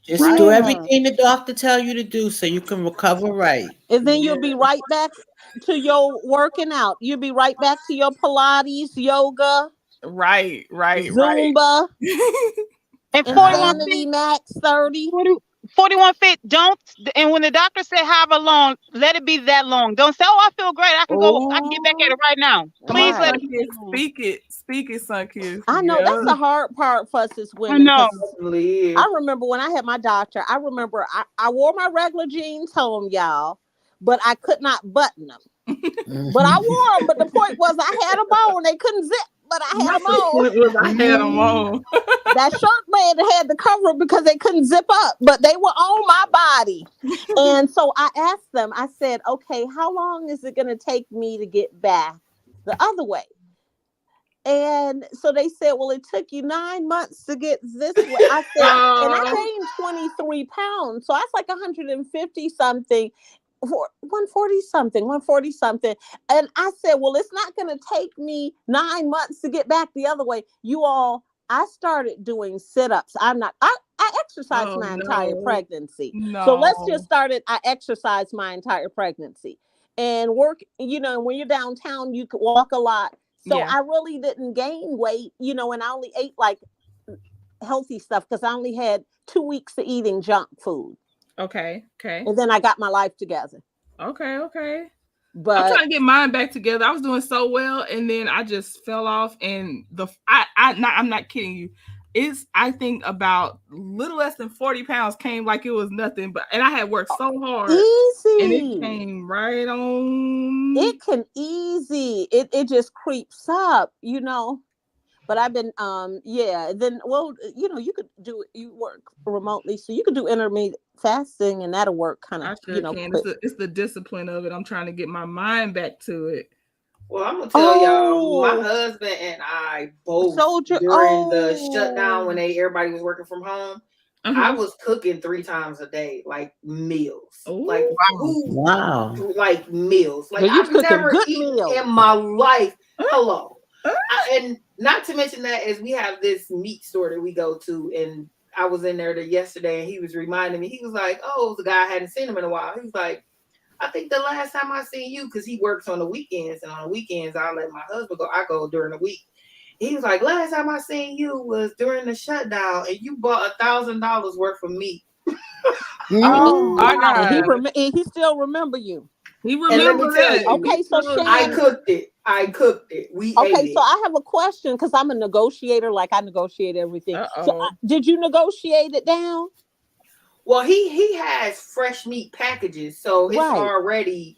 [SPEAKER 10] Just do everything the doctor tell you to do so you can recover right.
[SPEAKER 14] And then you'll be right back to your working out. You'll be right back to your Pilates, yoga.
[SPEAKER 2] Right.
[SPEAKER 14] Zumba.
[SPEAKER 9] And 41
[SPEAKER 14] Max 30.
[SPEAKER 9] 41 fit, don't, and when the doctor said however long, let it be that long. Don't say, oh, I feel great. I can get back at it right now.
[SPEAKER 2] Come on,
[SPEAKER 9] Please let it
[SPEAKER 2] Sunkiss.
[SPEAKER 9] be that long.
[SPEAKER 2] Speak it, Sunkiss.
[SPEAKER 14] I know that's the hard part for us as
[SPEAKER 9] I
[SPEAKER 14] women.
[SPEAKER 9] know.
[SPEAKER 14] 'Cause I remember when I had my doctor, I remember I wore my regular jeans home, y'all, but I could not button them. But I wore them. But the point was I had them on. They couldn't zip, but I had them on.
[SPEAKER 2] The point was I had them on.
[SPEAKER 14] That shirt man had to cover it because they couldn't zip up, but they were on my body. And so I asked them, I said, okay, how long is it going to take me to get back the other way? And so they said, well, it took you 9 months to get this way. I said, and I gained 23 pounds. So that's like 150 something, 140 something. And I said, well, it's not going to take me 9 months to get back the other way. You all, I started doing sit-ups. I exercised my entire pregnancy. So let's just start it. I exercised my entire pregnancy and work, when you're downtown, you could walk a lot. So I really didn't gain weight, and I only ate like healthy stuff because I only had 2 weeks of eating junk food.
[SPEAKER 2] Okay.
[SPEAKER 14] And then I got my life together.
[SPEAKER 2] Okay.
[SPEAKER 14] But
[SPEAKER 2] I'm trying to get mine back together. I was doing so well, and then I just fell off. And I'm not kidding you. It's, I think, about little less than 40 pounds came like it was nothing. And I had worked so hard.
[SPEAKER 14] Easy.
[SPEAKER 2] And it came right on.
[SPEAKER 14] It can easy. It just creeps up, But I've been, then, you could you work remotely, so you could do intermittent fasting and that'll work kind of,
[SPEAKER 2] I sure can. It's the discipline of it. I'm trying to get my mind back to it.
[SPEAKER 11] Well, I'm gonna tell y'all, my husband and I both during the shutdown when everybody was working from home, I was cooking 3 times a day, like meals, like food, like meals. Like I've never eaten in my life. Hello, and not to mention that is we have this meat store that we go to, and I was in there yesterday, and he was reminding me. He was like, "Oh, the guy I hadn't seen him in a while." He was like, I think the last time I seen you, because he works on the weekends, and on the weekends I let my husband go. I go during the week. He was like, last time I seen you was during the shutdown, and you bought $1,000 worth of meat.
[SPEAKER 2] Oh my God!
[SPEAKER 14] He still remember you.
[SPEAKER 2] He remember that.
[SPEAKER 14] Okay, so Shannon,
[SPEAKER 11] I cooked it. We ate it.
[SPEAKER 14] So I have a question because I'm a negotiator. Like I negotiate everything. So did you negotiate it down?
[SPEAKER 11] Well, he has fresh meat packages, so it's already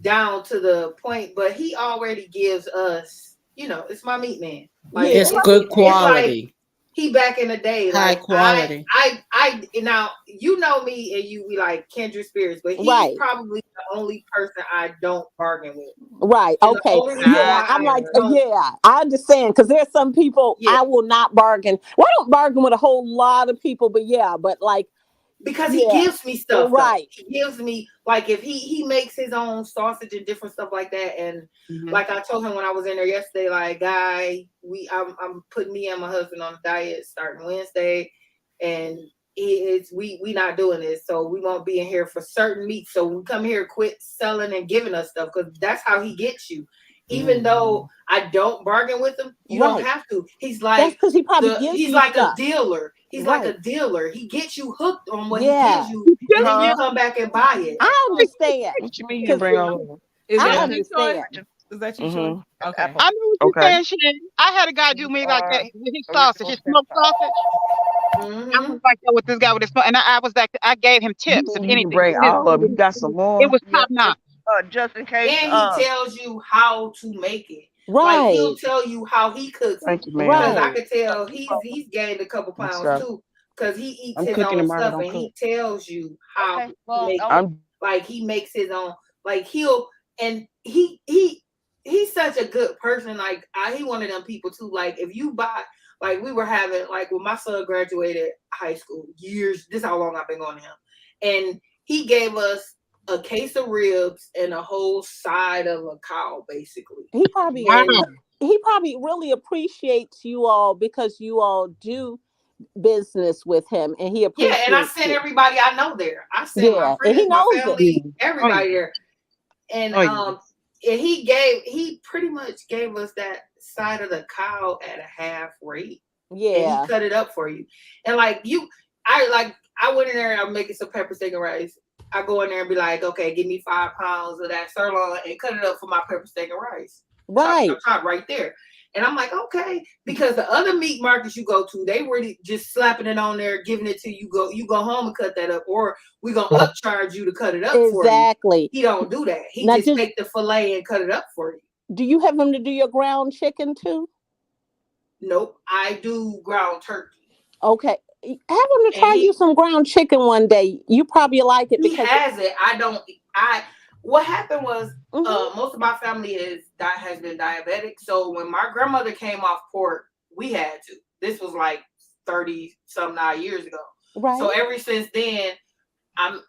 [SPEAKER 11] down to the point. But he already gives us, it's my meat man. Like
[SPEAKER 10] it's good quality.
[SPEAKER 11] Like he back in the day,
[SPEAKER 10] high quality.
[SPEAKER 11] I now you know me and you like kindred spirits, but he's probably the only person I don't bargain with.
[SPEAKER 14] Right.
[SPEAKER 11] And
[SPEAKER 14] okay. I'm like, I understand because there's some people I will not bargain. Well, I don't bargain with a whole lot of people, but like.
[SPEAKER 11] Because he gives me stuff,
[SPEAKER 14] right?
[SPEAKER 11] He gives me like if he makes his own sausage and different stuff like that, and like I told him when I was in there yesterday, like guy, I'm putting me and my husband on a diet starting Wednesday, and we not doing this, so we won't be in here for certain meats. So we come here, quit selling and giving us stuff because that's how he gets you. Even though I don't bargain with him, you don't have to. He's like
[SPEAKER 14] because he probably gives
[SPEAKER 11] he's
[SPEAKER 14] you
[SPEAKER 11] like
[SPEAKER 14] stuff.
[SPEAKER 11] a dealer. He's like a dealer. He gets you hooked on what he gives you, and then you come back and buy it.
[SPEAKER 14] I understand.
[SPEAKER 8] What you mean you bring all
[SPEAKER 14] I understand.
[SPEAKER 2] Is that your choice? Okay.
[SPEAKER 9] I know what you're saying, Shannon. I had a guy do me like that with his sausage, his smoked sausage. I was like that with this guy with his smoke, and I was like, I gave him tips if anything.
[SPEAKER 8] Bring all of them. You got some more.
[SPEAKER 9] It was top notch.
[SPEAKER 8] Just in case.
[SPEAKER 11] And he tells you how to make it.
[SPEAKER 14] Right.
[SPEAKER 11] Like he'll tell you how he cooks.
[SPEAKER 8] Thank you, man.
[SPEAKER 11] Because I could tell he's gained a couple pounds too. Because he eats his own stuff and he tells you how to make it. Like he makes his own. Like he's such a good person. Like he one of them people too. Like if you buy, like we were having, like when my son graduated high school years. This is how long I've been going to him, and he gave us a case of ribs and a whole side of a cow, basically.
[SPEAKER 14] He probably really appreciates you all because you all do business with him, and he appreciates.
[SPEAKER 11] Yeah, and I sent everybody I know there. I sent my friends, my family, everybody there, and and he pretty much gave us that side of the cow at a half rate.
[SPEAKER 14] Yeah,
[SPEAKER 11] and he cut it up for you, and like you. I went in there and I'm making some pepper steak and rice. I go in there and be like, okay, give me 5 pounds of that sirloin and cut it up for my pepper steak and rice.
[SPEAKER 14] Right.
[SPEAKER 11] Chop right there. And I'm like, okay, because the other meat markets you go to, they were just slapping it on there, giving it to you. You go home and cut that up, or we gonna upcharge you to cut it up for you.
[SPEAKER 14] Exactly.
[SPEAKER 11] He don't do that. He
[SPEAKER 14] Now,
[SPEAKER 11] just take the fillet and cut it up for you.
[SPEAKER 14] Do you have him to do your ground chicken too?
[SPEAKER 11] Nope, I do ground turkey.
[SPEAKER 14] Okay. Have him to try you some ground chicken one day. You probably like it
[SPEAKER 11] He
[SPEAKER 14] because
[SPEAKER 11] has it. What happened was most of my family has been diabetic. So when my grandmother came off pork, we had to. This was like 30 some odd years ago.
[SPEAKER 14] Right.
[SPEAKER 11] So ever since then, I'm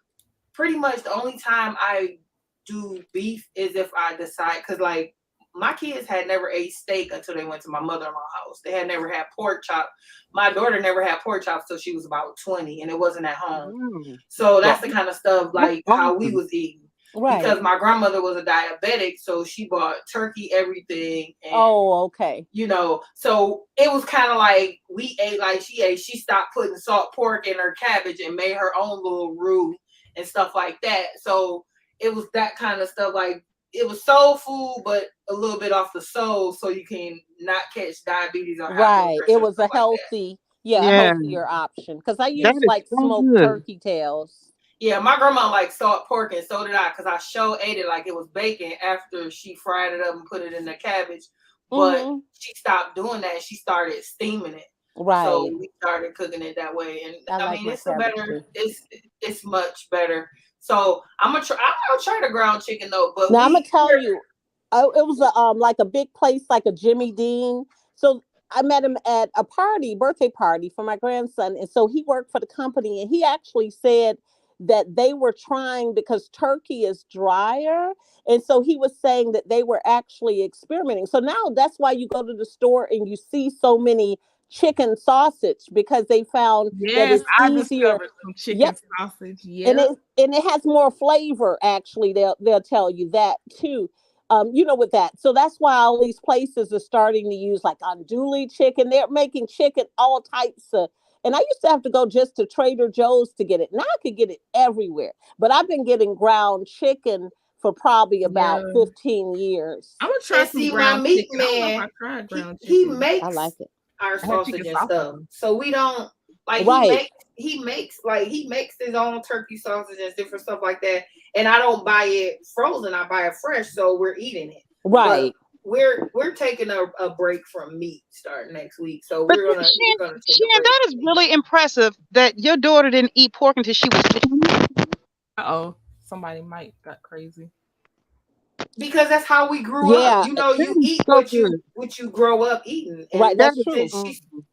[SPEAKER 11] pretty much the only time I do beef is if I decide, because like my kids had never ate steak until they went to my mother-in-law's house. They had never had pork chop. My daughter never had pork chops till she was about 20, and it wasn't at home. So that's the kind of stuff like how we was eating.
[SPEAKER 14] Right.
[SPEAKER 11] Because my grandmother was a diabetic, so she bought turkey, everything. And,
[SPEAKER 14] okay.
[SPEAKER 11] You know, so it was kind of like we ate like she ate. She stopped putting salt pork in her cabbage and made her own little roux and stuff like that. So it was that kind of stuff. Like it was soul food, but a little bit off the soul, so you can not catch diabetes or
[SPEAKER 14] right. It was a healthy, a healthier option. Because I used like smoked turkey tails.
[SPEAKER 11] Yeah, my grandma liked salt pork, and so did I, because I ate it like it was bacon after she fried it up and put it in the cabbage. But she stopped doing that. She started steaming it.
[SPEAKER 14] Right.
[SPEAKER 11] So we started cooking it that way, and I mean it's it's much better. So I'll try the ground chicken though. But
[SPEAKER 14] now I'm gonna tell you, it was like a big place, like a Jimmy Dean. So I met him at a birthday party for my grandson, and so he worked for the company, and he actually said that they were trying, because turkey is drier, and so he was saying that they were actually experimenting. So now that's why you go to the store and you see so many chicken sausage, because they found that it's easier.
[SPEAKER 2] Some chicken sausage,
[SPEAKER 14] and it has more flavor. Actually, they'll tell you that too. With that. So that's why all these places are starting to use like andouille chicken. They're making chicken all types of. And I used to have to go just to Trader Joe's to get it. Now I could get it everywhere. But I've been getting ground chicken for probably about 15 years.
[SPEAKER 2] I'm gonna try some ground
[SPEAKER 11] meat
[SPEAKER 2] chicken.
[SPEAKER 11] Man,
[SPEAKER 2] ground
[SPEAKER 11] he
[SPEAKER 2] chicken.
[SPEAKER 11] makes
[SPEAKER 14] I like it.
[SPEAKER 11] Our sausage and stuff. So we don't like he makes his own turkey sausage and different stuff like that. And I don't buy it frozen, I buy it fresh, so we're eating it.
[SPEAKER 14] Right.
[SPEAKER 11] But we're taking a break from meat starting next week. So we're gonna take a break.
[SPEAKER 9] That is really impressive that your daughter didn't eat pork until she was
[SPEAKER 2] 20. Somebody might got crazy.
[SPEAKER 11] Because that's how we grew up. You know, you eat what you grow up eating.
[SPEAKER 14] Right, that's true.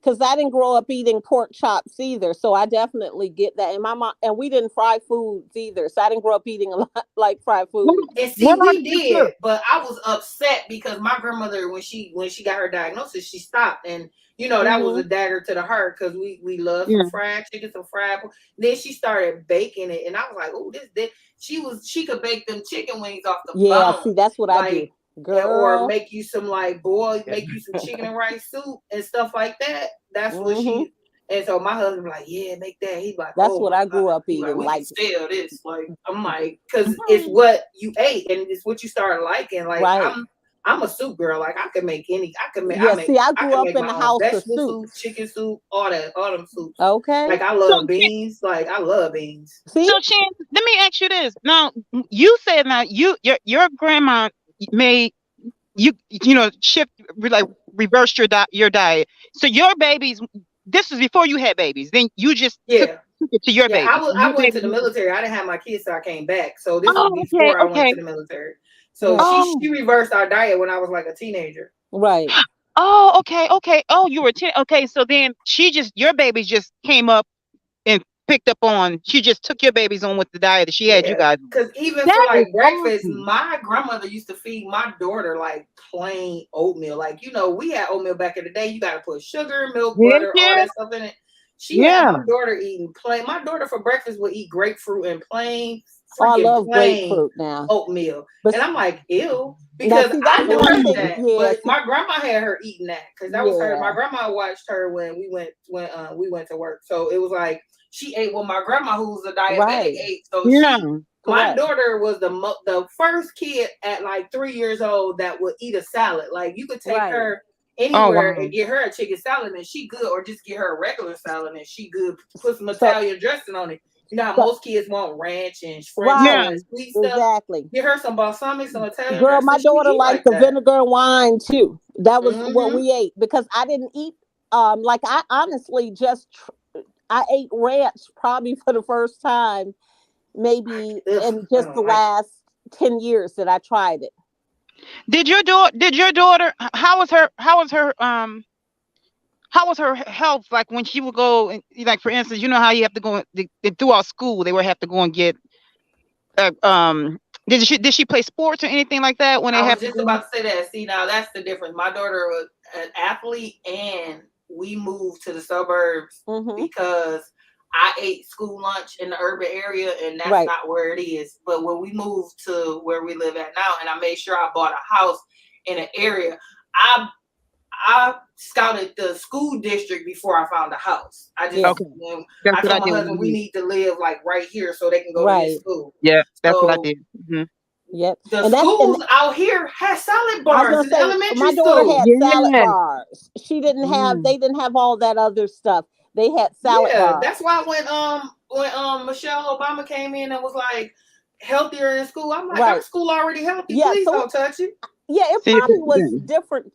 [SPEAKER 14] Because I didn't grow up eating pork chops either, so I definitely get that. And my mom, and we didn't fry foods either, so I didn't grow up eating a lot like fried food.
[SPEAKER 11] And see, we did, but I was upset because my grandmother, when she got her diagnosis, she stopped, and that was a dagger to the heart, because we love some fried chicken, some fried. Then she started baking it, and I was like, oh, this. She could bake them chicken wings off the bone.
[SPEAKER 14] See, that's what I do, girl.
[SPEAKER 11] Or make you some make you some chicken and rice soup and stuff like that. That's what she. And so my husband was like, yeah, make that. He's like,
[SPEAKER 14] that's what I grew up eating.
[SPEAKER 11] Like, sell this. Like, I'm like, because it's what you ate and it's what you started liking. Like, I'm a soup girl. Like, I can make any. I can make.
[SPEAKER 14] I grew up in the house of soup,
[SPEAKER 11] chicken soup, all them soups.
[SPEAKER 14] Okay.
[SPEAKER 11] Like, I love beans. Like, I love beans.
[SPEAKER 9] See? So, Shan, let me ask you this. Now, you said your grandma made shift, like reversed your diet. So your babies. This was before you had babies. Then you just took it to your baby.
[SPEAKER 11] I went to the military. I didn't have my kids, so I came back. So this was before I went to the military. So she reversed our diet when I was like a teenager.
[SPEAKER 14] Right.
[SPEAKER 9] Oh, okay. Oh, you were 10. Okay, so then your babies just came up and picked up on. She just took your babies on with the diet that she had you guys.
[SPEAKER 11] Because even for like breakfast, my grandmother used to feed my daughter like plain oatmeal. Like, we had oatmeal back in the day. You got to put sugar, milk, butter, all that stuff in it. She had my daughter eating plain. My daughter for breakfast would eat grapefruit and plain
[SPEAKER 14] Oh, I
[SPEAKER 11] freaking
[SPEAKER 14] love
[SPEAKER 11] plain
[SPEAKER 14] grapefruit now.
[SPEAKER 11] oatmeal.
[SPEAKER 14] But
[SPEAKER 11] And I'm like, ew.
[SPEAKER 14] now,
[SPEAKER 11] Because
[SPEAKER 14] see,
[SPEAKER 11] I
[SPEAKER 14] that's
[SPEAKER 11] knew
[SPEAKER 14] one
[SPEAKER 11] her
[SPEAKER 14] thing.
[SPEAKER 11] that,
[SPEAKER 14] Yeah,
[SPEAKER 11] but my grandma had her eating that because that was her. My
[SPEAKER 14] yeah,
[SPEAKER 11] grandma watched her when we went to work. So it was like she ate what my grandma, who's a diabetic,
[SPEAKER 14] right,
[SPEAKER 11] ate. So
[SPEAKER 9] Yeah.
[SPEAKER 11] my
[SPEAKER 14] correct.
[SPEAKER 11] daughter was the first kid at like 3 years old that would eat a salad. Like you could take
[SPEAKER 14] Right,
[SPEAKER 11] her
[SPEAKER 9] Oh
[SPEAKER 11] anywhere
[SPEAKER 9] wow.
[SPEAKER 11] and get her a chicken salad and she good, or just get her a regular salad and she good. Put some
[SPEAKER 14] so,
[SPEAKER 11] Italian dressing on it. You know how
[SPEAKER 14] so
[SPEAKER 11] most kids want ranch and French
[SPEAKER 14] right,
[SPEAKER 9] Yeah.
[SPEAKER 11] fries, sweet stuff.
[SPEAKER 14] exactly.
[SPEAKER 11] Get her some balsamic, some Italian
[SPEAKER 14] Girl, my
[SPEAKER 11] dressing. She
[SPEAKER 14] daughter
[SPEAKER 11] eat
[SPEAKER 14] liked
[SPEAKER 11] like
[SPEAKER 14] the
[SPEAKER 11] that.
[SPEAKER 14] vinegar and wine too. That was what
[SPEAKER 11] Mm-hmm.
[SPEAKER 14] we ate because I didn't eat. Like I honestly I ate ranch probably for the first time maybe
[SPEAKER 11] Ugh,
[SPEAKER 14] in
[SPEAKER 11] I
[SPEAKER 14] just the
[SPEAKER 11] don't like it.
[SPEAKER 14] last 10 years that I tried it.
[SPEAKER 9] Did your daughter how was her health like when she would go and like for instance, you know how you have to go throughout school they would have to go and get uh, um did she play sports or anything like that when they
[SPEAKER 11] I
[SPEAKER 9] have
[SPEAKER 11] was
[SPEAKER 9] to
[SPEAKER 11] just
[SPEAKER 9] go?
[SPEAKER 11] about to say that. See, now that's the difference. My daughter was an athlete, and we moved to the suburbs
[SPEAKER 14] Mm-hmm.
[SPEAKER 11] because I ate school lunch in the urban area, and that's
[SPEAKER 14] Right.
[SPEAKER 11] not where it is. But when we moved to where we live at now, and I made sure I bought a house in an area, I scouted the school district before I found a house. I just
[SPEAKER 14] Yeah.
[SPEAKER 9] Okay. That's
[SPEAKER 11] I
[SPEAKER 9] what I
[SPEAKER 11] told my
[SPEAKER 9] did when
[SPEAKER 11] husband
[SPEAKER 9] I
[SPEAKER 11] we
[SPEAKER 9] moved.
[SPEAKER 11] need to live like right here so they can go to this
[SPEAKER 14] Right.
[SPEAKER 11] school.
[SPEAKER 9] Yeah, that's what I
[SPEAKER 11] So
[SPEAKER 9] did. Hmm.
[SPEAKER 14] Yep.
[SPEAKER 11] the
[SPEAKER 14] And
[SPEAKER 11] schools out here have salad
[SPEAKER 14] I was
[SPEAKER 11] bars
[SPEAKER 14] gonna
[SPEAKER 11] in
[SPEAKER 14] say
[SPEAKER 11] elementary
[SPEAKER 14] my daughter
[SPEAKER 11] school.
[SPEAKER 14] had salad
[SPEAKER 9] Yeah.
[SPEAKER 14] bars.
[SPEAKER 9] Mm.
[SPEAKER 14] They didn't have all that other stuff. They had salad
[SPEAKER 11] Yeah,
[SPEAKER 14] bars.
[SPEAKER 11] that's why when Michelle Obama came in and was like healthier in school, I'm like, our
[SPEAKER 14] Right.
[SPEAKER 11] school already healthy.
[SPEAKER 14] Yeah.
[SPEAKER 11] Please
[SPEAKER 14] So
[SPEAKER 11] don't touch it.
[SPEAKER 14] yeah, it
[SPEAKER 9] See,
[SPEAKER 14] probably was different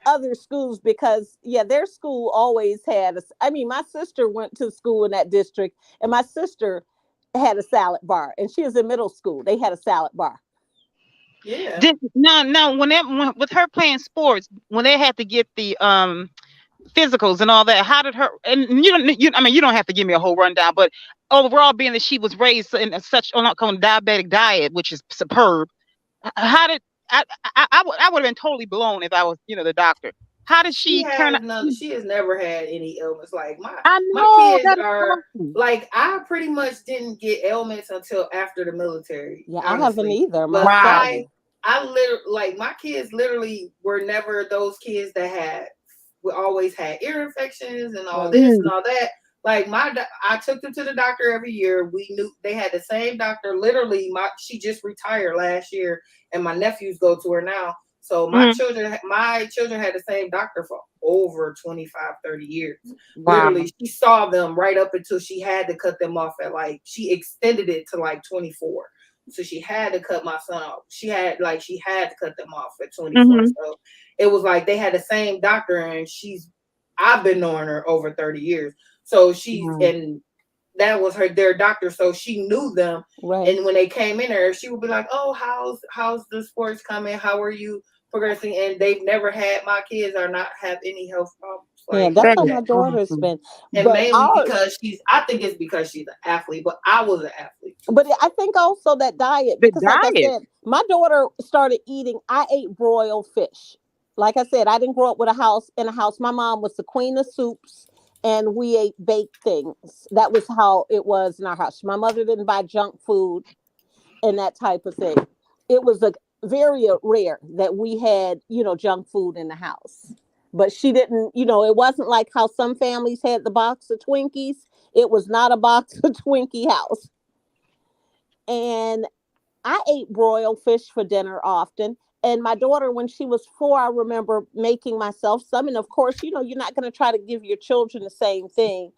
[SPEAKER 14] other schools because yeah, their school always had I mean, my sister went to school in that district and my sister had a salad bar and she was in middle school. They had a salad bar.
[SPEAKER 11] Yeah.
[SPEAKER 9] now with her playing sports, when they had to get the physicals and all that, how did her and I mean you don't have to give me a whole rundown, but overall being that she was raised in such not called diabetic diet, which is superb, how did I would have been totally blown if I was the doctor. How did she turn out?
[SPEAKER 11] She has never had any ailments. Like
[SPEAKER 9] I
[SPEAKER 11] my
[SPEAKER 9] know
[SPEAKER 11] kids
[SPEAKER 9] that is
[SPEAKER 11] are
[SPEAKER 9] awesome.
[SPEAKER 11] like, I pretty much didn't get ailments until after the military,
[SPEAKER 14] Yeah, I haven't
[SPEAKER 11] honestly.
[SPEAKER 14] either
[SPEAKER 11] But
[SPEAKER 9] Wow.
[SPEAKER 11] I literally, like, my kids literally were never those kids that we always had ear infections and all
[SPEAKER 14] Right.
[SPEAKER 11] this
[SPEAKER 9] Mm.
[SPEAKER 11] and all that. Like I took them to the doctor every year. We knew they had the same doctor. Literally, she just retired last year, and my nephews go to her now. So my
[SPEAKER 9] Mm.
[SPEAKER 11] children had the same doctor for over 25, 30 years.
[SPEAKER 9] Wow.
[SPEAKER 11] Literally, she saw them right up until she had to cut them off at like, she extended it to like 24. So she had to cut my son off. She had to cut them off at 24.
[SPEAKER 9] Hmm.
[SPEAKER 11] So it was like they had the same doctor, and I've been knowing her over 30 years. So
[SPEAKER 9] Wow.
[SPEAKER 11] and that was their doctor, so she knew them.
[SPEAKER 14] Right.
[SPEAKER 11] And when they came in there, she would be like, "Oh, how's the sports coming? How are you progressing?" And they've never had, my kids are not have any health problems
[SPEAKER 14] Yeah,
[SPEAKER 11] like
[SPEAKER 14] that's
[SPEAKER 9] That
[SPEAKER 14] how
[SPEAKER 9] is
[SPEAKER 14] my
[SPEAKER 11] that.
[SPEAKER 14] daughter's
[SPEAKER 9] awesome.
[SPEAKER 14] been.
[SPEAKER 11] And
[SPEAKER 14] But
[SPEAKER 11] mainly
[SPEAKER 14] ours
[SPEAKER 11] because I think it's because she's an athlete, but I was an athlete too.
[SPEAKER 14] but I
[SPEAKER 11] So
[SPEAKER 14] think also that diet,
[SPEAKER 9] The
[SPEAKER 14] because like I
[SPEAKER 9] diet.
[SPEAKER 14] said, my daughter started eating, I ate broiled fish. Like I said, I didn't grow up with in a house. My mom was the queen of soups and we ate baked things. That was how it was in our house. My mother didn't buy junk food and that type of thing. It was a very rare that we had, junk food in the house. But she didn't, it wasn't like how some families had the box of Twinkies. It was not a box of Twinkie house. And I ate broiled fish for dinner often. And my daughter, when she was 4, I remember making myself some. And of course, you're not going to try to give your children the same thing.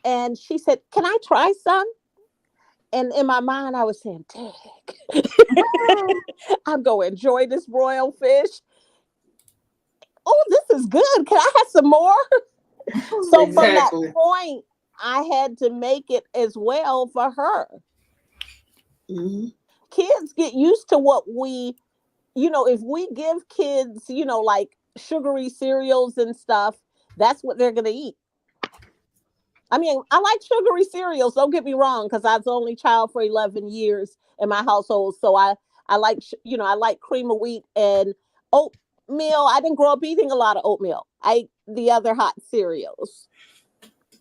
[SPEAKER 14] And she said, "Can I try some?" And in my mind, I was saying, "Dang, I'm going to enjoy this broiled fish. Oh, this is good. Can I have some more?" So from that
[SPEAKER 11] exactly.
[SPEAKER 14] point, I had to make it as well for her.
[SPEAKER 11] Mm-hmm.
[SPEAKER 14] Kids get used to what if we give kids, like sugary cereals and stuff, that's what they're going to eat. I mean, I like sugary cereals, don't get me wrong, because I was the only child for 11 years in my household. So I like, I like cream of wheat and oatmeal. I didn't grow up eating a lot of oatmeal. I ate the other hot cereals.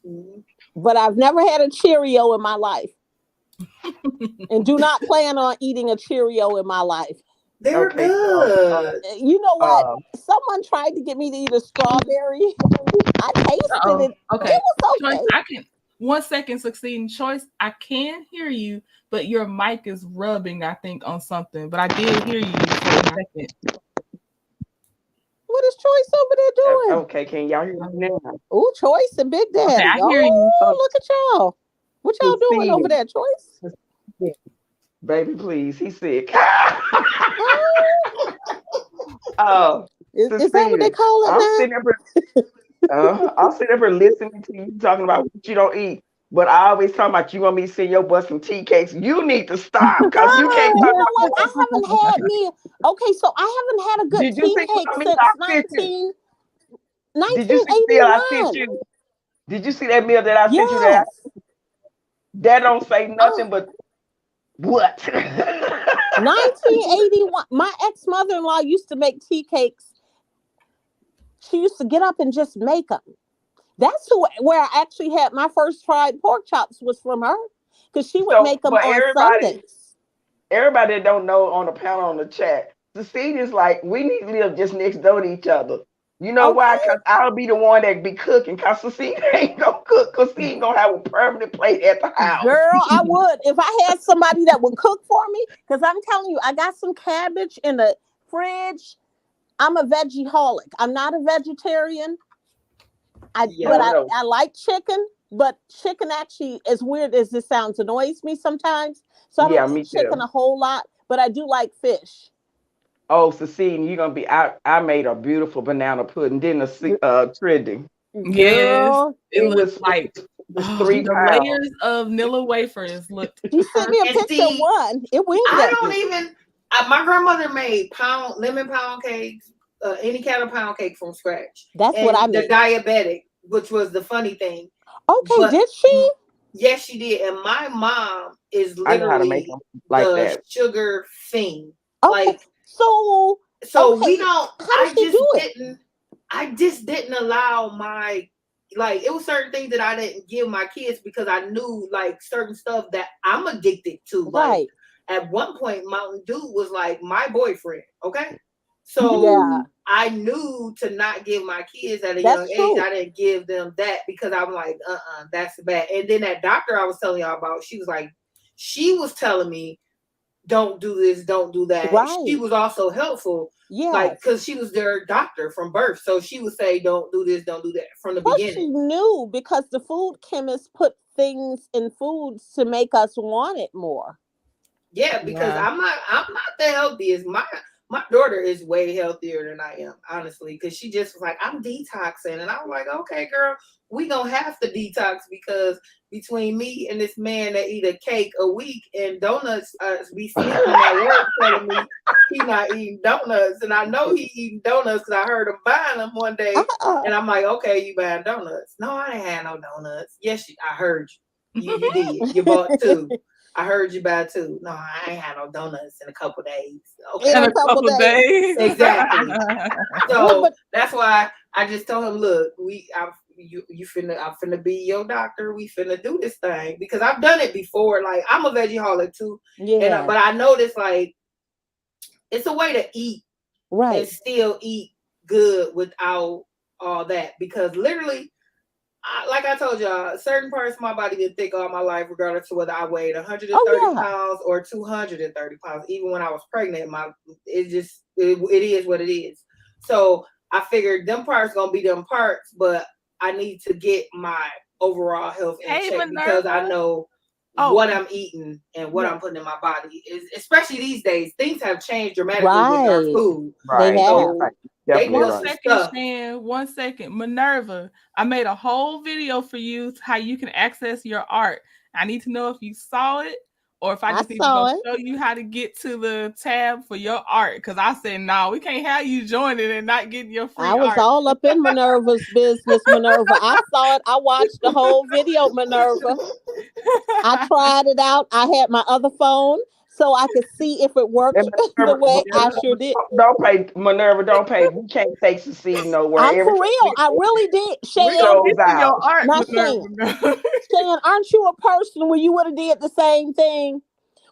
[SPEAKER 11] Mm-hmm.
[SPEAKER 14] But I've never had a Cheerio in my life. And do not plan on eating a Cheerio in my life.
[SPEAKER 11] They're
[SPEAKER 6] Okay,
[SPEAKER 11] good.
[SPEAKER 14] You know what? Someone tried to get me to eat a strawberry. I tasted it.
[SPEAKER 2] Okay.
[SPEAKER 14] It was
[SPEAKER 2] Choice,
[SPEAKER 14] okay.
[SPEAKER 2] I can 1 second succeeding Choice. I can hear you, but your mic is rubbing, I think, on something. But I did hear you for a second.
[SPEAKER 14] What is Choice over there doing?
[SPEAKER 6] Okay, can y'all hear me now?
[SPEAKER 14] Oh, Choice and Big Daddy.
[SPEAKER 2] Okay, I hear you.
[SPEAKER 14] Look at y'all. What y'all doing over there, Choice?
[SPEAKER 6] Baby, please. He's sick.
[SPEAKER 14] Is that what they call it
[SPEAKER 6] I'm sitting up here listening to you talking about what you don't eat. But I always talk about you want me to send your butt some tea cakes. You need to stop because you can't.
[SPEAKER 14] You know what? I haven't had me. Okay, so I haven't had a good tea cake since 1981.
[SPEAKER 6] Did you see that meal that I sent you? That don't say nothing but what?
[SPEAKER 14] 1981. My ex-mother-in-law used to make tea cakes. She used to get up and just make them. That's where I actually had my first fried pork chops was from her, because she would make them on Sundays.
[SPEAKER 6] Everybody that don't know on the panel on the chat, Cecilia's like, we need to live just next door to each other. You know why? Because I'll be the one that be cooking, because Cecilia ain't gonna cook, because she ain't gonna have a permanent plate at the house.
[SPEAKER 14] Girl, I would if I had somebody that would cook for me, because I'm telling you, I got some cabbage in the fridge. I'm a veggie-holic. I'm not a vegetarian. I like chicken, but chicken actually, as weird as this sounds, annoys me sometimes. So I don't eat chicken a whole lot, but I do like fish.
[SPEAKER 6] Oh, Cecilia, you're gonna be. I made a beautiful banana pudding, didn't trending.
[SPEAKER 2] Yes, it was like
[SPEAKER 6] the
[SPEAKER 2] layers of Nilla wafers looked.
[SPEAKER 14] You sent me a picture of one. It winked
[SPEAKER 11] I
[SPEAKER 14] at
[SPEAKER 11] don't
[SPEAKER 14] me.
[SPEAKER 11] even. My grandmother made lemon pound cakes, any kind of pound cake from scratch.
[SPEAKER 14] That's what I made.
[SPEAKER 11] The diabetic, which was the funny thing.
[SPEAKER 14] Okay, did she?
[SPEAKER 11] Yes, she did. And my mom is
[SPEAKER 6] I know how to make
[SPEAKER 11] literally
[SPEAKER 6] them like
[SPEAKER 11] the
[SPEAKER 6] that.
[SPEAKER 11] sugar fiend.
[SPEAKER 14] Okay.
[SPEAKER 11] Like
[SPEAKER 14] so
[SPEAKER 11] we don't. I just didn't allow my, like, it was certain things that I didn't give my kids because I knew like certain stuff that I'm addicted to. Like at one point, Mountain Dew was like my boyfriend. Okay. So I knew to not give my kids at a young age. I didn't give them that because I'm like, that's bad. And then that doctor I was telling y'all about, she was telling me, don't do this, don't do that. Right. She was also helpful. Yeah. Like, because she was their doctor from birth. So she would say, don't do this, don't do that from the beginning.
[SPEAKER 14] She knew because the food chemists put things in foods to make us want it more.
[SPEAKER 11] Yeah, because I'm not the healthiest. My daughter is way healthier than I am, honestly, because she just was like, I'm detoxing. And I was like, okay, girl, we gonna have to detox because between me and this man that eat a cake a week and donuts, be sleeping at work telling me he not eating donuts. And I know he eating donuts because I heard him buying them one day. And I'm like, okay, you buying donuts. No, I didn't have no donuts. Yes, I heard you. You did. You bought 2. I heard you buy 2. No, I ain't had no donuts in a couple days. Okay.
[SPEAKER 2] In a couple days.
[SPEAKER 11] Exactly. So that's why I just told him, look, I'm finna be your doctor. We finna do this thing because I've done it before. Like I'm a veggie-holic too. Yeah. But I noticed like it's a way to eat and still eat good without all that because literally. Like I told y'all, certain parts of my body been thick all my life, regardless of whether I weighed 130 pounds or 230 pounds. Even when I was pregnant, it is what it is. So I figured them parts gonna be them parts, but I need to get my overall health in check because I know what I'm eating and what I'm putting in my body. Especially these days, things have changed dramatically with our food.
[SPEAKER 14] Right.
[SPEAKER 11] They
[SPEAKER 2] One second, Shan. 1 second. Minerva, I made a whole video for you how you can access your art. I need to know if you saw it or if I just need to go show you how to get to the tab for your art. Because I said, no, we can't have you join it and not get your free art.
[SPEAKER 14] I was all up in Minerva's business, Minerva. I saw it. I watched the whole video, Minerva. I tried it out. I had my other phone. so I could see if it works the way I sure did.
[SPEAKER 6] Don't pay, Minerva. Don't pay. We can't take Cecile nowhere.
[SPEAKER 14] I'm for real. I really did.
[SPEAKER 2] We gonna
[SPEAKER 14] Shan,
[SPEAKER 2] get to your art,
[SPEAKER 14] now
[SPEAKER 2] Minerva.
[SPEAKER 14] Shan, aren't you a person where you would have did the same thing?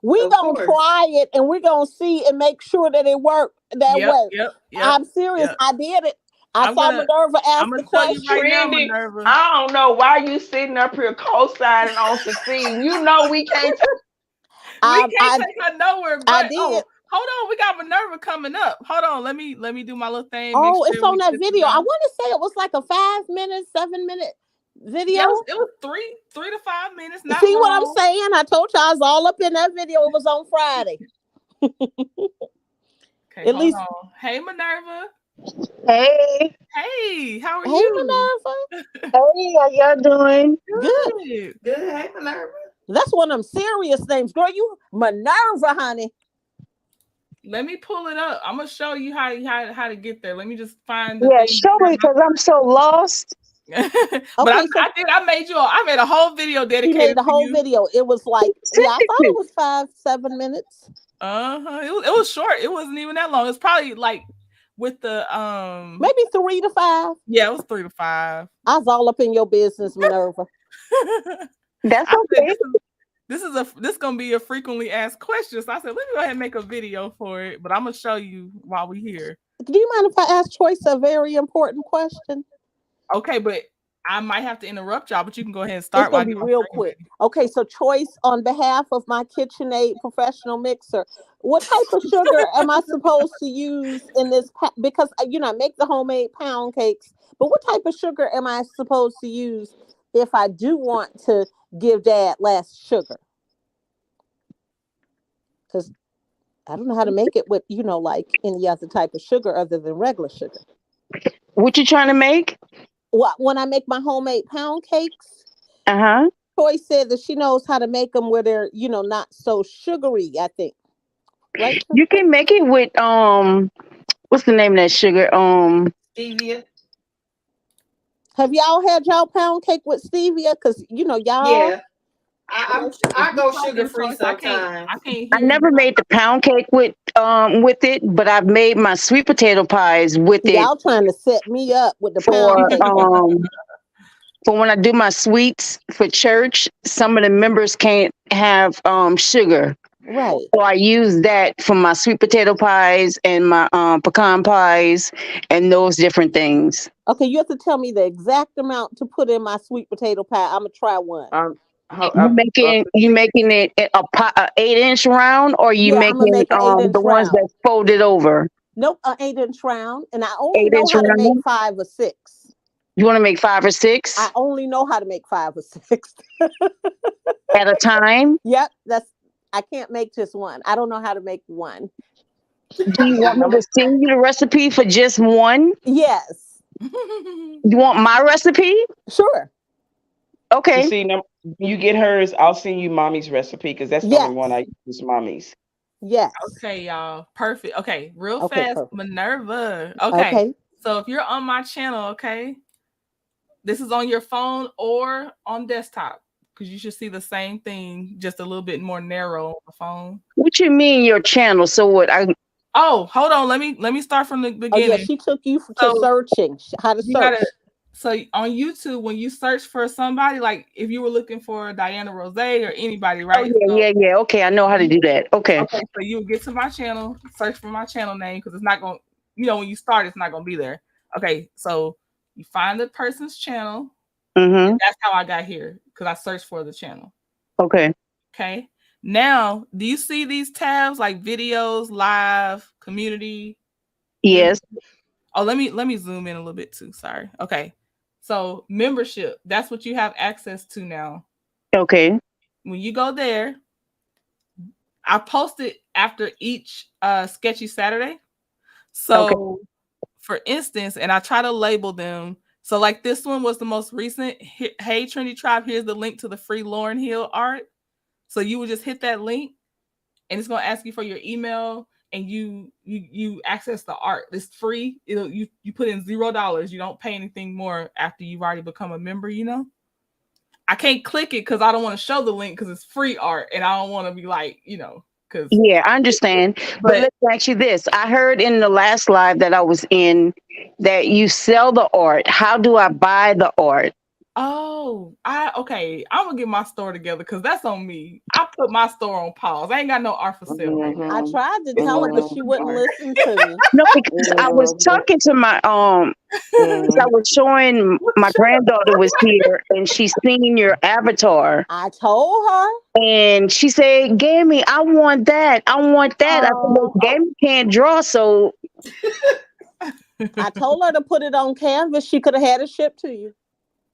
[SPEAKER 14] We
[SPEAKER 11] Of
[SPEAKER 14] gonna
[SPEAKER 11] course.
[SPEAKER 14] try it and we're gonna see and make sure that it worked that way.
[SPEAKER 2] Yep.
[SPEAKER 14] I'm serious. I did it. I saw Minerva ask
[SPEAKER 2] I'm
[SPEAKER 14] the
[SPEAKER 2] gonna show you
[SPEAKER 14] question.
[SPEAKER 2] right now,
[SPEAKER 6] Trendy,
[SPEAKER 2] Minerva.
[SPEAKER 6] I don't know why you sitting up here co-signing on Cecile. You know we can't.
[SPEAKER 2] We can't take her nowhere. But
[SPEAKER 14] I did.
[SPEAKER 2] hold on, we got Minerva coming up. Hold on, let me do my little thing.
[SPEAKER 14] Oh, it's on that video. I want to say it was like a 5-minute, 7-minute video.
[SPEAKER 2] Yeah, it was 3 to 5 minutes. Not
[SPEAKER 14] See
[SPEAKER 2] long.
[SPEAKER 14] what I'm saying? I told you I was all up in that video. It was on Friday.
[SPEAKER 2] Okay,
[SPEAKER 14] At least.
[SPEAKER 2] On. Hey, Minerva.
[SPEAKER 9] Hey.
[SPEAKER 2] Hey, how are
[SPEAKER 14] Hey,
[SPEAKER 2] you?
[SPEAKER 14] Minerva.
[SPEAKER 9] Hey, how y'all doing?
[SPEAKER 14] Good.
[SPEAKER 11] Good. Hey, Minerva.
[SPEAKER 14] That's one of them serious names. Girl, you Minerva, honey.
[SPEAKER 2] Let me pull it up. I'm gonna show you how to get there. Let me just find
[SPEAKER 9] Yeah, show me because I'm so lost.
[SPEAKER 2] But I made a whole video dedicated.
[SPEAKER 14] He made the whole
[SPEAKER 2] to you.
[SPEAKER 14] video. It was like, yeah, I thought it was 5-7 minutes.
[SPEAKER 2] It was short. It wasn't even that long. It's probably like with the
[SPEAKER 14] maybe 3 to 5.
[SPEAKER 2] Yeah, it was 3 to 5.
[SPEAKER 14] I was all up in your business, Minerva.
[SPEAKER 9] That's okay.
[SPEAKER 2] This is gonna be a frequently asked question. So I said, let me go ahead and make a video for it. But I'm gonna show you while we're here.
[SPEAKER 14] Do you mind if I ask Choice a very important question?
[SPEAKER 2] Okay, but I might have to interrupt y'all, but you can go ahead and start.
[SPEAKER 14] It's gonna be real quick. Okay, so Choice, on behalf of my KitchenAid professional mixer, what type of sugar am I supposed to use in this? Because I make the homemade pound cakes, but what type of sugar am I supposed to use if I do want to give Dad less sugar? Because I don't know how to make it with like any other type of sugar other than regular sugar.
[SPEAKER 9] What you trying to make?
[SPEAKER 14] Well, when I make my homemade pound cakes,
[SPEAKER 9] Joy
[SPEAKER 14] said that she knows how to make them where they're, not so sugary, I think. Right?
[SPEAKER 9] You can make it with what's the name of that sugar?
[SPEAKER 11] Stevia.
[SPEAKER 14] Have y'all had y'all pound cake with stevia? Because y'all.
[SPEAKER 11] Yeah. I go sugar free sometimes.
[SPEAKER 9] I never made the pound cake with it, but I've made my sweet potato pies with it.
[SPEAKER 14] Y'all trying to set me up with the pound cake.
[SPEAKER 9] For when I do my sweets for church, some of the members can't have sugar.
[SPEAKER 14] Right.
[SPEAKER 9] So I use that for my sweet potato pies and my pecan pies and those different things.
[SPEAKER 14] Okay, you have to tell me the exact amount to put in my sweet potato pie. I'm gonna try one.
[SPEAKER 9] You making it a 8-inch round, or you making the ones that folded over?
[SPEAKER 14] Nope, an 8-inch round, and I only know how to make 5 or 6.
[SPEAKER 9] You want to make 5 or 6?
[SPEAKER 14] I only know how to make 5 or 6
[SPEAKER 9] at a time.
[SPEAKER 14] Yep, I can't make just one. I don't know how to make one.
[SPEAKER 9] Do you want me to send you the recipe for just one?
[SPEAKER 14] Yes.
[SPEAKER 9] You want my recipe?
[SPEAKER 14] Sure.
[SPEAKER 9] Okay.
[SPEAKER 6] You get hers. I'll send you mommy's recipe because that's the only one I use. Mommy's.
[SPEAKER 14] Yes.
[SPEAKER 2] Okay, y'all. Perfect. Okay, real fast. Perfect. Minerva. Okay. So if you're on my channel, okay, this is on your phone or on desktop because you should see the same thing, just a little bit more narrow on the phone.
[SPEAKER 9] What you mean your channel? So what?
[SPEAKER 2] Oh, hold on. Let me start from the beginning.
[SPEAKER 14] Oh, yeah, she took you to searching how to search.
[SPEAKER 2] So on YouTube, when you search for somebody, like if you were looking for Diana Rose or anybody, right?
[SPEAKER 9] Oh, yeah. Okay, I know how to do that. Okay.
[SPEAKER 2] So you'll get to my channel, search for my channel name because it's not going to, when you start, it's not going to be there. Okay, so you find the person's channel. And that's how I got here because I searched for the channel.
[SPEAKER 9] Okay.
[SPEAKER 2] Okay. Now, do you see these tabs like videos, live, community?
[SPEAKER 9] Yes.
[SPEAKER 2] Oh, let me zoom in a little bit too. Sorry. Okay. So membership, that's what you have access to now.
[SPEAKER 9] Okay.
[SPEAKER 2] When you go there, I post it after each Sketchy Saturday. So for instance, and I try to label them. So like this one was the most recent. Hey, Trendy Tribe, here's the link to the free Lauryn Hill art. So you would just hit that link and it's going to ask you for your email and you access the art. It's free. You put in $0. You don't pay anything more after you've already become a member, I can't click it because I don't want to show the link because it's free art and I don't want to be like,
[SPEAKER 15] Yeah, I understand. But let me ask you this. I heard in the last live that I was in that you sell the art. How do I buy the art?
[SPEAKER 2] Oh, okay. I'm gonna get my store together because that's on me. I put my store on pause. I ain't got no art for sale right now.
[SPEAKER 14] I tried to tell her, but she wouldn't listen to me.
[SPEAKER 15] No, because I was talking to my because I was showing my granddaughter was here and she's seen your avatar.
[SPEAKER 14] I told her.
[SPEAKER 15] And she said, Gammy, I want that. I want that. I said, well, Gammy can't draw, so
[SPEAKER 14] I told her to put it on canvas. She could have had it shipped to you.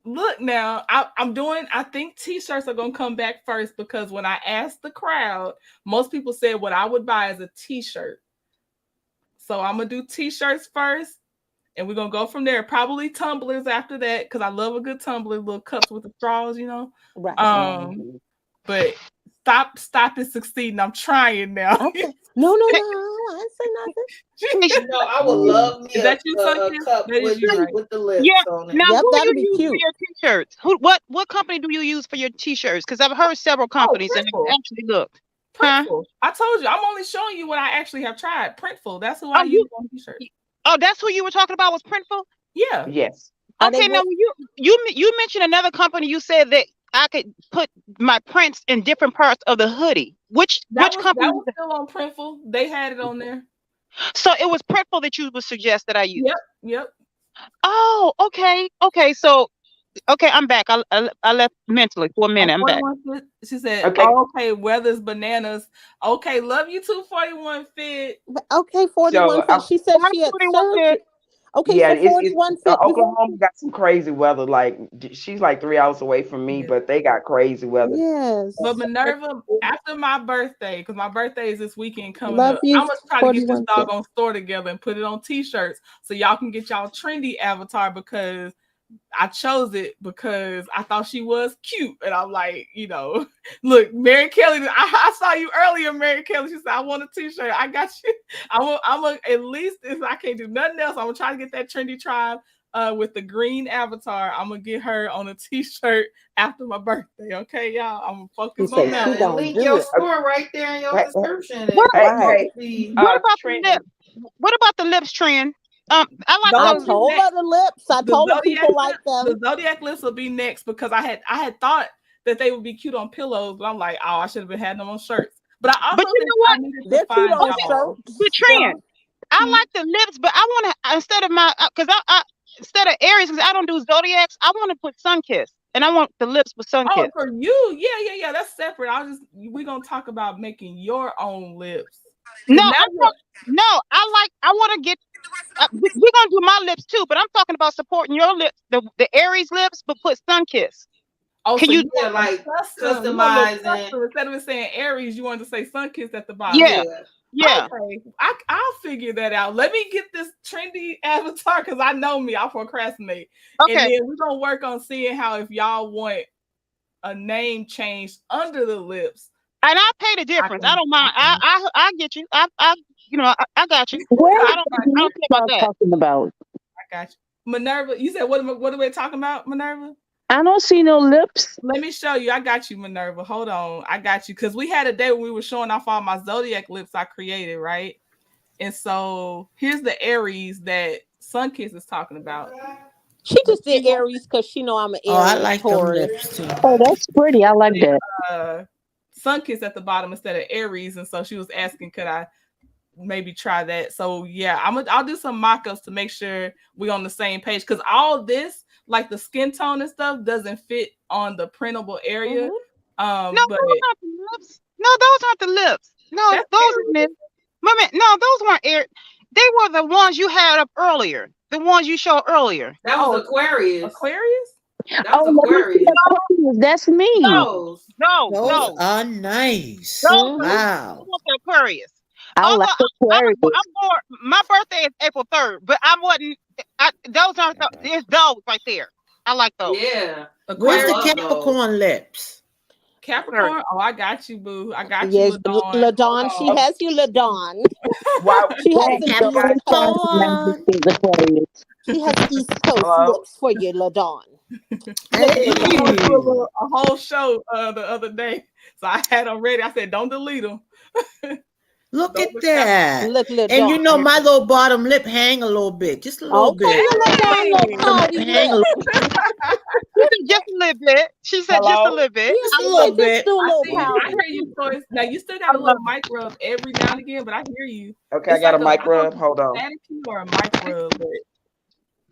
[SPEAKER 2] Look now, I think t-shirts are gonna come back first because when I asked the crowd, most people said what I would buy is a t-shirt. So I'm gonna do t-shirts first, and we're gonna go from there. Probably tumblers after that, because I love a good tumbler, little cups with the straws, you know.
[SPEAKER 14] Right.
[SPEAKER 2] But stop and succeeding. I'm trying now.
[SPEAKER 14] Okay. No, I didn't say nothing.
[SPEAKER 11] No, I would love me
[SPEAKER 2] Is that you,
[SPEAKER 11] a cup
[SPEAKER 2] that
[SPEAKER 11] with,
[SPEAKER 2] is you, right?
[SPEAKER 11] with the lips
[SPEAKER 9] Yeah.
[SPEAKER 11] on it.
[SPEAKER 9] Now,
[SPEAKER 14] Yep,
[SPEAKER 9] who
[SPEAKER 14] that'd
[SPEAKER 9] you
[SPEAKER 14] be
[SPEAKER 9] use
[SPEAKER 14] cute.
[SPEAKER 9] for your t-shirts? What company do you use for your t-shirts? Because I've heard several companies and
[SPEAKER 2] Printful.
[SPEAKER 9] I've actually looked.
[SPEAKER 2] Printful. I told you, I'm only showing you what I actually have tried. Printful. That's who I use on t-shirts.
[SPEAKER 9] Oh, that's who you were talking about was Printful?
[SPEAKER 2] Yeah.
[SPEAKER 6] Yes.
[SPEAKER 9] Okay, now you mentioned another company. You said that I could put my prints in different parts of the hoodie. Which company?
[SPEAKER 2] That was still on Printful. They had it on there.
[SPEAKER 9] So it was Printful that you would suggest that I use.
[SPEAKER 2] Yep.
[SPEAKER 9] Oh, okay. So I'm back. I left mentally for a minute. I'm back.
[SPEAKER 2] She said, okay, weather's bananas. Okay, love you too, 41 Fit.
[SPEAKER 14] Okay, 41 Fit. She said she had surgery. Okay,
[SPEAKER 6] yeah,
[SPEAKER 14] so 41 Fit.
[SPEAKER 6] Oklahoma got some crazy weather. Like she's like 3 hours away from me, but they got crazy weather.
[SPEAKER 14] Yes.
[SPEAKER 2] But Minerva, after my birthday, because my birthday is this weekend coming
[SPEAKER 14] Love
[SPEAKER 2] up,
[SPEAKER 14] you,
[SPEAKER 2] I'm gonna try to get this
[SPEAKER 14] 41 Fit.
[SPEAKER 2] doggone store together and put it on t-shirts so y'all can get y'all trendy avatar, because I chose it because I thought she was cute. And I'm like, look, Mary Kelly, I saw you earlier, Mary Kelly. She said, I want a t-shirt. I got you. I'm at least, if I can't do nothing else, I'm gonna try to get that Trendy Tribe with the green avatar. I'm gonna get her on a t-shirt after my birthday. Okay, y'all. I'm gonna focus on that.
[SPEAKER 11] And link your store right there in your description.
[SPEAKER 9] What about the lips? What about the lips trend? I like
[SPEAKER 14] I
[SPEAKER 9] those.
[SPEAKER 14] told her the lips. I told her people like them.
[SPEAKER 2] The Zodiac lips will be next because I had thought that they would be cute on pillows, but I'm like, oh, I should have been having them on shirts. But I also
[SPEAKER 9] But you know what?
[SPEAKER 2] I needed to find y'all.
[SPEAKER 9] The trend. I like the lips, but I want to instead of instead of Aries, because I don't do zodiacs, I want to put Sunkiss, and I want the lips with Sunkiss.
[SPEAKER 2] Oh, for you, yeah, that's separate. We're gonna talk about making your own lips.
[SPEAKER 9] No, I want to get. We're gonna do my lips too, but I'm talking about supporting your lips, the Aries lips, but put Sunkiss.
[SPEAKER 2] Oh,
[SPEAKER 9] can
[SPEAKER 2] so
[SPEAKER 9] you
[SPEAKER 11] like
[SPEAKER 2] customize instead of saying Aries, you wanted to say Sunkiss at the bottom?
[SPEAKER 9] Yeah.
[SPEAKER 2] Okay, I'll figure that out. Let me get this trendy avatar because I know me. I'll procrastinate.
[SPEAKER 9] Okay.
[SPEAKER 2] And then we're gonna work on seeing how if y'all want a name changed under the lips.
[SPEAKER 9] And I'll pay the difference. I don't mind. I get you. I got you.
[SPEAKER 15] What
[SPEAKER 9] I don't care about that.
[SPEAKER 15] Talking about?
[SPEAKER 2] I got you. Minerva, you said what are we talking about, Minerva?
[SPEAKER 15] I don't see no lips.
[SPEAKER 2] Let me show you. I got you, Minerva. Hold on. I got you. Because we had a day when we were showing off all my Zodiac lips I created, right? And so here's the Aries that Sunkiss is talking about.
[SPEAKER 14] She just did Aries because she know I'm an Aries.
[SPEAKER 10] Oh, I like them
[SPEAKER 14] Taurus.
[SPEAKER 10] lips too.
[SPEAKER 15] Oh, that's pretty. I like that.
[SPEAKER 2] Sunkiss at the bottom instead of Aries. And so she was asking, could I maybe try that? So yeah, I'll do some mock-ups to make sure we're on the same page, because all this, like the skin tone and stuff, doesn't fit on the printable area.
[SPEAKER 9] No, those aren't the lips. No, those aren't the lips. No, those are no, those weren't air. They were the ones you had up earlier. The ones you showed earlier.
[SPEAKER 11] That was Aquarius.
[SPEAKER 2] Aquarius?
[SPEAKER 11] That's Aquarius.
[SPEAKER 15] That's me.
[SPEAKER 11] Those
[SPEAKER 10] are nice. Wow.
[SPEAKER 9] Aquarius.
[SPEAKER 15] I like Aquarius.
[SPEAKER 9] My birthday is April 3rd, but I wasn't. Those aren't. It's those right there. I like those.
[SPEAKER 11] Yeah.
[SPEAKER 10] Where's the Capricorn lips?
[SPEAKER 2] Capricorn. Oh, I got you, boo. I got you,
[SPEAKER 14] Yes,
[SPEAKER 2] Ladon.
[SPEAKER 14] Ladon. She has you, Ladon.
[SPEAKER 6] Why?
[SPEAKER 14] She has
[SPEAKER 15] That
[SPEAKER 14] the
[SPEAKER 6] You guys,
[SPEAKER 10] Capricorn.
[SPEAKER 15] is Aquarius.
[SPEAKER 14] She has East Coast
[SPEAKER 6] hello?
[SPEAKER 14] lips for you, Ladon. Look at
[SPEAKER 2] We was
[SPEAKER 14] Ladon.
[SPEAKER 2] going
[SPEAKER 13] Hey.
[SPEAKER 2] through a whole show the other day, so I had them ready. I said, "Don't delete them."
[SPEAKER 10] Look
[SPEAKER 2] Those
[SPEAKER 10] at
[SPEAKER 2] are
[SPEAKER 10] that.
[SPEAKER 14] Look,
[SPEAKER 10] And you know
[SPEAKER 14] Ladon.
[SPEAKER 10] my little bottom lip hang a little bit. Just a little
[SPEAKER 14] Okay,
[SPEAKER 10] bit.
[SPEAKER 14] you Ladon, little
[SPEAKER 2] Hey!
[SPEAKER 10] Bottom lip
[SPEAKER 14] pouty
[SPEAKER 10] hang a
[SPEAKER 14] lip.
[SPEAKER 10] little
[SPEAKER 9] She said just a little bit. She said just a
[SPEAKER 6] Hello?
[SPEAKER 9] little bit.
[SPEAKER 14] Yeah,
[SPEAKER 10] just a
[SPEAKER 14] she
[SPEAKER 10] little
[SPEAKER 14] said just
[SPEAKER 10] bit.
[SPEAKER 14] do a
[SPEAKER 2] I
[SPEAKER 14] little
[SPEAKER 2] see. I
[SPEAKER 14] pouty.
[SPEAKER 2] hear you, Joyce. Now you still got a little mic rub every now and again, but I hear you.
[SPEAKER 6] Okay, I
[SPEAKER 2] It's
[SPEAKER 6] got a
[SPEAKER 2] like
[SPEAKER 6] mic
[SPEAKER 2] I don't know
[SPEAKER 6] rub.
[SPEAKER 2] if
[SPEAKER 6] Hold
[SPEAKER 2] it's
[SPEAKER 6] on.
[SPEAKER 2] staticky or a mic rub, but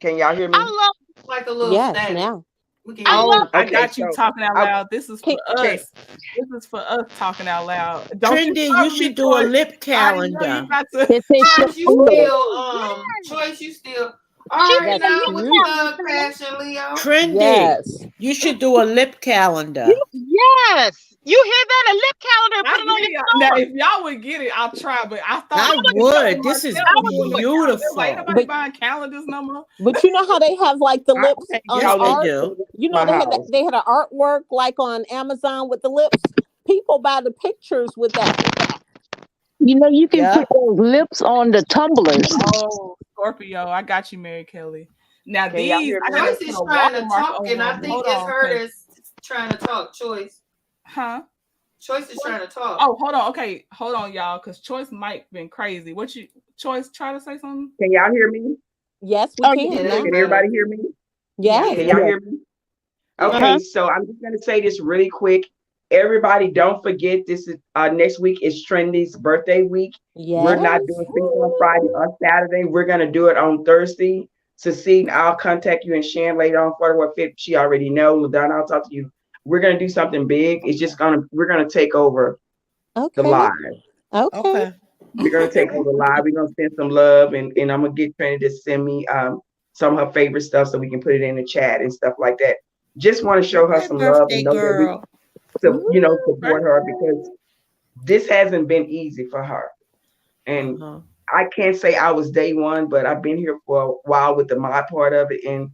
[SPEAKER 6] Can y'all hear me?
[SPEAKER 9] I love
[SPEAKER 11] Like a little
[SPEAKER 14] Yes,
[SPEAKER 11] static.
[SPEAKER 14] now.
[SPEAKER 11] We can
[SPEAKER 9] I
[SPEAKER 11] hear you.
[SPEAKER 9] love
[SPEAKER 2] I
[SPEAKER 6] Okay,
[SPEAKER 2] got you
[SPEAKER 6] so
[SPEAKER 2] talking out
[SPEAKER 6] I
[SPEAKER 2] loud. This is
[SPEAKER 14] Can,
[SPEAKER 2] for
[SPEAKER 6] can
[SPEAKER 2] us. This is for us talking out loud. Don't you
[SPEAKER 10] Trendy, you
[SPEAKER 2] cover me,
[SPEAKER 10] should do a
[SPEAKER 2] Joyce.
[SPEAKER 10] lip
[SPEAKER 2] I already know you
[SPEAKER 10] calendar.
[SPEAKER 2] about to.
[SPEAKER 15] It says show
[SPEAKER 11] Choice, you
[SPEAKER 15] me.
[SPEAKER 11] still Choice, you still all
[SPEAKER 9] she
[SPEAKER 11] right
[SPEAKER 9] said
[SPEAKER 14] that's
[SPEAKER 9] a
[SPEAKER 11] now
[SPEAKER 9] lip
[SPEAKER 11] with the
[SPEAKER 14] cute.
[SPEAKER 11] thug
[SPEAKER 9] calendar.
[SPEAKER 11] passion, Leo.
[SPEAKER 10] Trendy,
[SPEAKER 14] Yes.
[SPEAKER 10] you should do a lip calendar.
[SPEAKER 9] Yes. You hear that? A lip calendar.
[SPEAKER 2] I
[SPEAKER 9] Put it on
[SPEAKER 2] hear
[SPEAKER 9] your
[SPEAKER 2] y'all. Now,
[SPEAKER 9] store.
[SPEAKER 2] if y'all would get it, I'll try. But I thought
[SPEAKER 10] I
[SPEAKER 2] you know
[SPEAKER 10] would. This is
[SPEAKER 2] Marcel
[SPEAKER 9] I
[SPEAKER 2] was
[SPEAKER 9] would
[SPEAKER 2] doing
[SPEAKER 9] do
[SPEAKER 2] the
[SPEAKER 9] it.
[SPEAKER 2] calendar. Like, ain't
[SPEAKER 10] beautiful.
[SPEAKER 2] nobody
[SPEAKER 14] But
[SPEAKER 2] buying calendars no more.
[SPEAKER 14] you know how they have like the
[SPEAKER 6] I
[SPEAKER 14] lips
[SPEAKER 6] have
[SPEAKER 14] on
[SPEAKER 10] Yes, they
[SPEAKER 6] calendars
[SPEAKER 14] art?
[SPEAKER 10] do.
[SPEAKER 6] in
[SPEAKER 14] You know
[SPEAKER 6] my house.
[SPEAKER 14] they had an artwork like on Amazon with the lips. People buy the pictures with that.
[SPEAKER 15] You know, you can put
[SPEAKER 10] Yeah.
[SPEAKER 15] those lips on the tumblers.
[SPEAKER 2] Oh, Scorpio, I got you, Mary Kelly. Now
[SPEAKER 6] Can y'all
[SPEAKER 2] these,
[SPEAKER 6] hear
[SPEAKER 2] I
[SPEAKER 6] me?
[SPEAKER 2] gotta
[SPEAKER 11] Choice
[SPEAKER 2] put
[SPEAKER 11] is
[SPEAKER 2] a
[SPEAKER 11] trying to
[SPEAKER 2] watermark
[SPEAKER 11] talk,
[SPEAKER 2] over
[SPEAKER 11] and I
[SPEAKER 2] them.
[SPEAKER 11] think
[SPEAKER 2] Hold
[SPEAKER 11] it's
[SPEAKER 2] on,
[SPEAKER 11] her
[SPEAKER 2] 'cause-
[SPEAKER 11] that's trying to talk. Choice.
[SPEAKER 2] huh?
[SPEAKER 11] Choice is trying to talk.
[SPEAKER 2] Oh, hold on. Okay, hold on, y'all, because Choice mic been crazy. What you Choice try to say something?
[SPEAKER 6] Can y'all hear me?
[SPEAKER 14] Yes, we
[SPEAKER 15] Oh, yeah.
[SPEAKER 11] Yeah,
[SPEAKER 14] can
[SPEAKER 11] that's
[SPEAKER 14] now.
[SPEAKER 6] Can
[SPEAKER 11] better.
[SPEAKER 6] everybody hear me?
[SPEAKER 14] Yes.
[SPEAKER 2] Yeah.
[SPEAKER 6] Can y'all
[SPEAKER 15] Yeah.
[SPEAKER 6] hear me?
[SPEAKER 11] Yeah.
[SPEAKER 6] Okay, so I'm just gonna say this really quick. Everybody, don't forget this is next week is Trendy's birthday week. We're
[SPEAKER 14] Yes.
[SPEAKER 6] not doing things on Friday or Saturday. We're gonna do it on Thursday. Cecile, I'll contact you and Shan later on for what fit. She already know. LaDonna, I'll talk to you. We're gonna do something big. It's just we're gonna take over the
[SPEAKER 14] Okay.
[SPEAKER 6] live.
[SPEAKER 14] Okay.
[SPEAKER 10] Okay.
[SPEAKER 6] We're gonna take over live. We're gonna send some love and I'm gonna get Trendy to send me some of her favorite stuff so we can put it in the chat and stuff like that. Just want to show her
[SPEAKER 10] Okay,
[SPEAKER 6] some love
[SPEAKER 10] birthday
[SPEAKER 6] and know that we
[SPEAKER 10] girl.
[SPEAKER 6] support her because this hasn't been easy for her. And
[SPEAKER 10] Uh-huh.
[SPEAKER 6] I can't say I was day one, but I've been here for a while with the my part of it. And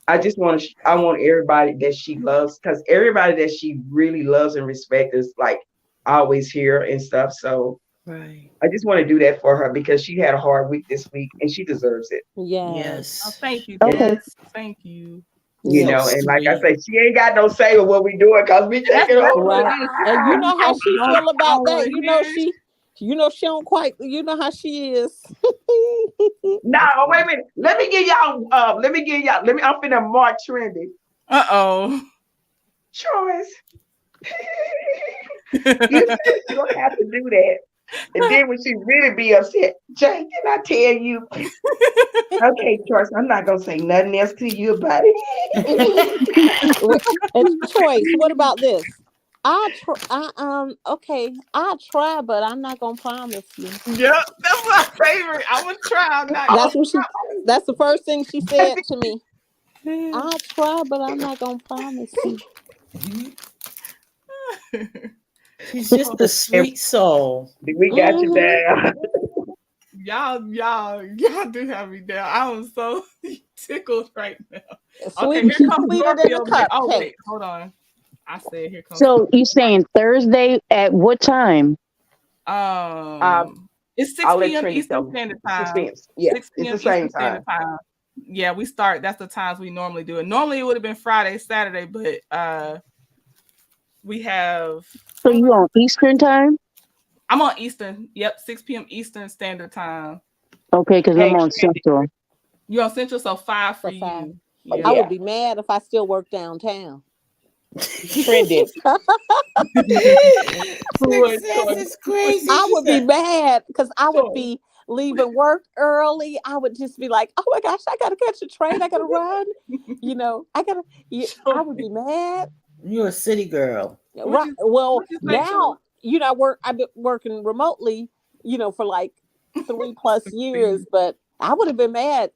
[SPEAKER 6] I just I want everybody that she loves, because everybody that she really loves and respects is like always here and stuff. So
[SPEAKER 10] Right.
[SPEAKER 6] I just want to do that for her because she had a hard week this week and she deserves it.
[SPEAKER 14] Yes.
[SPEAKER 2] Oh,
[SPEAKER 10] Yes.
[SPEAKER 2] thank you,
[SPEAKER 15] Okay.
[SPEAKER 2] Joyce. Thank you.
[SPEAKER 6] You
[SPEAKER 10] So
[SPEAKER 6] know,
[SPEAKER 14] Yes.
[SPEAKER 6] and like I
[SPEAKER 10] sweet.
[SPEAKER 6] say, she ain't got no say in what we doing because we
[SPEAKER 2] That's
[SPEAKER 6] taking over.
[SPEAKER 2] what
[SPEAKER 14] Right.
[SPEAKER 2] it is.
[SPEAKER 14] And you know how she
[SPEAKER 2] Don't
[SPEAKER 14] feel
[SPEAKER 2] I
[SPEAKER 14] about
[SPEAKER 2] want
[SPEAKER 14] that.
[SPEAKER 2] to hear it?
[SPEAKER 14] She don't quite, you know how she is.
[SPEAKER 6] No, wait a minute. Let me give y'all. I'm finna mark Trendy.
[SPEAKER 2] Uh-oh.
[SPEAKER 6] Choice. You don't have to do that. And then when she really be upset, Jay, can I tell you? Okay, Choice, I'm not gonna say nothing else to you about it.
[SPEAKER 14] And Choice, what about this? I try, but I'm not gonna promise you.
[SPEAKER 2] Yep, that's my favorite. I'm gonna try. I'm not
[SPEAKER 14] That's
[SPEAKER 2] gonna
[SPEAKER 14] what that's the first thing she said to me.
[SPEAKER 2] try.
[SPEAKER 14] I try, but I'm not gonna promise you.
[SPEAKER 10] She's just a sweet soul.
[SPEAKER 6] We got you
[SPEAKER 14] Mhm.
[SPEAKER 6] down.
[SPEAKER 2] Y'all do have me down. I'm so tickled right now. Okay,
[SPEAKER 14] Sweet,
[SPEAKER 2] here
[SPEAKER 14] she's
[SPEAKER 2] comes
[SPEAKER 14] sweeter than a
[SPEAKER 2] Scorpio. Oh
[SPEAKER 14] cupcake.
[SPEAKER 2] wait, hold on. I said here comes
[SPEAKER 15] So you saying Thursday at what time?
[SPEAKER 2] It's 6
[SPEAKER 6] I'll let
[SPEAKER 2] p.m.
[SPEAKER 6] Trendy tell
[SPEAKER 2] Eastern
[SPEAKER 6] me.
[SPEAKER 2] Standard
[SPEAKER 6] 6
[SPEAKER 2] Time.
[SPEAKER 6] p.m. Yeah,
[SPEAKER 2] 6
[SPEAKER 6] it's
[SPEAKER 2] p.m.
[SPEAKER 6] the same
[SPEAKER 2] Eastern Standard
[SPEAKER 6] time.
[SPEAKER 2] Time. Yeah, we start. That's the times we normally do it. Normally it would have been Friday, Saturday, but we have.
[SPEAKER 15] So you on Eastern time?
[SPEAKER 2] I'm on Eastern. Yep, 6 p.m. Eastern Standard Time.
[SPEAKER 15] Okay, because
[SPEAKER 6] Hey,
[SPEAKER 15] I'm on Central.
[SPEAKER 2] You on Central, so 5 for
[SPEAKER 14] So far.
[SPEAKER 2] you.
[SPEAKER 6] oh,
[SPEAKER 2] Yeah.
[SPEAKER 14] I
[SPEAKER 6] yeah,
[SPEAKER 14] would be mad if I still worked downtown.
[SPEAKER 6] Trendy.
[SPEAKER 10] Success is crazy.
[SPEAKER 14] I
[SPEAKER 10] She
[SPEAKER 14] would be
[SPEAKER 10] said,
[SPEAKER 14] mad because I would
[SPEAKER 2] Sure.
[SPEAKER 14] be leaving work early. I would just be like, "Oh my gosh, I gotta catch a train. I gotta run." I would be mad.
[SPEAKER 10] you're a city girl.
[SPEAKER 14] Right. Well,
[SPEAKER 2] What you say,
[SPEAKER 14] now I've been working remotely, for like 3+ years, but I would have been mad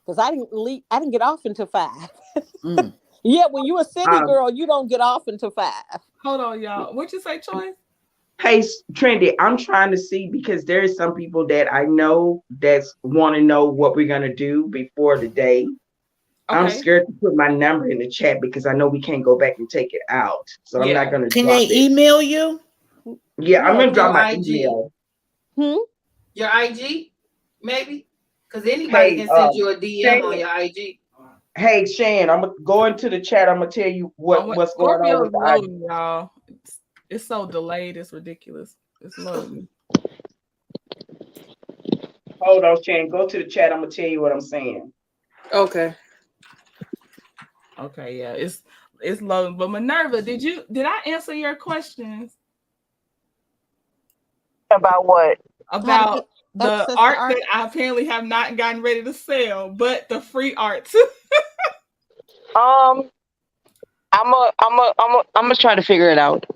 [SPEAKER 14] because I didn't get off until 5.
[SPEAKER 10] Mm.
[SPEAKER 14] Yeah, when you're a city
[SPEAKER 6] Um,
[SPEAKER 14] girl, you don't get off until 5.
[SPEAKER 2] Hold on, y'all. What you say, Choice?
[SPEAKER 6] Hey, Trendy, I'm trying to see because there is some people that I know that's want to know what we're gonna do before the day. I'm scared to put my number in the chat because I know we can't go back and take it out. So I'm not going to
[SPEAKER 10] Can
[SPEAKER 6] drop
[SPEAKER 10] they
[SPEAKER 6] it.
[SPEAKER 10] email you?
[SPEAKER 6] Yeah, I'm going to drop
[SPEAKER 11] Your
[SPEAKER 6] my
[SPEAKER 11] IG.
[SPEAKER 6] email.
[SPEAKER 11] Your IG, maybe? Because anybody can send you a DM on your IG.
[SPEAKER 6] Hey, Shan, I'm going to go into the chat. I'm going to tell you what's going on
[SPEAKER 2] Scorpio's
[SPEAKER 6] with the
[SPEAKER 2] loading, y'all. It's so delayed. It's ridiculous. It's loading.
[SPEAKER 6] Hold on, Shan. Go to the chat. I'm going to tell you what I'm saying.
[SPEAKER 11] Okay.
[SPEAKER 2] Okay, yeah, it's loading. But Minerva, did I answer your questions?
[SPEAKER 15] About what?
[SPEAKER 2] About the
[SPEAKER 14] access
[SPEAKER 2] art
[SPEAKER 14] to art?
[SPEAKER 2] that I apparently have not gotten ready to sell, but the free art.
[SPEAKER 15] I'm gonna try to figure it out.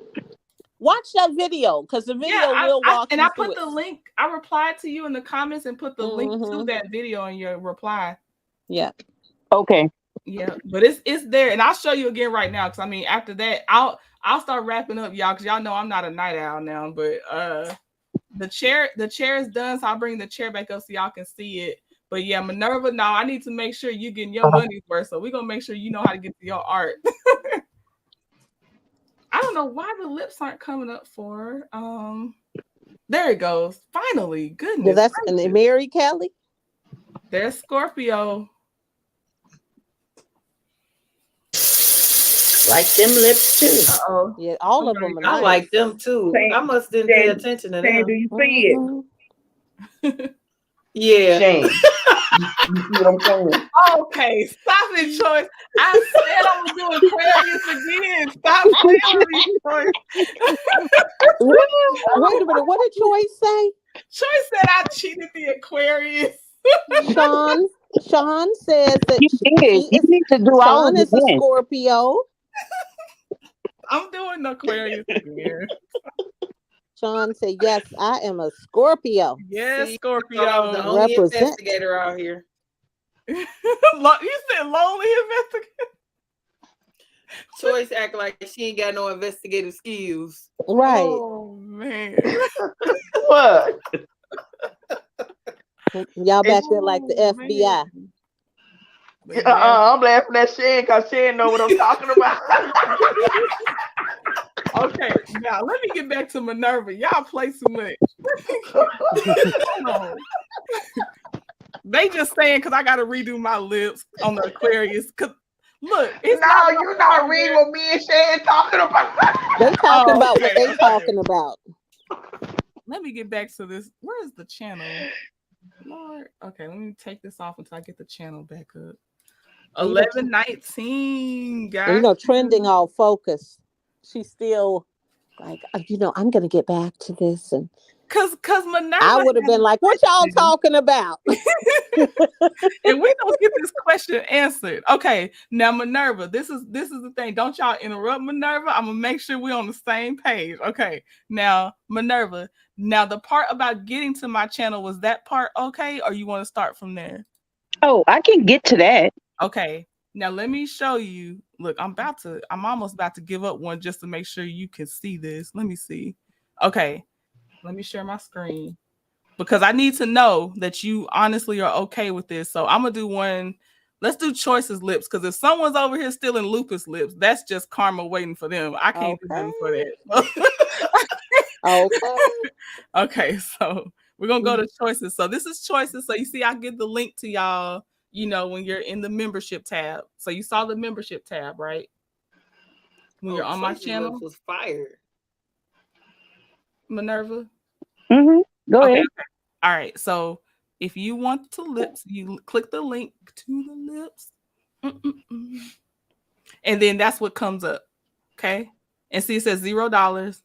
[SPEAKER 14] Watch that video because the video will walk you
[SPEAKER 2] I
[SPEAKER 14] through
[SPEAKER 2] put the link. I replied to you in the comments and put the link to that video in your reply.
[SPEAKER 14] Yeah.
[SPEAKER 15] Okay.
[SPEAKER 2] Yeah, but it's there, and I'll show you again right now. Because I mean, after that, I'll start wrapping up, y'all. Because y'all know I'm not a night owl now. But the chair is done, so I'll bring the chair back up so y'all can see it. But yeah, Minerva, no, I need to make sure you getting your money's worth. So we're gonna make sure you know how to get to your art. I don't know why the lips aren't coming up for. There it goes. Finally, goodness.
[SPEAKER 14] Yeah, that's and Mary Kelly.
[SPEAKER 2] There's Scorpio.
[SPEAKER 10] Like them lips too.
[SPEAKER 2] Uh-oh.
[SPEAKER 14] Yeah, all of them are
[SPEAKER 11] I
[SPEAKER 14] nice.
[SPEAKER 11] like them too. I must didn't pay attention to them.
[SPEAKER 6] Do you see it?
[SPEAKER 11] Yeah.
[SPEAKER 6] Shane, you see what I'm saying?
[SPEAKER 2] Okay, stop it, Choice. I said I was doing Aquarius again. Stop playing with me, Choice.
[SPEAKER 14] Wait a minute. What did Choice say?
[SPEAKER 2] Choice said I cheated the Aquarius.
[SPEAKER 14] Sean says that
[SPEAKER 15] You need to do all
[SPEAKER 14] Sean
[SPEAKER 15] of
[SPEAKER 14] is a
[SPEAKER 15] it.
[SPEAKER 14] Scorpio.
[SPEAKER 2] I'm doing the Aquarius again.
[SPEAKER 11] Sean said, yes, I am a Scorpio.
[SPEAKER 2] Yes,
[SPEAKER 11] See,
[SPEAKER 2] Scorpio.
[SPEAKER 11] I'm the only
[SPEAKER 14] Represent.
[SPEAKER 11] investigator out here.
[SPEAKER 2] You said lonely investigator?
[SPEAKER 11] Choice act like she ain't got no investigative skills.
[SPEAKER 14] Right.
[SPEAKER 2] Oh, man.
[SPEAKER 6] What?
[SPEAKER 14] Y'all back there like the FBI.
[SPEAKER 6] I'm laughing at Shane because Shane know what I'm talking about.
[SPEAKER 2] Okay, now let me get back to Minerva. Y'all play too much. They just saying because I got to redo my lips on the Aquarius. Cause look, it's
[SPEAKER 6] no, you're not reading what me and Shane talking about.
[SPEAKER 14] They talking about what they talking about.
[SPEAKER 2] Let me get back to this. Where is the channel? Lord. Okay, let me take this off until I get the channel back up. 11:19, guys.
[SPEAKER 14] You know, trending all focus. She's still like, I'm gonna get back to this, and
[SPEAKER 2] cause Minerva,
[SPEAKER 14] I would have been like, "What y'all talking about?"
[SPEAKER 2] And we don't get this question answered. Okay, now Minerva, this is the thing. Don't y'all interrupt Minerva. I'm gonna make sure we're on the same page. Okay, now Minerva. Now the part about getting to my channel, was that part okay, or you want to start from there?
[SPEAKER 15] Oh, I can get to that.
[SPEAKER 2] Okay. Now let me show you. Look, I'm almost about to give up one just to make sure you can see this. Let me see. Okay. Let me share my screen because I need to know that you honestly are okay with this. So I'm gonna do one. Let's do Choices lips because if someone's over here stealing Lupus lips, that's just karma waiting for them. I can't do nothing for that.
[SPEAKER 14] Okay.
[SPEAKER 2] Okay, so we're gonna go to Choices. So this is Choices. So you see, I give the link to y'all. When you're in the membership tab. So you saw the membership tab, right? When you're on my channel.
[SPEAKER 11] Was fired.
[SPEAKER 2] Minerva.
[SPEAKER 15] Go ahead.
[SPEAKER 2] Okay. All right. So if you want to lips, you click the link to the lips. And then that's what comes up. Okay. And see, it says $0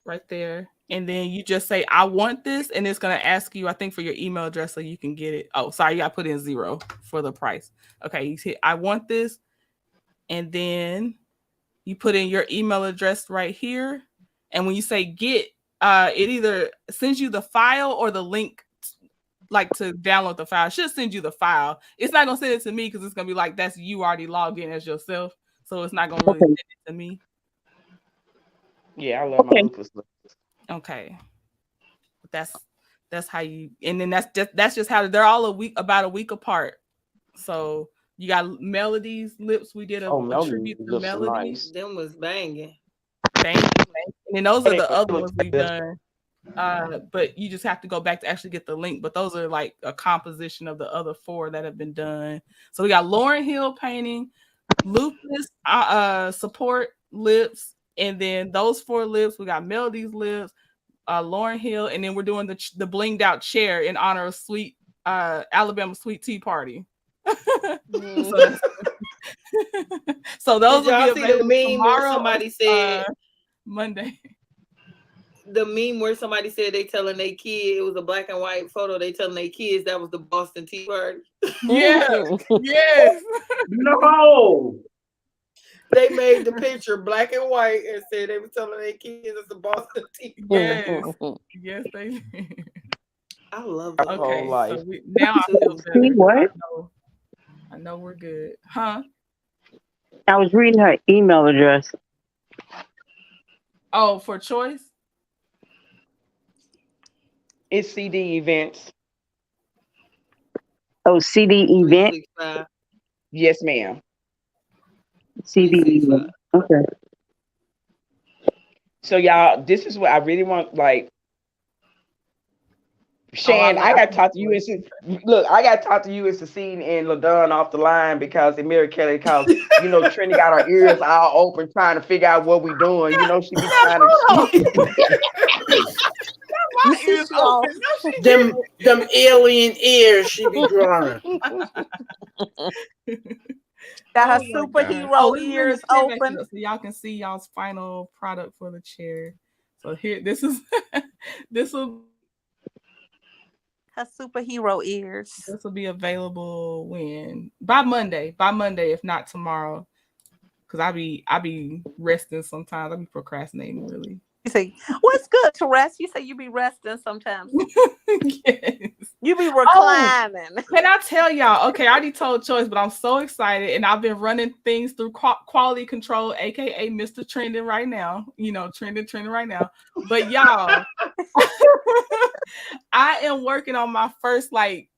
[SPEAKER 2] right there. And then you just say, I want this. And it's going to ask you, I think, for your email address so you can get it. Oh, sorry. I put in 0 for the price. Okay. You hit, I want this. And then you put in your email address right here. And when you say get, it either sends you the file or the link, like to download the file. It should send you the file. It's not going to send it to me because it's going to be like, that's you already logged in as yourself. So it's not going to really send it to me.
[SPEAKER 6] Yeah, I love my Lupus lips.
[SPEAKER 2] Okay. That's That's how you, and then that's just how they're all about a week apart. So you got Melody's lips. We did a tribute to Melody.
[SPEAKER 6] Nice.
[SPEAKER 11] Them was banging.
[SPEAKER 2] Thank you. And then those are the other ones we've done. But you just have to go back to actually get the link. But those are like a composition of the other 4 that have been done. So we got Lauren Hill painting, Lupus support lips, and then those 4 lips. We got Melody's lips, Lauren Hill, and then we're doing the blinged out chair in honor of sweet Alabama sweet tea party. So those will be available
[SPEAKER 11] the meme
[SPEAKER 2] tomorrow.
[SPEAKER 11] Where somebody said
[SPEAKER 2] Monday.
[SPEAKER 11] The meme where somebody said they telling their kid, it was a black and white photo. They telling their kids that was the Boston Tea Party.
[SPEAKER 2] Yeah. Yes.
[SPEAKER 6] No.
[SPEAKER 11] They made the picture black and white and said they were telling their kids it's the Boston Tea Party.
[SPEAKER 2] Yes. Yes, they did.
[SPEAKER 11] I love that.
[SPEAKER 2] Okay, so now I feel better.
[SPEAKER 15] What?
[SPEAKER 2] I know we're good. Huh?
[SPEAKER 15] I was reading her email address.
[SPEAKER 2] Oh, for choice?
[SPEAKER 6] It's CD events.
[SPEAKER 15] Oh, CD event?
[SPEAKER 6] Yes, ma'am.
[SPEAKER 15] CD event. Okay.
[SPEAKER 6] So y'all, this is what I really want, like, Shan, I got to talk to you I got to talk to you and Cecile and LaDon off the line because in Mary Kelly, because you know Trini got her ears all open trying to figure out what we doing. You know she be trying
[SPEAKER 10] to them alien ears she be drawing.
[SPEAKER 14] Got her superhero ears open.
[SPEAKER 2] So y'all can see y'all's final product for the chair. So here, this will
[SPEAKER 14] her superhero ears.
[SPEAKER 2] This will be available by Monday, if not tomorrow. Cause I be resting sometimes. I be procrastinating really.
[SPEAKER 14] You say, what's good to rest? You say you be resting sometimes.
[SPEAKER 2] Yes.
[SPEAKER 14] You be reclining.
[SPEAKER 2] Oh, can I tell y'all? Okay, I already told Choice, but I'm so excited. And I've been running things through quality control, aka Mr. Trending right now. You know, trending right now. But y'all, I am working on my first, like,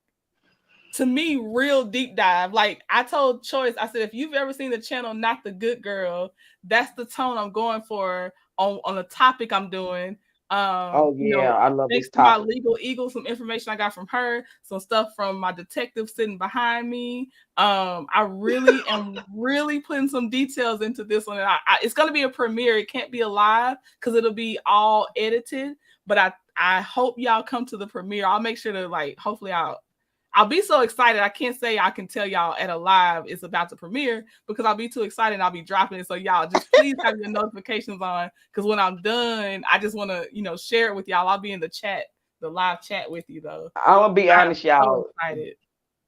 [SPEAKER 2] to me, real deep dive. Like I told Choice, I said, if you've ever seen the channel Not the Good Girl, that's the tone I'm going for on the topic I'm doing.
[SPEAKER 6] Oh yeah, I love this
[SPEAKER 2] topic.
[SPEAKER 6] topic.
[SPEAKER 2] My legal eagle, some information I got from her, some stuff from my detective sitting behind me. I really am really putting some details into this one. And it's gonna be a premiere. It can't be a live because it'll be all edited. But I hope y'all come to the premiere. I'll make sure to, like, hopefully I'll be so excited. I can't say I can tell y'all at a live it's about to premiere because I'll be too excited and I'll be dropping it. So y'all just please have your notifications on because when I'm done, I just want to, share it with y'all. I'll be in the chat, the live chat with you though.
[SPEAKER 6] I'm gonna be honest, y'all.
[SPEAKER 2] So excited.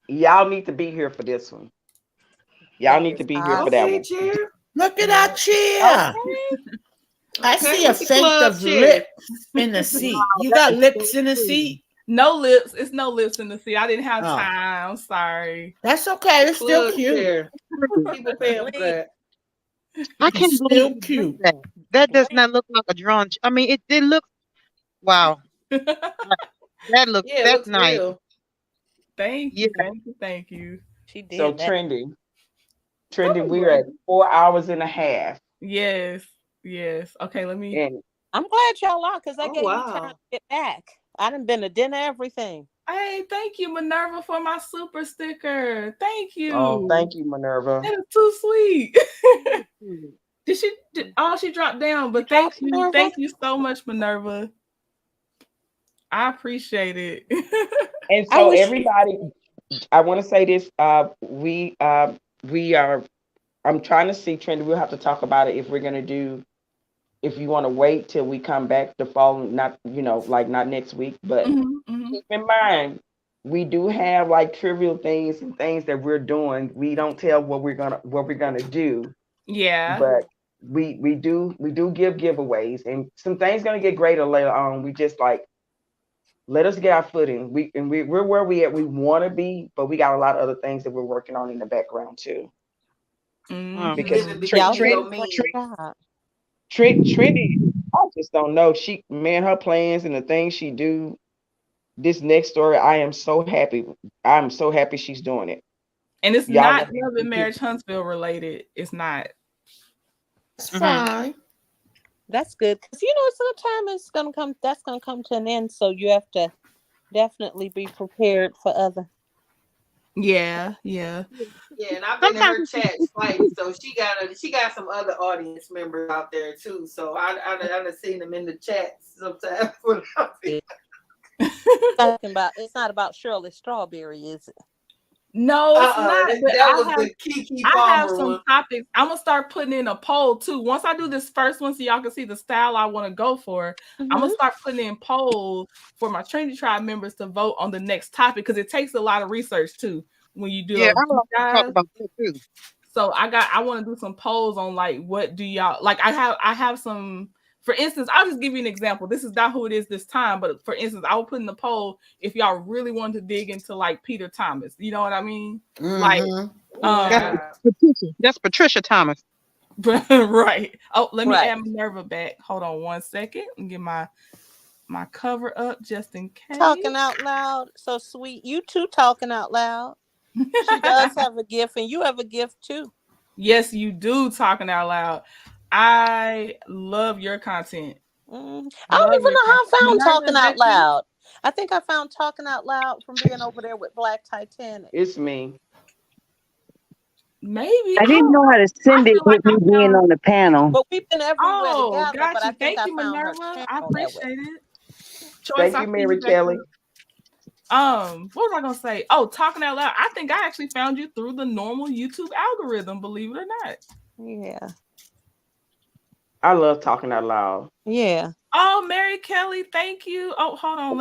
[SPEAKER 6] Y'all need to be here for this one. Y'all need to be here for that one.
[SPEAKER 11] Chair.
[SPEAKER 10] Look at that chair. I see a fake of lips in the seat. You got lips in the seat?
[SPEAKER 2] No lips. It's no lips in the seat. I didn't have time. I'm sorry.
[SPEAKER 10] That's okay. It's still cute.
[SPEAKER 11] People pay for that.
[SPEAKER 9] I can't believe cute. That does not look like a drawn. I mean, it did look. Wow. That looks.
[SPEAKER 11] Yeah,
[SPEAKER 9] that's nice.
[SPEAKER 11] Real.
[SPEAKER 2] Thank you. Thank you.
[SPEAKER 14] She did.
[SPEAKER 6] So
[SPEAKER 14] that.
[SPEAKER 6] Trendy, we're at 4 hours and a half.
[SPEAKER 2] Yes. Okay, let me.
[SPEAKER 6] And
[SPEAKER 14] I'm glad y'all are because that gave me time to get back. I done been to dinner, everything.
[SPEAKER 2] Hey, thank you, Minerva, for my super sticker. Thank you.
[SPEAKER 6] Oh, thank you, Minerva.
[SPEAKER 2] That is too sweet. She dropped down, but thank you so much, Minerva. I appreciate it.
[SPEAKER 6] And so everybody, I want to say this. We are. I'm trying to see, Trendy. We'll have to talk about it if we're gonna do. If you want to wait till we come back the following, not not next week, but keep in mind we do have like trivial things and things that we're doing. We don't tell what we're gonna do.
[SPEAKER 2] Yeah.
[SPEAKER 6] But we do give giveaways and some things gonna get greater later on. We just let us get our footing. We're where we want to be, but we got a lot of other things that we're working on in the background too. Because Trinity, I just don't know. Her plans and the things she do, this next story, I am so happy. I'm so happy she's doing it.
[SPEAKER 2] And it's
[SPEAKER 6] Y'all
[SPEAKER 2] not
[SPEAKER 6] gonna
[SPEAKER 2] Love and Marriage Huntsville related. It's not.
[SPEAKER 10] It's fine.
[SPEAKER 14] That's good because sometime it's gonna come. That's gonna come to an end. So you have to definitely be prepared for other.
[SPEAKER 2] Yeah.
[SPEAKER 11] Yeah, and I've been in her chat fighting, so she got some other audience members out there too. So I've seen them in the chat sometimes.
[SPEAKER 14] Talking about it's not about Shirley Strawberry, is it?
[SPEAKER 2] No, it's not. But
[SPEAKER 11] That was the Kiki
[SPEAKER 2] I have
[SPEAKER 11] Palmer
[SPEAKER 2] some
[SPEAKER 11] one.
[SPEAKER 2] topics. I'm gonna start putting in a poll too. Once I do this first one, so y'all can see the style I want to go for. I'm gonna start putting in polls for my Trinity Tribe members to vote on the next topic because it takes a lot of research too when you do
[SPEAKER 9] Yeah,
[SPEAKER 2] a
[SPEAKER 9] I
[SPEAKER 2] deep
[SPEAKER 9] want to talk
[SPEAKER 2] dive.
[SPEAKER 9] about that too.
[SPEAKER 2] So I want to do some polls on like what do y'all like. I have some. For instance, I'll just give you an example. This is not who it is this time, but for instance, I will put in the poll if y'all really want to dig into like Peter Thomas. You know what I mean? Like,
[SPEAKER 9] That's Patricia Thomas.
[SPEAKER 2] right. Oh, let me
[SPEAKER 14] Right.
[SPEAKER 2] add Minerva back. Hold on 1 second and get my cover up just in case.
[SPEAKER 14] Talking out loud, so sweet. You too, talking out loud. She does have a gift, and you have a gift too.
[SPEAKER 2] Yes, you do. Talking out loud. I love your content.
[SPEAKER 14] I don't even know how I found Talking Out Loud. I think I found Talking Out Loud from being over there with Black Titanic.
[SPEAKER 6] It's me.
[SPEAKER 2] Maybe
[SPEAKER 15] I didn't know how to send it with me being on the panel.
[SPEAKER 14] But we've been everywhere together.
[SPEAKER 2] Got
[SPEAKER 14] but
[SPEAKER 2] you.
[SPEAKER 14] I think
[SPEAKER 2] Thank you,
[SPEAKER 14] I found
[SPEAKER 2] Minerva.
[SPEAKER 14] her
[SPEAKER 2] I appreciate it.
[SPEAKER 6] Thank you, Mary Kelly.
[SPEAKER 2] What was I gonna say? Oh, Talking Out Loud. I think I actually found you through the normal YouTube algorithm, believe it or not.
[SPEAKER 14] Yeah.
[SPEAKER 6] I love Talking Out Loud.
[SPEAKER 14] Yeah.
[SPEAKER 2] Oh, Mary Kelly, thank you. Oh, hold on.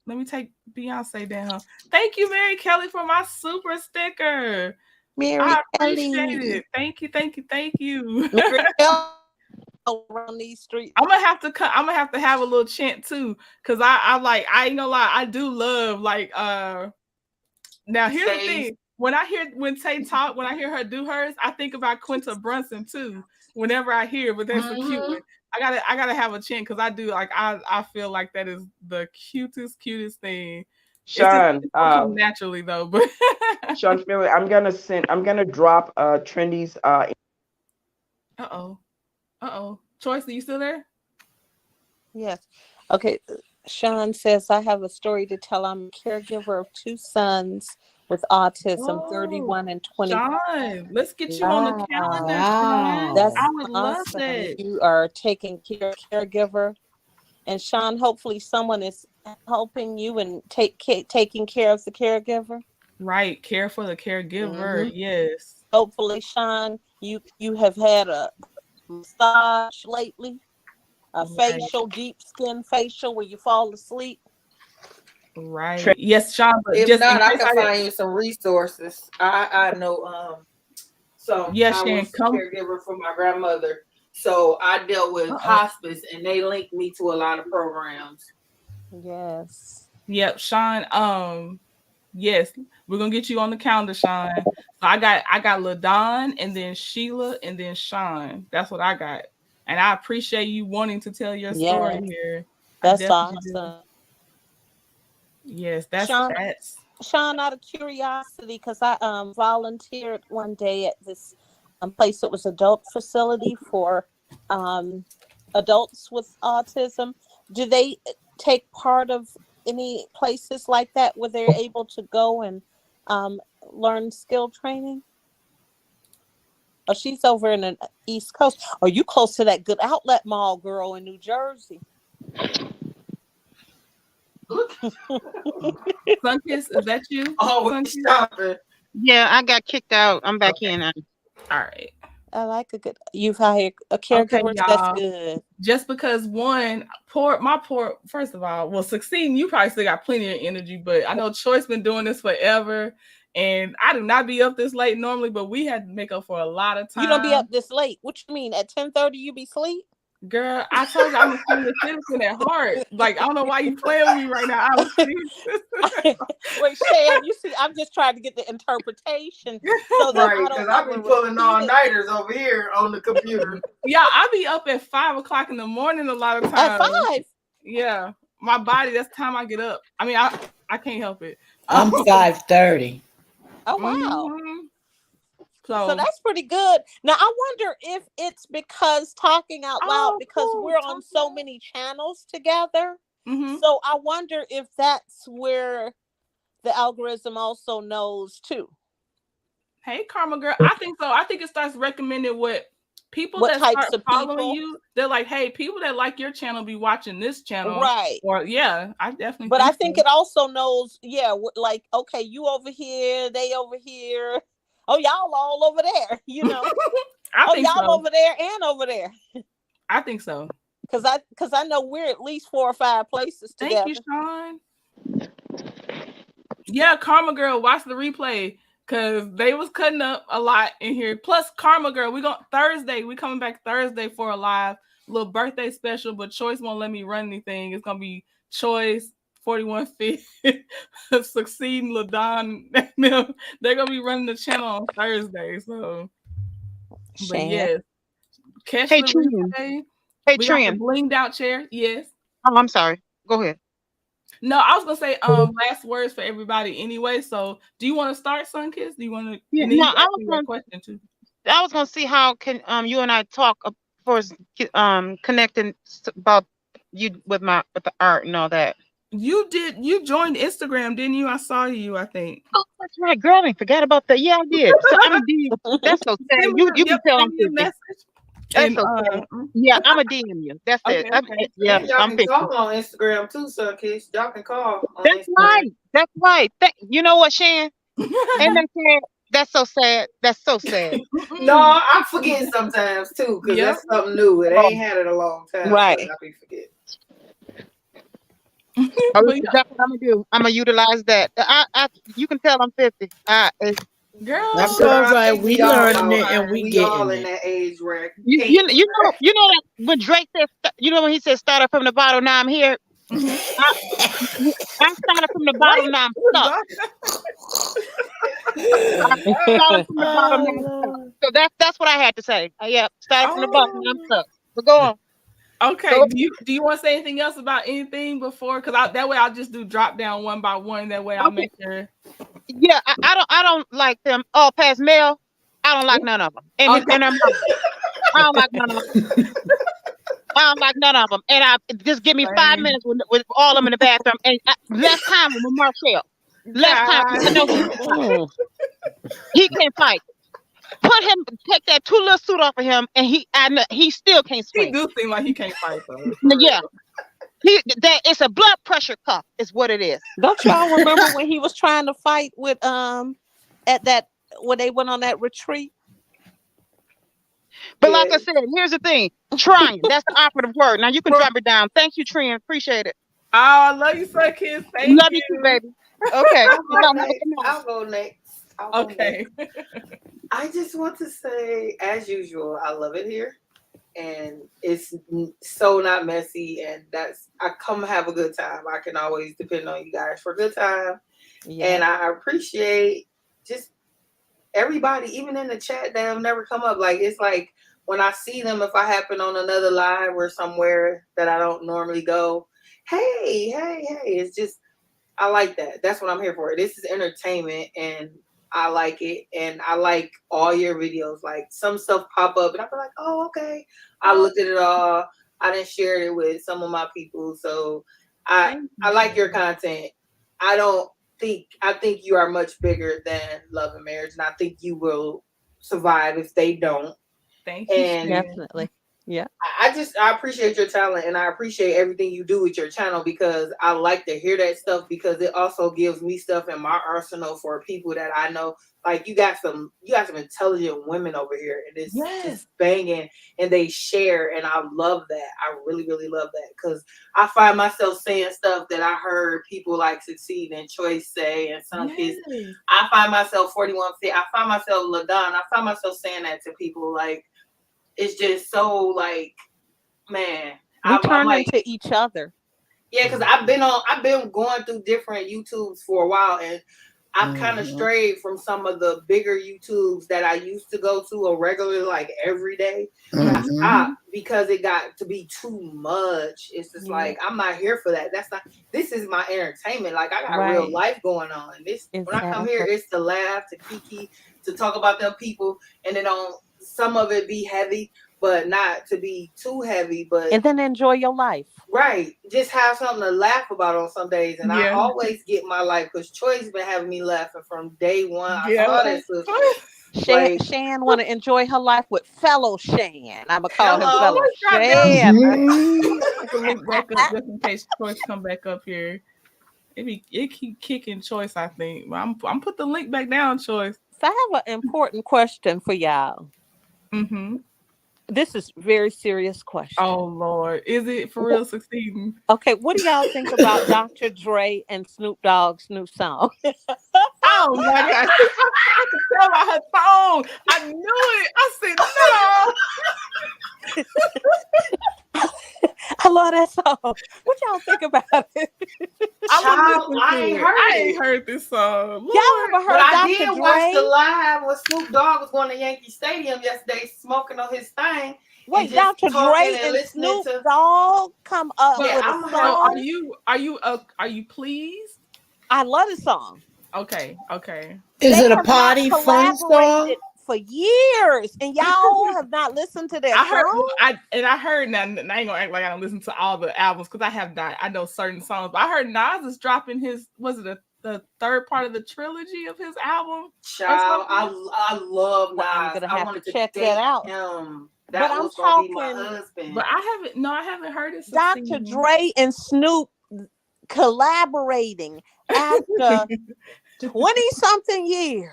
[SPEAKER 2] Let me take Beyonce down. Thank you, Mary Kelly, for my super sticker. I appreciate it. Thank you.
[SPEAKER 14] Mary Kelly around these streets.
[SPEAKER 2] I'm gonna have to have a little chant too, because I ain't gonna lie, I do love like now here's the thing. When Tay talk, when I hear her do hers, I think about Quinta Brunson too. Whenever I hear, but that's a cute one. I gotta have a chant because I do like I feel like that is the cutest thing.
[SPEAKER 6] Sean,
[SPEAKER 2] it's come naturally though, but
[SPEAKER 6] Sean Philly, I'm gonna drop Trendy's
[SPEAKER 2] Choice, are you still there?
[SPEAKER 14] Yes. Okay. Sean says, I have a story to tell. I'm a caregiver of 2 sons with autism, 31 and 20.
[SPEAKER 2] Sean, let's get you on the calendar. Sean.
[SPEAKER 14] That's
[SPEAKER 2] I would love
[SPEAKER 14] awesome.
[SPEAKER 2] that.
[SPEAKER 14] You are taking care of caregiver. And Sean, hopefully someone is helping you and taking care of the caregiver.
[SPEAKER 2] Right. Care for the caregiver. Yes.
[SPEAKER 14] Hopefully, Sean, you have had a massage lately, a facial, deep skin facial where you fall asleep.
[SPEAKER 2] Right. Yes, Sean. But
[SPEAKER 11] If
[SPEAKER 2] just
[SPEAKER 11] not, I can find you some resources. I know some.
[SPEAKER 2] Yes,
[SPEAKER 11] I was a caregiver for my grandmother, so I dealt with hospice, and they linked me to a lot of programs.
[SPEAKER 14] Yes.
[SPEAKER 2] Yep, Sean. Yes, we're gonna get you on the calendar, Sean. So I got LaDon, and then Sheila, and then Sean. That's what I got. And I appreciate you wanting to tell your story here.
[SPEAKER 14] That's awesome.
[SPEAKER 2] Yes, that's
[SPEAKER 14] Sean, out of curiosity, because I volunteered one day at this place that was adult facility for adults with autism. Do they take part of any places like that where they're able to go and learn skill training? Oh, she's over in the East Coast. Are you close to that Good Outlet Mall, girl, in New Jersey?
[SPEAKER 2] Sunkiss, is that you?
[SPEAKER 11] Oh, stop it.
[SPEAKER 9] Yeah, I got kicked out. I'm back in now.
[SPEAKER 2] All right.
[SPEAKER 14] I like you've hired a caregiver.
[SPEAKER 2] Okay,
[SPEAKER 14] that's good.
[SPEAKER 2] Just because first of all, well, succeeding, you probably still got plenty of energy, but I know Choice been doing this forever, and I do not be up this late normally, but we had to make up for a lot of time.
[SPEAKER 14] You don't be up this late. What you mean? At 10:30 you be asleep?
[SPEAKER 2] Girl, I told you I'm a senior citizen at heart. Like, I don't know why you playing with me right now. I'm
[SPEAKER 14] Wait, Shan, you see, I'm just trying to get the interpretation. So
[SPEAKER 11] right, because I've been pulling all-nighters over here on the computer.
[SPEAKER 2] Yeah, I be up at 5 o'clock in the morning a lot of times.
[SPEAKER 14] At 5?
[SPEAKER 2] Yeah. my body, that's the time I get up. I mean, I can't help it.
[SPEAKER 10] I'm 5:30.
[SPEAKER 14] Oh wow.
[SPEAKER 2] Mhm.
[SPEAKER 14] So that's pretty good. Now I wonder if it's because talking out loud, because
[SPEAKER 2] cool.
[SPEAKER 14] we're on so many channels together.
[SPEAKER 2] Mhm.
[SPEAKER 14] So I wonder if that's where the algorithm also knows too.
[SPEAKER 2] Hey, Karma Girl. I think so. I think it starts recommending what people
[SPEAKER 14] What
[SPEAKER 2] that
[SPEAKER 14] types
[SPEAKER 2] start
[SPEAKER 14] of
[SPEAKER 2] following
[SPEAKER 14] people?
[SPEAKER 2] you. They're like, hey, people that like your channel be watching this channel.
[SPEAKER 14] Right.
[SPEAKER 2] Or yeah, I definitely.
[SPEAKER 14] But
[SPEAKER 2] think
[SPEAKER 14] I think
[SPEAKER 2] so.
[SPEAKER 14] it also knows, like, okay, you over here, they over here. Oh, y'all all over there, you know.
[SPEAKER 2] I think
[SPEAKER 14] y'all
[SPEAKER 2] so.
[SPEAKER 14] over there and over there.
[SPEAKER 2] I think so.
[SPEAKER 14] Because I know we're at least 4 or 5 places together.
[SPEAKER 2] Thank you, Sean. Yeah, Karma Girl, watch the replay because they was cutting up a lot in here. Plus, Karma Girl, we coming back Thursday for a live little birthday special, but Choice won't let me run anything. It's gonna be Choice 41 Fit succeeding LaDon. They're gonna be running the channel on Thursday. So, but yes, catch
[SPEAKER 9] Hey,
[SPEAKER 2] the
[SPEAKER 9] Trin.
[SPEAKER 2] replay.
[SPEAKER 9] Hey,
[SPEAKER 2] We got the
[SPEAKER 9] Trin.
[SPEAKER 2] blinged out chair. Yes.
[SPEAKER 9] Oh, I'm sorry. Go ahead.
[SPEAKER 2] No, I was gonna say last words for everybody anyway. So do you want to start, Sunkiss? Do you want to?
[SPEAKER 9] Yeah,
[SPEAKER 2] And then
[SPEAKER 9] no,
[SPEAKER 2] you
[SPEAKER 9] I
[SPEAKER 2] ask
[SPEAKER 9] was
[SPEAKER 2] me that
[SPEAKER 9] going.
[SPEAKER 2] question too.
[SPEAKER 9] I was going to see how can you and I talk for connecting about you with the art and all that.
[SPEAKER 2] You joined Instagram, didn't you? I saw you, I think.
[SPEAKER 9] Oh, that's right, girl. I forgot about that. Yeah, I did. So I'm a DM. That's so sad. You can tell I'm 50.
[SPEAKER 2] Message.
[SPEAKER 9] That's
[SPEAKER 2] And,
[SPEAKER 9] so sad. Yeah, I'm a DM you. That's it.
[SPEAKER 2] Okay.
[SPEAKER 9] Yeah,
[SPEAKER 11] And y'all
[SPEAKER 9] I'm
[SPEAKER 11] can
[SPEAKER 9] 50.
[SPEAKER 11] call on Instagram too, Sunkiss. Y'all can call on
[SPEAKER 9] That's
[SPEAKER 11] Instagram.
[SPEAKER 9] right. That's right. You know what, Shan? And that's sad. That's so sad. That's so sad.
[SPEAKER 11] No, I forget sometimes too, because that's something new. It ain't had it a long time.
[SPEAKER 14] Right.
[SPEAKER 11] So I be forget.
[SPEAKER 9] That's what I'm gonna do. I'm gonna utilize that. You can tell I'm 50.
[SPEAKER 2] Girl,
[SPEAKER 10] that's all right. We learning it and we getting
[SPEAKER 11] all in
[SPEAKER 10] it.
[SPEAKER 11] that age where
[SPEAKER 9] You know that when Drake said, when he said started from the bottom, now I'm here. I started from the bottom, now I'm stuck. I started from the bottom, now I'm stuck. So that's what I had to say. Yeah, started from the bottom, now I'm stuck. But go on.
[SPEAKER 2] Okay.
[SPEAKER 9] Go.
[SPEAKER 2] Do you want to say anything else about anything before? Because that way I'll just do drop down one by one. That way I'll make sure.
[SPEAKER 9] Yeah, I don't like them all past Mel. I don't like none of them. And I don't like none of them. I don't like none of them. And just give me 5 minutes with all of them in the bathroom. And less time with Marshall. Less time. I know he can't fight. Take that 2 little suit off of him, and he still can't swing.
[SPEAKER 2] He do seem like he can't fight though.
[SPEAKER 9] Yeah. It's a blood pressure cuff, is what it is.
[SPEAKER 14] Don't y'all remember when he was trying to fight with at that when they went on that retreat?
[SPEAKER 9] But like I said, here's the thing: trying. That's the operative word. Now you can drop it down. Thank you, Trin. Appreciate it.
[SPEAKER 2] Oh, I love you, Sunkiss. Thank you.
[SPEAKER 9] Love you too, baby. Okay.
[SPEAKER 11] I'll go next.
[SPEAKER 2] Okay.
[SPEAKER 11] I just want to say, as usual, I love it here. And it's so not messy, and I come have a good time. I can always depend on you guys for a good time. Yeah. And I appreciate just everybody, even in the chat that have never come up. Like, it's like when I see them, if I happen on another live or somewhere that I don't normally go, hey, it's just, I like that. That's what I'm here for. This is entertainment, and I like it, and I like all your videos. Like, some stuff pop up and I feel like, oh, okay. I looked at it all. I done shared it with some of my people. So I like your content. I think you are much bigger than Love and Marriage, and I think you will survive if they don't.
[SPEAKER 2] Thank you.
[SPEAKER 11] And
[SPEAKER 14] definitely. Yeah.
[SPEAKER 11] I appreciate your talent, and I appreciate everything you do with your channel, because I like to hear that stuff, because it also gives me stuff in my arsenal for people that I know. Like, you got some intelligent women over here, and it's just banging, and they share, and I love that. I really, really love that, because I find myself saying stuff that I heard people like Succeed and Choice say, and some kids. I find myself 41 Fit. I find myself LaDon. I find myself saying that to people. Like, it's just so, like, man,
[SPEAKER 14] We turn
[SPEAKER 11] like,
[SPEAKER 14] into each other.
[SPEAKER 11] Yeah, because I've been going through different YouTubes for a while, and I've kind of strayed from some of the bigger YouTubes that I used to go to a regular, like every day. I stopped because it got to be too much. It's just like, I'm not here for that. This is my entertainment. Like, I got real life going on. When I come here, it's to laugh, to kiki, to talk about them people, and then on some of it be heavy, but not to be too heavy.
[SPEAKER 14] And then enjoy your life.
[SPEAKER 11] Right. Just have something to laugh about on some days. And I always get my life because Choi's been having me laughing from day one. I saw this sister.
[SPEAKER 14] Shan want to enjoy her life with fellow Shan. I'm going to call him fellow
[SPEAKER 2] Shan.
[SPEAKER 14] Shan.
[SPEAKER 2] Put the link back up just in case Choice come back up here. It keep kicking Choice, I think. I'm put the link back down, Choice.
[SPEAKER 14] So I have an important question for y'all. This is a very serious question.
[SPEAKER 2] Oh Lord, is it for real succeeding?
[SPEAKER 14] Okay, what do y'all think about Dr. Dre and Snoop Dogg's new song?
[SPEAKER 2] Oh my God, I could tell by her tone. I knew it. I said no.
[SPEAKER 14] I love that song. What y'all think about it?
[SPEAKER 11] I
[SPEAKER 2] ain't heard this song. Lord.
[SPEAKER 14] Y'all ever heard
[SPEAKER 11] But
[SPEAKER 14] Dr.
[SPEAKER 11] I did
[SPEAKER 14] Dre?
[SPEAKER 11] watch the live when Snoop Dogg was going to Yankee Stadium yesterday, smoking on his thing.
[SPEAKER 14] Wait, Dr. Dre and Snoop Dogg come up with a song.
[SPEAKER 2] Are you pleased?
[SPEAKER 14] I love the song.
[SPEAKER 2] Okay.
[SPEAKER 10] Is it a party fun song?
[SPEAKER 14] For years, and y'all have not listened to that song.
[SPEAKER 2] I heard now. I ain't gonna act like I don't listen to all the albums because I have not. I know certain songs, but I heard Nas is dropping his. Was it the third part of the trilogy of his album?
[SPEAKER 11] Child, I love Nas.
[SPEAKER 14] I'm gonna have to check
[SPEAKER 11] that
[SPEAKER 14] out.
[SPEAKER 11] But
[SPEAKER 14] I'm talking.
[SPEAKER 11] But
[SPEAKER 2] I haven't heard it.
[SPEAKER 14] Dr. Dre and Snoop collaborating after 20-something years.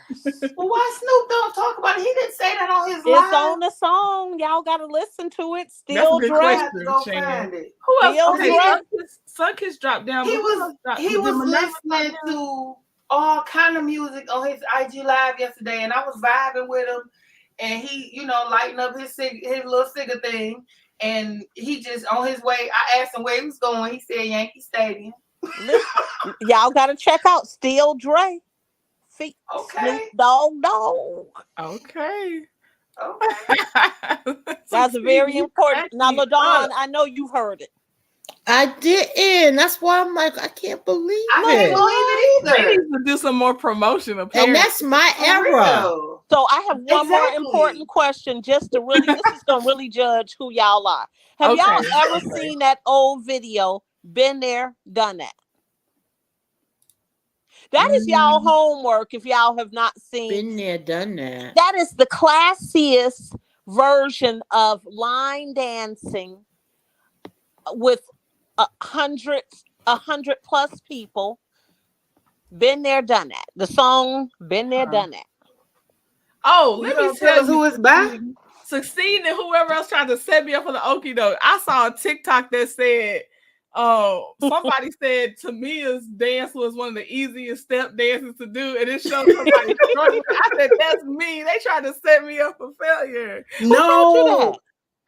[SPEAKER 11] Well, why Snoop don't talk about it? He didn't say that on his
[SPEAKER 14] It's
[SPEAKER 11] live.
[SPEAKER 14] on the song. Y'all gotta listen to it.
[SPEAKER 2] Still
[SPEAKER 14] Dre.
[SPEAKER 11] Find it.
[SPEAKER 2] Who else?
[SPEAKER 14] Still Dre.
[SPEAKER 2] Sunkiss dropped down.
[SPEAKER 11] He was listening to all kind of music on his IG live yesterday, and I was vibing with him. And he, lighting up his little cigar thing, and he just on his way. I asked him where he was going. He said Yankee Stadium.
[SPEAKER 14] Y'all gotta check out Still Dre. Snoop Dogg.
[SPEAKER 2] Okay.
[SPEAKER 14] That's very important. Now, LaDawn, I know you've heard it.
[SPEAKER 10] I didn't. That's why I'm like, I can't believe it.
[SPEAKER 11] I didn't believe it either.
[SPEAKER 2] They need to do some more promotion, apparently.
[SPEAKER 10] And that's my era.
[SPEAKER 14] So I have one more important question, just to really, this is gonna really judge who y'all are. Have y'all ever seen that old video? Been there, done that. That is y'all homework if y'all have not seen.
[SPEAKER 10] Been there, done that.
[SPEAKER 14] That is the classiest version of line dancing with 100 plus people. Been there, done that. The song, been there, done that.
[SPEAKER 2] Oh, let me tell you
[SPEAKER 11] who it's by.
[SPEAKER 2] Succeeding and whoever else tried to set me up for the okie doke. I saw a TikTok that said, somebody said Tamia's dance was one of the easiest step dances to do, and it showed somebody struggling. I said, that's me. They tried to set me up for failure.
[SPEAKER 11] No,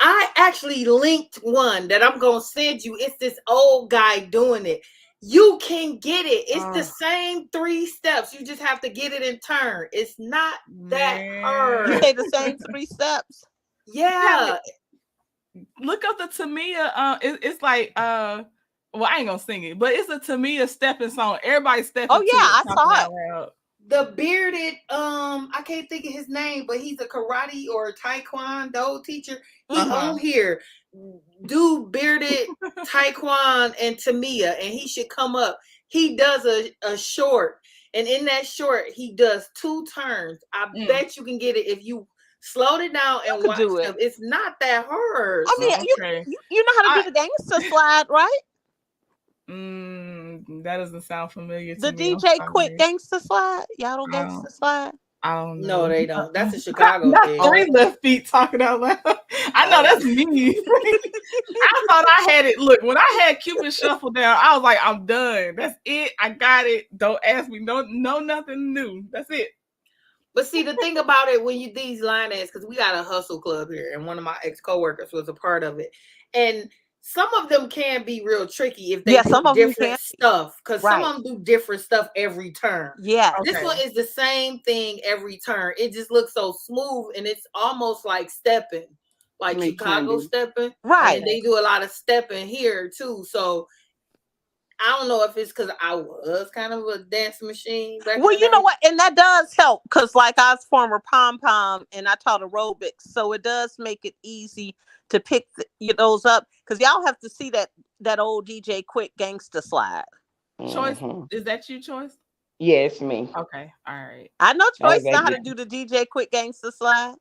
[SPEAKER 11] I actually linked one that I'm gonna send you. It's this old guy doing it. You can get it. It's the same 3 steps. You just have to get it in turn. It's not that hard.
[SPEAKER 14] You say the same 3 steps?
[SPEAKER 11] Yeah.
[SPEAKER 2] Look up the Tamia. It's like well, I ain't gonna sing it, but it's a Tamia stepping song. Everybody stepping.
[SPEAKER 14] Oh yeah, I saw it.
[SPEAKER 11] The bearded, I can't think of his name, but he's a karate or taekwondo teacher. He on here. Do bearded taekwondo and Tamia, and he should come up. He does a short, and in that short, he does 2 turns. I bet you can get it if you slowed it down and watch it. It's not that hard.
[SPEAKER 14] I mean, you know how to do the gangster slide, right?
[SPEAKER 2] That doesn't sound familiar to
[SPEAKER 14] the
[SPEAKER 2] me.
[SPEAKER 14] DJ Quick gangster slide. Y'all don't gangster slide?
[SPEAKER 2] I don't know.
[SPEAKER 11] No, they don't. That's a Chicago thing.
[SPEAKER 2] 3 left feet talking out loud. I know that's me. I thought I had it. Look, when I had Cupid Shuffle down, I was like, I'm done. That's it. I got it. Don't ask me. No, nothing new. That's it.
[SPEAKER 11] But see, the thing about it, when you these line dance, because we got a hustle club here, and one of my ex-coworkers was a part of it. And some of them can be real tricky if they
[SPEAKER 14] Yeah,
[SPEAKER 11] do
[SPEAKER 14] some of them
[SPEAKER 11] different
[SPEAKER 14] can.
[SPEAKER 11] stuff, because some
[SPEAKER 14] Right.
[SPEAKER 11] of them do different stuff every turn.
[SPEAKER 14] Yeah.
[SPEAKER 11] This
[SPEAKER 2] Okay.
[SPEAKER 11] one is the same thing every turn. It just looks so smooth, and it's almost like stepping, like
[SPEAKER 6] Me
[SPEAKER 11] Chicago
[SPEAKER 6] too.
[SPEAKER 11] stepping.
[SPEAKER 14] Right.
[SPEAKER 11] And they do a lot of stepping here too. So I don't know if it's because I was kind of a dance machine back
[SPEAKER 14] Well,
[SPEAKER 11] in the
[SPEAKER 14] you know
[SPEAKER 11] day.
[SPEAKER 14] what? And that does help because, like, I was former pom pom and I taught aerobics. So it does make it easy to pick those up because y'all have to see that old DJ Quick Gangsta slide.
[SPEAKER 2] Choice,
[SPEAKER 6] Mhm.
[SPEAKER 2] is that you, Choice?
[SPEAKER 6] Yes, me.
[SPEAKER 2] Okay, all right.
[SPEAKER 14] I know
[SPEAKER 6] Oh,
[SPEAKER 14] Choice know how to
[SPEAKER 6] baby.
[SPEAKER 14] do the DJ Quick Gangsta slide.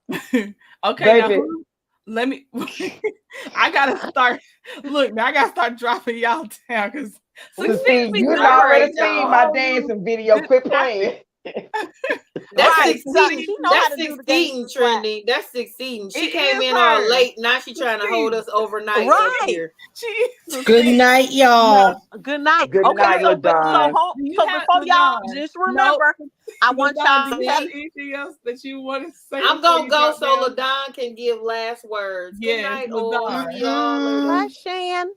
[SPEAKER 2] Okay, now
[SPEAKER 6] Baby.
[SPEAKER 2] let me. I gotta start. Look, now I gotta start dropping y'all down because
[SPEAKER 6] To
[SPEAKER 2] succeed
[SPEAKER 6] see,
[SPEAKER 2] me
[SPEAKER 6] you
[SPEAKER 2] good.
[SPEAKER 6] already
[SPEAKER 11] Separate
[SPEAKER 6] seen
[SPEAKER 11] y'all.
[SPEAKER 6] my dancing video. Quit playing.
[SPEAKER 11] That's
[SPEAKER 14] Right. So
[SPEAKER 11] succeeding.
[SPEAKER 14] she know how
[SPEAKER 11] That's
[SPEAKER 14] to do the
[SPEAKER 11] succeeding,
[SPEAKER 14] gangsta slide.
[SPEAKER 11] Trendy. That's succeeding. She
[SPEAKER 2] It
[SPEAKER 11] came
[SPEAKER 2] is
[SPEAKER 11] in all
[SPEAKER 2] her.
[SPEAKER 11] late. Now she trying to hold us overnight up
[SPEAKER 14] Right.
[SPEAKER 11] here.
[SPEAKER 2] She is
[SPEAKER 10] Good
[SPEAKER 2] succeed.
[SPEAKER 10] night,
[SPEAKER 2] No,
[SPEAKER 10] y'all.
[SPEAKER 14] Good night.
[SPEAKER 6] Good
[SPEAKER 14] Okay,
[SPEAKER 6] night,
[SPEAKER 14] so
[SPEAKER 6] LaDon.
[SPEAKER 2] do you
[SPEAKER 14] so
[SPEAKER 2] have
[SPEAKER 14] before y'all
[SPEAKER 2] Ladon?
[SPEAKER 14] just
[SPEAKER 2] Nope.
[SPEAKER 14] remember, I want
[SPEAKER 2] Ladon, do
[SPEAKER 14] y'all
[SPEAKER 2] you
[SPEAKER 14] to
[SPEAKER 2] have
[SPEAKER 14] take
[SPEAKER 2] anything else that you want to say?
[SPEAKER 11] I'm
[SPEAKER 2] before
[SPEAKER 11] gonna
[SPEAKER 2] you
[SPEAKER 11] go
[SPEAKER 2] drop
[SPEAKER 11] so
[SPEAKER 2] down?
[SPEAKER 11] LaDon can give last words. Good
[SPEAKER 2] Yes,
[SPEAKER 11] night, all. See y'all later.
[SPEAKER 14] Bye,
[SPEAKER 10] Mm-mm.
[SPEAKER 14] Shan.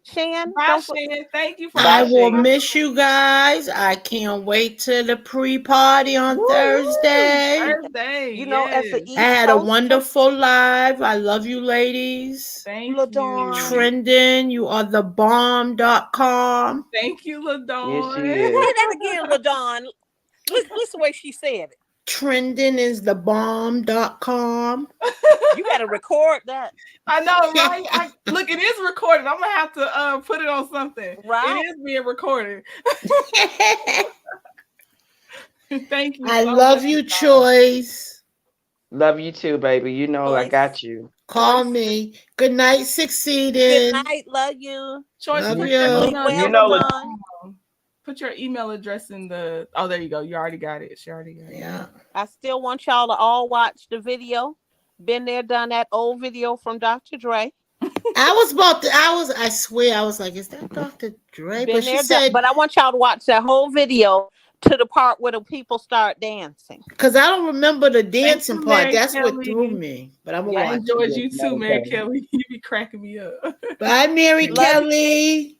[SPEAKER 2] Bye,
[SPEAKER 14] Don't
[SPEAKER 2] Shan. Thank you for
[SPEAKER 10] I
[SPEAKER 6] Bye,
[SPEAKER 10] will
[SPEAKER 6] Shane.
[SPEAKER 10] miss you guys. I can't wait to the pre-party on Thursday.
[SPEAKER 2] Thursday.
[SPEAKER 14] you know, as an
[SPEAKER 2] Yes.
[SPEAKER 10] I
[SPEAKER 14] East
[SPEAKER 10] had a
[SPEAKER 14] Coaster,
[SPEAKER 10] wonderful live. I love you ladies.
[SPEAKER 2] Thank you.
[SPEAKER 14] LaDon.
[SPEAKER 10] Trending, you are the bomb.com.
[SPEAKER 2] Thank you,
[SPEAKER 6] Yes, she
[SPEAKER 2] Ladon.
[SPEAKER 6] is.
[SPEAKER 14] Say that again, LaDon. Listen the way she said it.
[SPEAKER 10] Trending is the bomb.com.
[SPEAKER 14] You got to record that.
[SPEAKER 2] I know, right? Look, it is recorded. I'm gonna have to put it on something.
[SPEAKER 14] Right.
[SPEAKER 2] It is being recorded. Thank you
[SPEAKER 10] I
[SPEAKER 2] so
[SPEAKER 10] love
[SPEAKER 2] much.
[SPEAKER 10] you, Choice.
[SPEAKER 6] Love you too, baby. You know I
[SPEAKER 14] Choice.
[SPEAKER 6] got you.
[SPEAKER 10] Call
[SPEAKER 14] Choice.
[SPEAKER 10] me. Good night,
[SPEAKER 14] Good
[SPEAKER 10] succeeding.
[SPEAKER 14] night. Love you.
[SPEAKER 2] Choice,
[SPEAKER 10] Love
[SPEAKER 2] put your
[SPEAKER 10] you.
[SPEAKER 14] Sleep
[SPEAKER 2] email
[SPEAKER 14] well,
[SPEAKER 6] You
[SPEAKER 2] address
[SPEAKER 6] know,
[SPEAKER 14] LaDon.
[SPEAKER 2] put your email address in the. Oh, there you go. You already got it. She already got it.
[SPEAKER 10] Yeah.
[SPEAKER 14] I still want y'all to all watch the video. Been there, done that old video from Dr. Dre.
[SPEAKER 10] I swear, I was like, is that Dr. Dre? But
[SPEAKER 14] Been
[SPEAKER 10] she
[SPEAKER 14] there, done.
[SPEAKER 10] said,
[SPEAKER 14] But I want y'all to watch that whole video to the part where the people start dancing.
[SPEAKER 10] because I don't remember the
[SPEAKER 2] Thank
[SPEAKER 10] dancing
[SPEAKER 2] you,
[SPEAKER 10] part.
[SPEAKER 2] Mary
[SPEAKER 10] That's what
[SPEAKER 2] Kelly.
[SPEAKER 10] threw me. But I'm going
[SPEAKER 2] I
[SPEAKER 10] to watch
[SPEAKER 2] enjoyed
[SPEAKER 10] it.
[SPEAKER 2] you too, Mary Kelly. You be cracking me up.
[SPEAKER 10] Bye, Mary
[SPEAKER 14] Love
[SPEAKER 10] Kelly.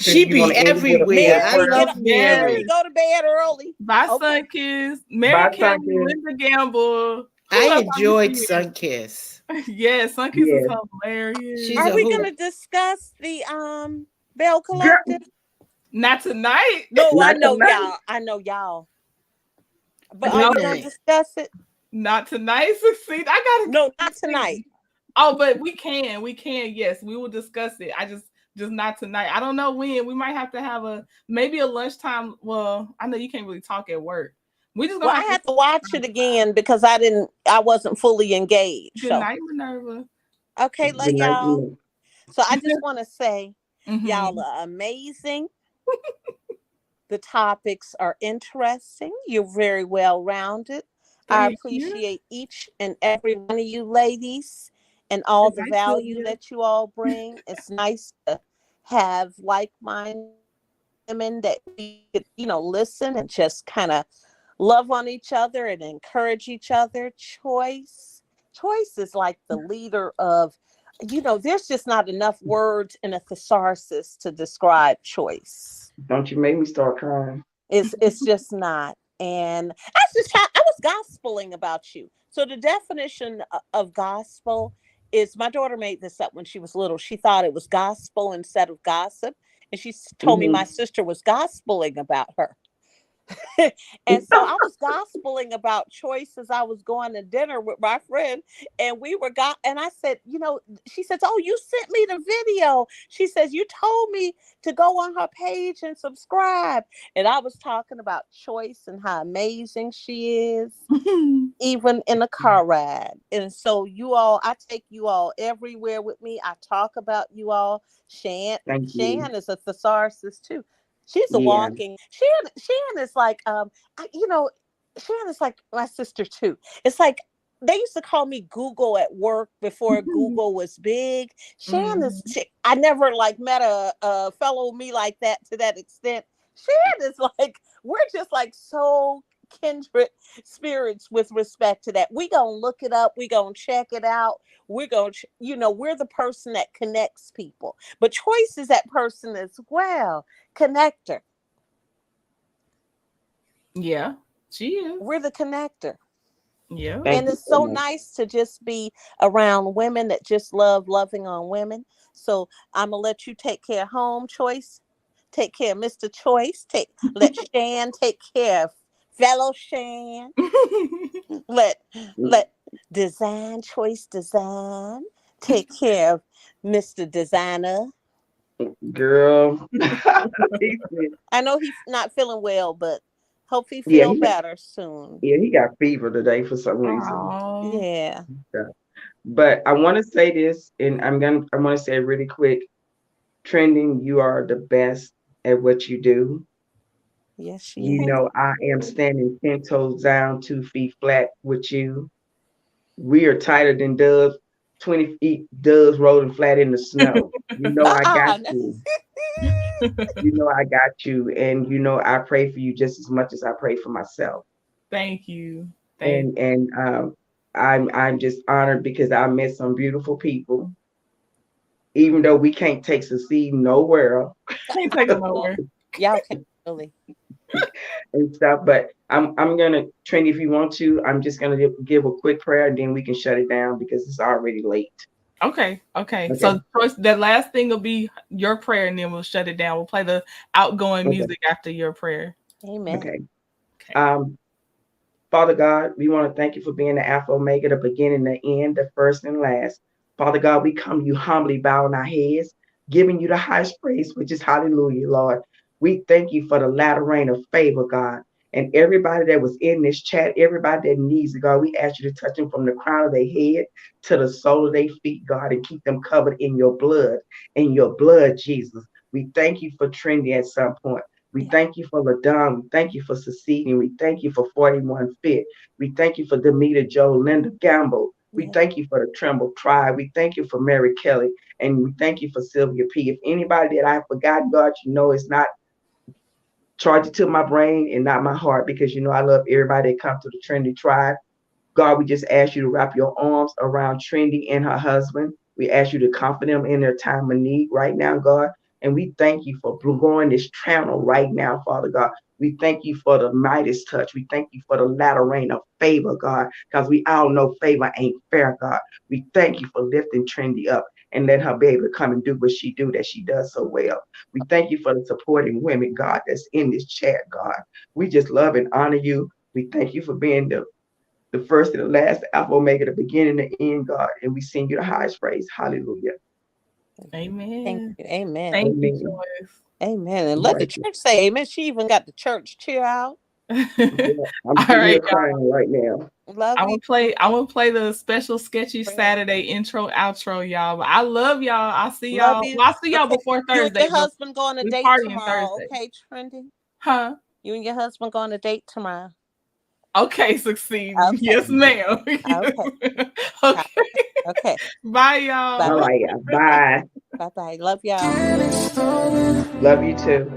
[SPEAKER 6] so
[SPEAKER 10] She
[SPEAKER 6] you want
[SPEAKER 10] be
[SPEAKER 6] to end it with a
[SPEAKER 10] everywhere. I
[SPEAKER 14] Mary,
[SPEAKER 6] prayer?
[SPEAKER 10] love
[SPEAKER 2] Yes.
[SPEAKER 14] Mary,
[SPEAKER 10] Mary.
[SPEAKER 14] go to bed early.
[SPEAKER 2] Bye,
[SPEAKER 14] Okay.
[SPEAKER 2] Sunkiss. Mary
[SPEAKER 6] Bye,
[SPEAKER 2] Kelly,
[SPEAKER 6] Sunkiss.
[SPEAKER 2] Linda Gamble. Who
[SPEAKER 10] I
[SPEAKER 2] else I'm
[SPEAKER 10] enjoyed
[SPEAKER 2] seeing?
[SPEAKER 10] Sunkiss.
[SPEAKER 2] Yes, Sunkiss
[SPEAKER 6] Yeah.
[SPEAKER 2] is hilarious.
[SPEAKER 10] She's
[SPEAKER 14] Are
[SPEAKER 10] a
[SPEAKER 14] we
[SPEAKER 10] hoot.
[SPEAKER 14] gonna discuss the Bell
[SPEAKER 6] Girl,
[SPEAKER 14] Collective?
[SPEAKER 2] Not tonight.
[SPEAKER 14] No, I
[SPEAKER 6] not
[SPEAKER 14] know
[SPEAKER 6] tonight.
[SPEAKER 14] y'all. I know y'all. But
[SPEAKER 10] What
[SPEAKER 14] are
[SPEAKER 2] No,
[SPEAKER 14] we gonna
[SPEAKER 10] night?
[SPEAKER 14] discuss it?
[SPEAKER 2] not tonight. Succeed. I gotta
[SPEAKER 14] No, not
[SPEAKER 2] succeed.
[SPEAKER 14] tonight.
[SPEAKER 2] Oh, but we can. We can. Yes, we will discuss it. I just not tonight. I don't know when. We might have to have maybe a lunchtime. Well, I know you can't really talk at work. We just gonna
[SPEAKER 14] Well, I
[SPEAKER 2] have
[SPEAKER 14] had
[SPEAKER 2] to.
[SPEAKER 14] to watch it again because I wasn't fully engaged.
[SPEAKER 2] Good
[SPEAKER 14] So
[SPEAKER 2] night, Minerva.
[SPEAKER 14] okay,
[SPEAKER 6] Good
[SPEAKER 14] love
[SPEAKER 6] night.
[SPEAKER 14] y'all. So I just want to say y'all
[SPEAKER 2] Mhm.
[SPEAKER 14] are amazing. The topics are interesting. You're very well rounded. I
[SPEAKER 2] Thank you.
[SPEAKER 14] appreciate each and every one of you ladies and all
[SPEAKER 2] Good
[SPEAKER 14] the
[SPEAKER 2] night,
[SPEAKER 14] value
[SPEAKER 2] Sylvia.
[SPEAKER 14] that you all bring. It's nice to have like-minded women that we could, listen and just kind of love on each other and encourage each other. Choice is like the leader of, there's just not enough words in a thesaurus to describe Choice.
[SPEAKER 6] Don't you make me start crying.
[SPEAKER 14] It's just not. And I was gospeling about you. So the definition of gospel is, my daughter made this up when she was little. She thought it was gospel instead of gossip. And she told me my sister was gospeling about her. And so I was gospeling about Choice as I was going to dinner with my friend, and and I said, she says, "Oh, you sent me the video." She says, "You told me to go on her page and subscribe." And I was talking about Choice and how amazing she is, even in a car ride. And so I take you all everywhere with me. I talk about you all. Shan is a thesaurus too. She's a
[SPEAKER 6] Yeah.
[SPEAKER 14] walking. Shan is like Shan is like my sister too. It's like they used to call me Google at work before Google was big. Shan is. I never met a fellow me like that to that extent. Shan is like, we're just like so kindred spirits with respect to that. We gonna look it up. We gonna check it out. We're gonna, we're the person that connects people. But Choice is that person as well, connector.
[SPEAKER 2] Yeah, she is.
[SPEAKER 14] We're the connector.
[SPEAKER 2] Yeah.
[SPEAKER 14] And it's so nice to just be around women that just love loving on women. So I'm gonna let you take care of home, Choice. Take care of Mr. Choice. Let Shan take care of fellow Shan. let Choice Design take care of Mr. Designer.
[SPEAKER 6] Girl.
[SPEAKER 14] I know he's not feeling well, but hope he feel better soon.
[SPEAKER 6] Yeah, he got fever today for some reason.
[SPEAKER 2] Aww.
[SPEAKER 14] Yeah.
[SPEAKER 6] But I want to say this, and I'm going to say it really quick. Trending, you are the best at what you do.
[SPEAKER 14] Yes, she
[SPEAKER 6] You
[SPEAKER 14] is.
[SPEAKER 6] know, I am standing 10 toes down, 2 feet flat with you. We are tighter than doves, 20 feet doves rolling flat in the snow. You know, I got you. You know, I got you. And, you know, I pray for you just as much as I pray for myself.
[SPEAKER 2] Thank you.
[SPEAKER 6] I'm just honored because I met some beautiful people. Even though we can't take succeed nowhere.
[SPEAKER 2] Can't take it nowhere.
[SPEAKER 14] Y'all can't really.
[SPEAKER 6] And stuff, but I'm gonna, Trendy, if you want to, I'm just gonna give a quick prayer and then we can shut it down because it's already late.
[SPEAKER 2] Okay. So Choice, that last thing will be your prayer and then we'll shut it down. We'll play the outgoing music after your prayer.
[SPEAKER 14] Amen.
[SPEAKER 6] Okay. Father God, we want to thank you for being the Alpha Omega, the beginning, the end, the first and last. Father God, we come to you humbly bowing our heads, giving you the highest praise, which is hallelujah, Lord. We thank you for the latter rain of favor, God. And everybody that was in this chat, everybody that needs it, God, we ask you to touch them from the crown of their head to the sole of their feet, God, and keep them covered in your blood, Jesus. We thank you for Trendy at some point. We thank you for LaDon. We thank you for Succeeding. We thank you for 41 Fit. We thank you for Demita Joe, Linda Gamble. We thank you for the Tremble Tribe. We thank you for Mary Kelly. And we thank you for Sylvia P. If anybody that I forgot, God, you know it's not charged to my brain and not my heart, because you know I love everybody that comes to the Trendy Tribe. God, we just ask you to wrap your arms around Trendy and her husband. We ask you to comfort them in their time of need right now, God. And we thank you for growing this channel right now, Father God. We thank you for the Midas touch. We thank you for the latter rain of favor, God, because we all know favor ain't fair, God. We thank you for lifting Trendy up and let her be able to come and do what she do that she does so well. We thank you for the supporting women, God, that's in this chat, God. We just love and honor you. We thank you for being the first and the last, Alpha Omega, the beginning and the end, God. And we sing you the highest praise. Hallelujah.
[SPEAKER 2] Amen.
[SPEAKER 14] Thank you. Amen.
[SPEAKER 2] Thank you, Joyce.
[SPEAKER 14] Amen. And let the church say amen. She even got the church cheer out.
[SPEAKER 6] I'm sitting here crying right now.
[SPEAKER 2] I'm gonna play the special Sketchy Saturday intro outro, y'all. But I love y'all. I'll see y'all. Well, I'll see y'all before Thursday.
[SPEAKER 14] You and your husband go on a date tomorrow, okay, Trendy?
[SPEAKER 2] Huh?
[SPEAKER 14] You and your husband go on a date tomorrow.
[SPEAKER 2] Okay, Succeed. Okay. Yes, ma'am.
[SPEAKER 14] Okay. Okay.
[SPEAKER 2] Bye, y'all.
[SPEAKER 6] All right, y'all. Bye.
[SPEAKER 14] Bye-bye. Love y'all.
[SPEAKER 6] Love you too.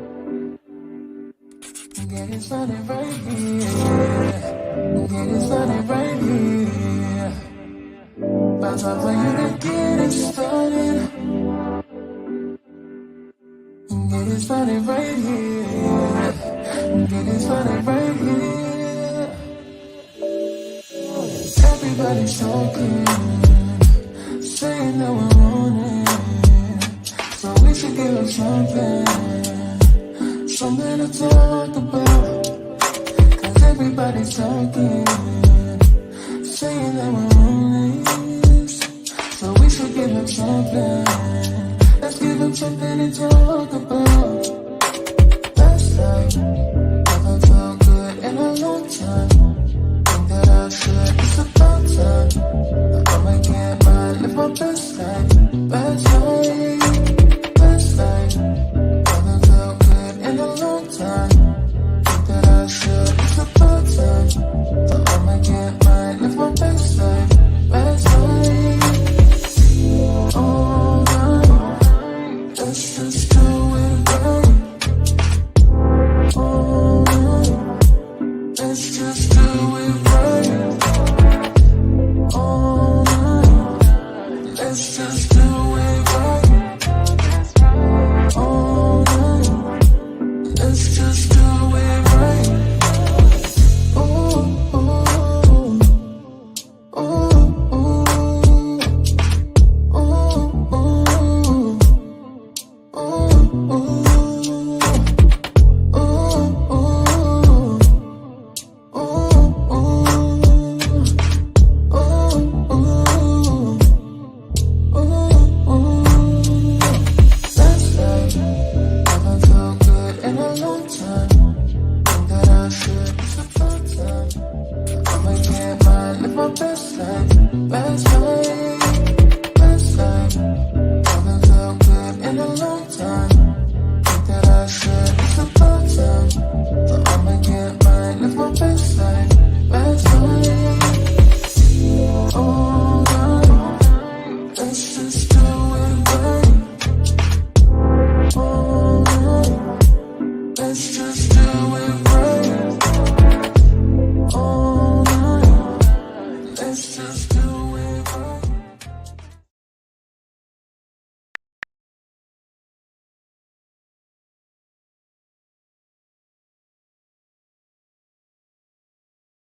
[SPEAKER 1] Getting started right here. Getting started right here. About time for you to get it started. Getting started right here. Getting started right here. Everybody's talking, saying that we're on it. So we should give them something to talk about. Cause everybody's talking, saying that we're on this. So we should give them something. Let's give them something to talk about.